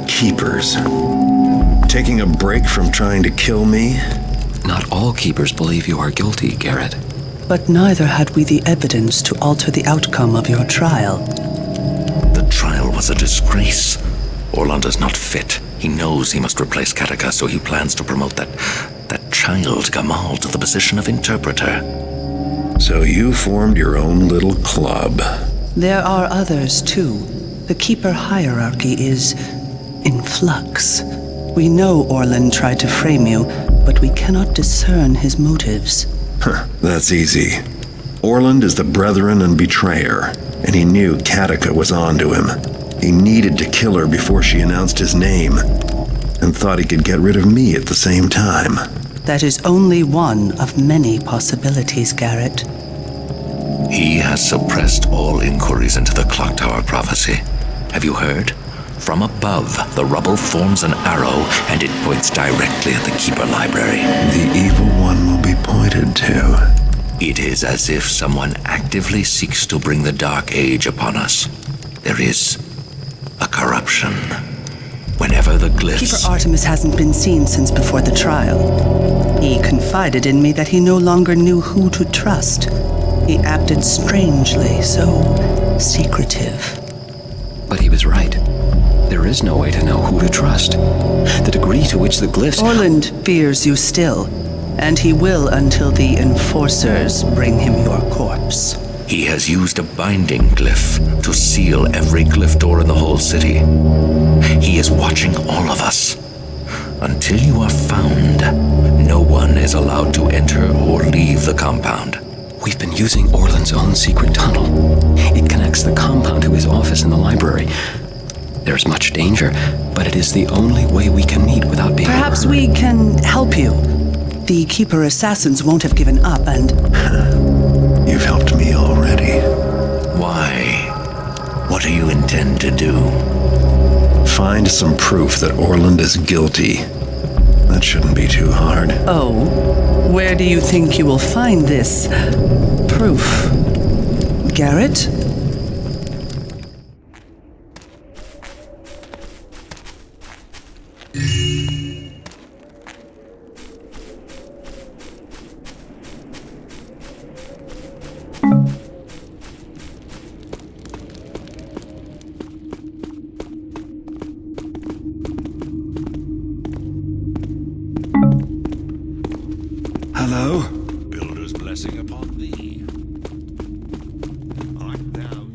Keepers. Taking a break from trying to kill me? Not all keepers believe you are guilty, Garrett. But neither had we the evidence to alter the outcome of your trial. The trial was a disgrace. Orland is not fit. He knows he must replace Kataka, so he plans to promote that child Gamall to the position of interpreter. So you formed your own little club. There are others, too. The keeper hierarchy is in flux. We know Orland tried to frame you, but we cannot discern his motives. That's easy. Orland is the brethren and betrayer, and he knew Kataka was onto him. He needed to kill her before she announced his name, and thought he could get rid of me at the same time. That is only one of many possibilities, Garrett. He has suppressed all inquiries into the Clock Tower prophecy. Have you heard? From above, the rubble forms an arrow, and it points directly at the Keeper Library. The evil one will be pointed to. It is as if someone actively seeks to bring the Dark Age upon us. There is a corruption. Whenever the glyphs... Keeper Artemis hasn't been seen since before the trial. He confided in me that he no longer knew who to trust. He acted strangely, so secretive. But he was right. There is no way to know who to trust. The degree to which the glyphs... Orland fears you still, and he will until the enforcers bring him your corpse. He has used a binding glyph to seal every glyph door in the whole city. He is watching all of us. Until you are found, no one is allowed to enter or leave the compound. We've been using Orland's own secret tunnel. It connects the compound to his office in the library. There's much danger, but it is the only way we can meet without being... Perhaps we can help you. The Keeper assassins won't have given up, and... You've helped me already. Why? What do you intend to do? Find some proof that Orland is guilty. That shouldn't be too hard. Oh, where do you think you will find this proof? Garrett? Hello? Builder's blessing upon thee. Art thou...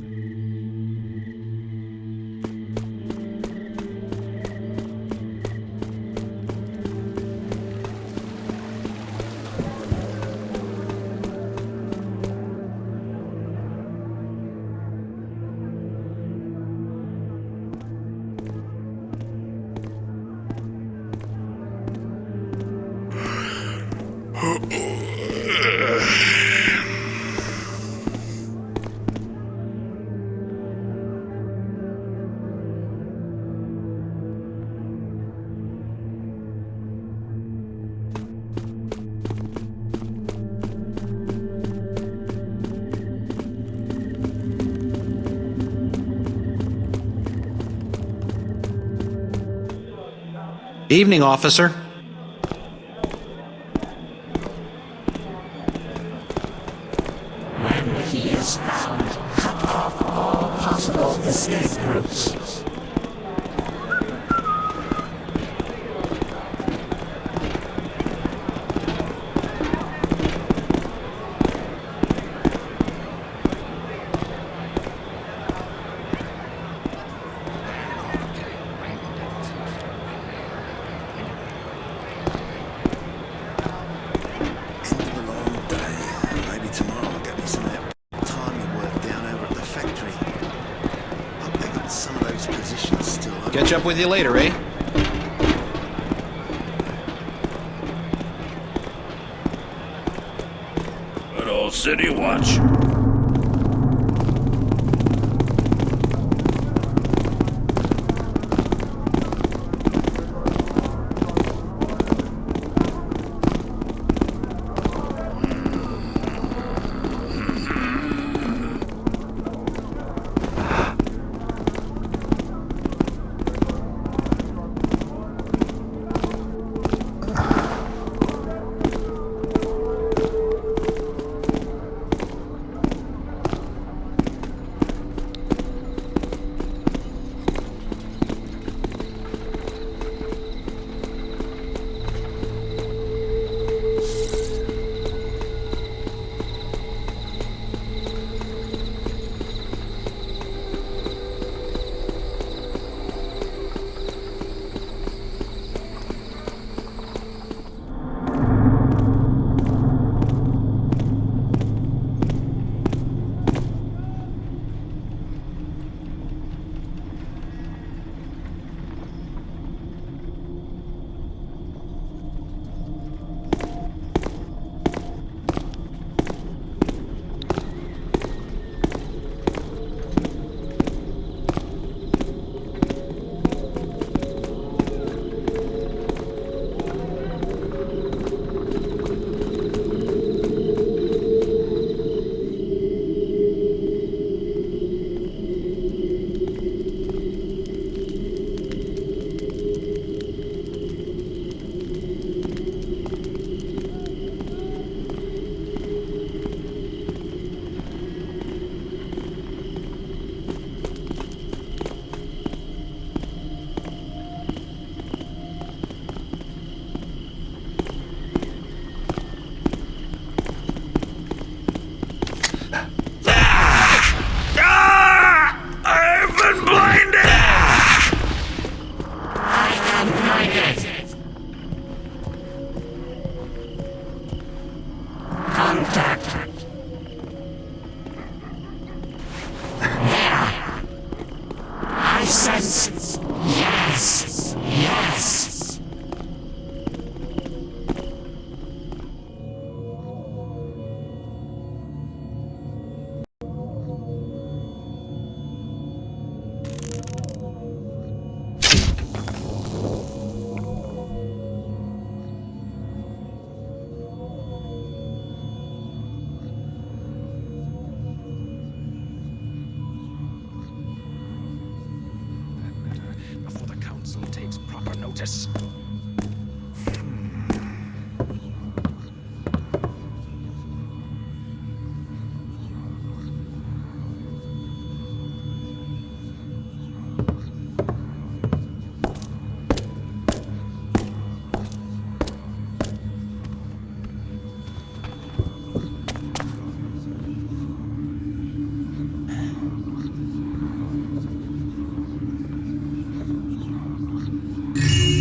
Evening, officer. When he is found, cut off all possible escape routes. Catch up with you later, eh? Good old city watch. Notice.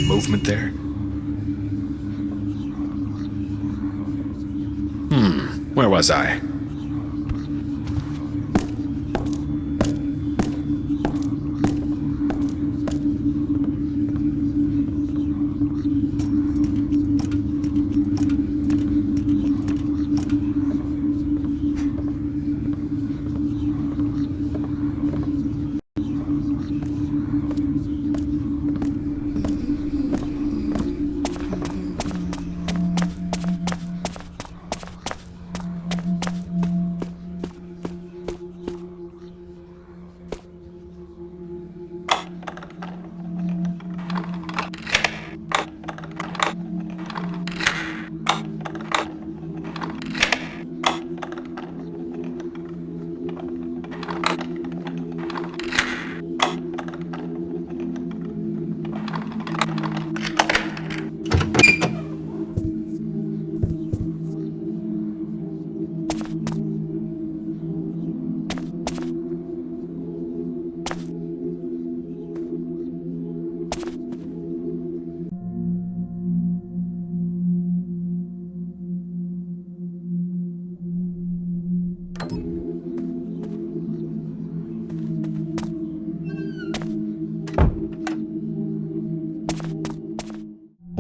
Movement there. Where was I?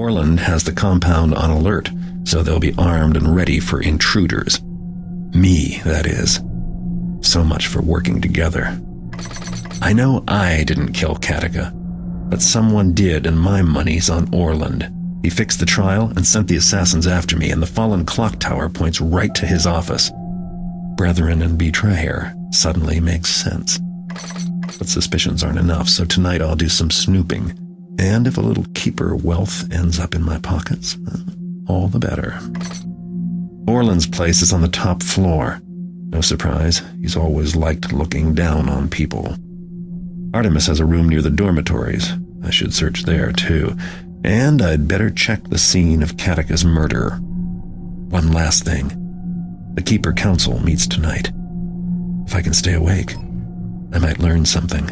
Orland has the compound on alert, so they'll be armed and ready for intruders. Me, that is. So much for working together. I know I didn't kill Katika, but someone did, and my money's on Orland. He fixed the trial and sent the assassins after me, and the fallen clock tower points right to his office. Brethren and betrayer suddenly makes sense. But suspicions aren't enough, so tonight I'll do some snooping. And if a little keeper wealth ends up in my pockets, all the better. Orland's place is on the top floor. No surprise, he's always liked looking down on people. Artemis has a room near the dormitories. I should search there, too. And I'd better check the scene of Katika's murder. One last thing. The Keeper Council meets tonight. If I can stay awake, I might learn something.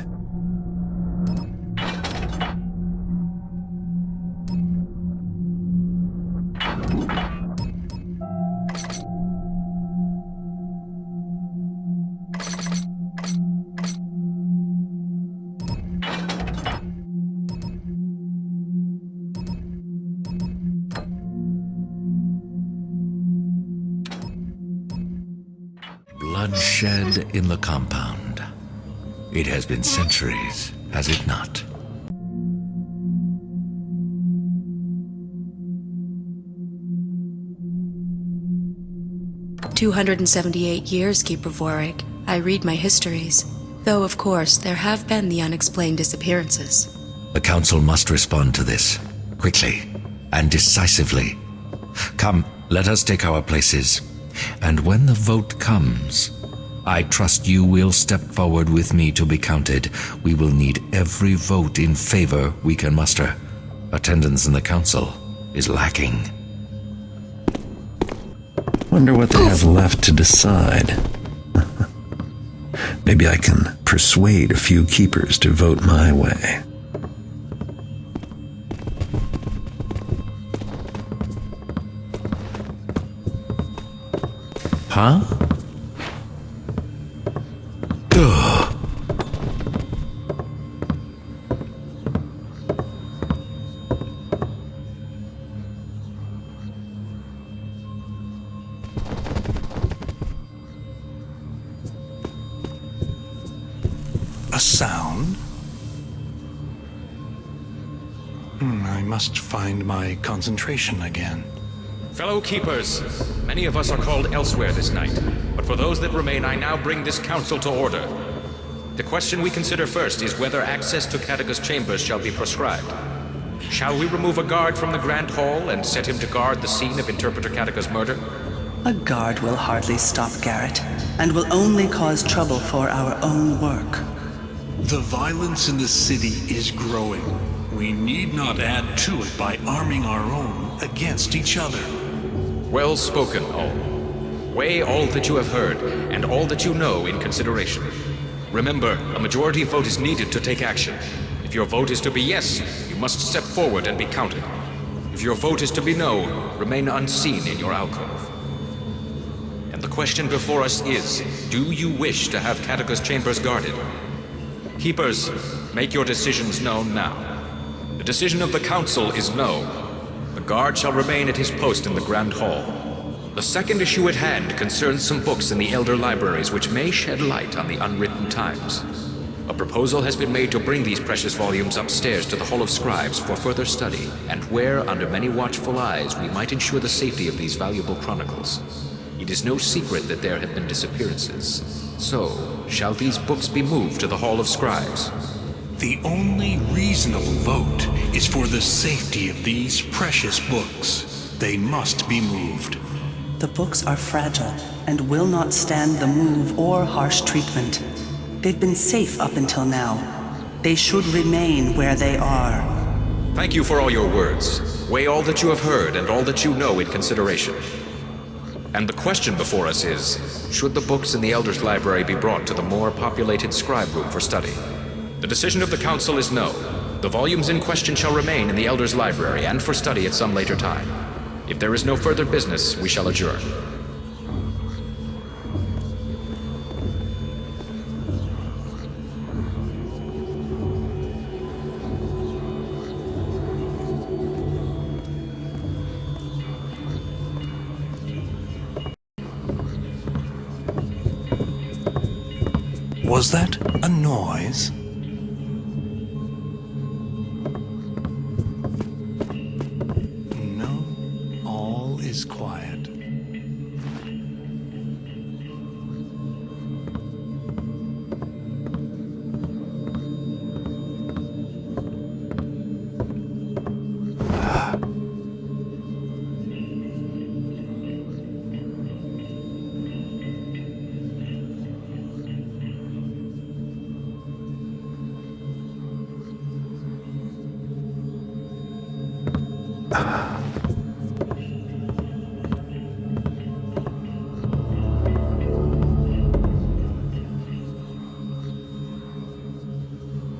Bloodshed in the compound. It has been centuries, has it not? "278 years, Keeper Vorik. I read my histories. Though, of course, there have been the unexplained disappearances. The Council must respond to this, quickly and decisively. Come, let us take our places. And when the vote comes, I trust you will step forward with me to be counted. We will need every vote in favor we can muster. Attendance in the Council is lacking. Wonder what they have left to decide. Maybe I can persuade a few keepers to vote my way. Huh? Ugh. A sound? I must find my concentration again. Fellow keepers, many of us are called elsewhere this night, but for those that remain, I now bring this council to order. The question we consider first is whether access to Katika's chambers shall be prescribed. Shall we remove a guard from the Grand Hall and set him to guard the scene of Interpreter Katika's murder? A guard will hardly stop Garrett, and will only cause trouble for our own work. The violence in the city is growing. We need not add to it by arming our own against each other. Well spoken, all. Weigh all that you have heard, and all that you know in consideration. Remember, a majority vote is needed to take action. If your vote is to be yes, you must step forward and be counted. If your vote is to be no, remain unseen in your alcove. And the question before us is, do you wish to have Katika's chambers guarded? Keepers, make your decisions known now. The decision of the Council is no. The guard shall remain at his post in the Grand Hall. The second issue at hand concerns some books in the Elder Libraries which may shed light on the unwritten times. A proposal has been made to bring these precious volumes upstairs to the Hall of Scribes for further study, and where, under many watchful eyes, we might ensure the safety of these valuable chronicles. It is no secret that there have been disappearances. So, shall these books be moved to the Hall of Scribes? The only reasonable vote is for the safety of these precious books. They must be moved. The books are fragile and will not stand the move or harsh treatment. They've been safe up until now. They should remain where they are. Thank you for all your words. Weigh all that you have heard and all that you know in consideration. And the question before us is, should the books in the Elder's Library be brought to the more populated scribe room for study? The decision of the Council is no. The volumes in question shall remain in the Elder's Library and for study at some later time. If there is no further business, we shall adjourn. Was that a noise? No, all is quiet.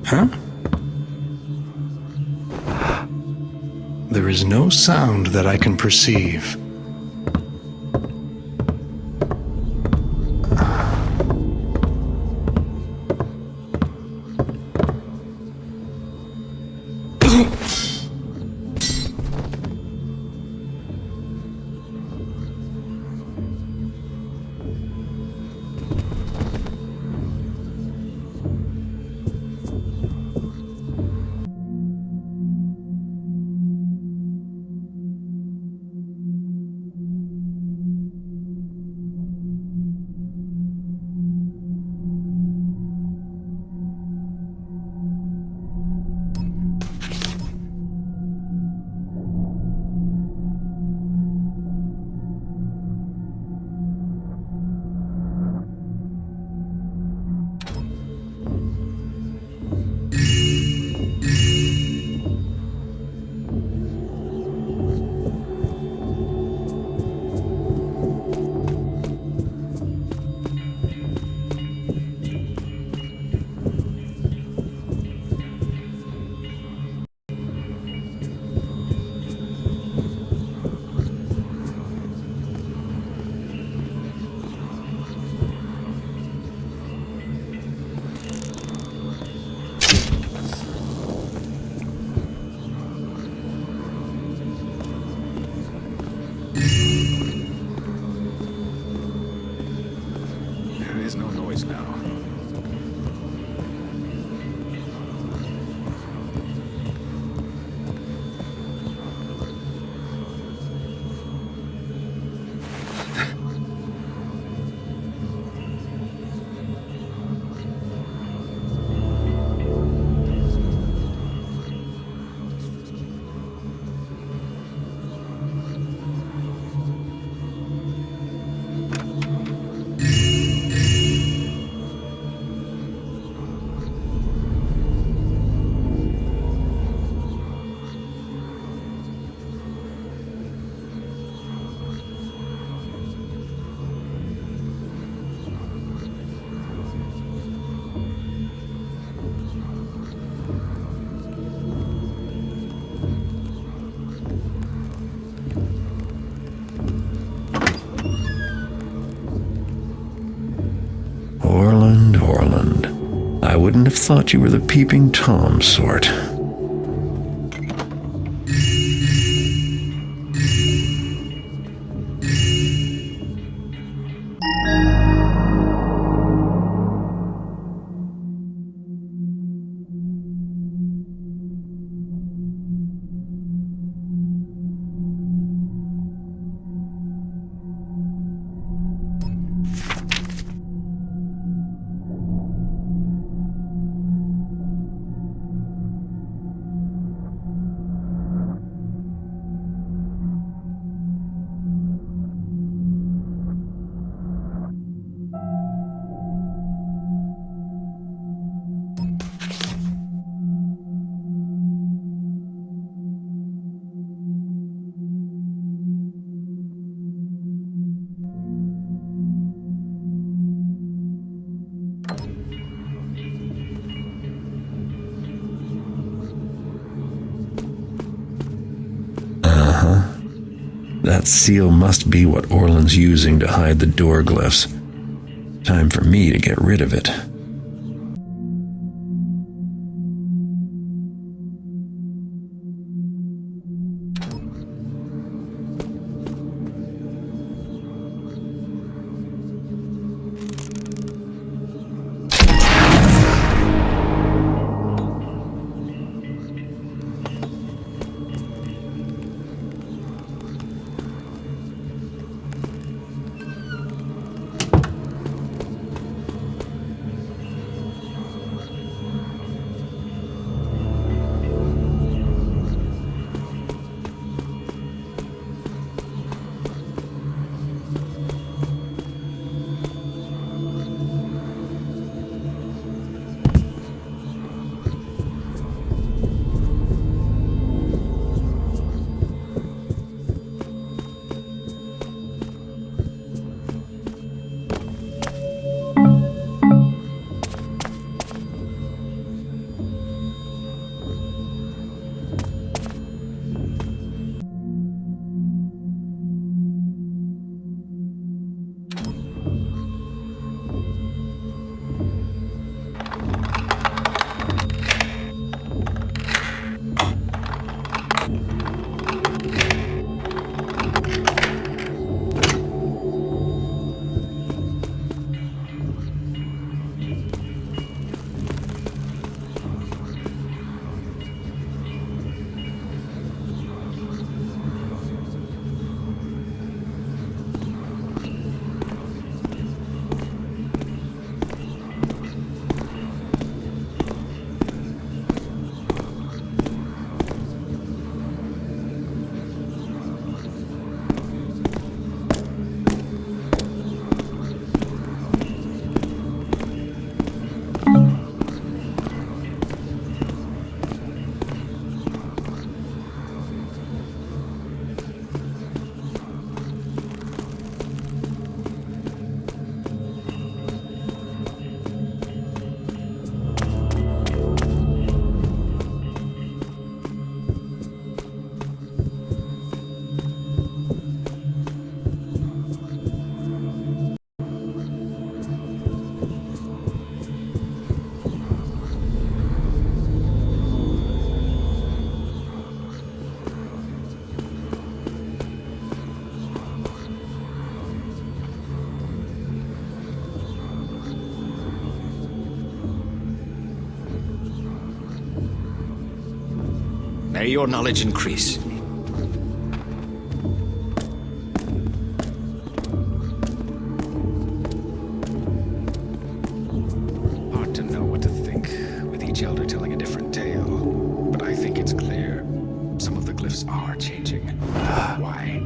Huh? There is no sound that I can perceive. Orland. I wouldn't have thought you were the peeping Tom sort. That seal must be what Orland's using to hide the door glyphs. Time for me to get rid of it. May your knowledge increase. Hard to know what to think, with each elder telling a different tale. But I think it's clear. Some of the glyphs are changing. Why?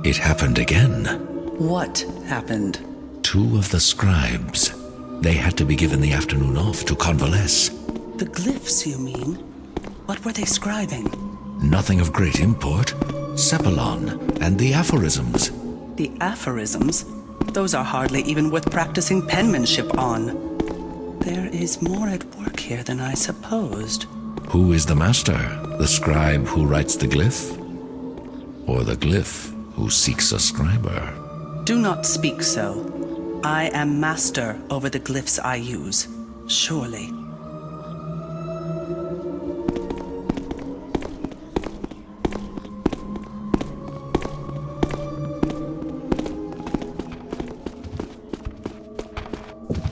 It happened again. What happened? 2 of the scribes. They had to be given the afternoon off to convalesce. The glyphs, you mean? What were they scribing? Nothing of great import. Sepilon and the aphorisms. The aphorisms? Those are hardly even worth practicing penmanship on. There is more at work here than I supposed. Who is the master? The scribe who writes the glyph? Or the glyph who seeks a scriber? Do not speak so. I am master over the glyphs I use. Surely.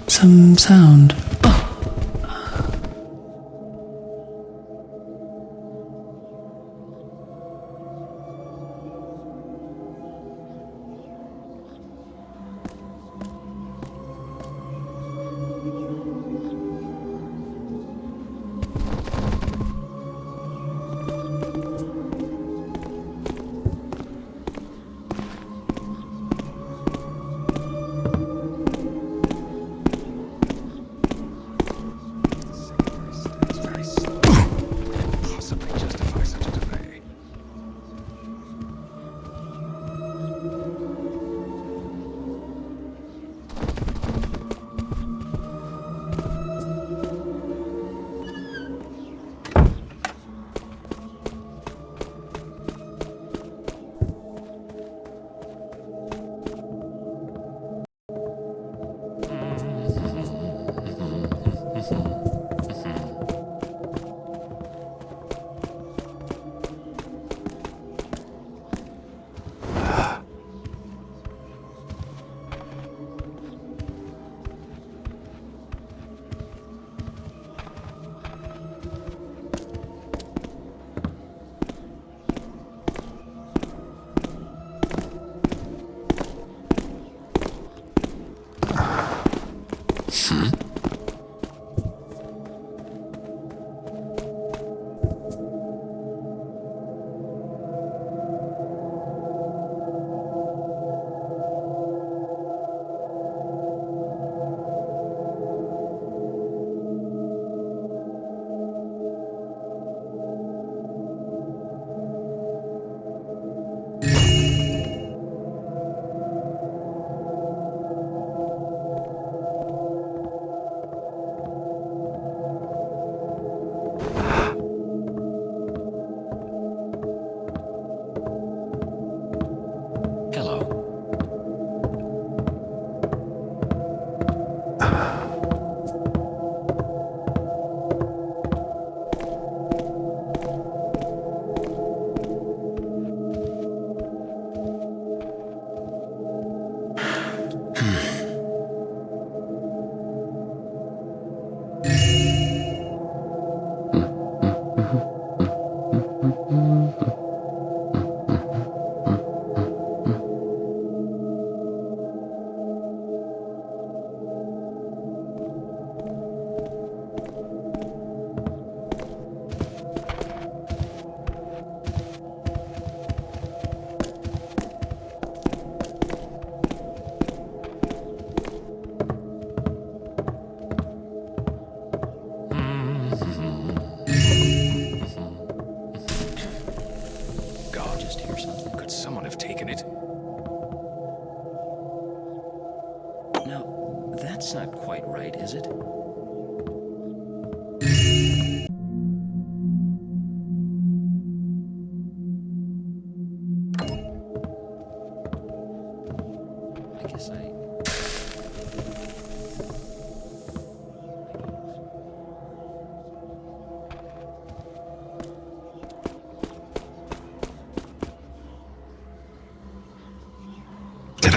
Some sound.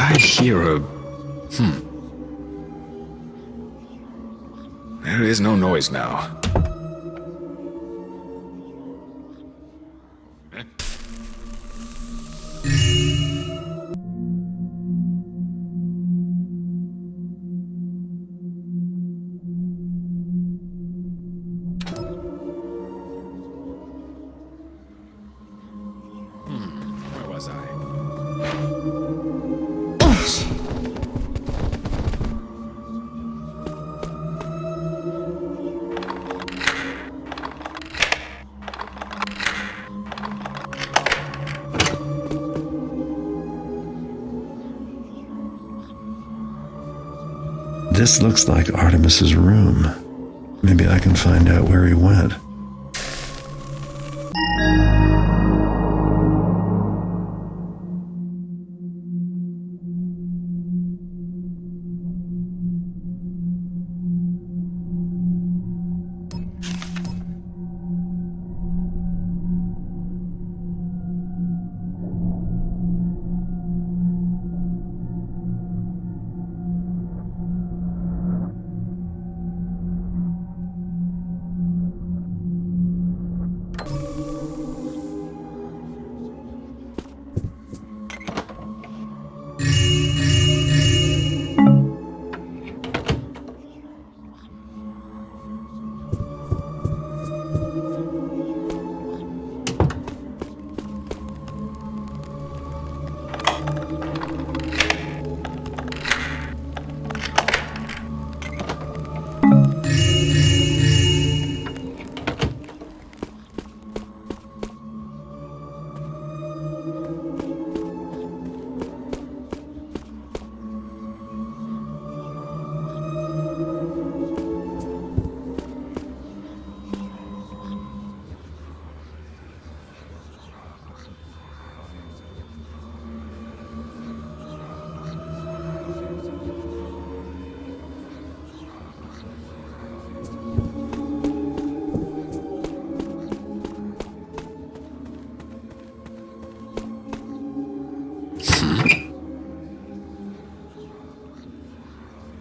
I hear a... There is no noise now. Where was I? This looks like Artemis's room. Maybe I can find out where he went.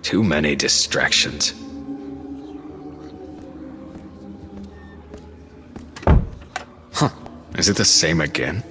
Too many distractions. Huh. Is it the same again?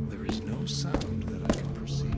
There is no sound that I can perceive.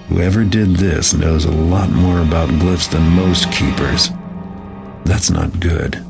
Whoever did this knows a lot more about glyphs than most keepers. That's not good.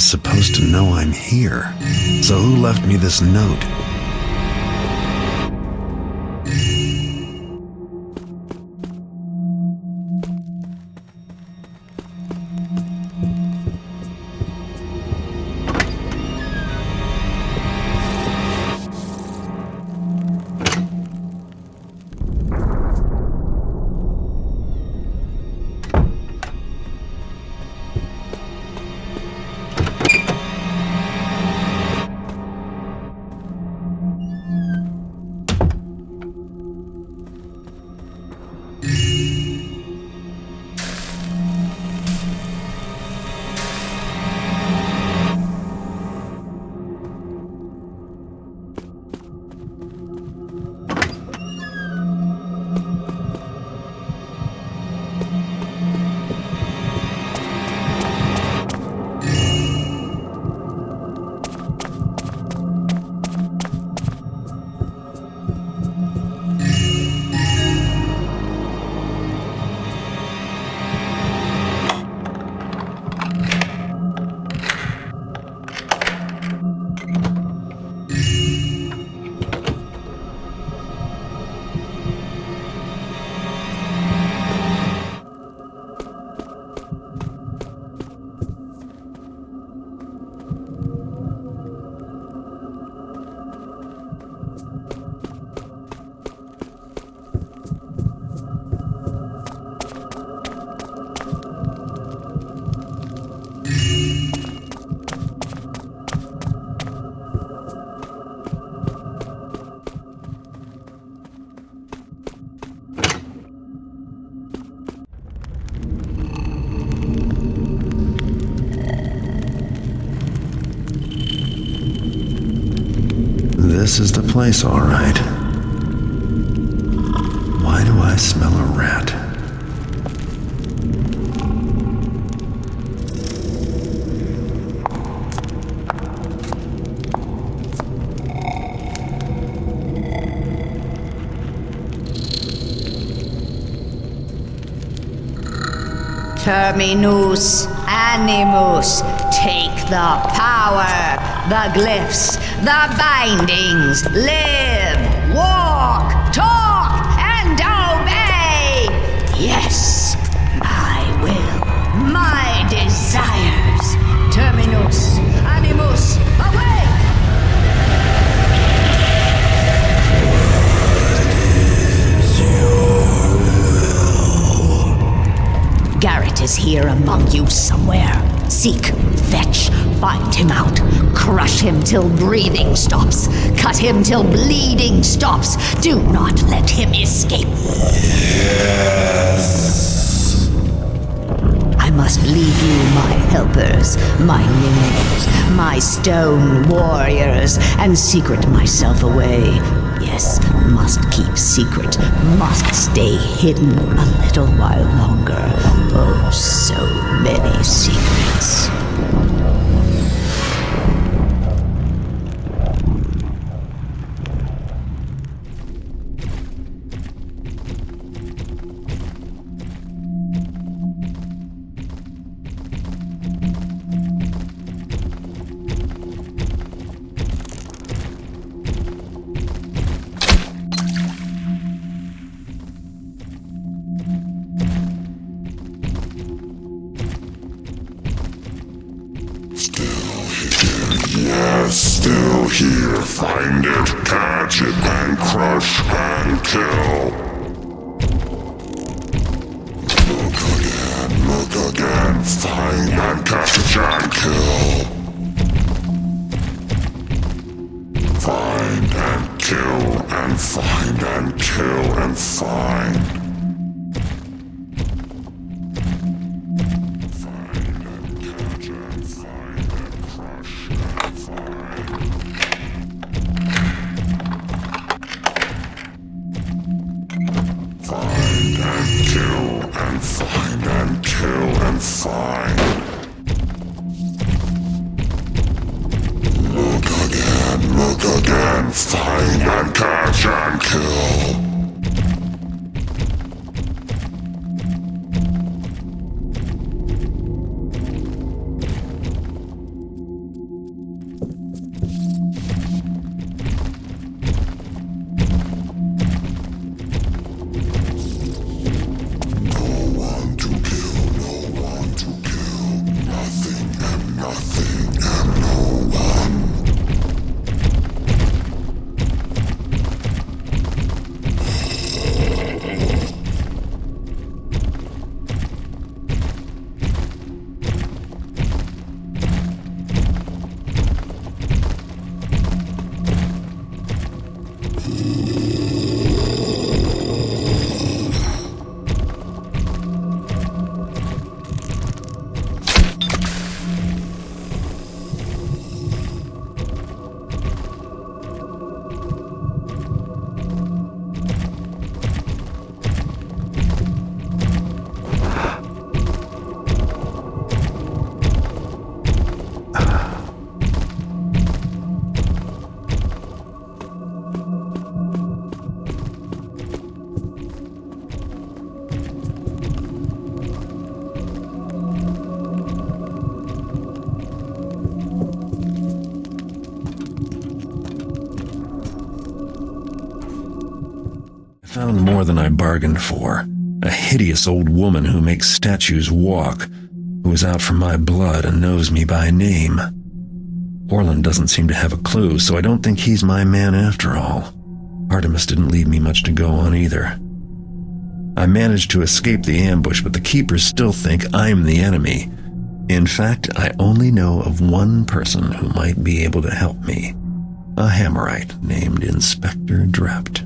is supposed to know I'm here. So who left me this note? This is the place, all right. Why do I smell a rat? Terminus animus, take the power, the glyphs, the bindings, live, walk, talk, and obey! Yes, I will. My desires. Terminus animus, awake! Garrett is here among you somewhere. Seek, fetch, find him out. Crush him till breathing stops. Cut him till bleeding stops. Do not let him escape. Yes. I must leave you my helpers, my minions, my stone warriors, and secret myself away. Yes, must keep secret, must stay hidden a little while longer. Oh, so many secrets. Still here, find it, catch it, and crush and kill. Look again, find and catch and kill. Find and kill and find and kill and find. Find and catch and kill. more than I bargained for. A hideous old woman who makes statues walk, who is out for my blood and knows me by name. Orland doesn't seem to have a clue, so I don't think he's my man after all. Artemis didn't leave me much to go on either. I managed to escape the ambush, but the Keepers still think I'm the enemy. In fact, I only know of one person who might be able to help me. A Hammerite named Inspector Drept.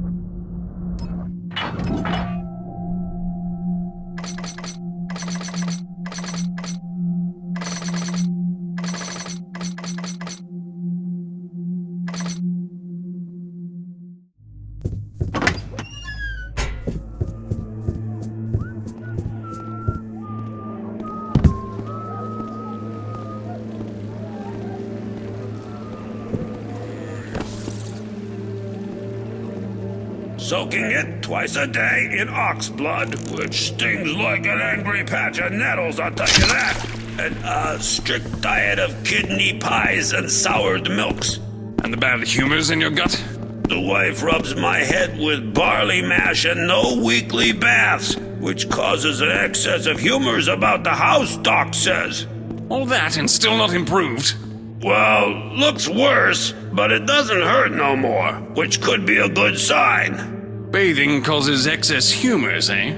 Soaking it twice a day in ox blood, which stings like an angry patch of nettles, I'll tell you that. And a strict diet of kidney pies and soured milks. And the bad humors in your gut? The wife rubs my head with barley mash and no weekly baths, which causes an excess of humors about the house, Doc says. All that and still not improved? Well, looks worse, but it doesn't hurt no more, which could be a good sign. Bathing causes excess humors, eh?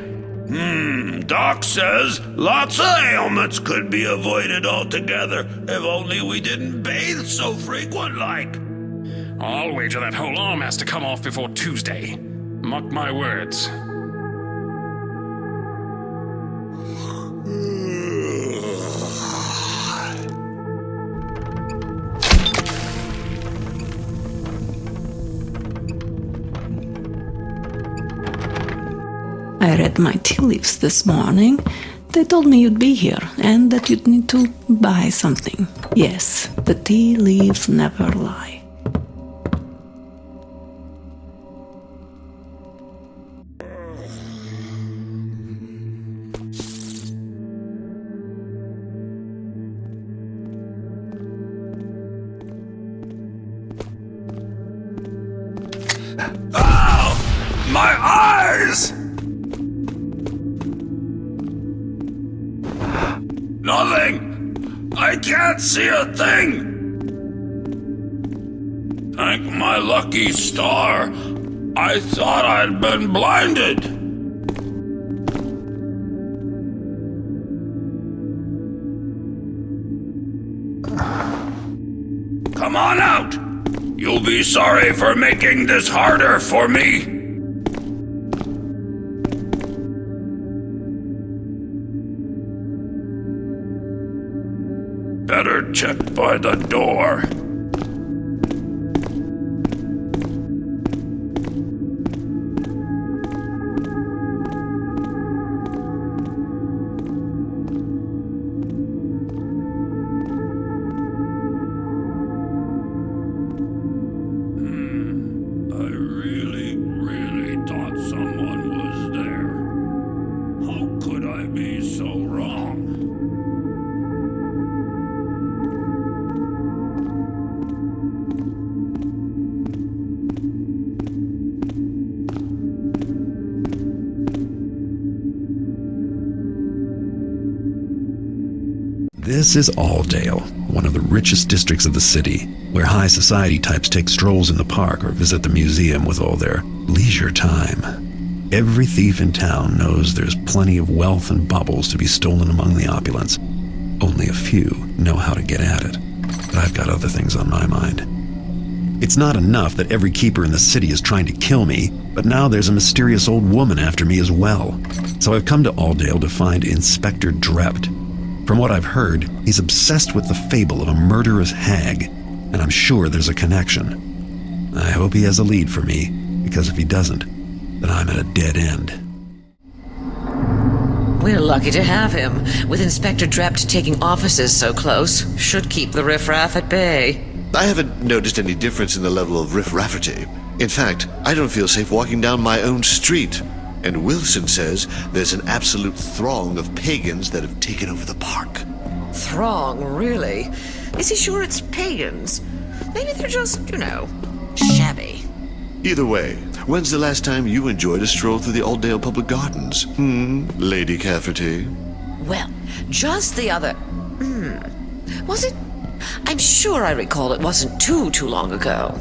Doc says lots of ailments could be avoided altogether if only we didn't bathe so frequent like. I'll wager that whole arm has to come off before Tuesday. Mark my words. I read my tea leaves this morning. They told me you'd be here and that you'd need to buy something. Yes, the tea leaves never lie. Ow! My eyes! Nothing! I can't see a thing! Thank my lucky star, I thought I'd been blinded. Come on out! You'll be sorry for making this harder for me. Better check by the door. I really thought someone was there. How could I be so wrong? This is Auldale, one of the richest districts of the city, where high society types take strolls in the park or visit the museum with all their leisure time. Every thief in town knows there's plenty of wealth and baubles to be stolen among the opulence. Only a few know how to get at it. But I've got other things on my mind. It's not enough that every keeper in the city is trying to kill me, but now there's a mysterious old woman after me as well. So I've come to Auldale to find Inspector Drept. From what I've heard, he's obsessed with the fable of a murderous hag, and I'm sure there's a connection. I hope he has a lead for me, because if he doesn't, then I'm at a dead end. We're lucky to have him. With Inspector Drept taking offices so close, should keep the riffraff at bay. I haven't noticed any difference in the level of riff-rafferty. In fact, I don't feel safe walking down my own street. And Wilson says there's an absolute throng of pagans that have taken over the park. Throng, really? Is he sure it's pagans? Maybe they're just, shabby. Either way, When's the last time you enjoyed a stroll through the Auldale Public Gardens? Lady Cafferty? Well, just the other... Was it? I'm sure I recall it wasn't too long ago.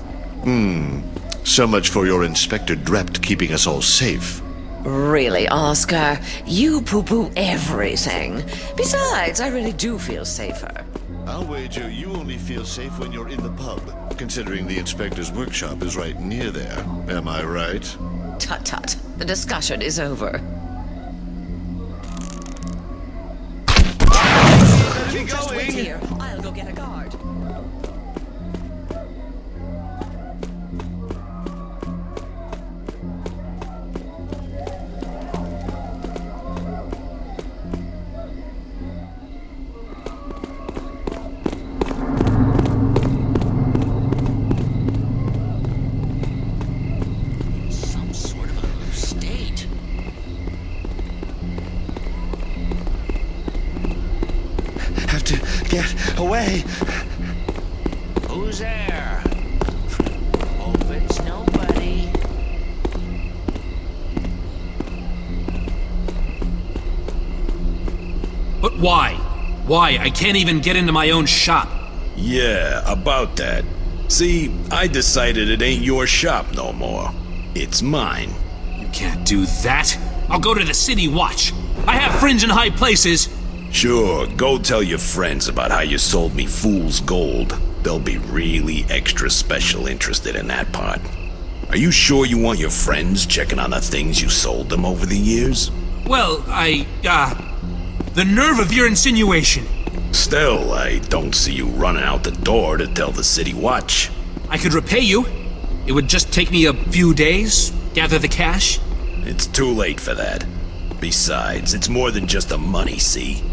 So much for your Inspector Drept keeping us all safe. Really, Oscar? You poo-poo everything. Besides, I really do feel safer. I'll wager you only feel safe when you're in the pub, considering the Inspector's workshop is right near there. Am I right? Tut-tut. The discussion is over. You just wait here. I'll go get a guard. Get away! Who's there? Hope it's nobody. But why? Why? I can't even get into my own shop. Yeah, about that. See, I decided it ain't your shop no more. It's mine. You can't do that. I'll go to the city watch. I have friends in high places. Sure, go tell your friends about how you sold me fool's gold. They'll be really extra special interested in that part. Are you sure you want your friends checking on the things you sold them over the years? Well, the nerve of your insinuation. Still, I don't see you running out the door to tell the city watch. I could repay you. It would just take me a few days, gather the cash. It's too late for that. Besides, it's more than just the money, see?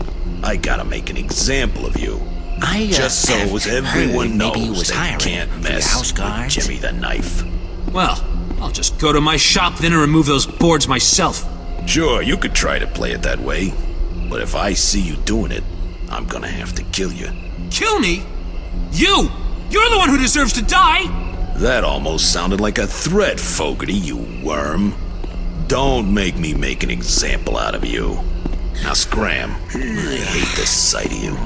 I gotta make an example of you. Just so as everyone knows they can't mess with Jimmy the Knife. Well, I'll just go to my shop then and remove those boards myself. Sure, you could try to play it that way. But if I see you doing it, I'm gonna have to kill you. Kill me? You! You're the one who deserves to die! That almost sounded like a threat, Fogarty, you worm. Don't make me make an example out of you. Now scram. I hate the sight of you.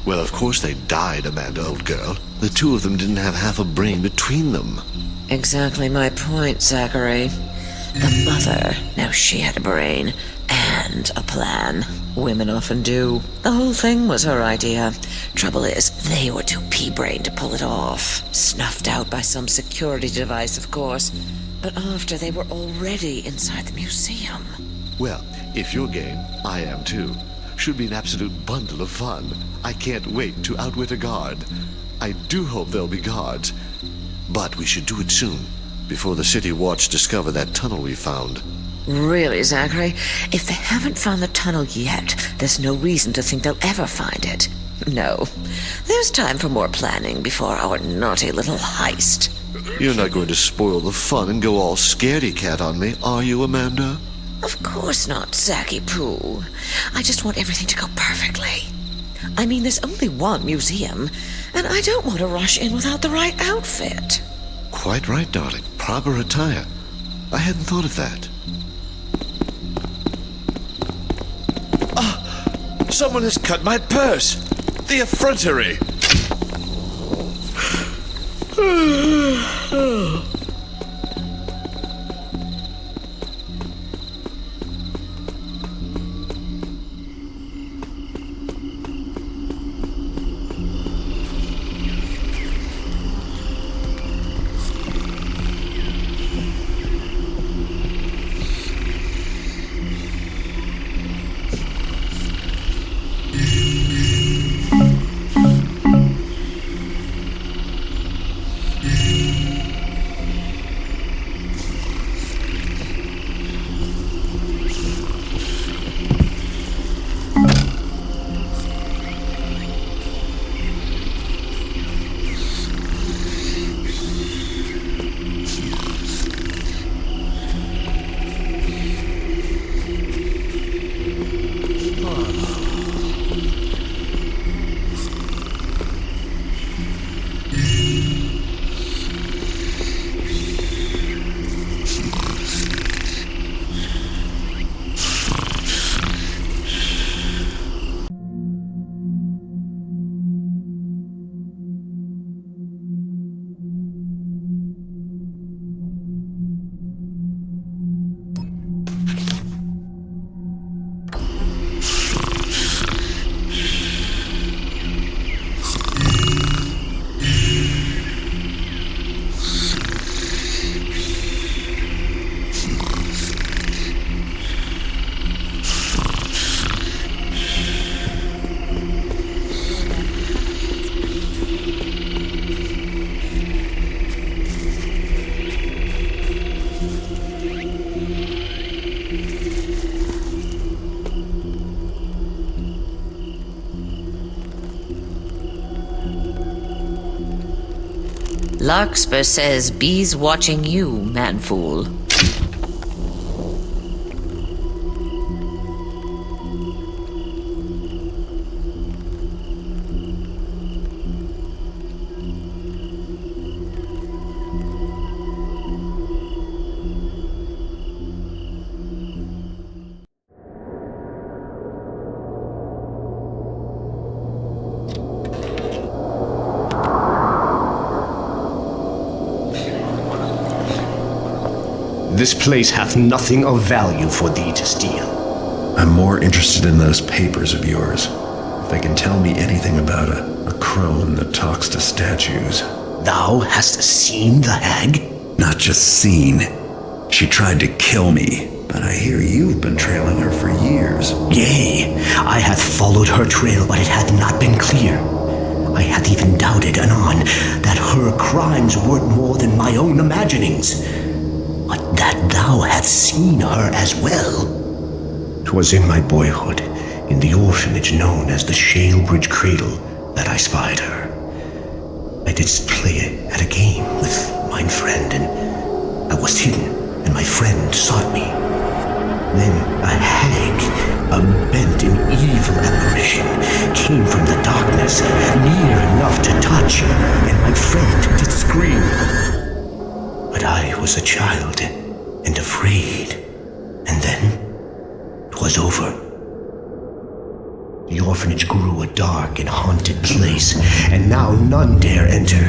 Well, of course they died, Amanda, old girl. The two of them didn't have half a brain between them. Exactly my point, Zachary. The mother, now she had a brain and a plan. Women often do. The whole thing was her idea. Trouble is, they were too pea-brained to pull it off. Snuffed out by some security device, of course. But after they were already inside the museum. Well, if you're game, I am too. Should be an absolute bundle of fun. I can't wait to outwit a guard. I do hope there'll be guards. But we should do it soon, before the City Watch discover that tunnel we found. Really, Zachary? If they haven't found the tunnel yet, there's no reason to think they'll ever find it. No. There's time for more planning before our naughty little heist. You're not going to spoil the fun and go all scaredy-cat on me, are you, Amanda? Of course not, Zacky Poo. I just want everything to go perfectly. I mean, there's only one museum, and I don't want to rush in without the right outfit. Quite right, darling. Proper attire. I hadn't thought of that. Ah! Someone has cut my purse! The effrontery! Larkspur says bees watching you, man-fool. This place hath nothing of value for thee to steal. I'm more interested in those papers of yours. If they can tell me anything about a crone that talks to statues. Thou hast seen the hag? Not just seen. She tried to kill me, but I hear you've been trailing her for years. Yea, I hath followed her trail, but it hath not been clear. I hath even doubted anon that her crimes weren't more than my own imaginings. But that thou hadst seen her as well. 'Twas in my boyhood, in the orphanage known as the Shalebridge Cradle, that I spied her. I didst play at a game with mine friend, and I was hidden, and my friend sought me. Then a hag, a bent in evil apparition, came from the darkness, near enough to touch, and my friend did scream. But I was a child, and afraid, and then 'twas over. The orphanage grew a dark and haunted place, and now none dare enter.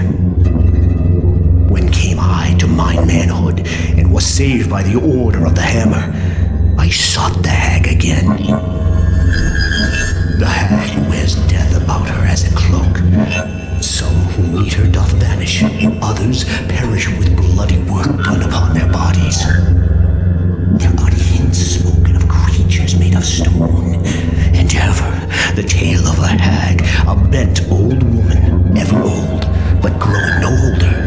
When came I to my manhood and was saved by the order of the hammer, I sought the hag again. The hag who wears death about her as a cloak. Some who meet her doth vanish, others perish with bloody work done upon their bodies. There are hints spoken of creatures made of stone, and ever the tale of a hag, a bent old woman, ever old, but growing no older,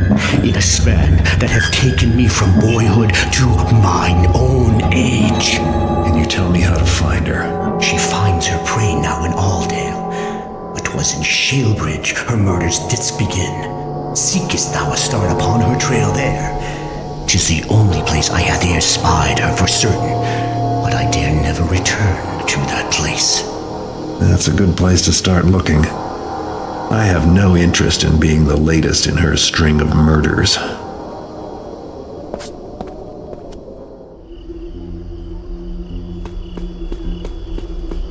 in a span that hath taken me from boyhood to mine own age. Can you tell me how to find her? She finds her prey now in Auldale, but 'twas in Shalebridge her murders didst begin. Seekest thou a start upon her trail there? 'Tis the only place I hath ere spied her for certain, but I dare never return to that place. That's a good place to start looking. I have no interest in being the latest in her string of murders.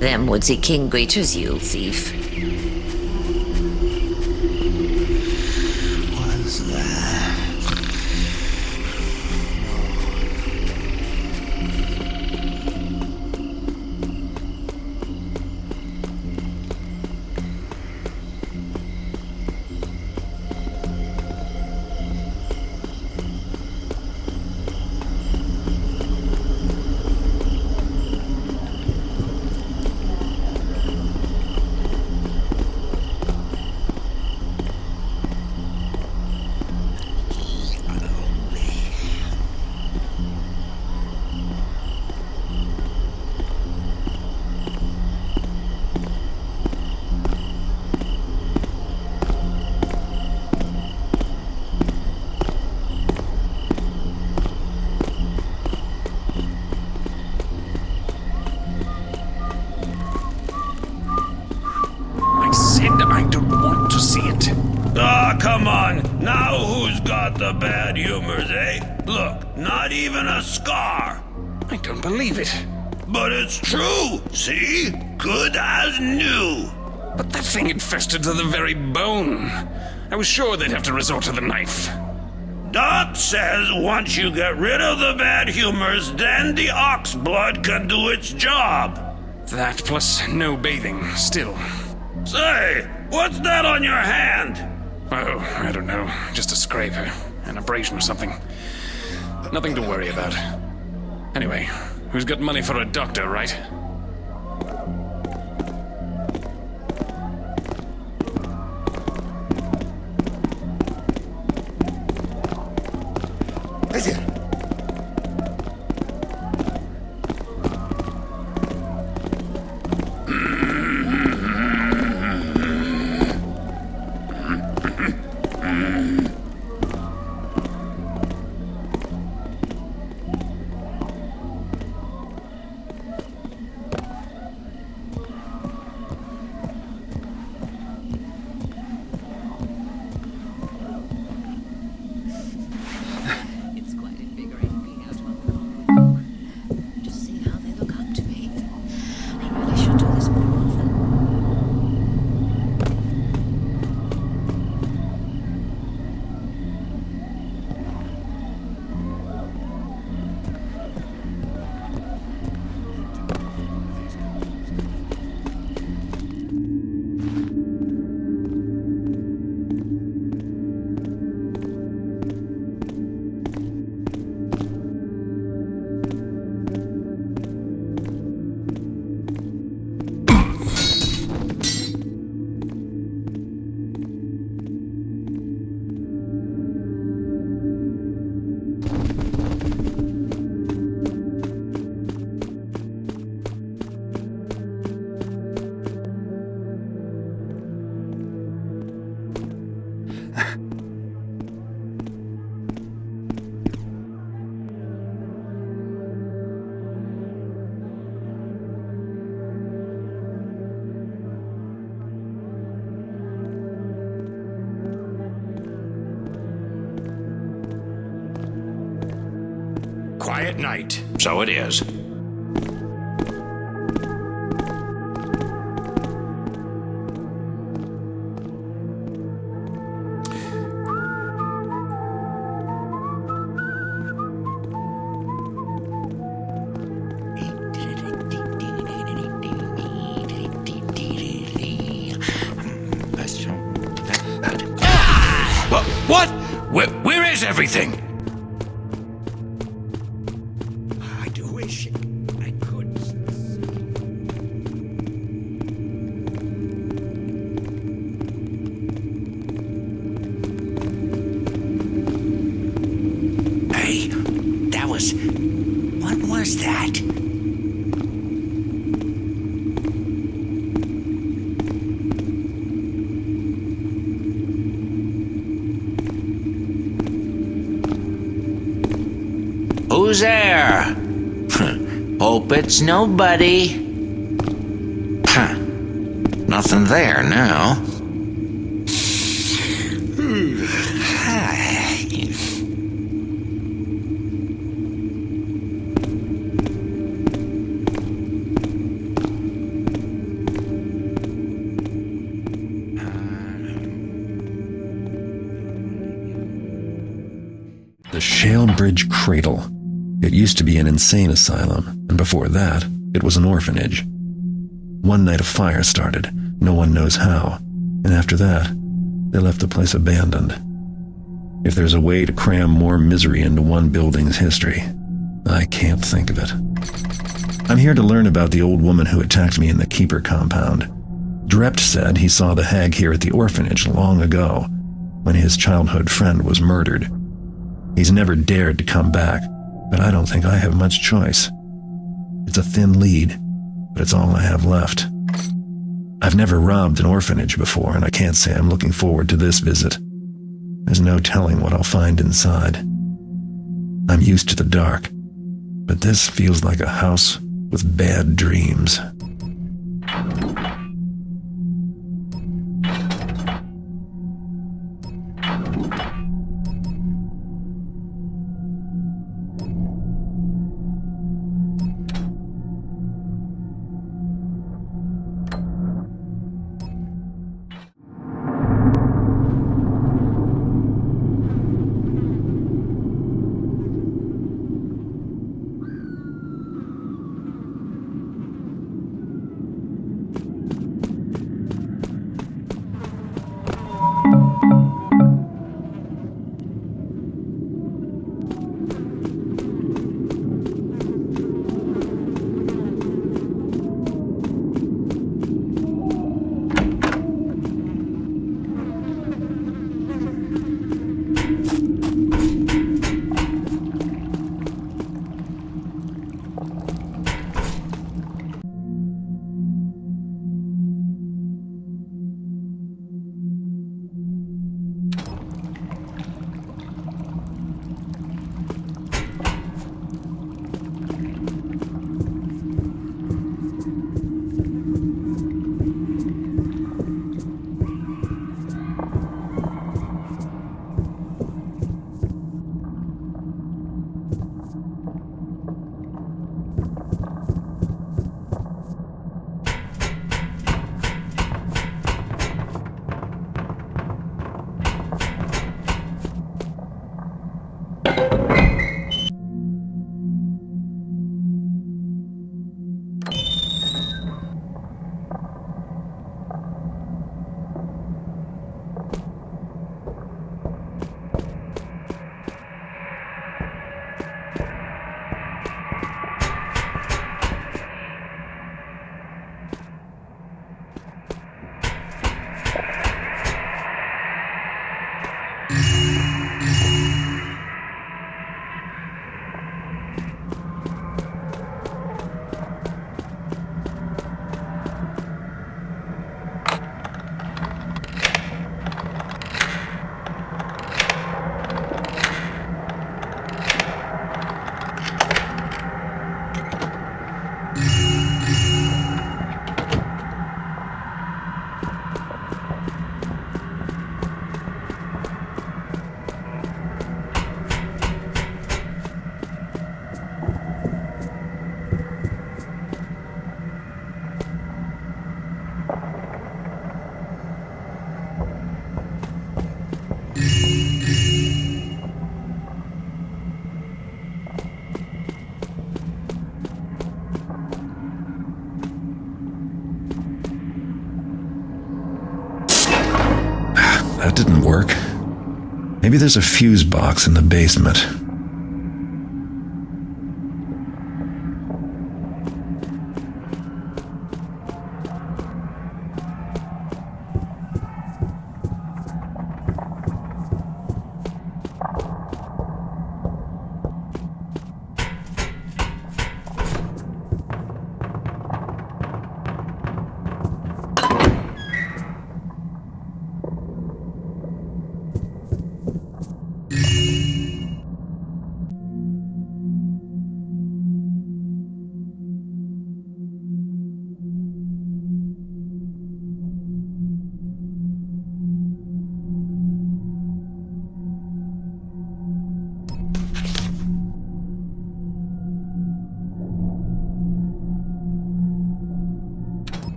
Them woodsy king greeters, you thief. What's that? Come on, now who's got the bad humors, eh? Look, not even a scar. I don't believe it. But it's true, see? Good as new. But that thing infested to the very bone. I was sure they'd have to resort to the knife. Doc says once you get rid of the bad humors, then the ox blood can do its job. That plus no bathing, still. Say, what's that on your hand? Oh, I don't know. Just a scrape, an abrasion or something. Nothing to worry about. Anyway, who's got money for a doctor, right? Quiet night. So it is. What? Where is everything? I do wish I could. Hey, that was... What was that? Who's there? Hope it's nobody. Huh. Nothing there now. The Shalebridge Cradle. It used to be an insane asylum, and before that, it was an orphanage. One night a fire started, no one knows how, and after that, they left the place abandoned. If there's a way to cram more misery into one building's history, I can't think of it. I'm here to learn about the old woman who attacked me in the Keeper compound. Drept said he saw the hag here at the orphanage long ago, when his childhood friend was murdered. He's never dared to come back, but I don't think I have much choice. It's a thin lead, but it's all I have left. I've never robbed an orphanage before, and I can't say I'm looking forward to this visit. There's no telling what I'll find inside. I'm used to the dark, but this feels like a house with bad dreams. That didn't work. Maybe there's a fuse box in the basement.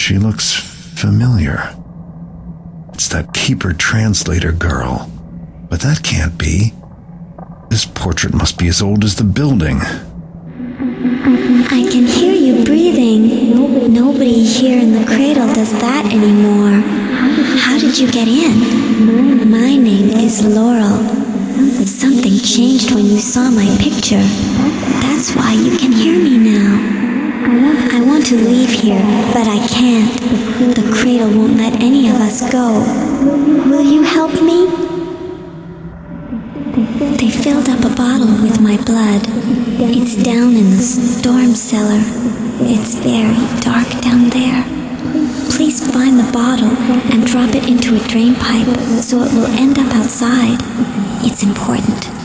She looks familiar. It's that keeper translator girl. But that can't be. This portrait must be as old as the building. I can hear you breathing. Nobody here in the cradle does that anymore. How did you get in? My name is Lauryl. Something changed when you saw my picture. That's why you can hear me now. I want to leave here, but I can't. The cradle won't let any of us go. Will you help me? They filled up a bottle with my blood. It's down in the storm cellar. It's very dark down there. Please find the bottle and drop it into a drain pipe so it will end up outside. It's important.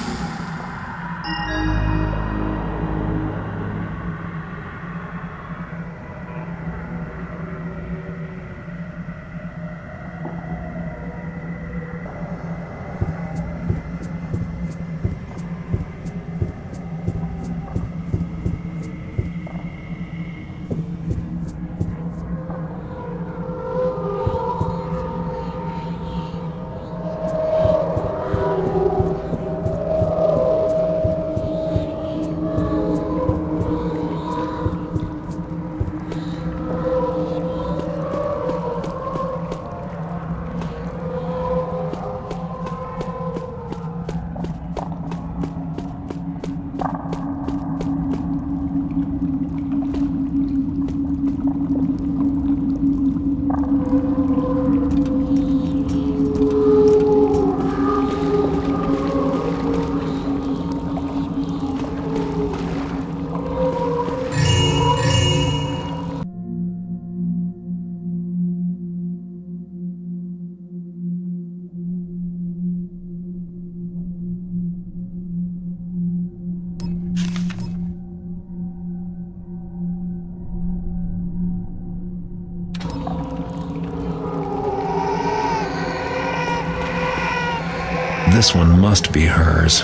This one must be hers.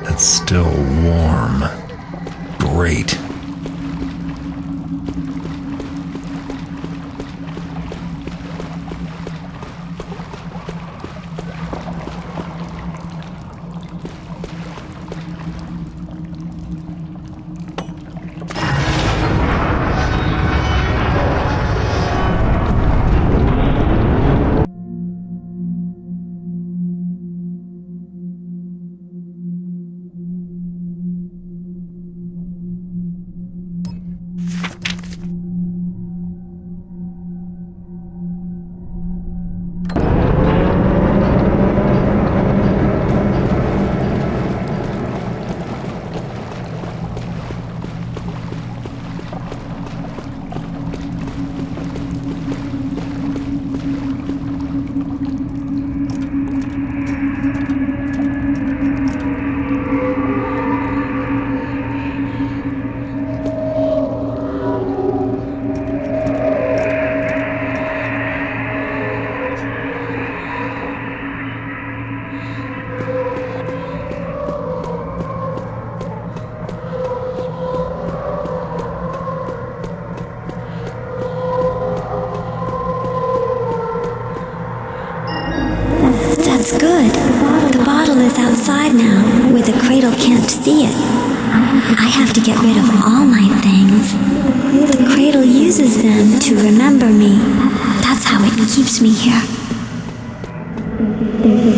It's still warm. Great. said. The bottle is outside now, where the cradle can't see it. I have to get rid of all my things. The cradle uses them to remember me. That's how it keeps me here.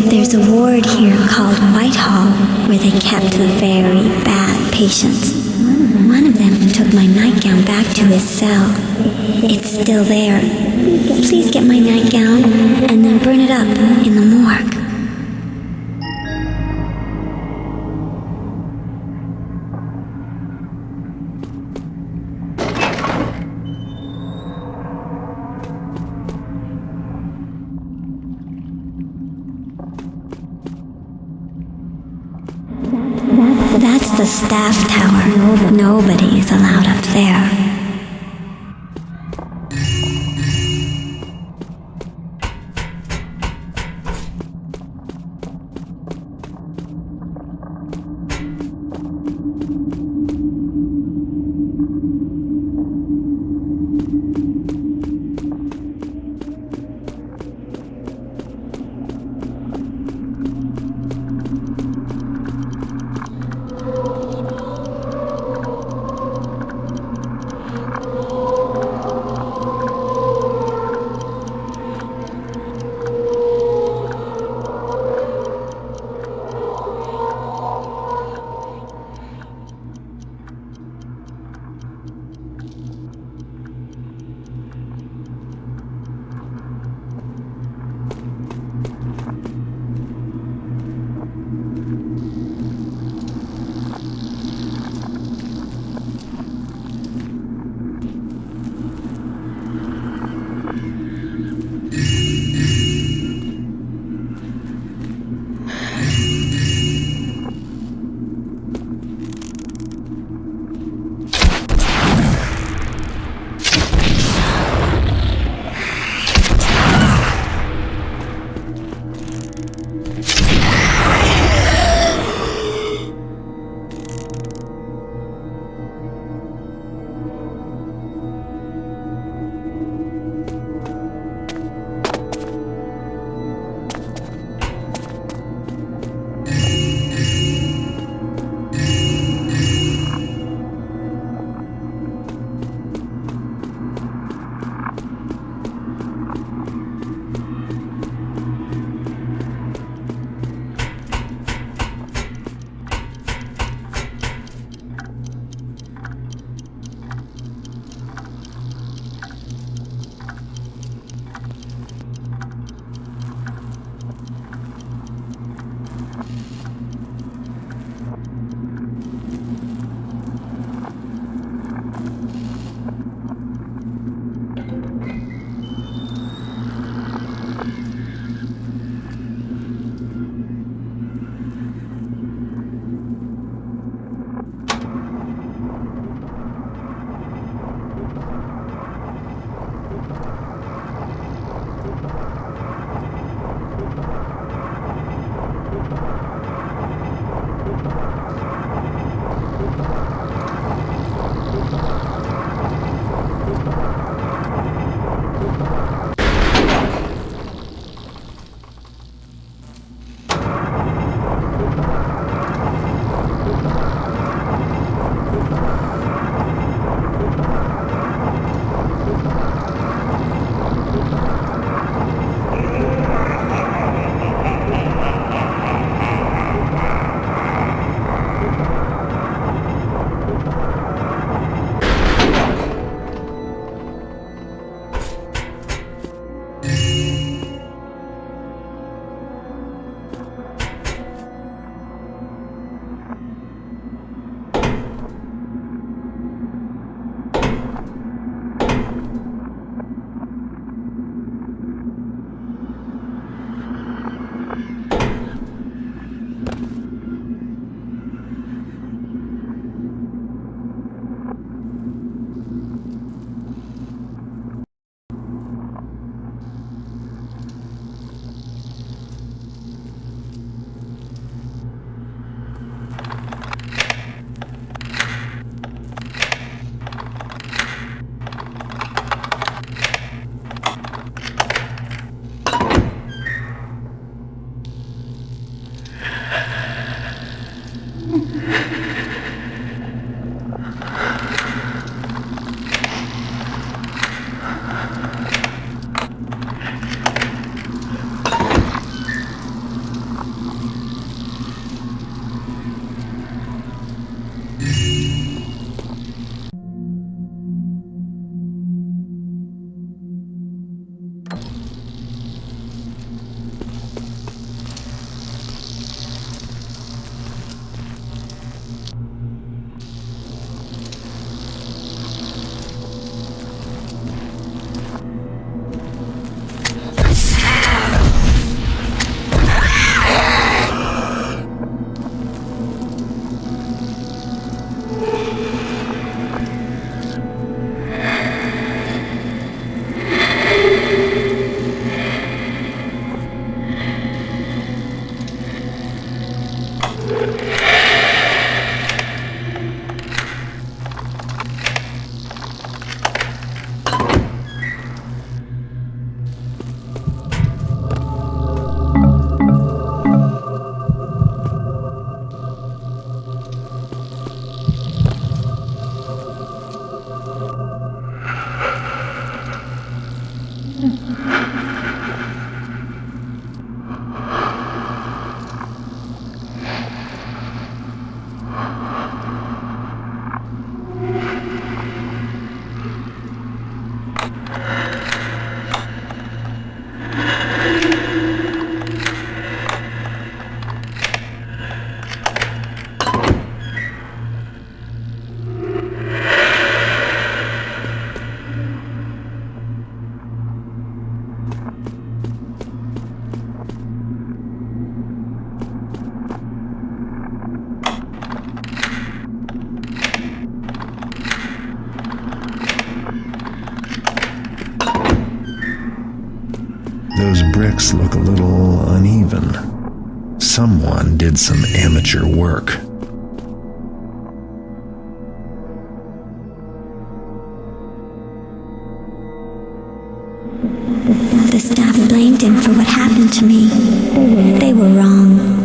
There's a ward here called Whitehall, where they kept the very bad patients. One of them took my nightgown back to his cell. It's still there. Please get my nightgown and then burn it up in the morgue. That's the staff tower. Nobody is allowed up there. bricks look a little uneven. Someone did some amateur work. The staff blamed him for what happened to me. They were wrong.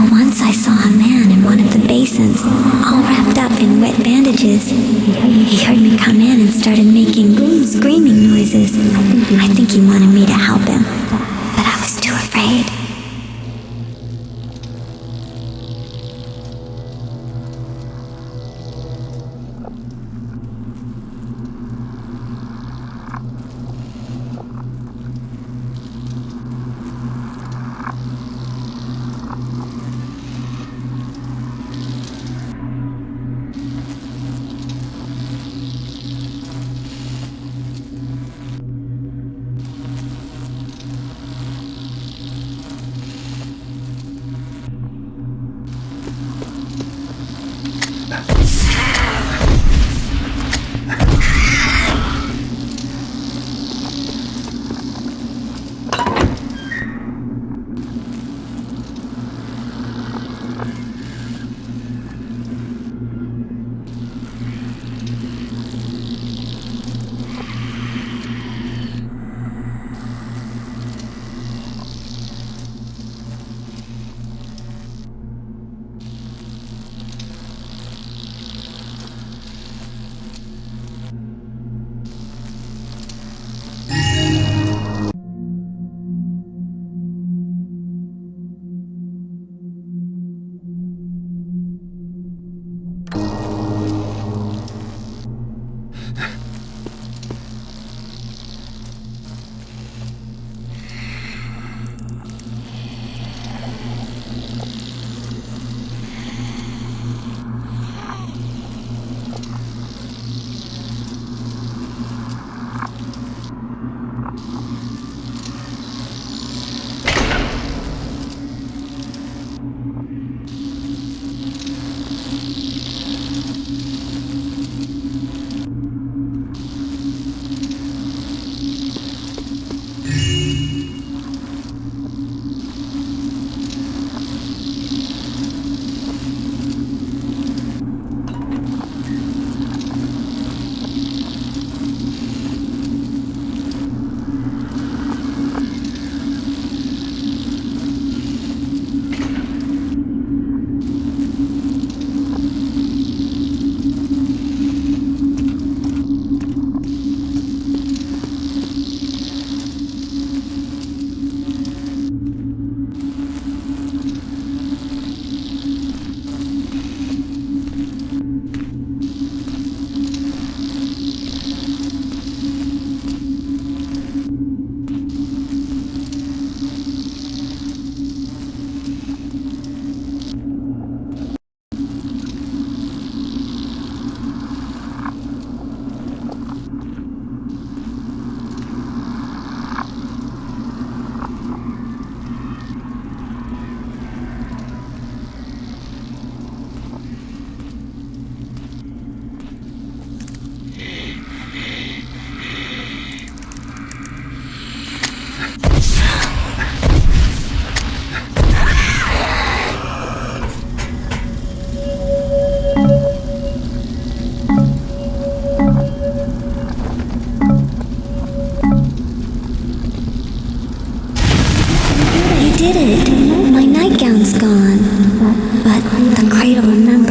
Once I saw a man in one of the basins, all wrapped up in wet bandages. He heard me come in and started making screaming noises. I think he wanted me to help him, but I was too afraid.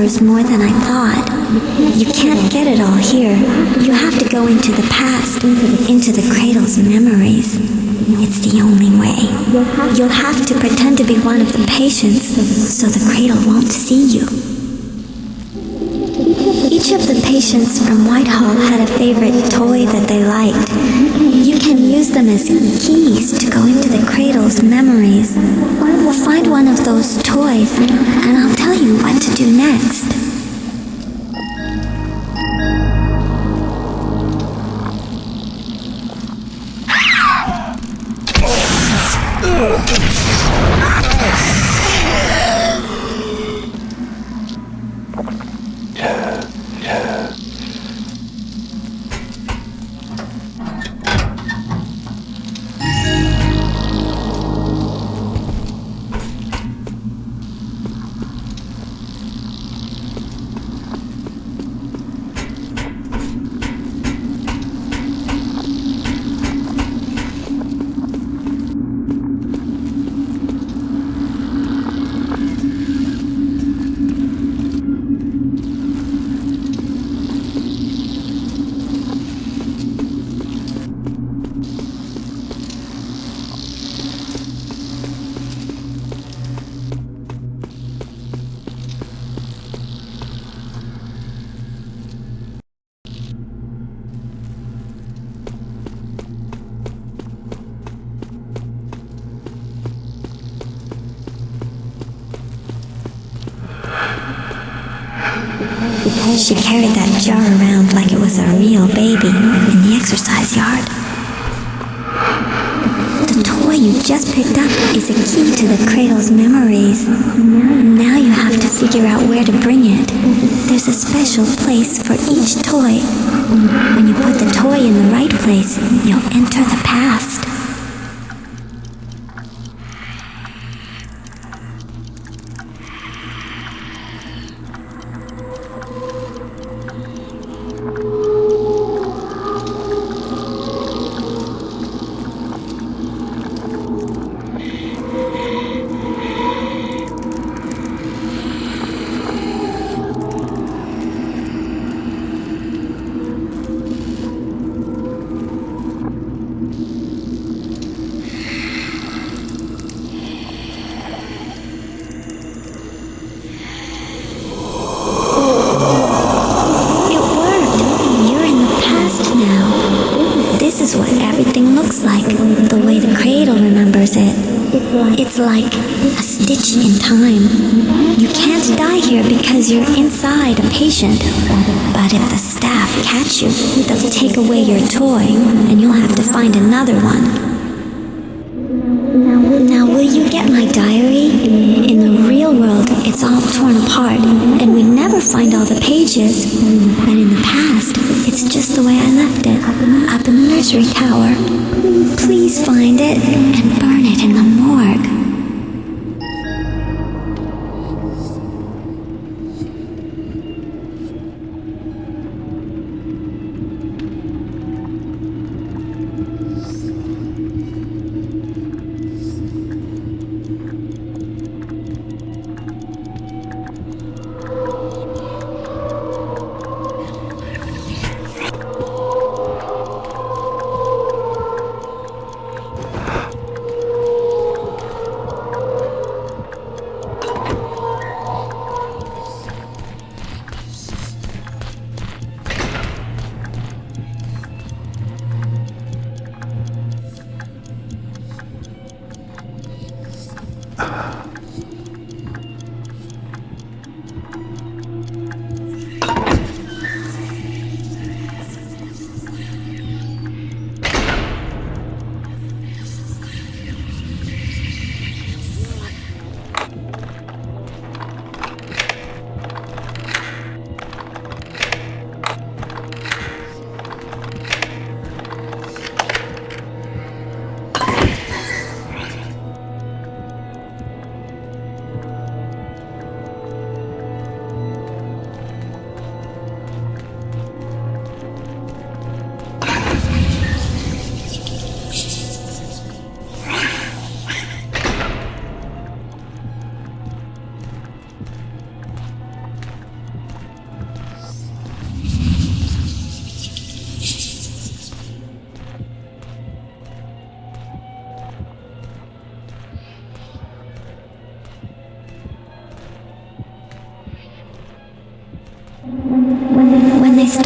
remembers more than I thought. You can't get it all here. You have to go into the past, into the Cradle's memories. It's the only way. You'll have to pretend to be one of the patients, so the Cradle won't see you. Each of the patients from Whitehall had a favorite toy that they liked. You can use them as keys to go into the Cradle's memories. Find one of those toys, and I'll tell you what to do next. She carried that jar around like it was a real baby in the exercise yard. The toy you just picked up is a key to the Cradle's memories. Now you have to figure out where to bring it. There's a special place for each toy. When you put the toy in the right place, you'll enter the past. It's like a stitch in time. You can't die here because you're inside a patient. But if the staff catch you, they'll take away your toy, and you'll have to find another one. Now, will you get my diary? In the real world, it's all torn apart, and we never find all the pages. But in the past, it's just the way I left it, up in the nursery tower. Please find it and burn it in the morgue.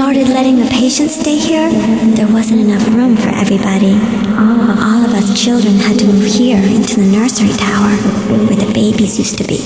started letting the patients stay here, there wasn't enough room for everybody. All of us children had to move here into the nursery tower, where the babies used to be.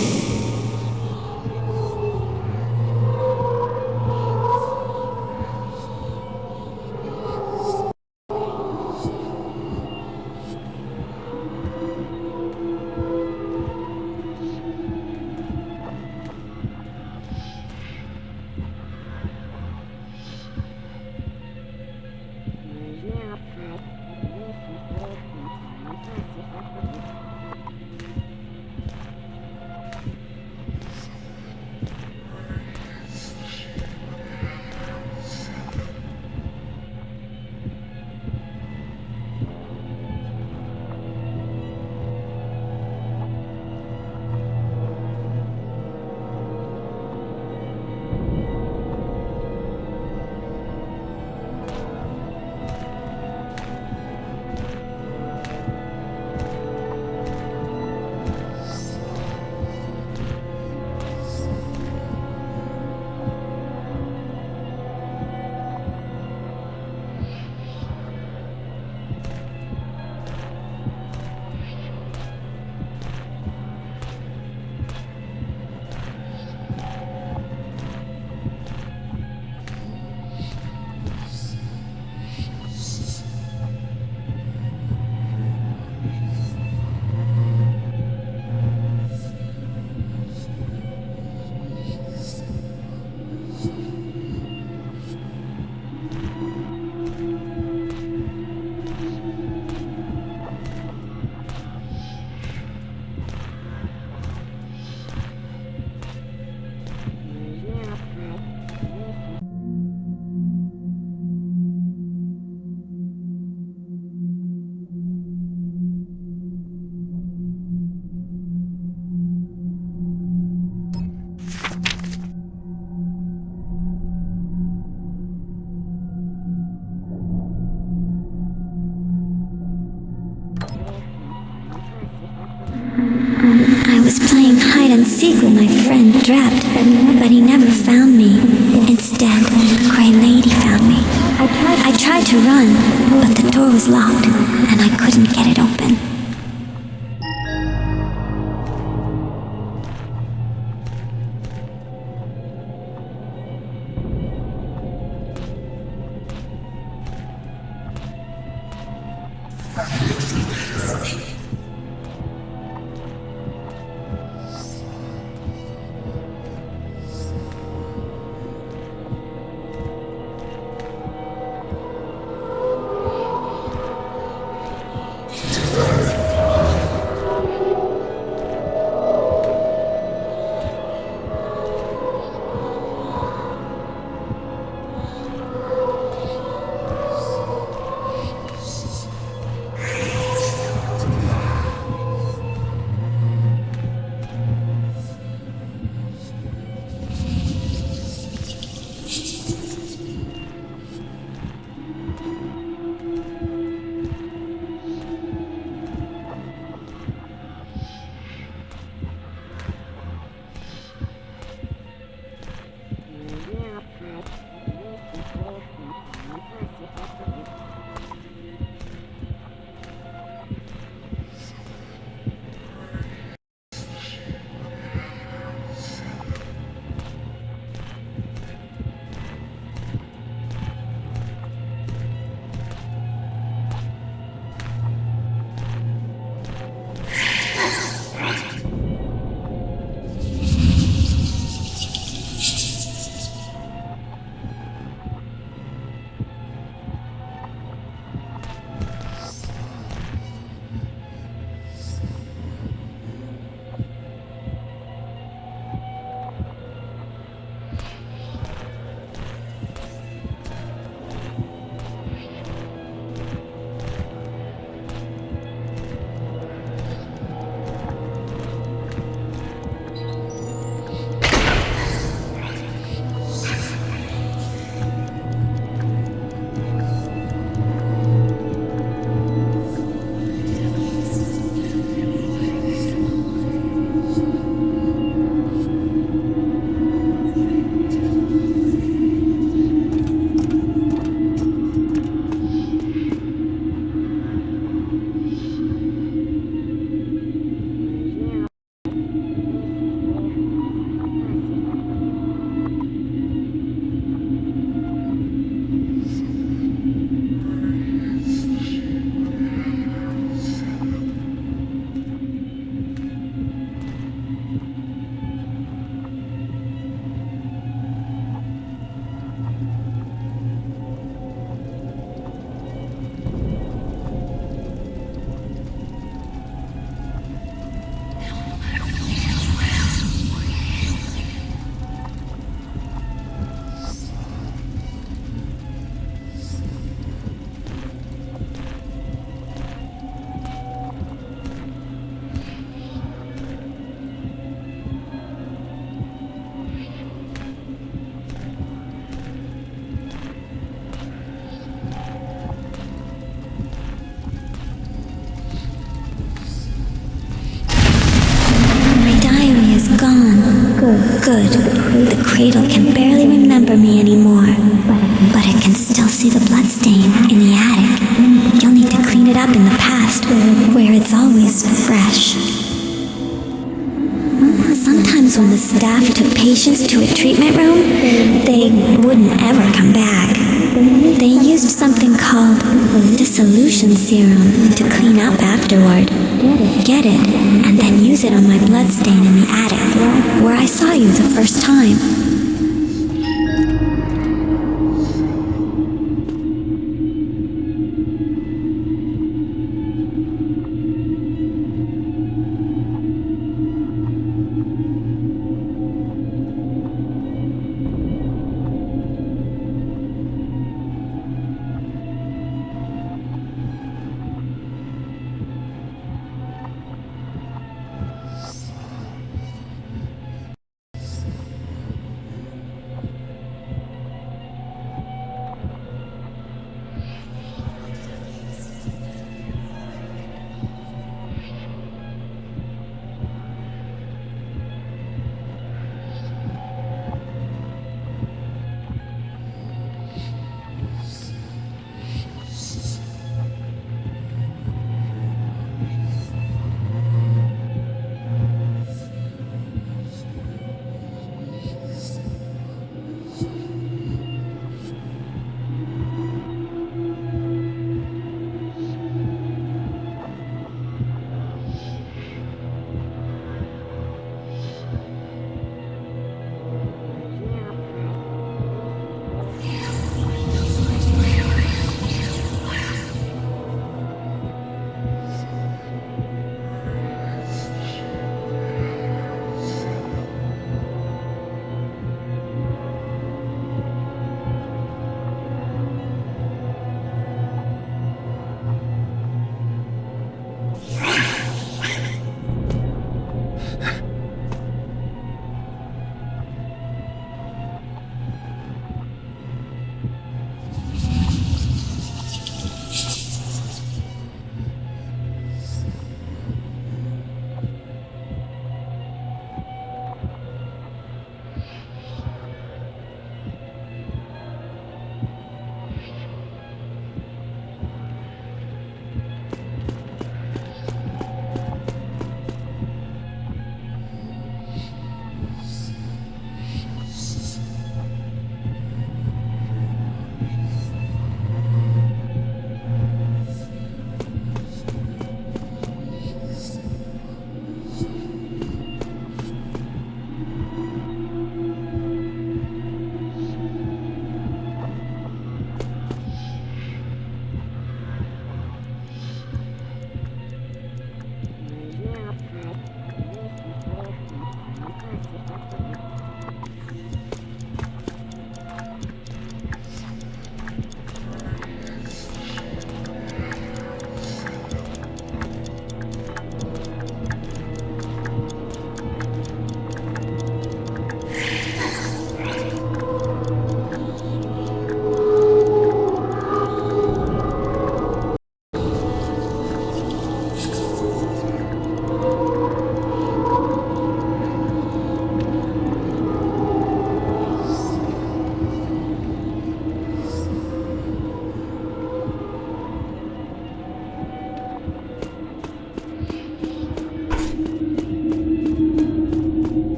I was playing hide and seek with my friend Drept, but he never found me. Instead, the Grey Lady found me. I tried to run, but the door was locked, and I couldn't get it open. Good. The cradle can barely remember me anymore, but it can still see the bloodstain in the attic. You'll need to clean it up in the past, where it's always fresh. Sometimes when the staff took patients to a treatment room, they wouldn't ever come back. They used something called dissolution serum to clean up afterward. Get it, and then use it on my bloodstain in the attic, where I saw you the first time.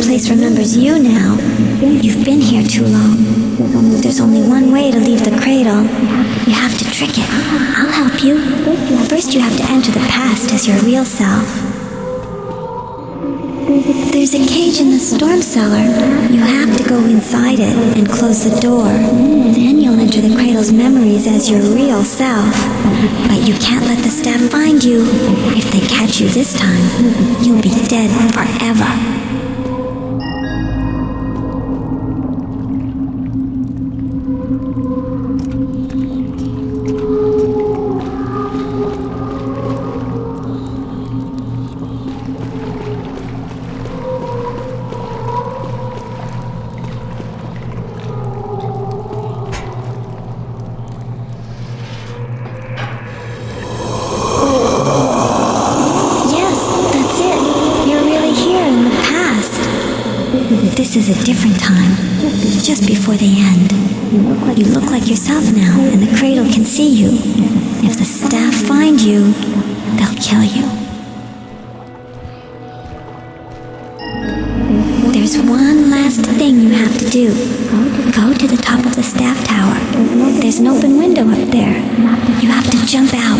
place remembers you now. You've been here too long. There's only one way to leave the cradle. You have to trick it. I'll help you. First you have to enter the past as your real self. There's a cage in the storm cellar. You have to go inside it and close the door. Then you'll enter the cradle's memories as your real self. But you can't let the staff find you. If they catch you this time, you'll be dead forever. This is a different time, just before the end. You look like yourself now, and the cradle can see you. If the staff find you, they'll kill you. There's one last thing you have to do. Go to the top of the staff tower. There's an open window up there. You have to jump out.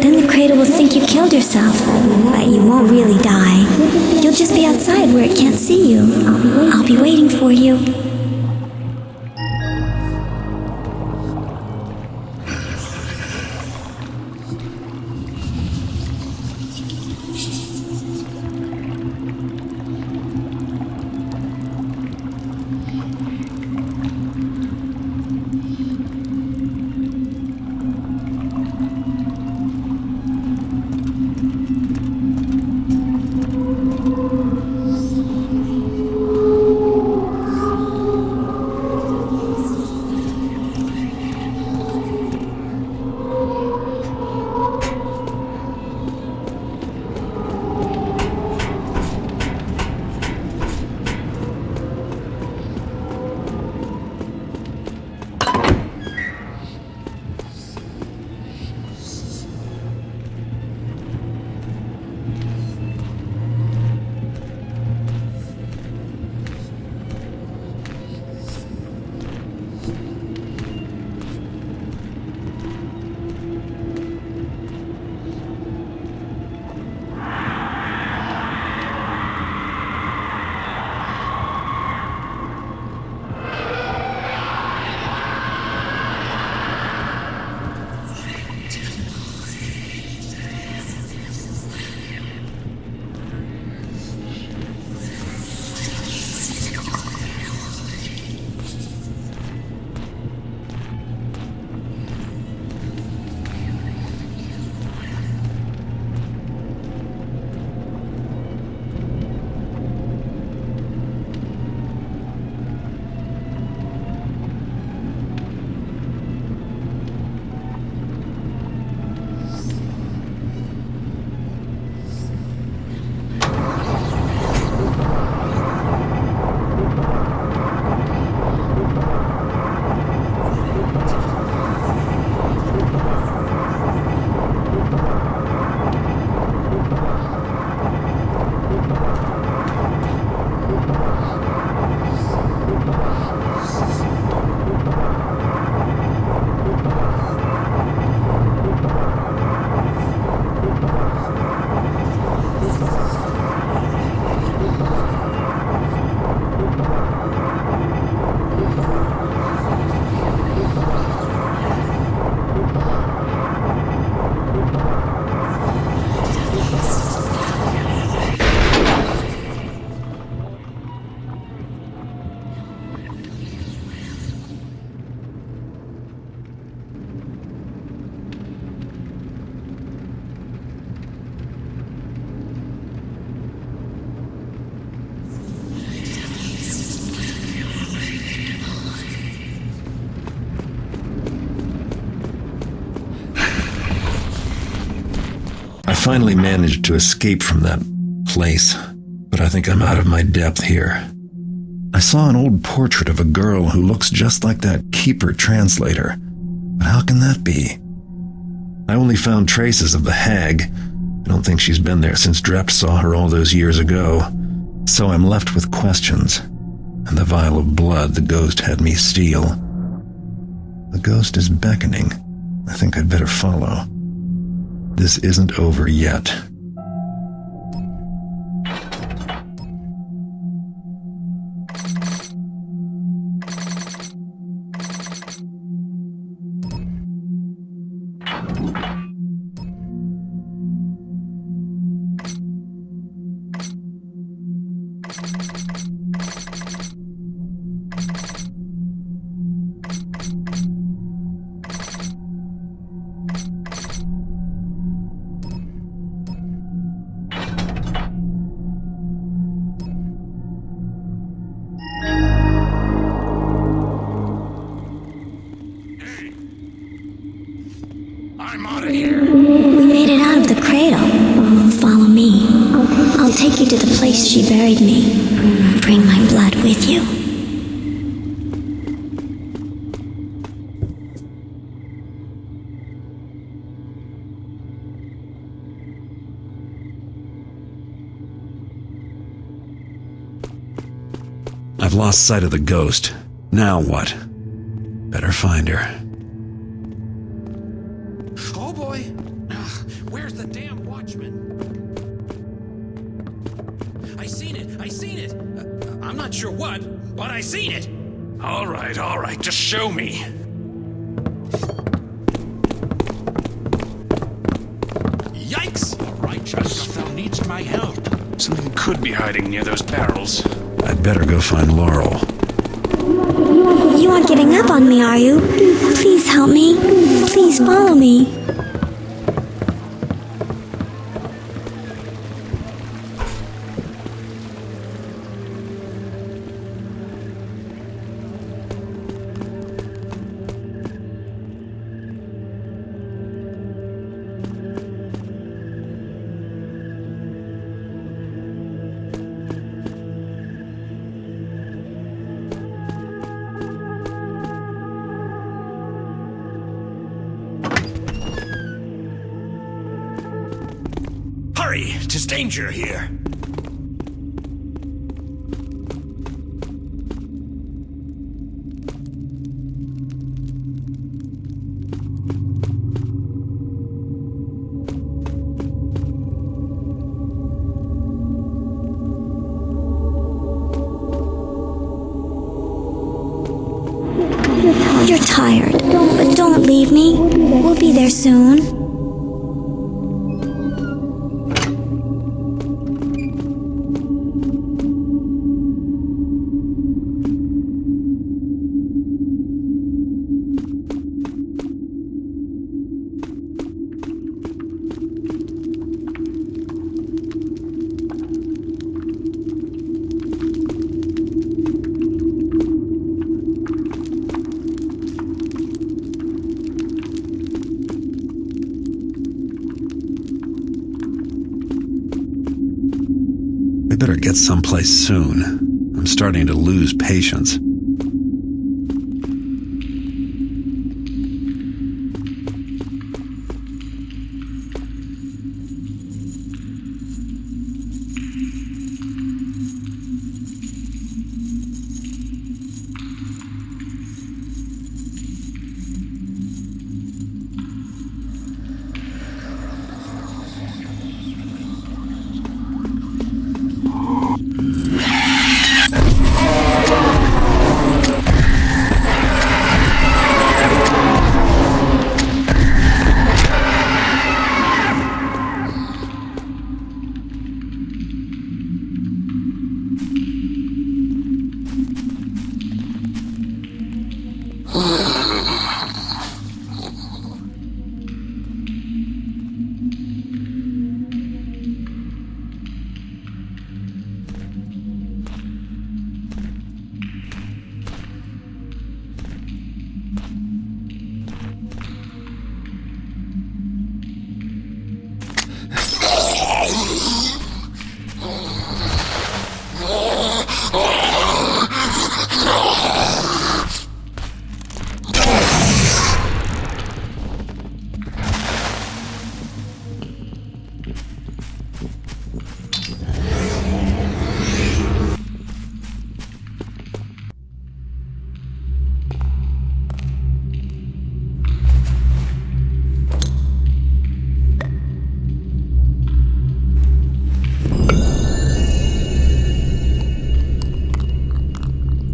Then the cradle will think you killed yourself, but you won't really die. You'll just be outside where it can't see you. I'll be waiting for you. I finally managed to escape from that place, but I think I'm out of my depth here. I saw an old portrait of a girl who looks just like that keeper translator, but how can that be? I only found traces of the hag. I don't think she's been there since Drept saw her all those years ago. So I'm left with questions, and the vial of blood the ghost had me steal. The ghost is beckoning. I think I'd better follow. This isn't over yet. We made it out of the cradle. Follow me. I'll take you to the place she buried me. Bring my blood with you. I've lost sight of the ghost. Now what? Better find her. Oh boy! Where's the damn watchman? I seen it! I'm not sure what, but I seen it! All right, just show me. Yikes! The righteous thou needst my help. Something could be hiding near those barrels. I'd better go find Lauryl. You aren't giving up on me, are you? Please help me. Please follow me. Hurry! 'Tis danger here! You're tired, but don't leave me. We'll be there soon. We better get someplace soon. I'm starting to lose patience.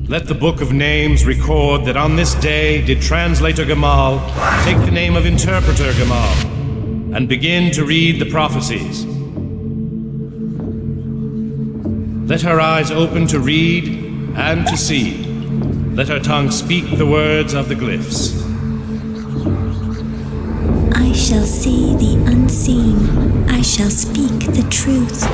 Let the Book of Names record that on this day did Translator Gamall take the name of Interpreter Gamall and begin to read the prophecies. Let her eyes open to read and to see. Let her tongue speak the words of the glyphs. I shall see the unseen. I shall speak the truth.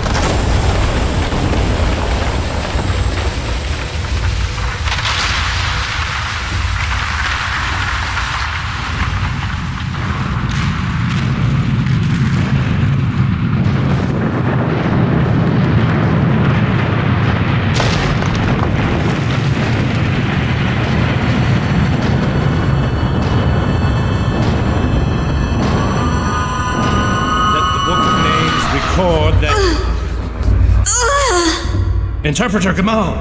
Interpreter Gamall,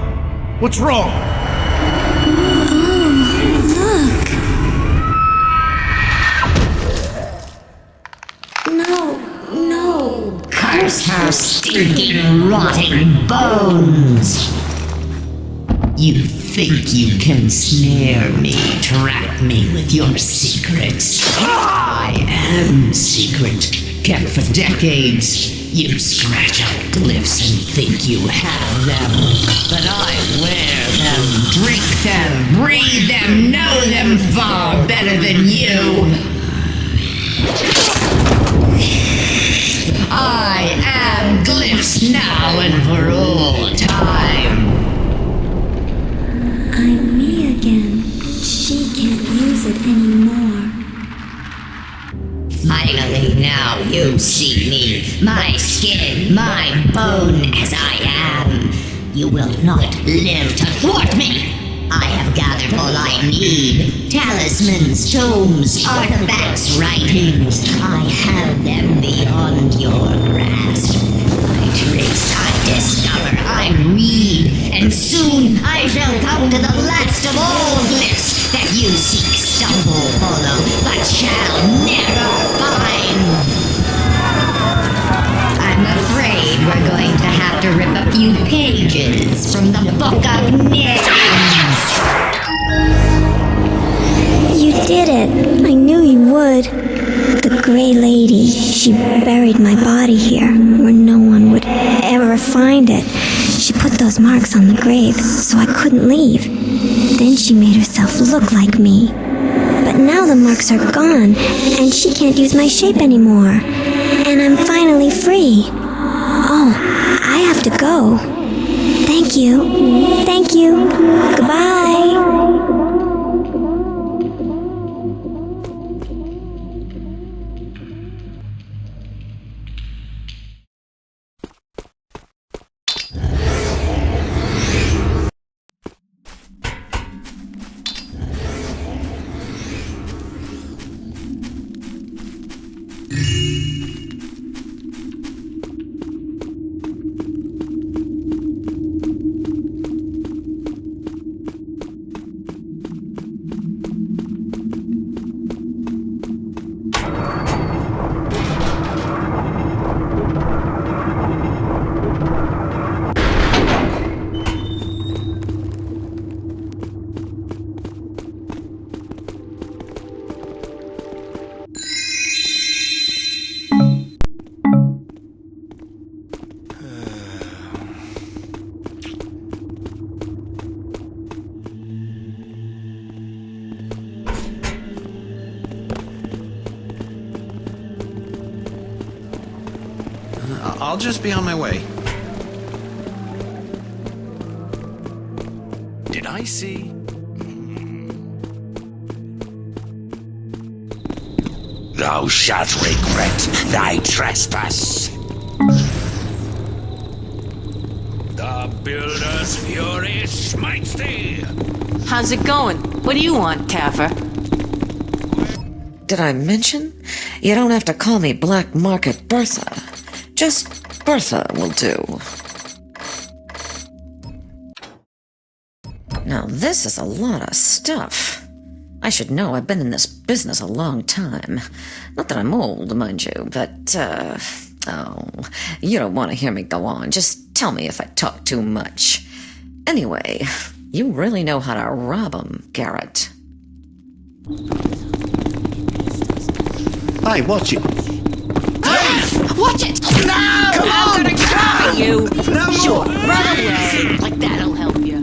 what's wrong? Oh, look. No. Curse her stinking, rotting bones! You think you can snare me, trap me with your secrets? I am secret, kept for decades. You scratch out glyphs and think you have them, but I wear them, drink them, breathe them, know them far better than you. I am glyphs now and for all time. I'm me again. She can't use it anymore. Finally, now you see me, my skin, my bone as I am. You will not live to thwart me. I have gathered all I need. Talismans, tomes, artifacts, writings. I have them beyond your grasp. I trace, I discover, I read, and soon I shall come to the last of all glyphs that you seek, stumble, follow, but shall never find. I'm afraid we're going to have to rip a few pages from the Book of Names. You did it. I knew you would. The Grey Lady, she buried my body here, where no one would ever find it. She put those marks on the grave, so I couldn't leave. Then she made herself look like me. But now the marks are gone, and she can't use my shape anymore. And I'm finally free. Oh, I have to go. Thank you. Thank you. Goodbye. I'll just be on my way. Did I see? Thou shalt regret thy trespass. The Builder's fury smites thee. How's it going? What do you want, Kaffer? Did I mention? You don't have to call me Black Market Bertha. Just Bertha will do. Now this is a lot of stuff. I should know, I've been in this business a long time. Not that I'm old, mind you, but, oh, you don't want to hear me go on. Just tell me if I talk too much. Anyway, You really know how to rob 'em, Garrett. Hey, watch it. Watch it! No! I'm gonna cover you! No sure, run away! Like that'll help you.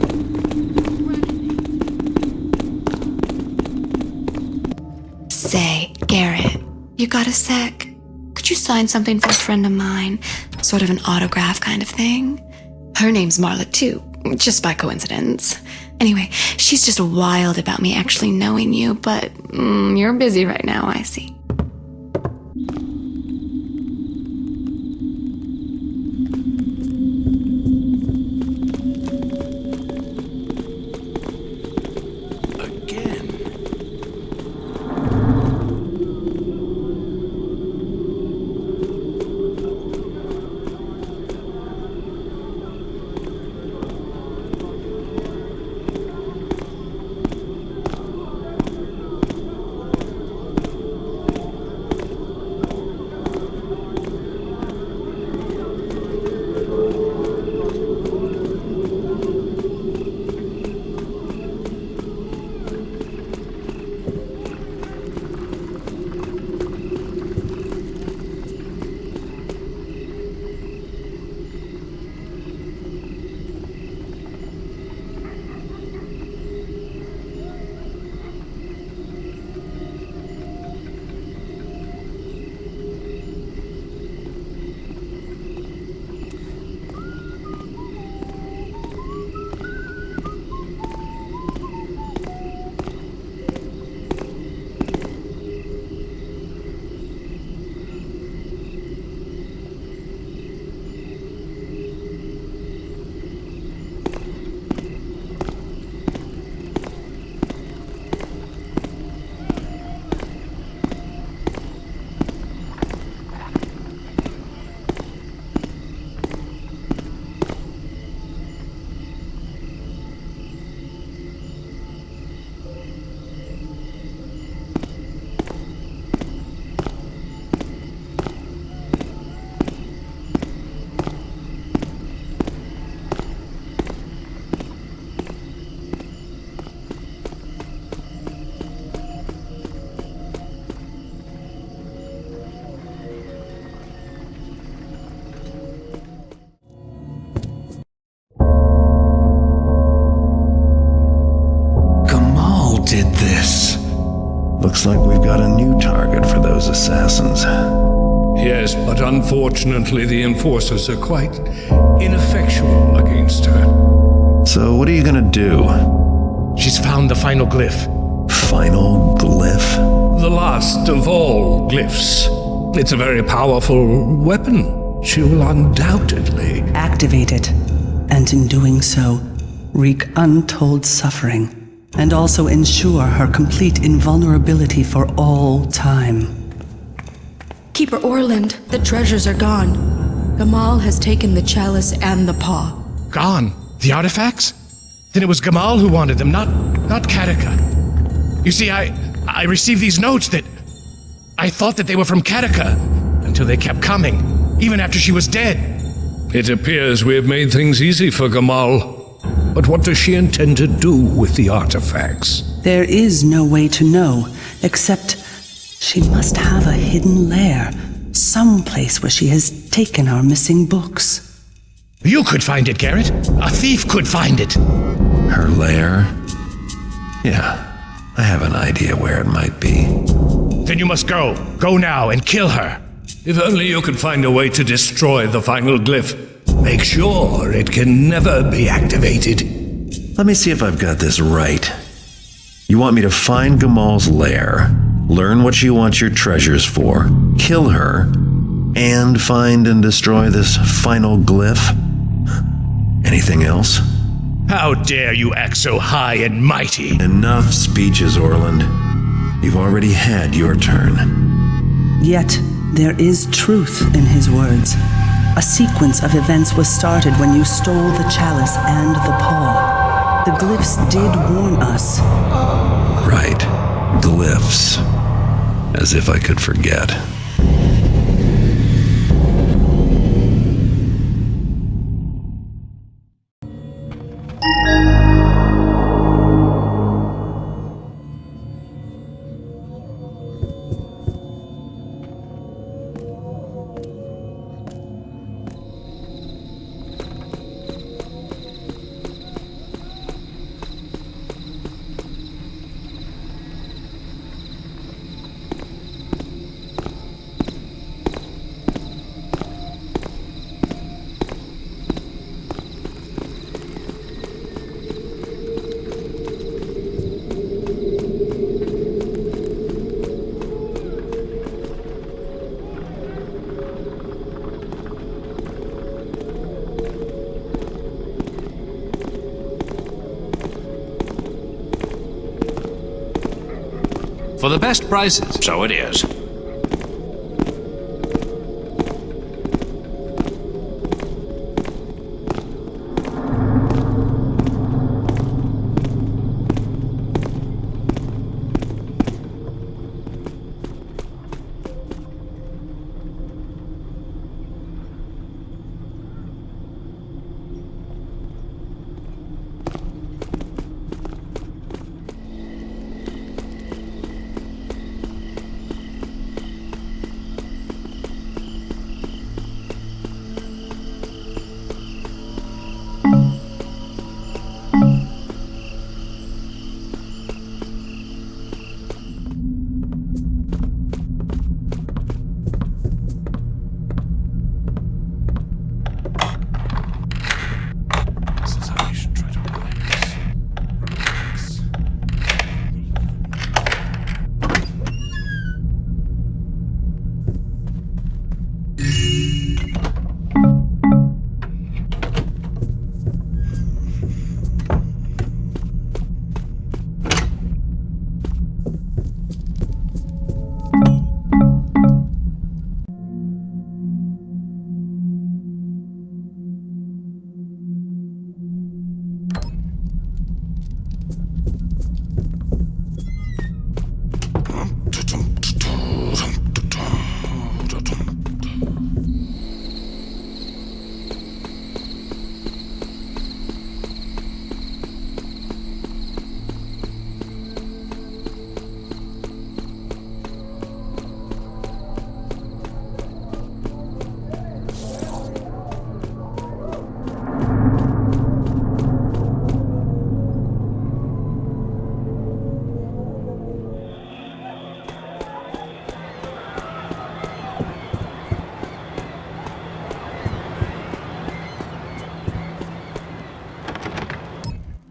Say, Garrett, you got a sec? Could you sign something for a friend of mine? Sort of an autograph kind of thing? Her name's Marla too, just by coincidence. Anyway, she's just wild about me actually knowing you, but you're busy right now, I see. did this. Looks like we've got a new target for those assassins. Yes, but unfortunately the enforcers are quite ineffectual against her. So what are you gonna do? She's found the final glyph. Final glyph? The last of all glyphs. It's a very powerful weapon. She will undoubtedly activate it, and in doing so, wreak untold suffering, and also ensure her complete invulnerability for all time. Keeper Orland, the treasures are gone. Gamall has taken the chalice and the paw. Gone? The artifacts? Then it was Gamall who wanted them, not Katika. You see, I received these notes that I thought that they were from Katika, until they kept coming, even after she was dead. It appears we have made things easy for Gamall. But what does she intend to do with the artifacts? There is no way to know, except she must have a hidden lair, someplace where she has taken our missing books. You could find it, Garrett. A thief could find it. Her lair? Yeah, I have an idea where it might be. Then you must go. Go now and kill her. If only you could find a way to destroy the final glyph. Make sure it can never be activated. Let me see if I've got this right. You want me to find Gamall's lair, learn what she wants your treasures for, kill her, and find and destroy this final glyph? Anything else? How dare you act so high and mighty? Enough speeches, Orland. You've already had your turn. Yet, there is truth in his words. A sequence of events was started when you stole the chalice and the paw. The glyphs did warn us. Right. Glyphs. As if I could forget. For the best prices. So it is.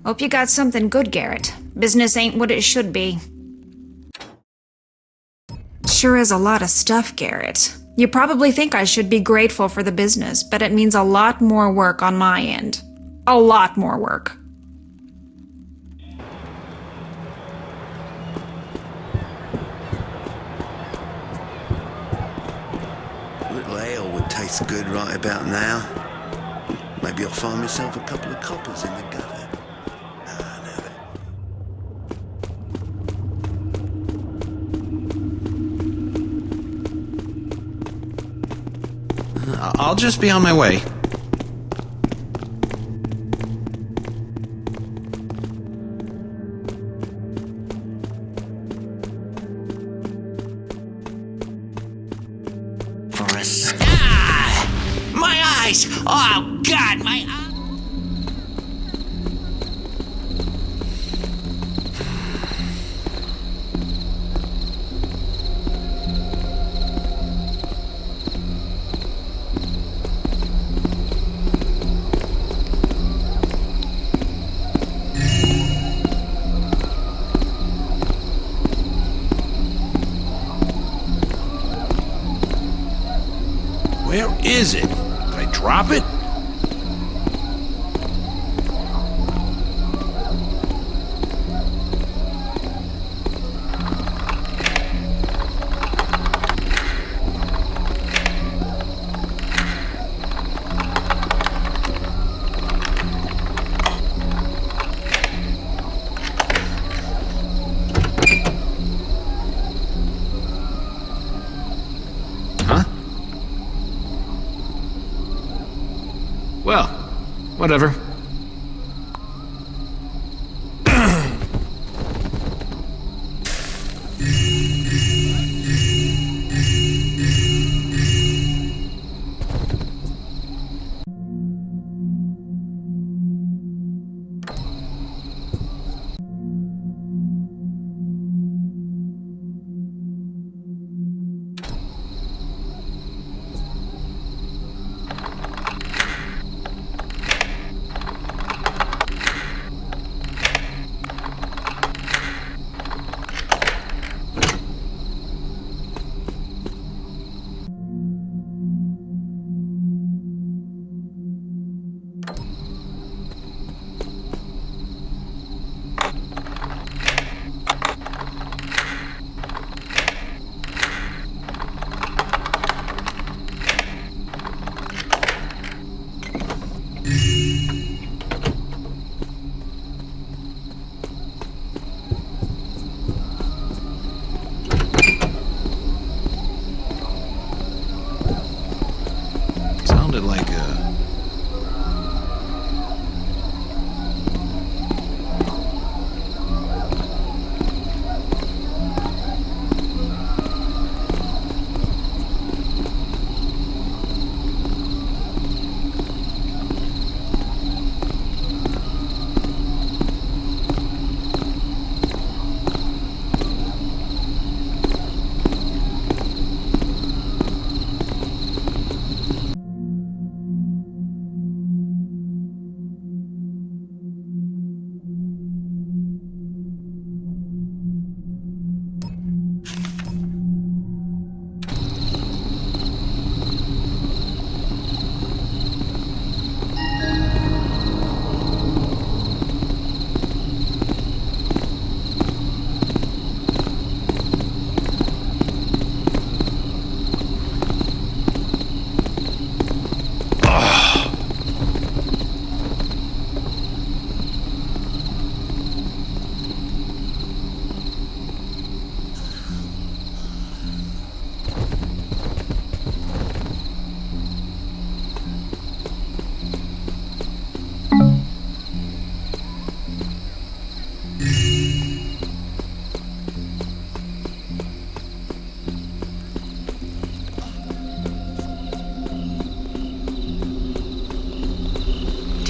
Hope you got something good, Garrett. Business ain't what it should be. Sure is a lot of stuff, Garrett. You probably think I should be grateful for the business, but it means a lot more work on my end. A lot more work. A little ale would taste good right about now. Maybe I'll find myself a couple of coppers in the gutter. I'll just be on my way. For a star! My eyes! Oh, God, my eyes! Where is it? Did I drop it? Well, whatever.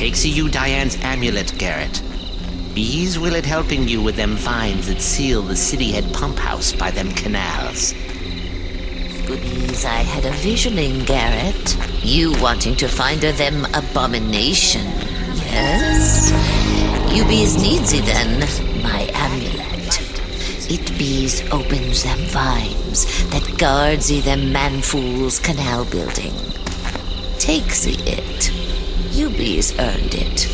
Takes you Diane's amulet, Garrett. Bees will it helping you with them vines that seal the city head pump house by them canals. Goodies, I had a visioning, Garrett. You wanting to find her them abomination, yes? You bees needs it then, my amulet. It bees opens them vines that guards them man-fools canal building. Takes it. You bees earned it.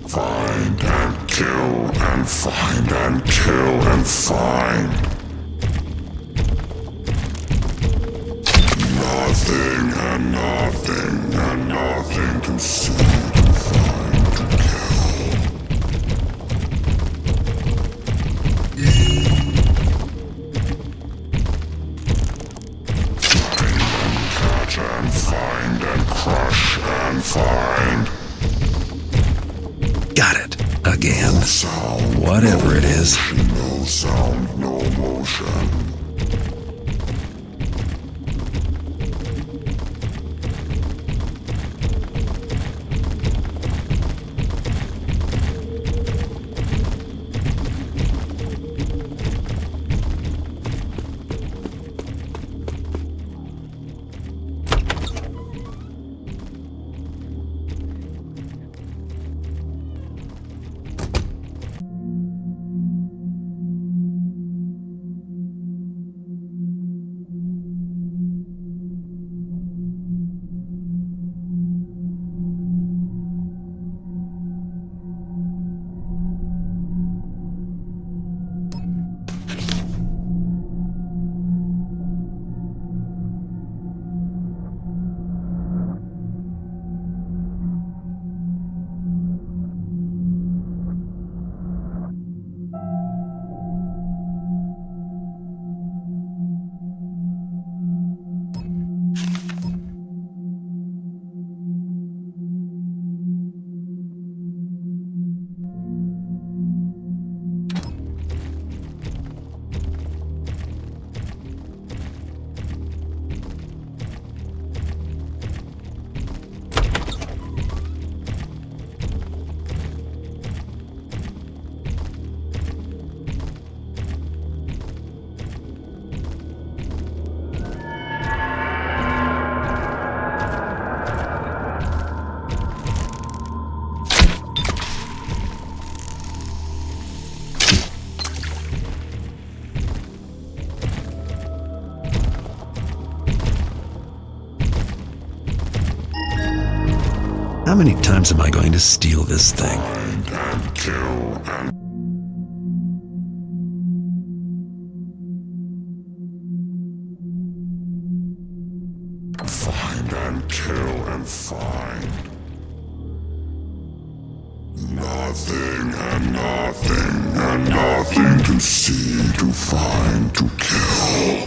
Find and kill and find and kill and find. Nothing and nothing and nothing to see, to find, to kill. Find and catch and find and crush and find. Got it. Again. No sound, whatever no it is. Motion, no sound, no motion. How many times am I going to steal this thing? Find and kill and find and kill and find. Nothing and nothing and nothing to see, to find, to kill.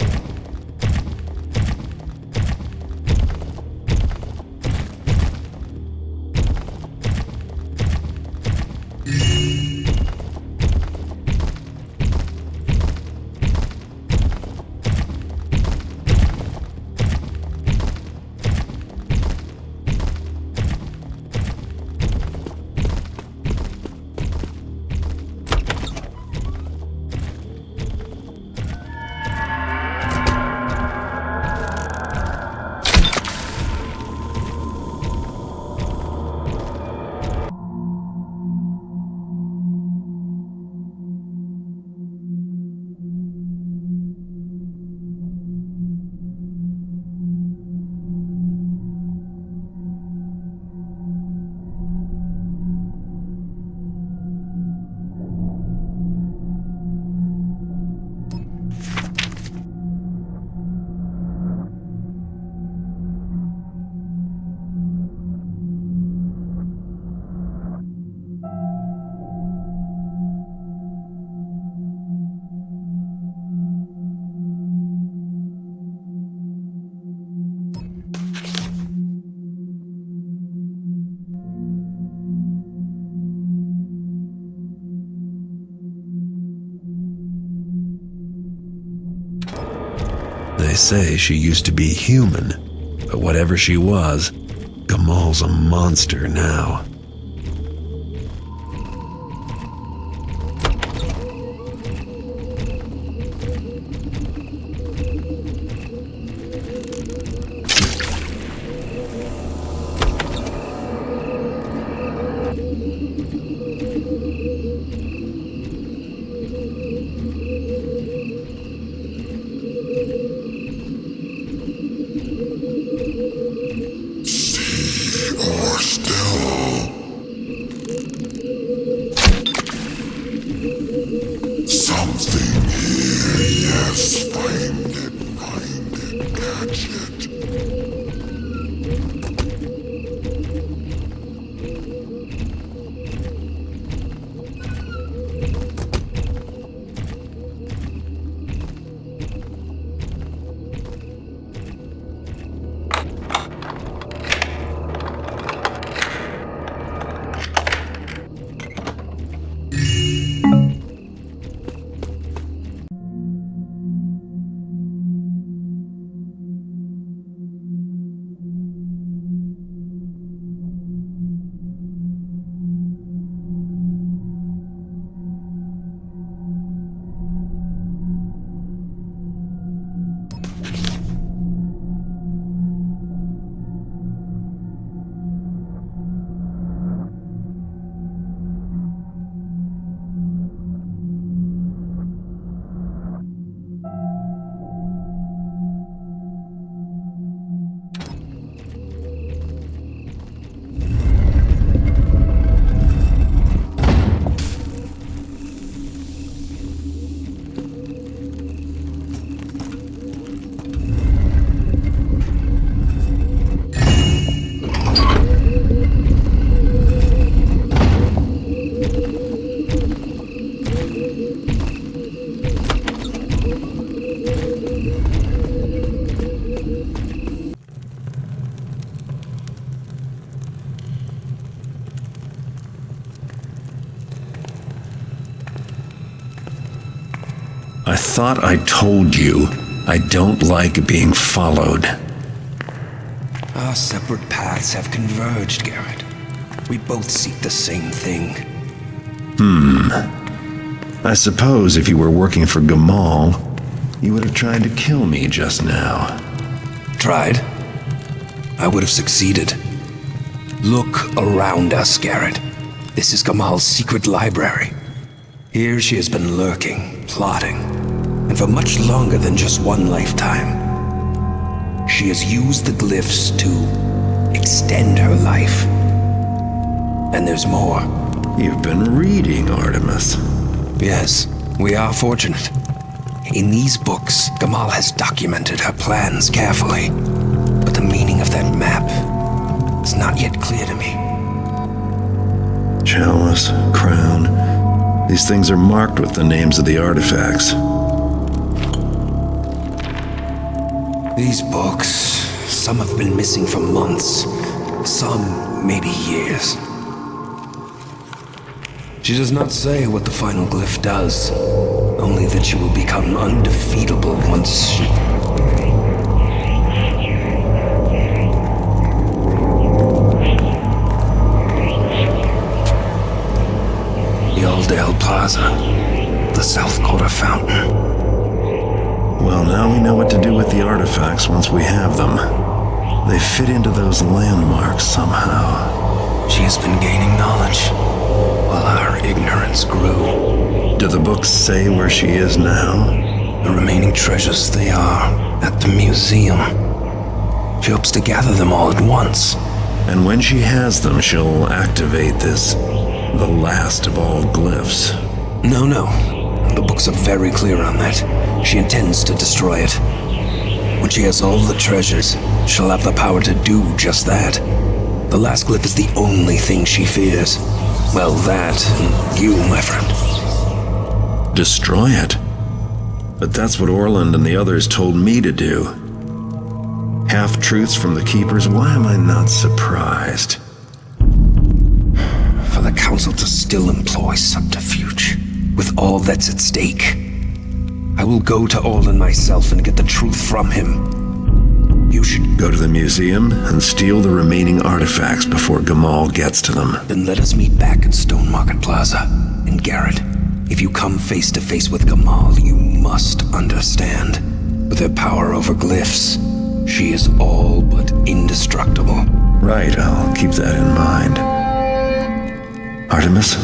They say she used to be human, but whatever she was, Gamall's a monster now. I thought I told you I don't like being followed. Our separate paths have converged, Garrett. We both seek the same thing. I suppose if you were working for Gamall, you would have tried to kill me just now. Tried? I would have succeeded. Look around us, Garrett. This is Gamall's secret library. Here she has been lurking, plotting, and for much longer than just one lifetime. She has used the glyphs to extend her life, And there's more. You've been reading, Artemis. Yes, we are fortunate. In these books, Gamall has documented her plans carefully. But the meaning of that map is not yet clear to me. Chalice, crown. These things are marked with the names of the artifacts. These books, some have been missing for months, some maybe years. She does not say what the final glyph does, only that she will become undefeatable once she... The Auldale Plaza, the South Quarter Fountain. Well, now we know what to do with the artifacts once we have them. They fit into those landmarks somehow. She has been gaining knowledge, while our ignorance grew. Do the books say where she is now? The remaining treasures, they are at the museum. She hopes to gather them all at once. And when she has them, she'll activate this, the last of all glyphs. No. The books are very clear on that. She intends to destroy it. When she has all the treasures, she'll have the power to do just that. The last glyph is the only thing she fears. Well, that, and you, my friend. Destroy it? But that's what Orland and the others told me to do. Half-truths from the Keepers, why am I not surprised? For the Council to still employ subterfuge, with all that's at stake. I will go to Orland myself and get the truth from him. You should go to the museum and steal the remaining artifacts before Gamall gets to them. Then let us meet back at Stone Market Plaza. And Garrett, if you come face to face with Gamall, you must understand. With her power over glyphs, she is all but indestructible. Right, I'll keep that in mind. Artemis?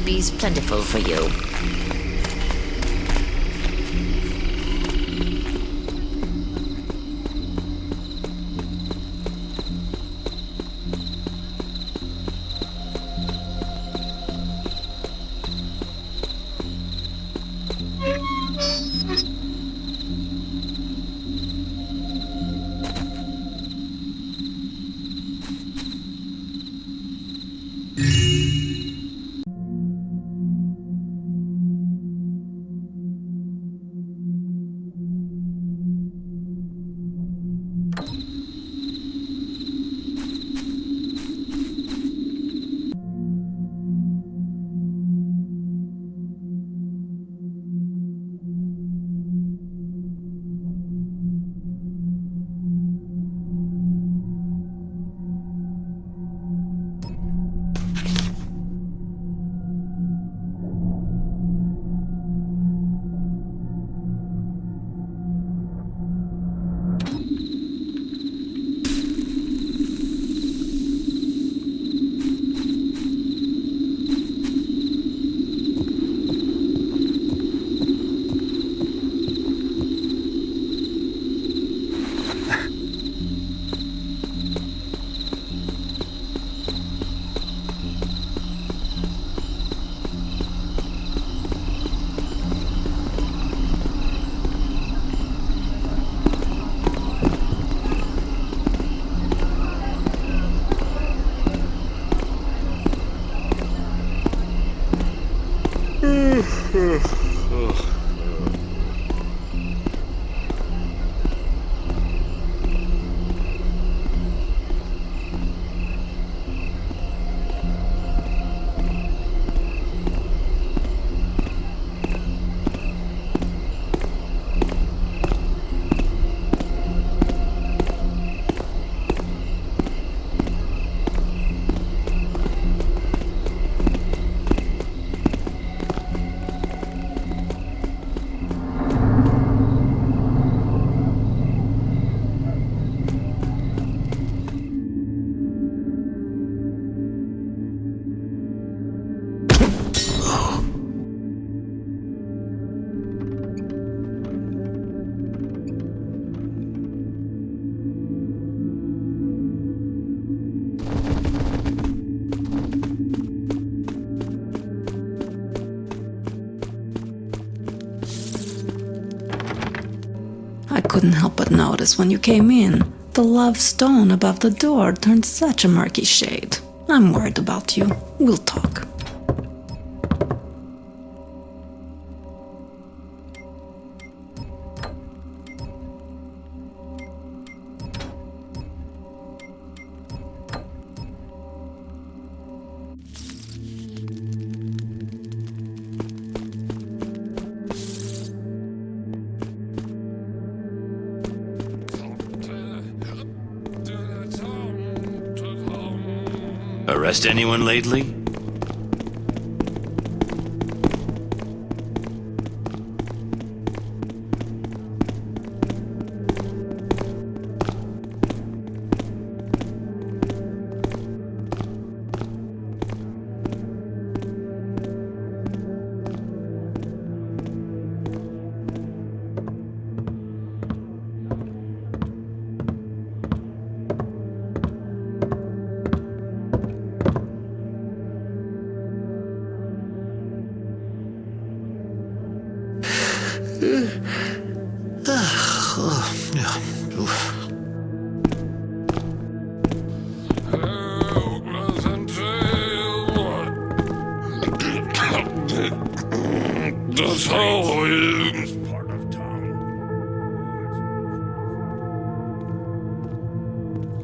bees plentiful for you. I couldn't help but notice when you came in. The love stone above the door turned such a murky shade. I'm worried about you. We'll talk. Arrest anyone lately?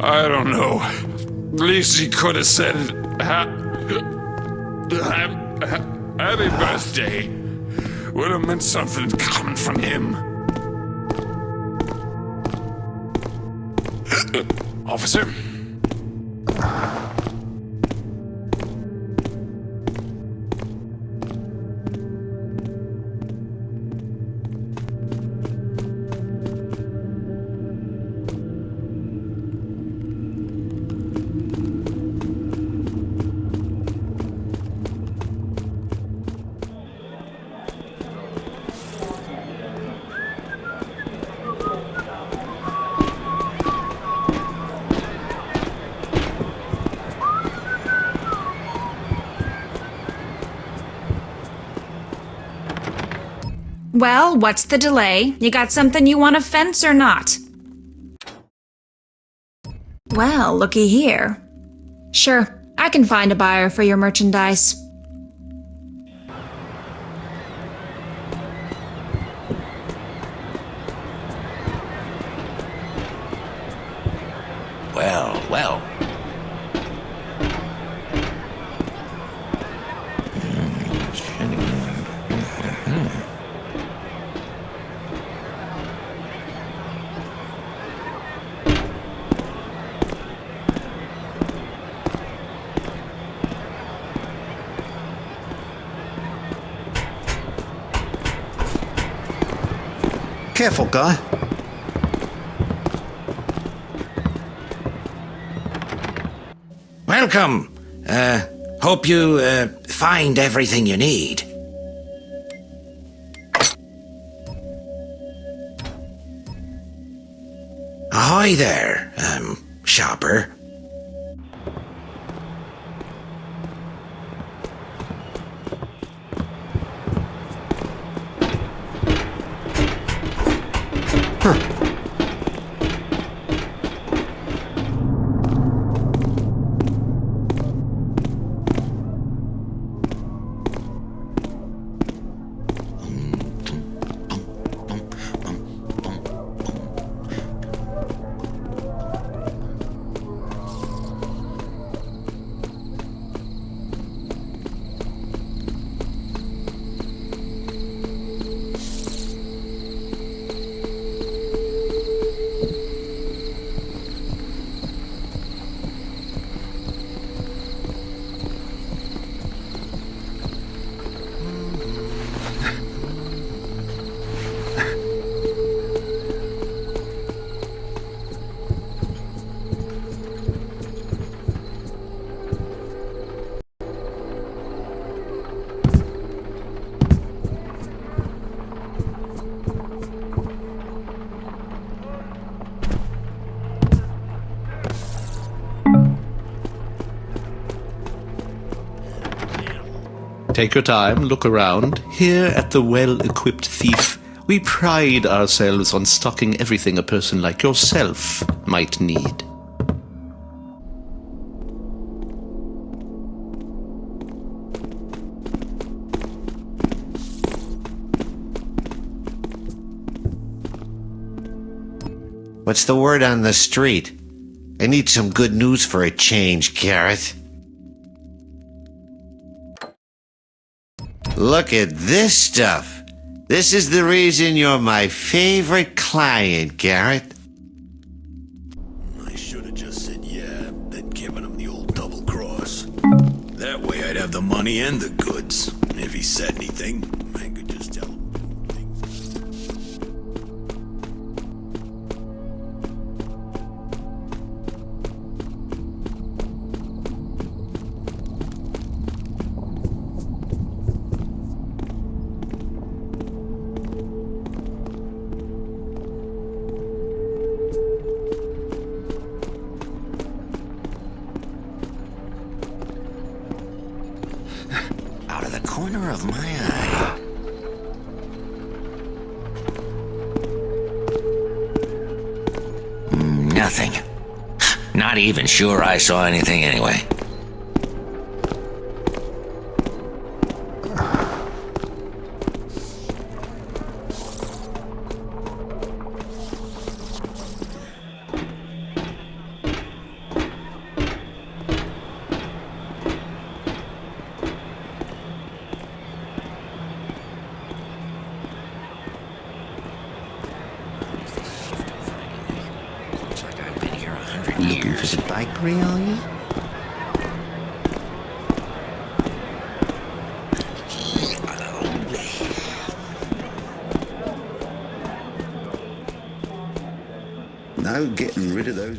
I don't know. At least he could have said happy birthday. Would have meant something coming from him. Officer? Well, what's the delay? You got something you want to fence or not? Well, looky here. Sure, I can find a buyer for your merchandise. Well. Careful, guy. Welcome. Hope you, find everything you need. Ahoy there, shopper. Take your time, look around. Here at the Well-Equipped Thief, we pride ourselves on stocking everything a person like yourself might need. What's the word on the street? I need some good news for a change, Garrett. Look at this stuff. This is the reason you're my favorite client, Garrett. I should have just said yeah, then given him the old double cross. That way I'd have the money and the goods. If he said anything, I could just tell him. Corner of my eye. Nothing. Not even sure I saw anything anyway. Looking for the bike ring, are you? No getting rid of those.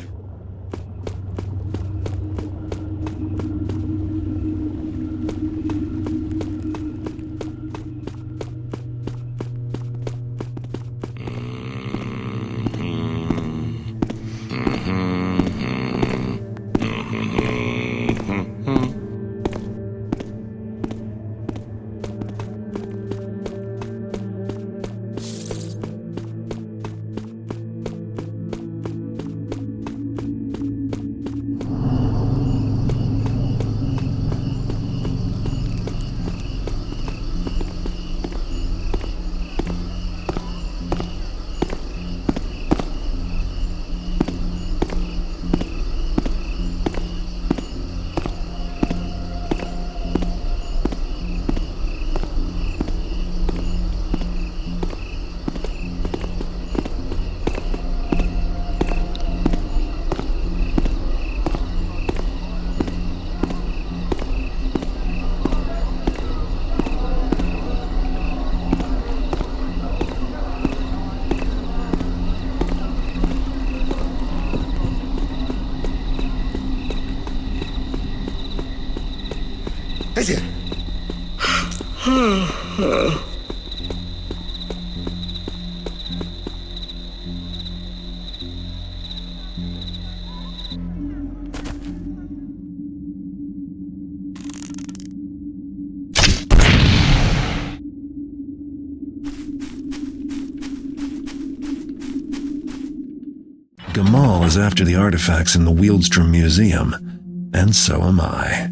Gamall is after the artifacts in the Wieldstrom Museum, and so am I.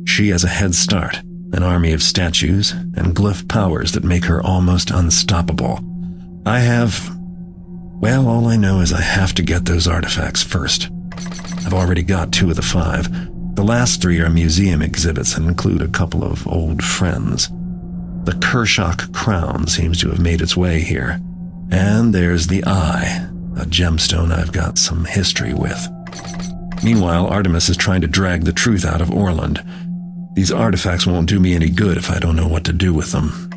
She has a head start, an army of statues, and glyph powers that make her almost unstoppable. I have... well, all I know is I have to get those artifacts first. I've already got 2 of the 5. The last 3 are museum exhibits and include a couple of old friends. The Kershak crown seems to have made its way here. And there's the Eye, a gemstone I've got some history with. Meanwhile, Artemis is trying to drag the truth out of Orland. These artifacts won't do me any good if I don't know what to do with them.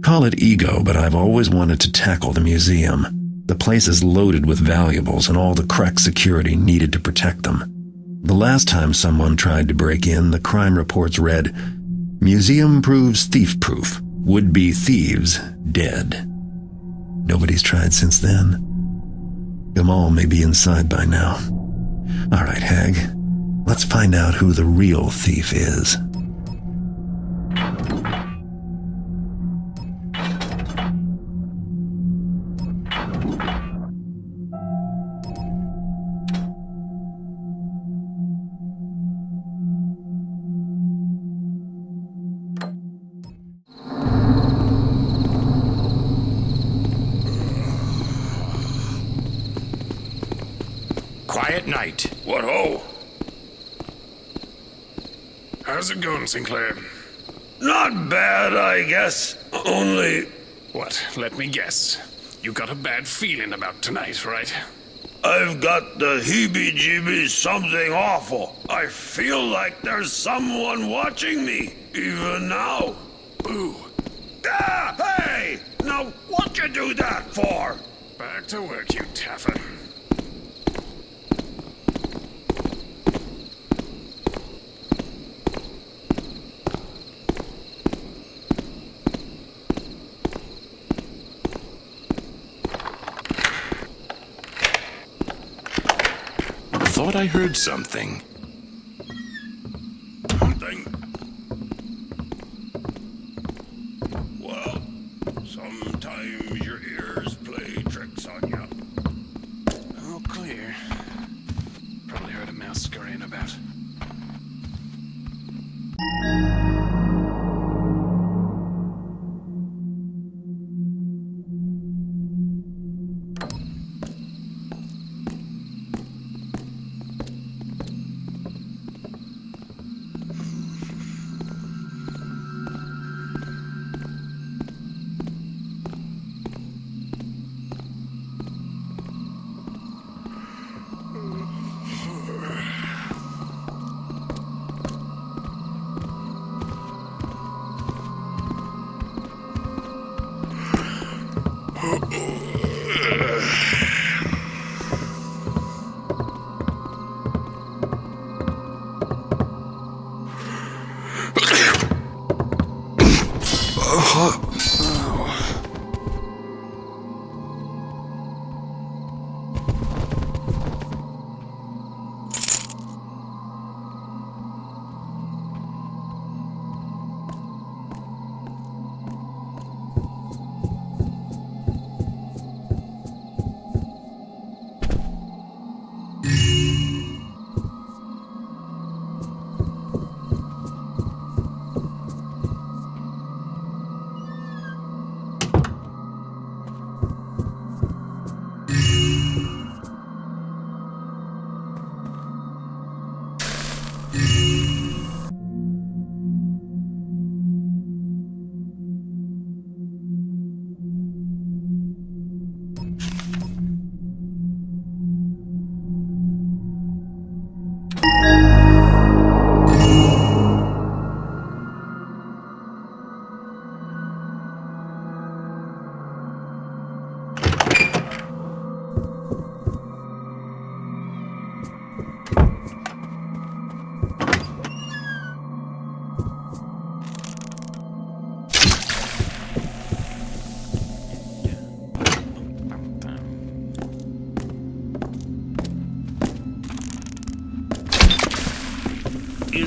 Call it ego, but I've always wanted to tackle the museum. The place is loaded with valuables and all the crack security needed to protect them. The last time someone tried to break in, the crime reports read, "Museum proves thief-proof. Would-be thieves dead." Nobody's tried since then. Gamall may be inside by now. All right, Hag. Let's find out who the real thief is. Quiet night. What ho? How's it going, Sinclair? Not bad, I guess. Only... What? Let me guess. You got a bad feeling about tonight, right? I've got the heebie-jeebies, something awful. I feel like there's someone watching me, even now. Boo. Ah, hey! Now, what'd you do that for? Back to work, you taffer. Thought I heard something. Well, sometimes your ears play tricks on you. All clear. Probably heard a mouse scurrying about.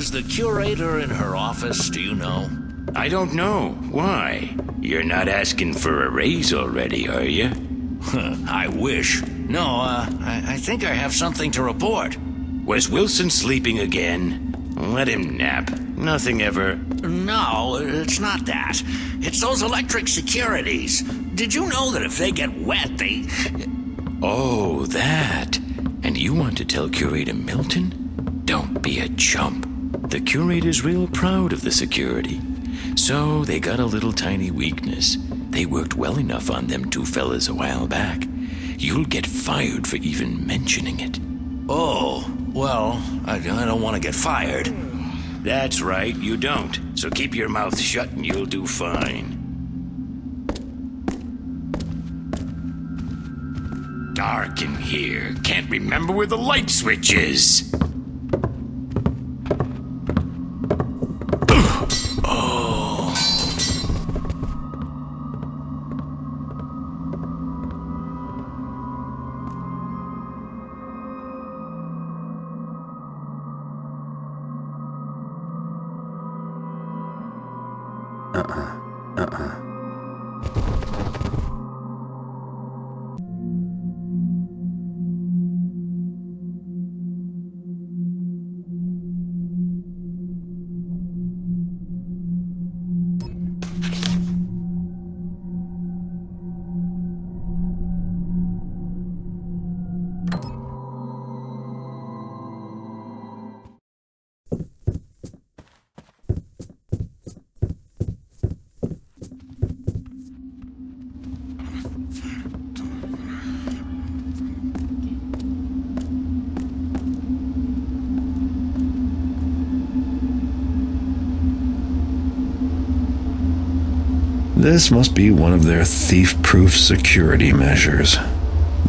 Was the curator in her office, do you know? I don't know. Why? You're not asking for a raise already, are you? I wish. No, I think I have something to report. Was Wilson sleeping again? Let him nap. Nothing ever... No, it's not that. It's those electric securities. Did you know that if they get wet, they... Oh, that. And you want to tell Curator Milton? Don't be a chump. The Curator's real proud of the security. So they got a little tiny weakness. They worked well enough on them two fellas a while back. You'll get fired for even mentioning it. Oh, well, I don't want to get fired. That's right, you don't. So keep your mouth shut and you'll do fine. Dark in here. Can't remember where the light switch is. Oh. This must be one of their thief-proof security measures.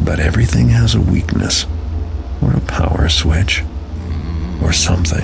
But everything has a weakness, or a power switch, or something.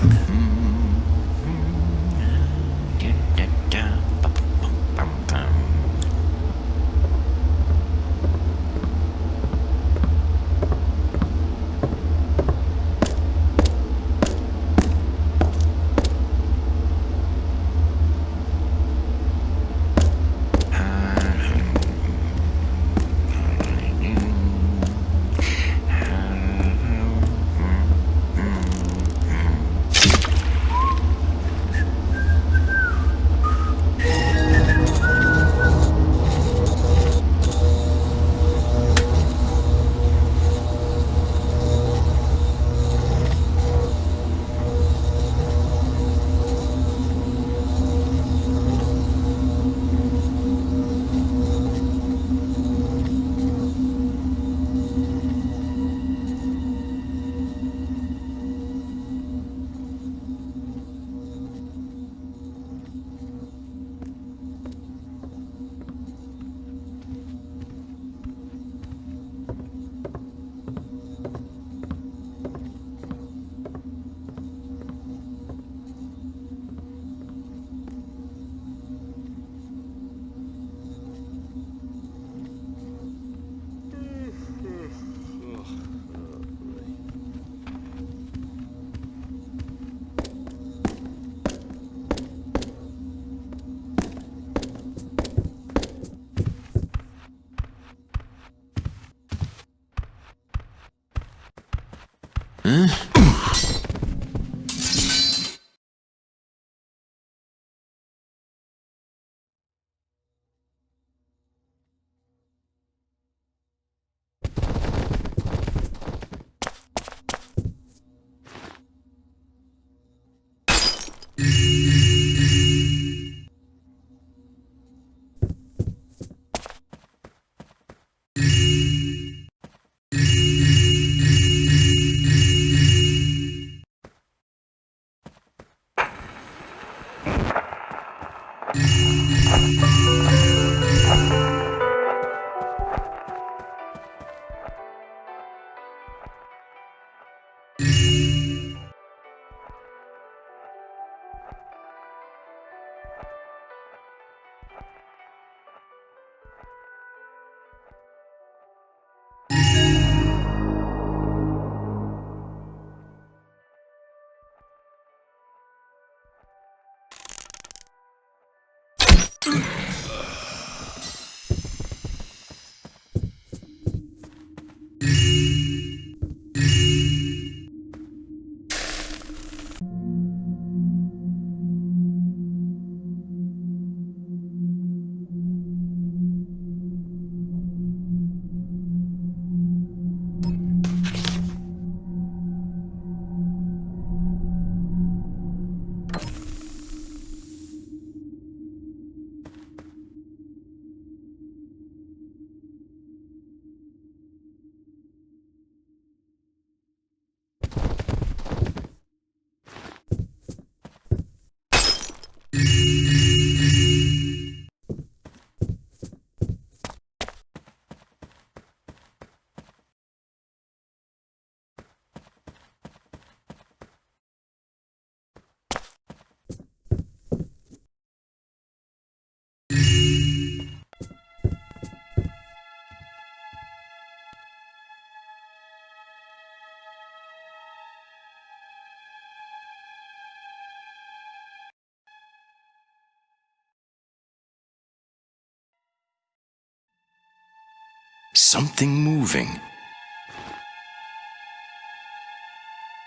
Something moving.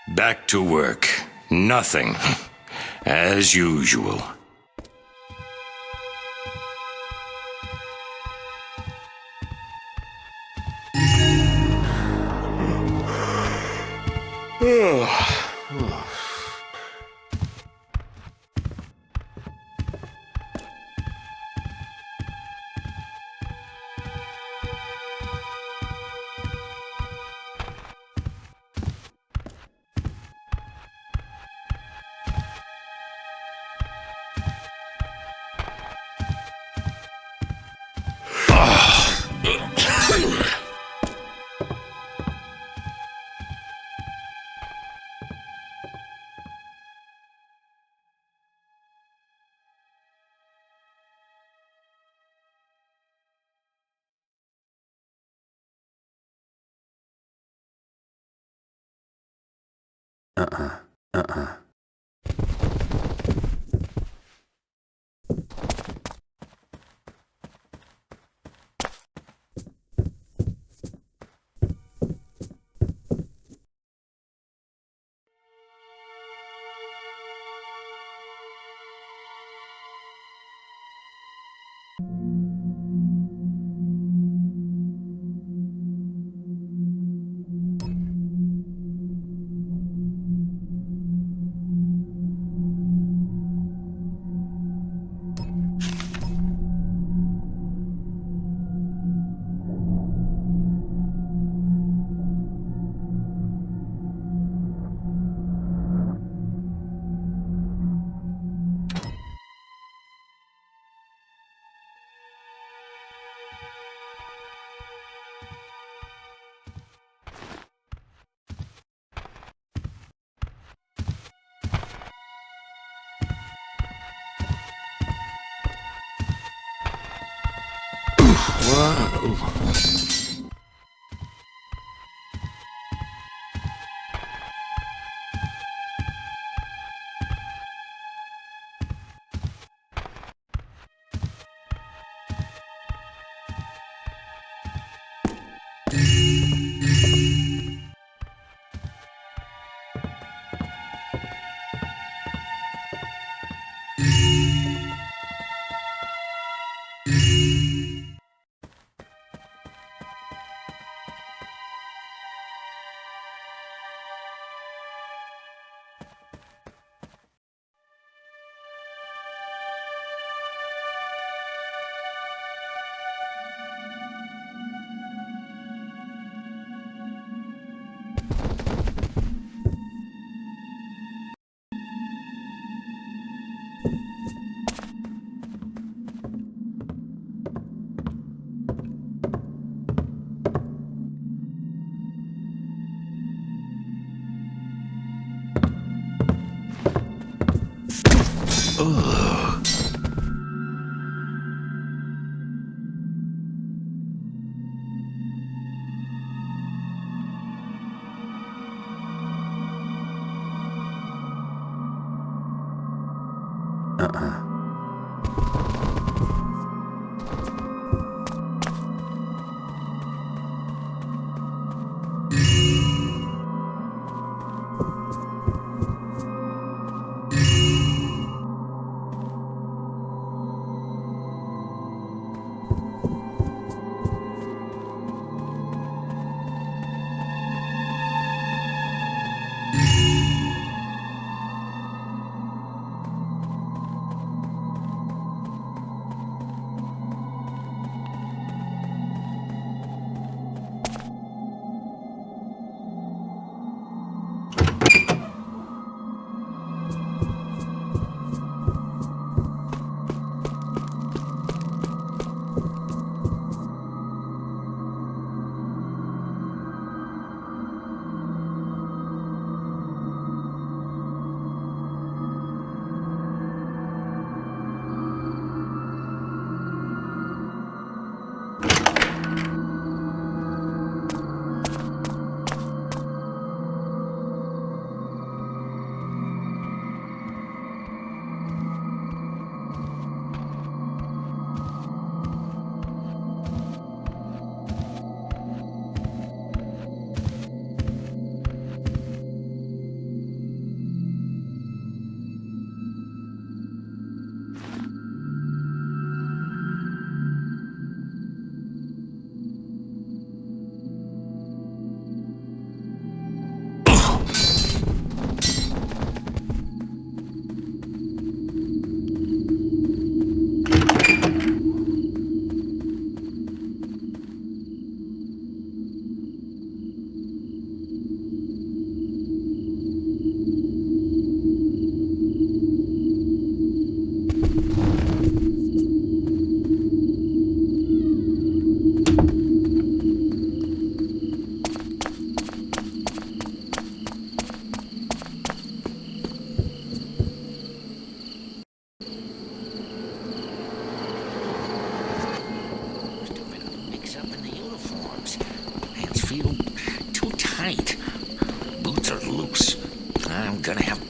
Back to work. Nothing. As usual.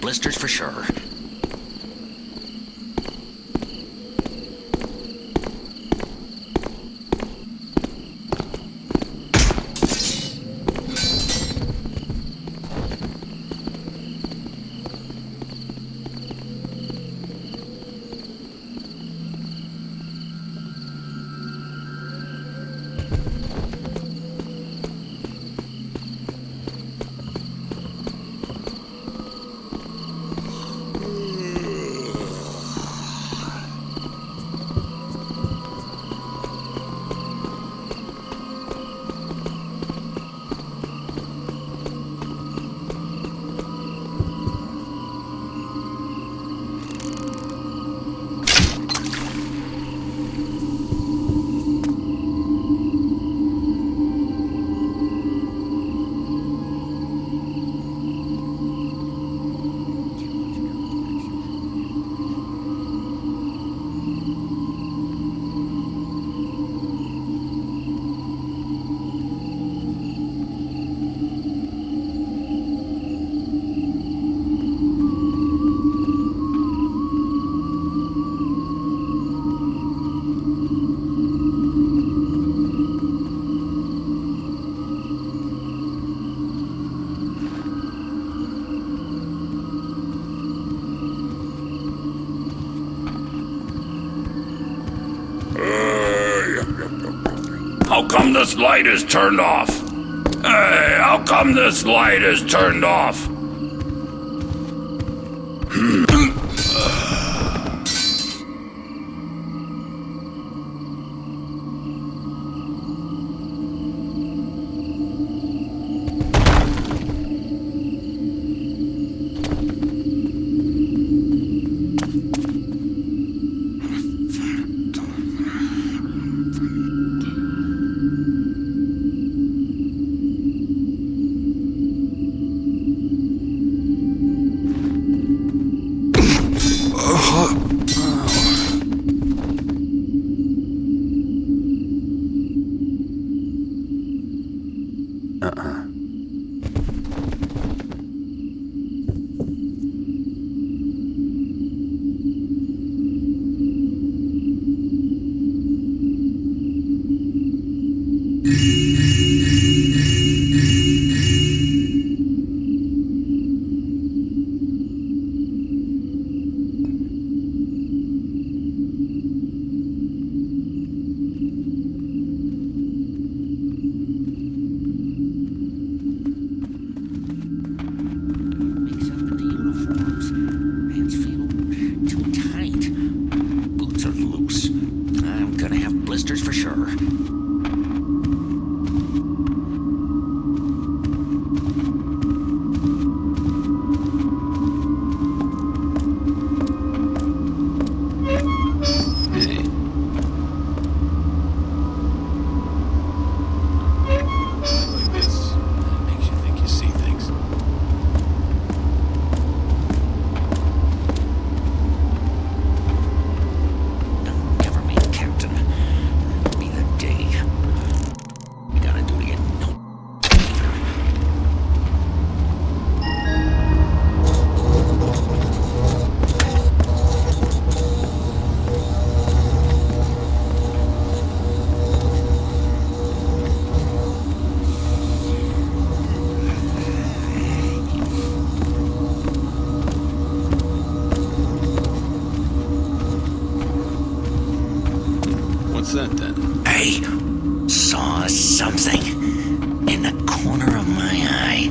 blisters for sure. How come this light is turned off? Hey, how come this light is turned off? What's that then? Hey, saw something in the corner of my eye.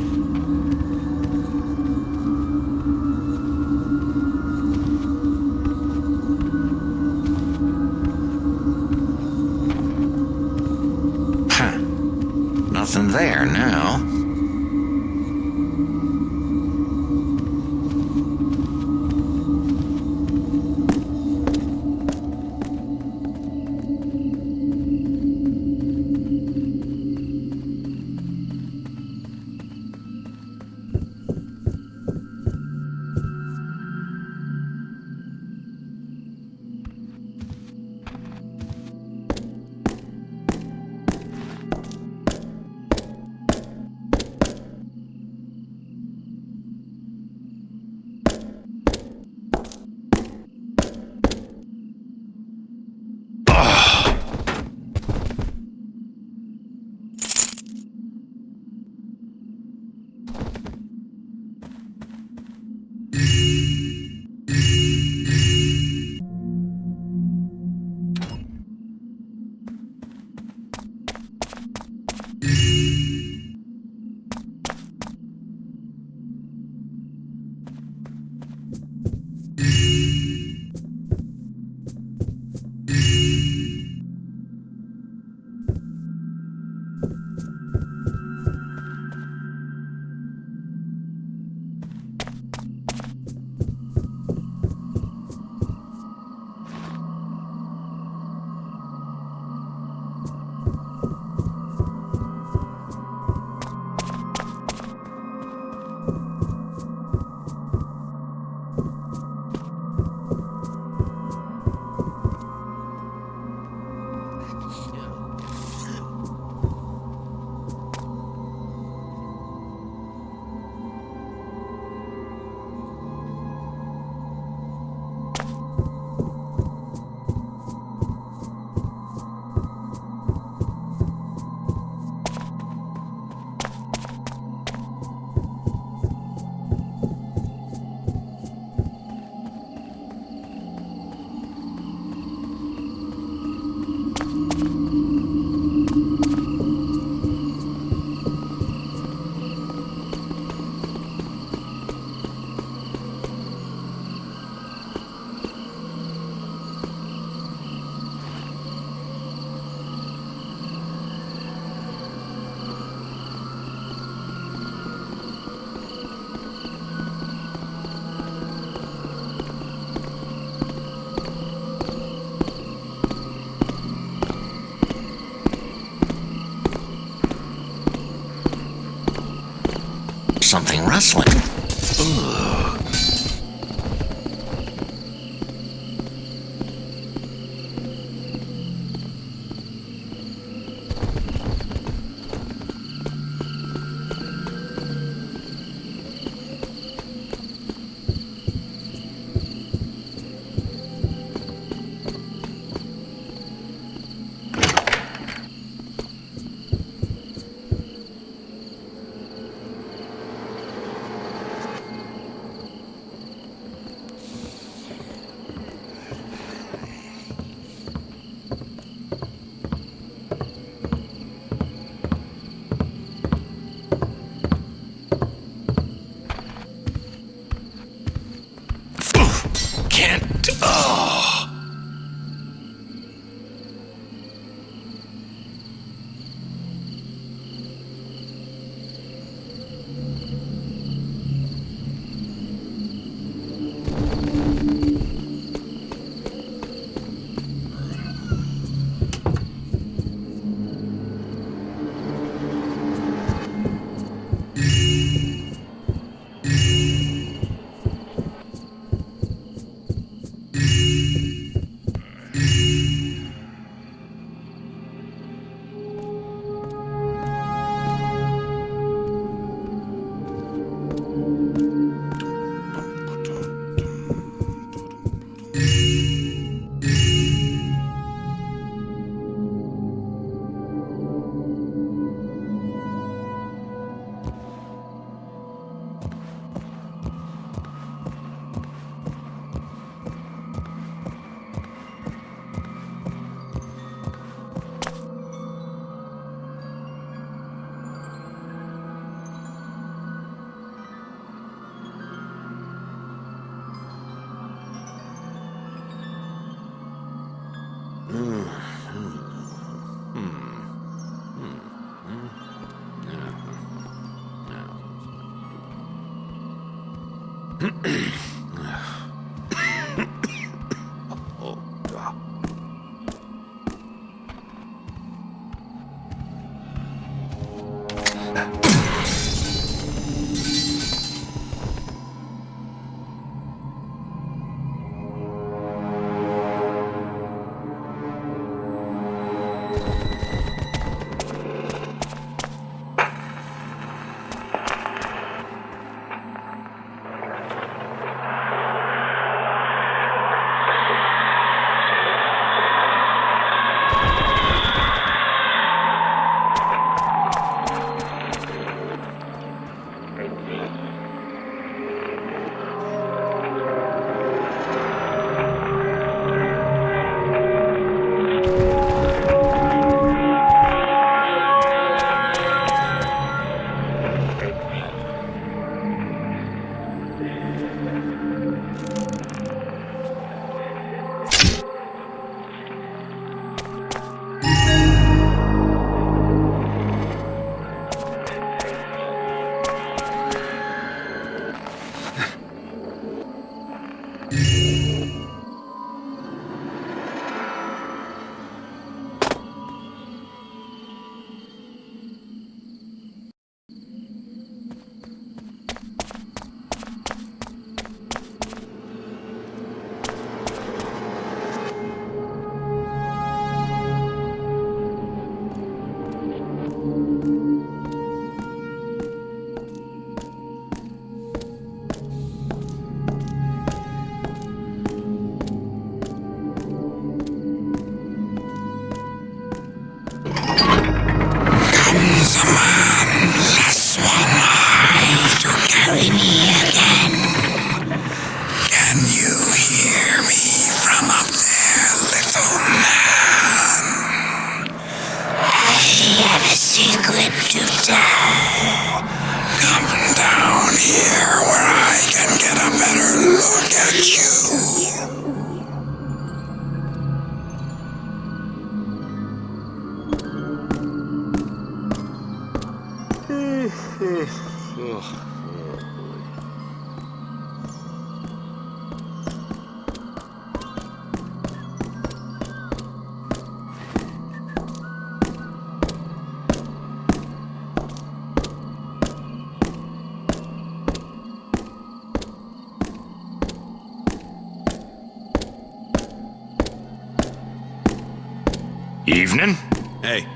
Huh. Nothing there now. something rustling. Ugh. Evening? Hey.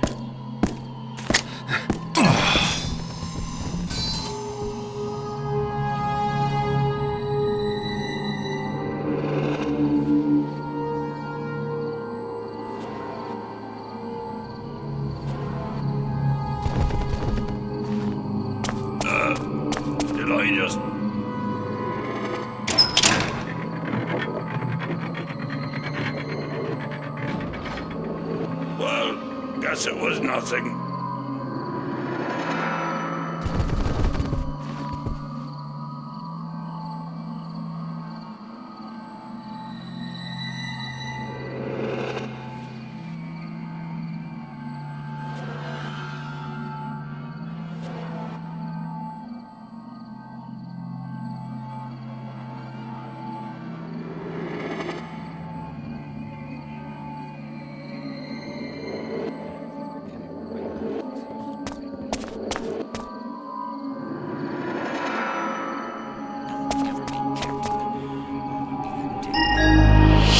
Did I just... Well, guess it was nothing.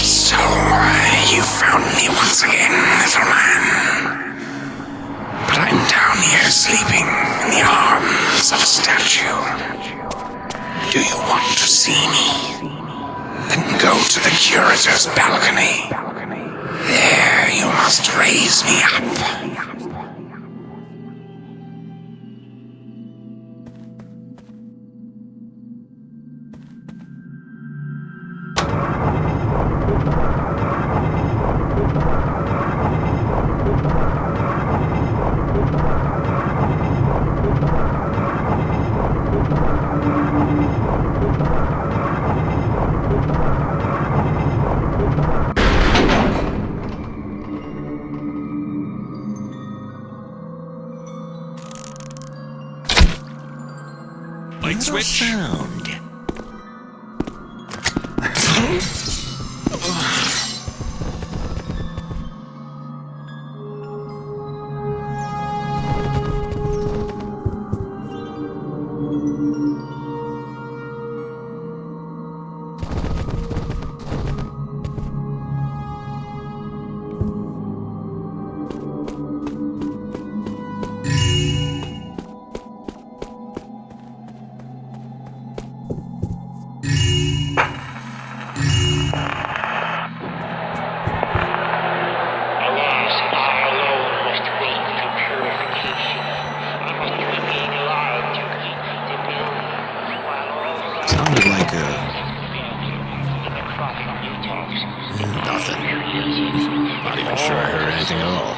So, you found me once again, little man. But I'm down here sleeping in the arms of a statue. Do you want to see me? Then go to the curator's balcony. There you must raise me up. Light switch. Sound. Sounded like nothing. Not even sure I heard anything at all.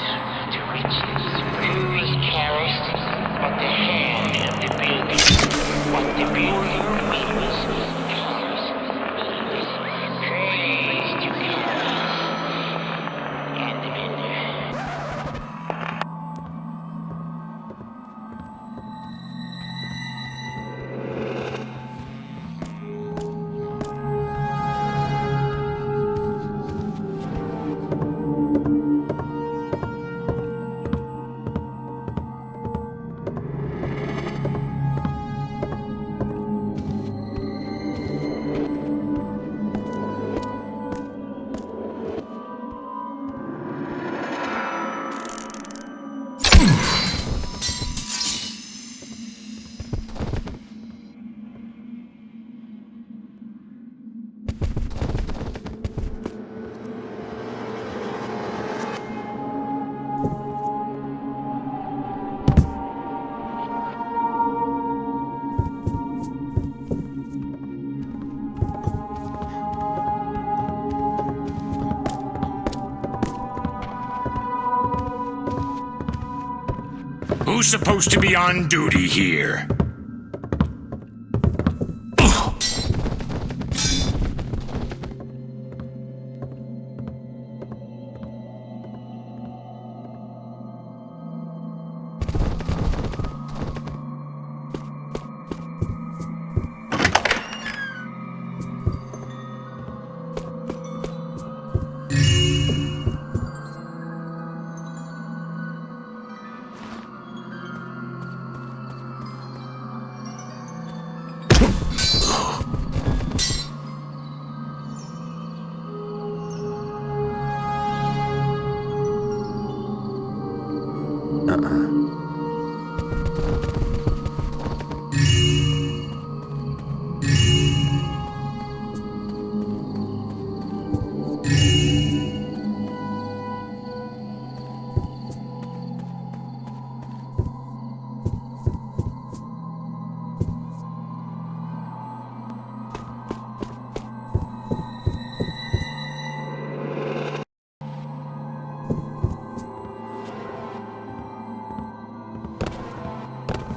Who's supposed to be on duty here?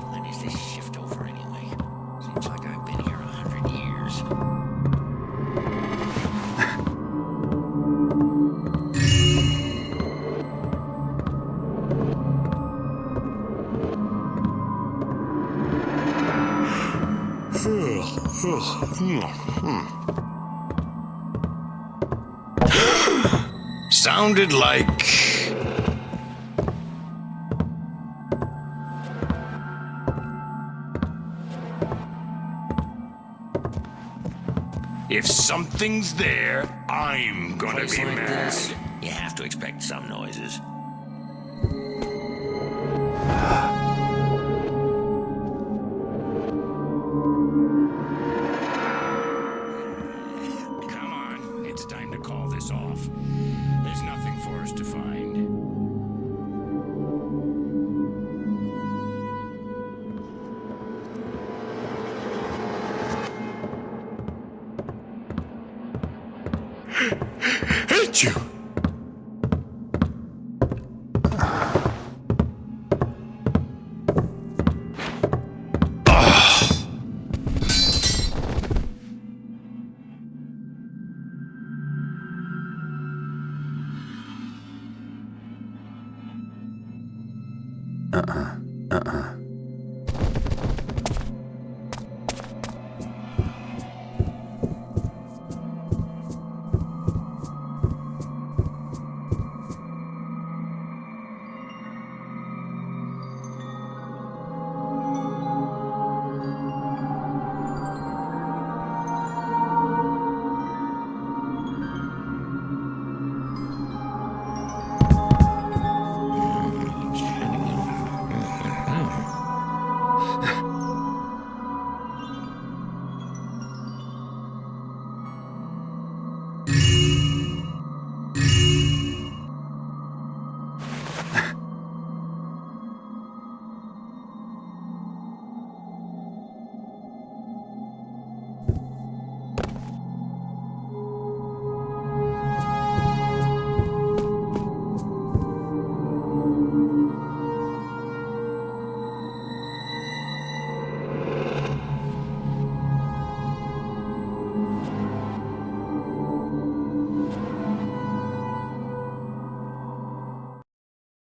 When is this shift over anyway? Seems like I've been here 100 years. Sounded like... If something's there, I'm gonna Place be like mad. this, you have to expect some noises. Come on, it's time to call this off. There's nothing for us to find. Hate you!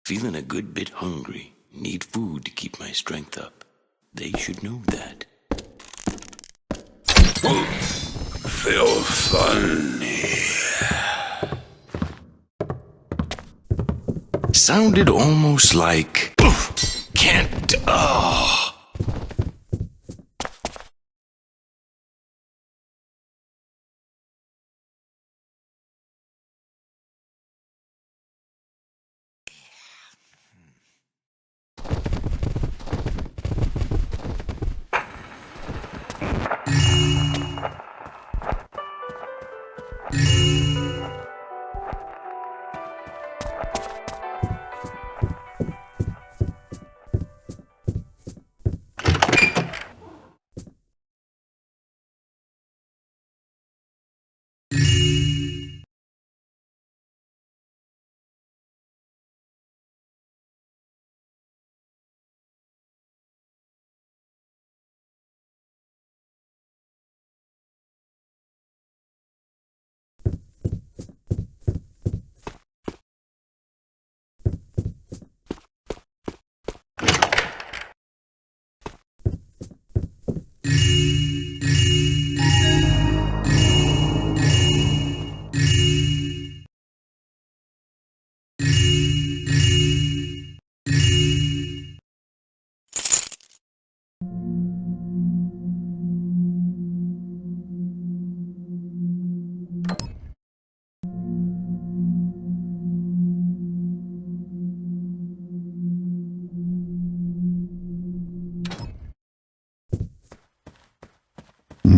Feeling a good bit hungry. Need food to keep my strength up. They should know that. Feel funny. Sounded almost like... Can't...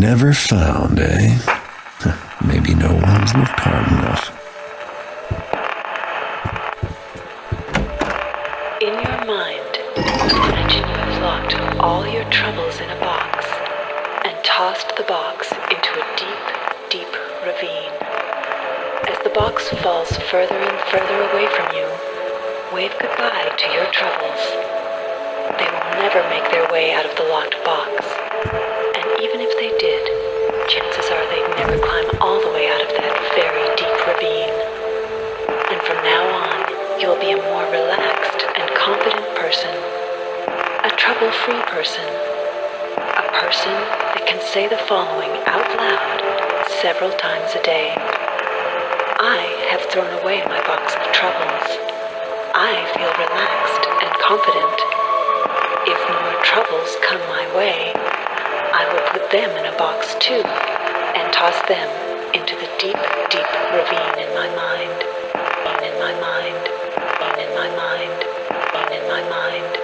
Never found, eh? Maybe no one's looked hard enough. In your mind, imagine you have locked all your troubles in a box and tossed the box into a deep, deep ravine. As the box falls further and further away from you, wave goodbye to your troubles. They will never make their way out of the locked box. And even if they did, chances are they'd never climb all the way out of that very deep ravine. And from now on, you'll be a more relaxed and confident person. A trouble-free person. A person that can say the following out loud several times a day. I have thrown away my box of troubles. I feel relaxed and confident. If more troubles come my way, I will put them in a box too, and toss them into the deep, deep ravine in my mind. In my mind. In my mind. In my mind.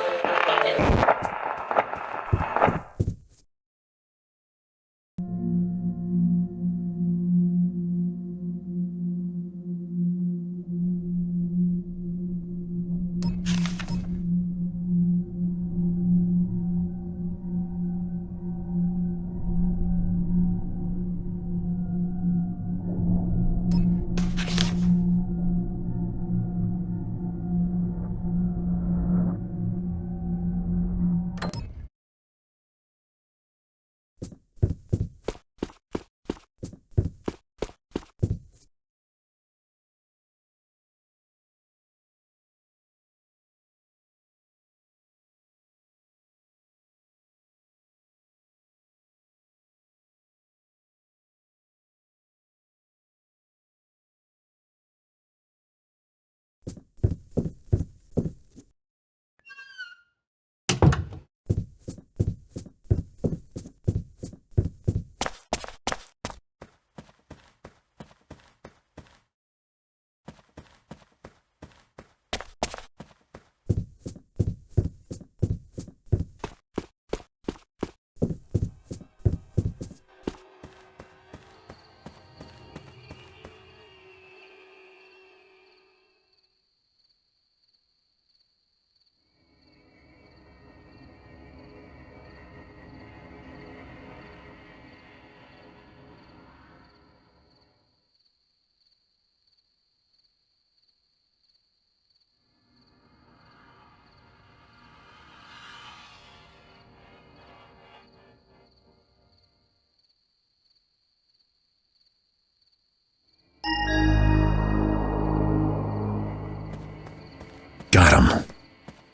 Got him.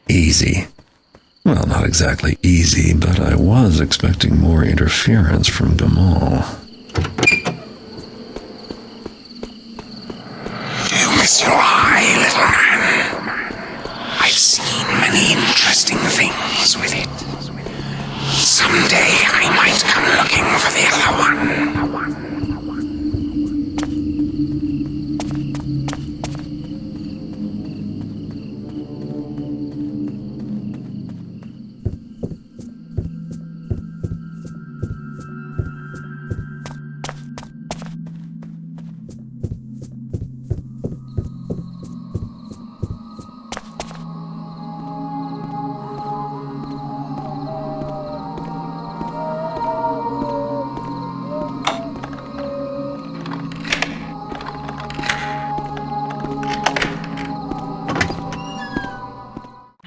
Easy. Well, not exactly easy, but I was expecting more interference from Gamall. You miss your eye, little man. I've seen many interesting things with it. Someday I might come looking for the other one.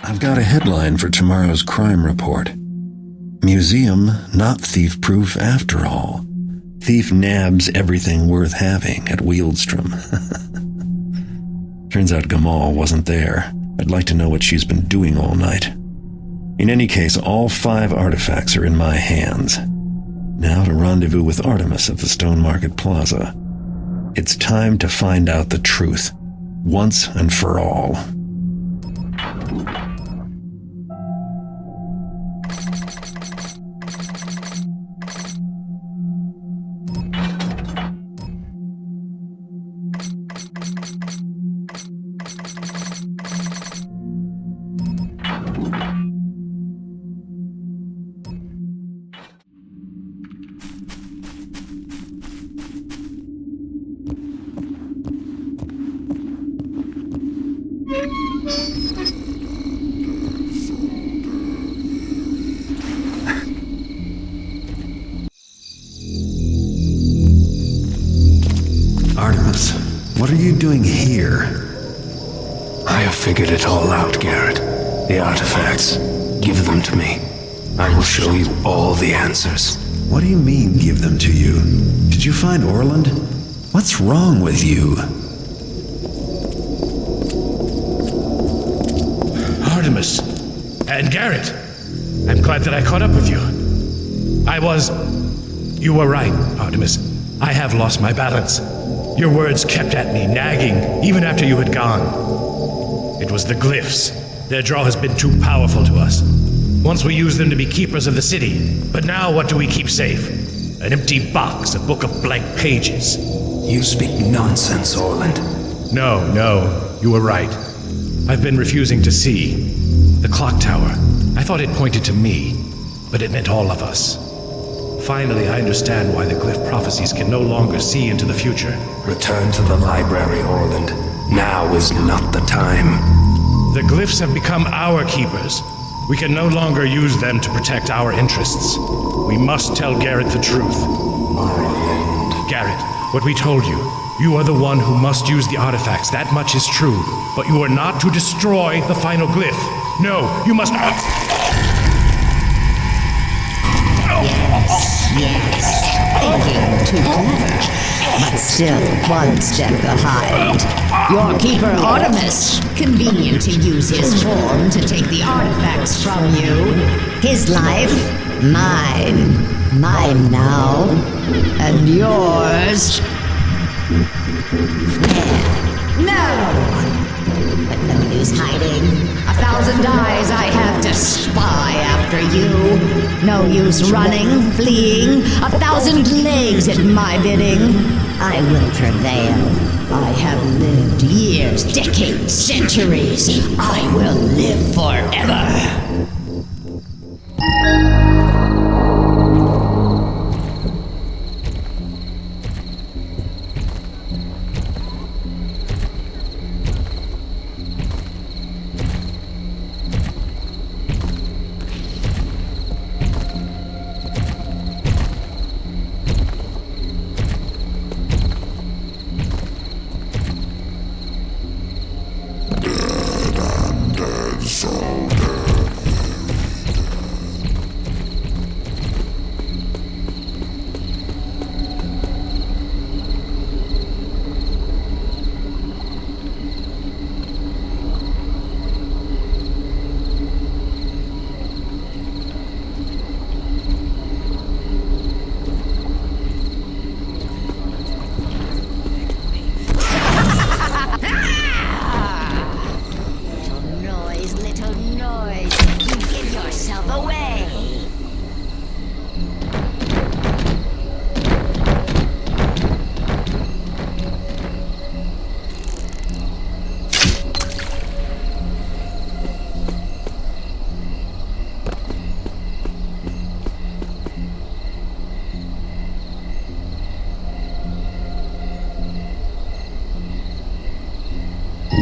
I've got a headline for tomorrow's crime report. Museum not thief-proof after all. Thief nabs everything worth having at Wealdstrom. Turns out Gamall wasn't there. I'd like to know what she's been doing all night. In any case, all 5 artifacts are in my hands. Now to rendezvous with Artemis at the Stone Market Plaza. It's time to find out the truth, once and for all. Artemis, what are you doing here? I have figured it all out, Garrett. The artifacts. Give them to me. I will show you all the answers. What do you mean, give them to you? Did you find Orland? What's wrong with you? Artemis and Garrett, I'm glad that I caught up with you. You were right, Artemis. I have lost my balance. Your words kept at me, nagging, even after you had gone. It was the glyphs. Their draw has been too powerful to us. Once we used them to be keepers of the city, but now what do we keep safe? An empty box, a book of blank pages. You speak nonsense, Orland. No, you were right. I've been refusing to see. The clock tower. I thought it pointed to me, but it meant all of us. Finally, I understand why the glyph prophecies can no longer see into the future. Return to the library, Orland. Now is not the time. The glyphs have become our keepers. We can no longer use them to protect our interests. We must tell Garrett the truth. Garrett, what we told you. You are the one who must use the artifacts. That much is true. But you are not to destroy the final glyph. No, you must not. Yes. Thinking too clever, but still one step behind. Your keeper Artemis, convenient to use his form to take the artifacts from you. His life, mine. Mine now. And yours. No! But no use hiding. 1,000 eyes I have to spy after you. No use running, fleeing. 1,000 legs at my bidding. I will prevail. I have lived years, decades, centuries. I will live forever.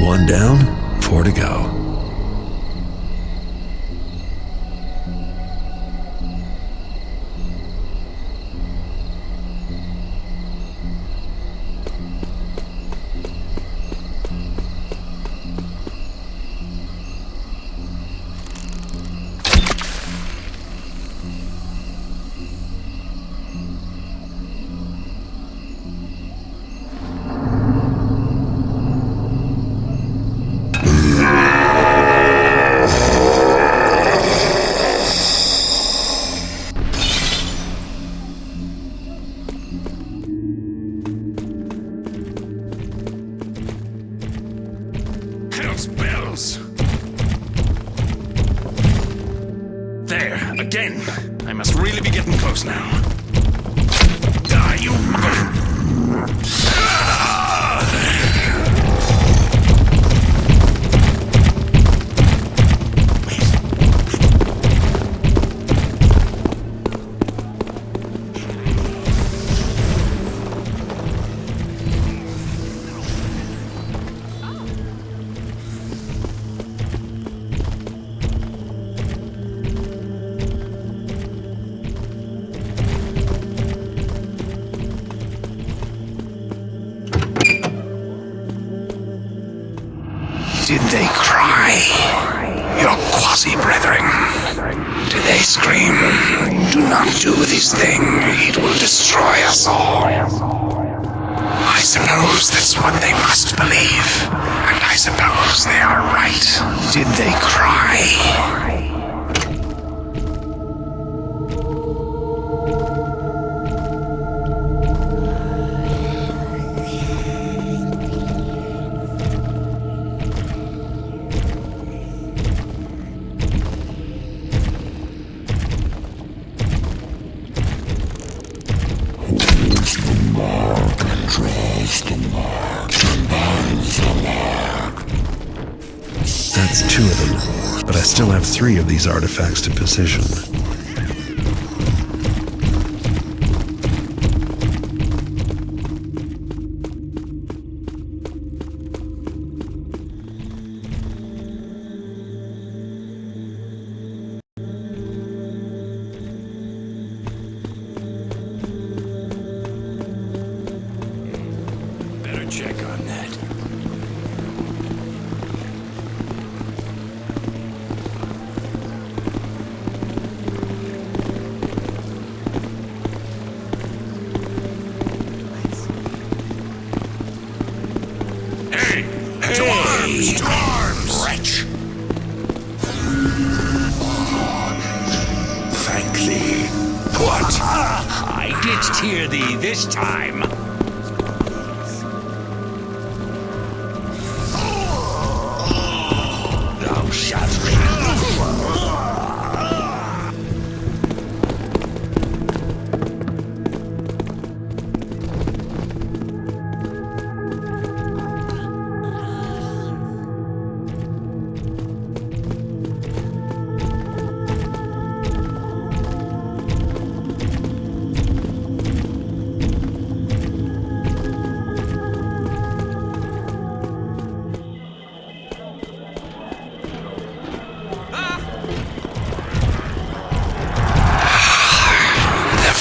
One down, 4 to go. Again! I must really be getting close now. Die, you mother... Did they cry? Your quasi-brethren? Did they scream, "Do not do this thing, it will destroy us all"? I suppose that's what they must believe, and I suppose they are right. Did they cry? That's 2 of them, but I still have 3 of these artifacts to position. Better check on that. To arms, wretch! Thank thee. What? I didst hear thee this time. Thou shalt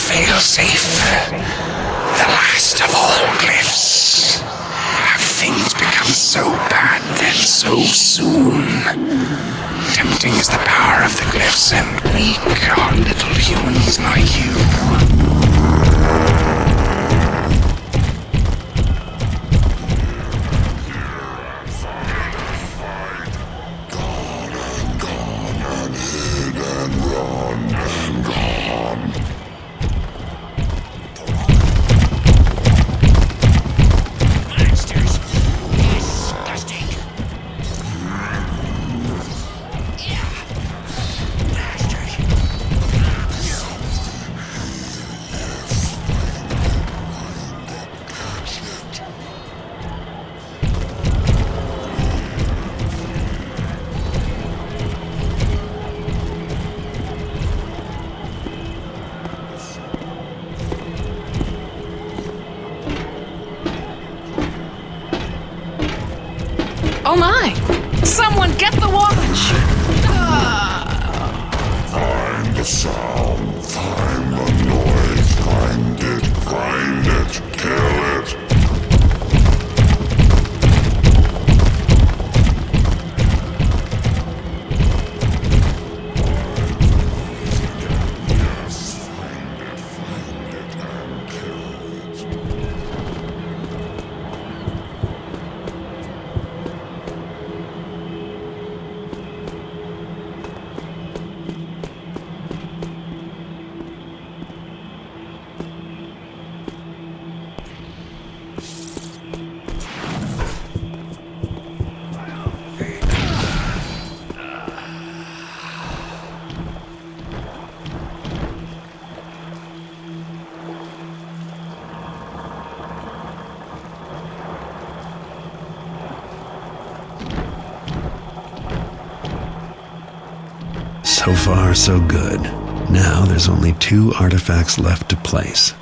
Failsafe, the last of all glyphs. Have things become so bad then so soon? Tempting is the power of the glyphs, and weak are little humans like you. Oh my! Someone get the watch! Find the sound, find the noise, find it, kill it. So far, so good. Now there's only 2 artifacts left to place.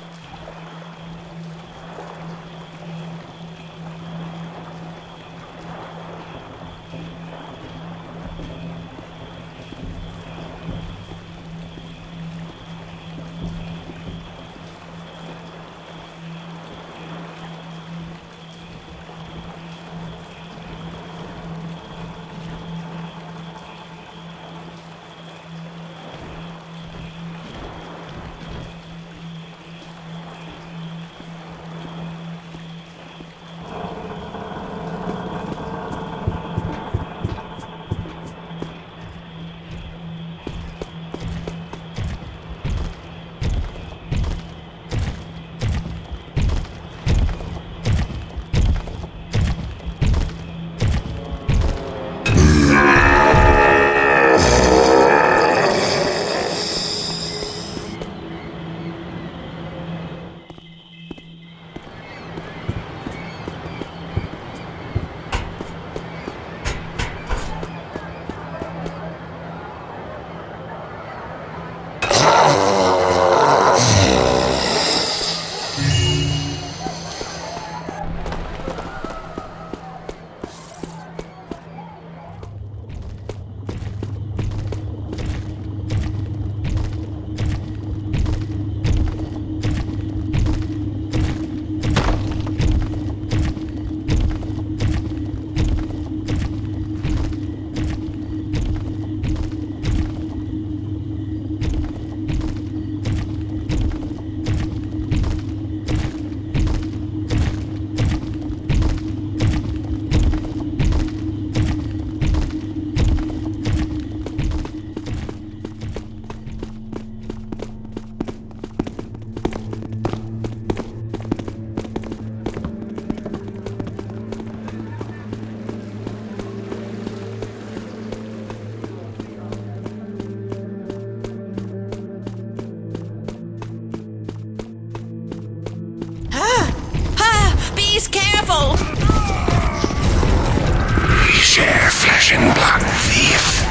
flesh and blood thief.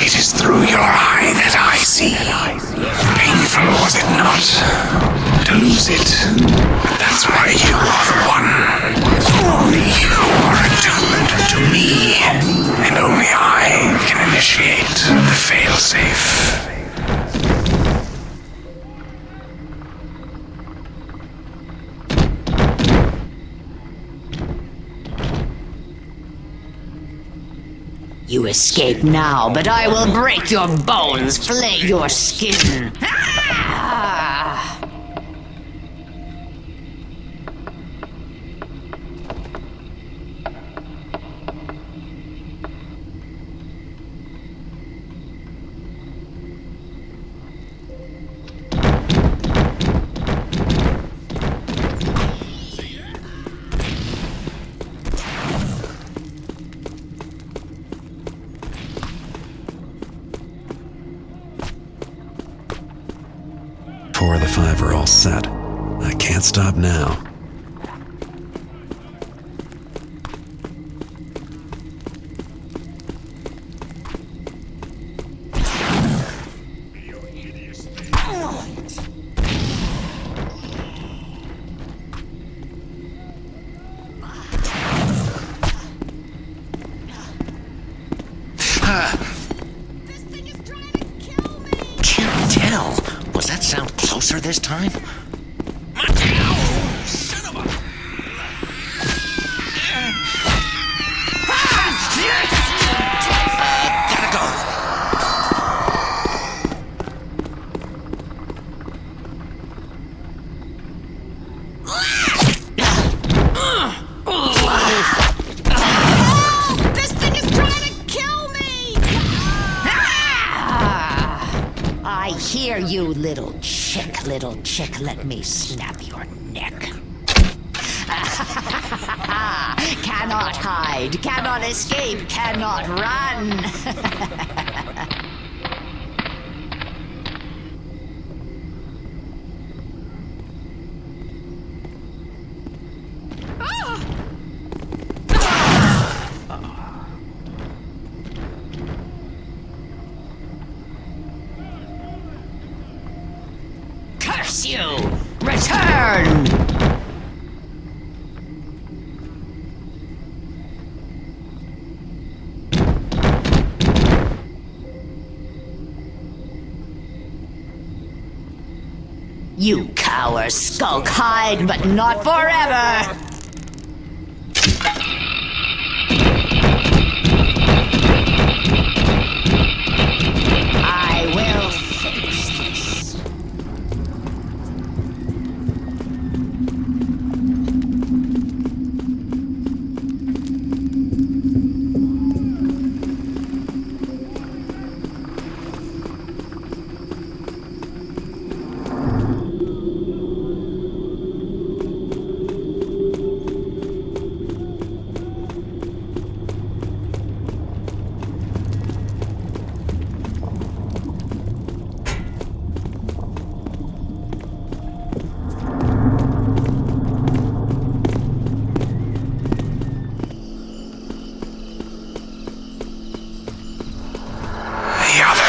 It is through your eye that I see. Painful, was it not? To lose it. But that's why you are the one. Only you are attuned to me. And only I can initiate the failsafe. You escape now, but I will break your bones, flay your skin. Four of the five are all set. I can't stop now. Can't tell. Was that sound closer this time? Gotta go. This thing is trying to kill me! I hear you, little chick, let me snap your neck. Cannot hide, cannot escape, cannot run. Curse you! Return! You cower, skulk, hide, but not forever! I will fix this.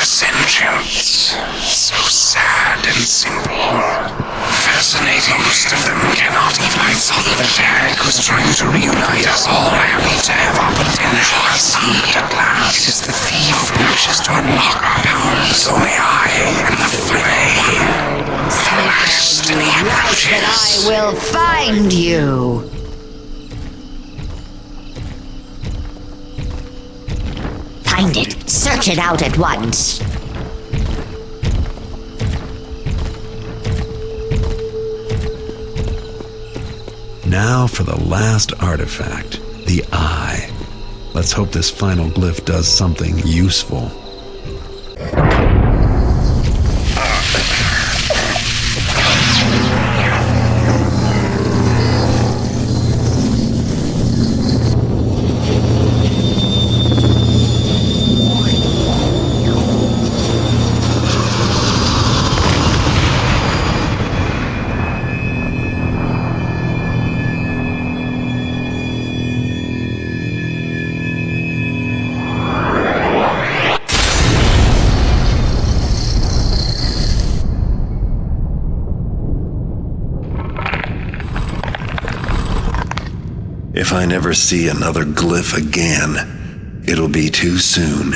Sentience. So sad and simple. Fascinating. Most of them cannot even. I thought the tag was trying to reunite us all. Happy to have our potential unlocked at last. It is the thief who wishes to unlock our powers. Only I am the final one. The last in the approaches. I will find you. Find it. Search it out at once. Now for the last artifact, the Eye. Let's hope this final glyph does something useful. I never see another glyph again, it'll be too soon.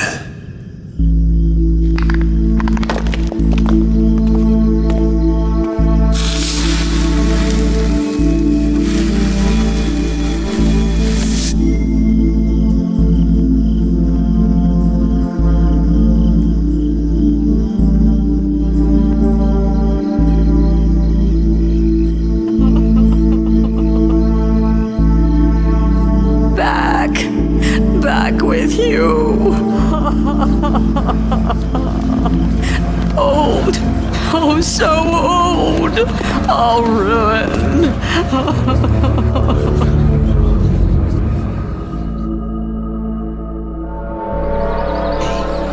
Back with you. Old. Oh, so old. I'll ruin.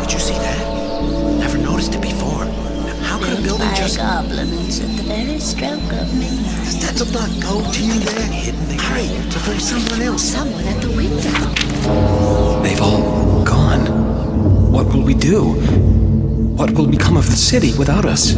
Did you see that? Never noticed it before. How could a building just... goblins at the very stroke of midnight. Does that look like gold to you there? Hurry, before someone else... Someone at the window. They've all gone. What will we do? What will become of the city without us?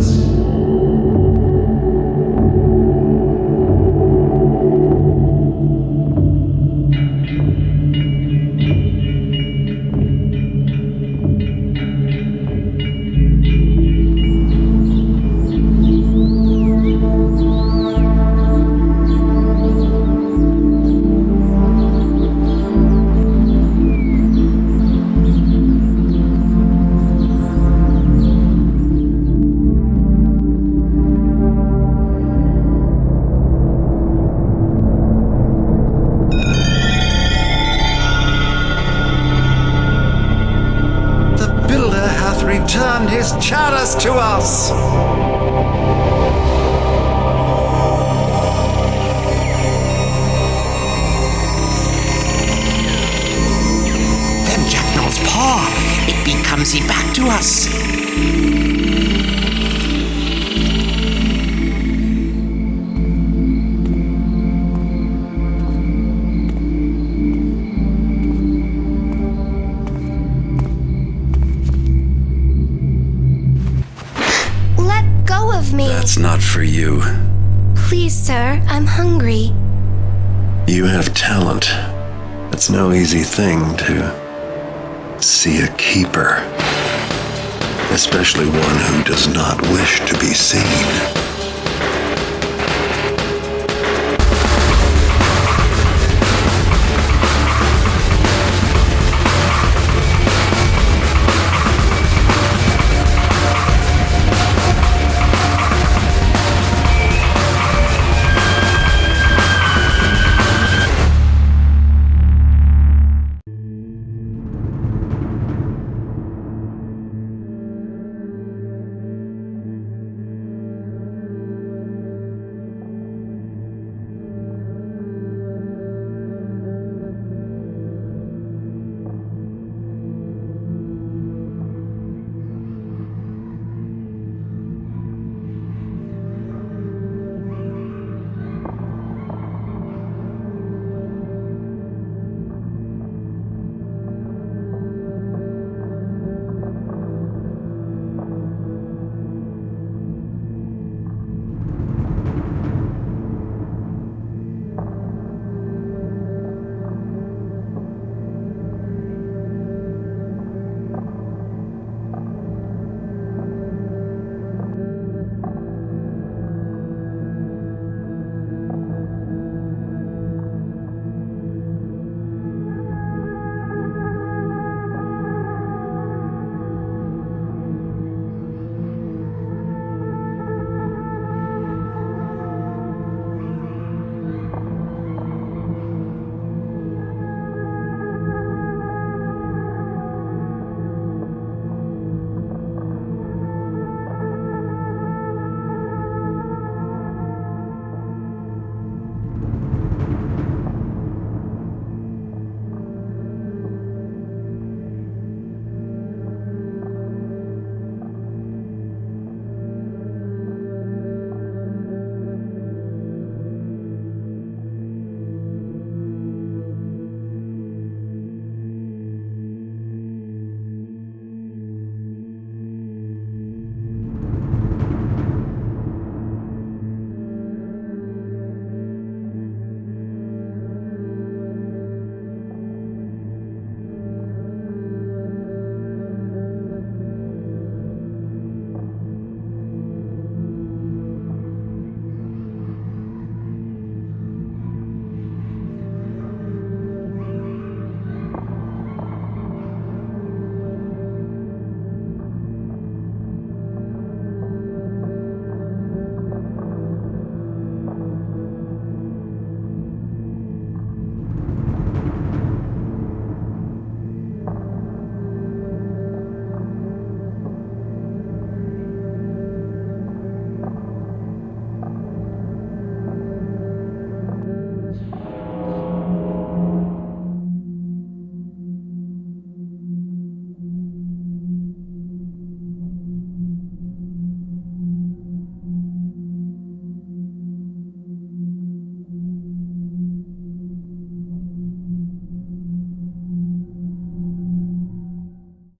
Returned his chalice to us! Them Jacknall's paw! It becomes he back to us! That's not for you. Please, sir, I'm hungry. You have talent. It's no easy thing to see a keeper, especially one who does not wish to be seen.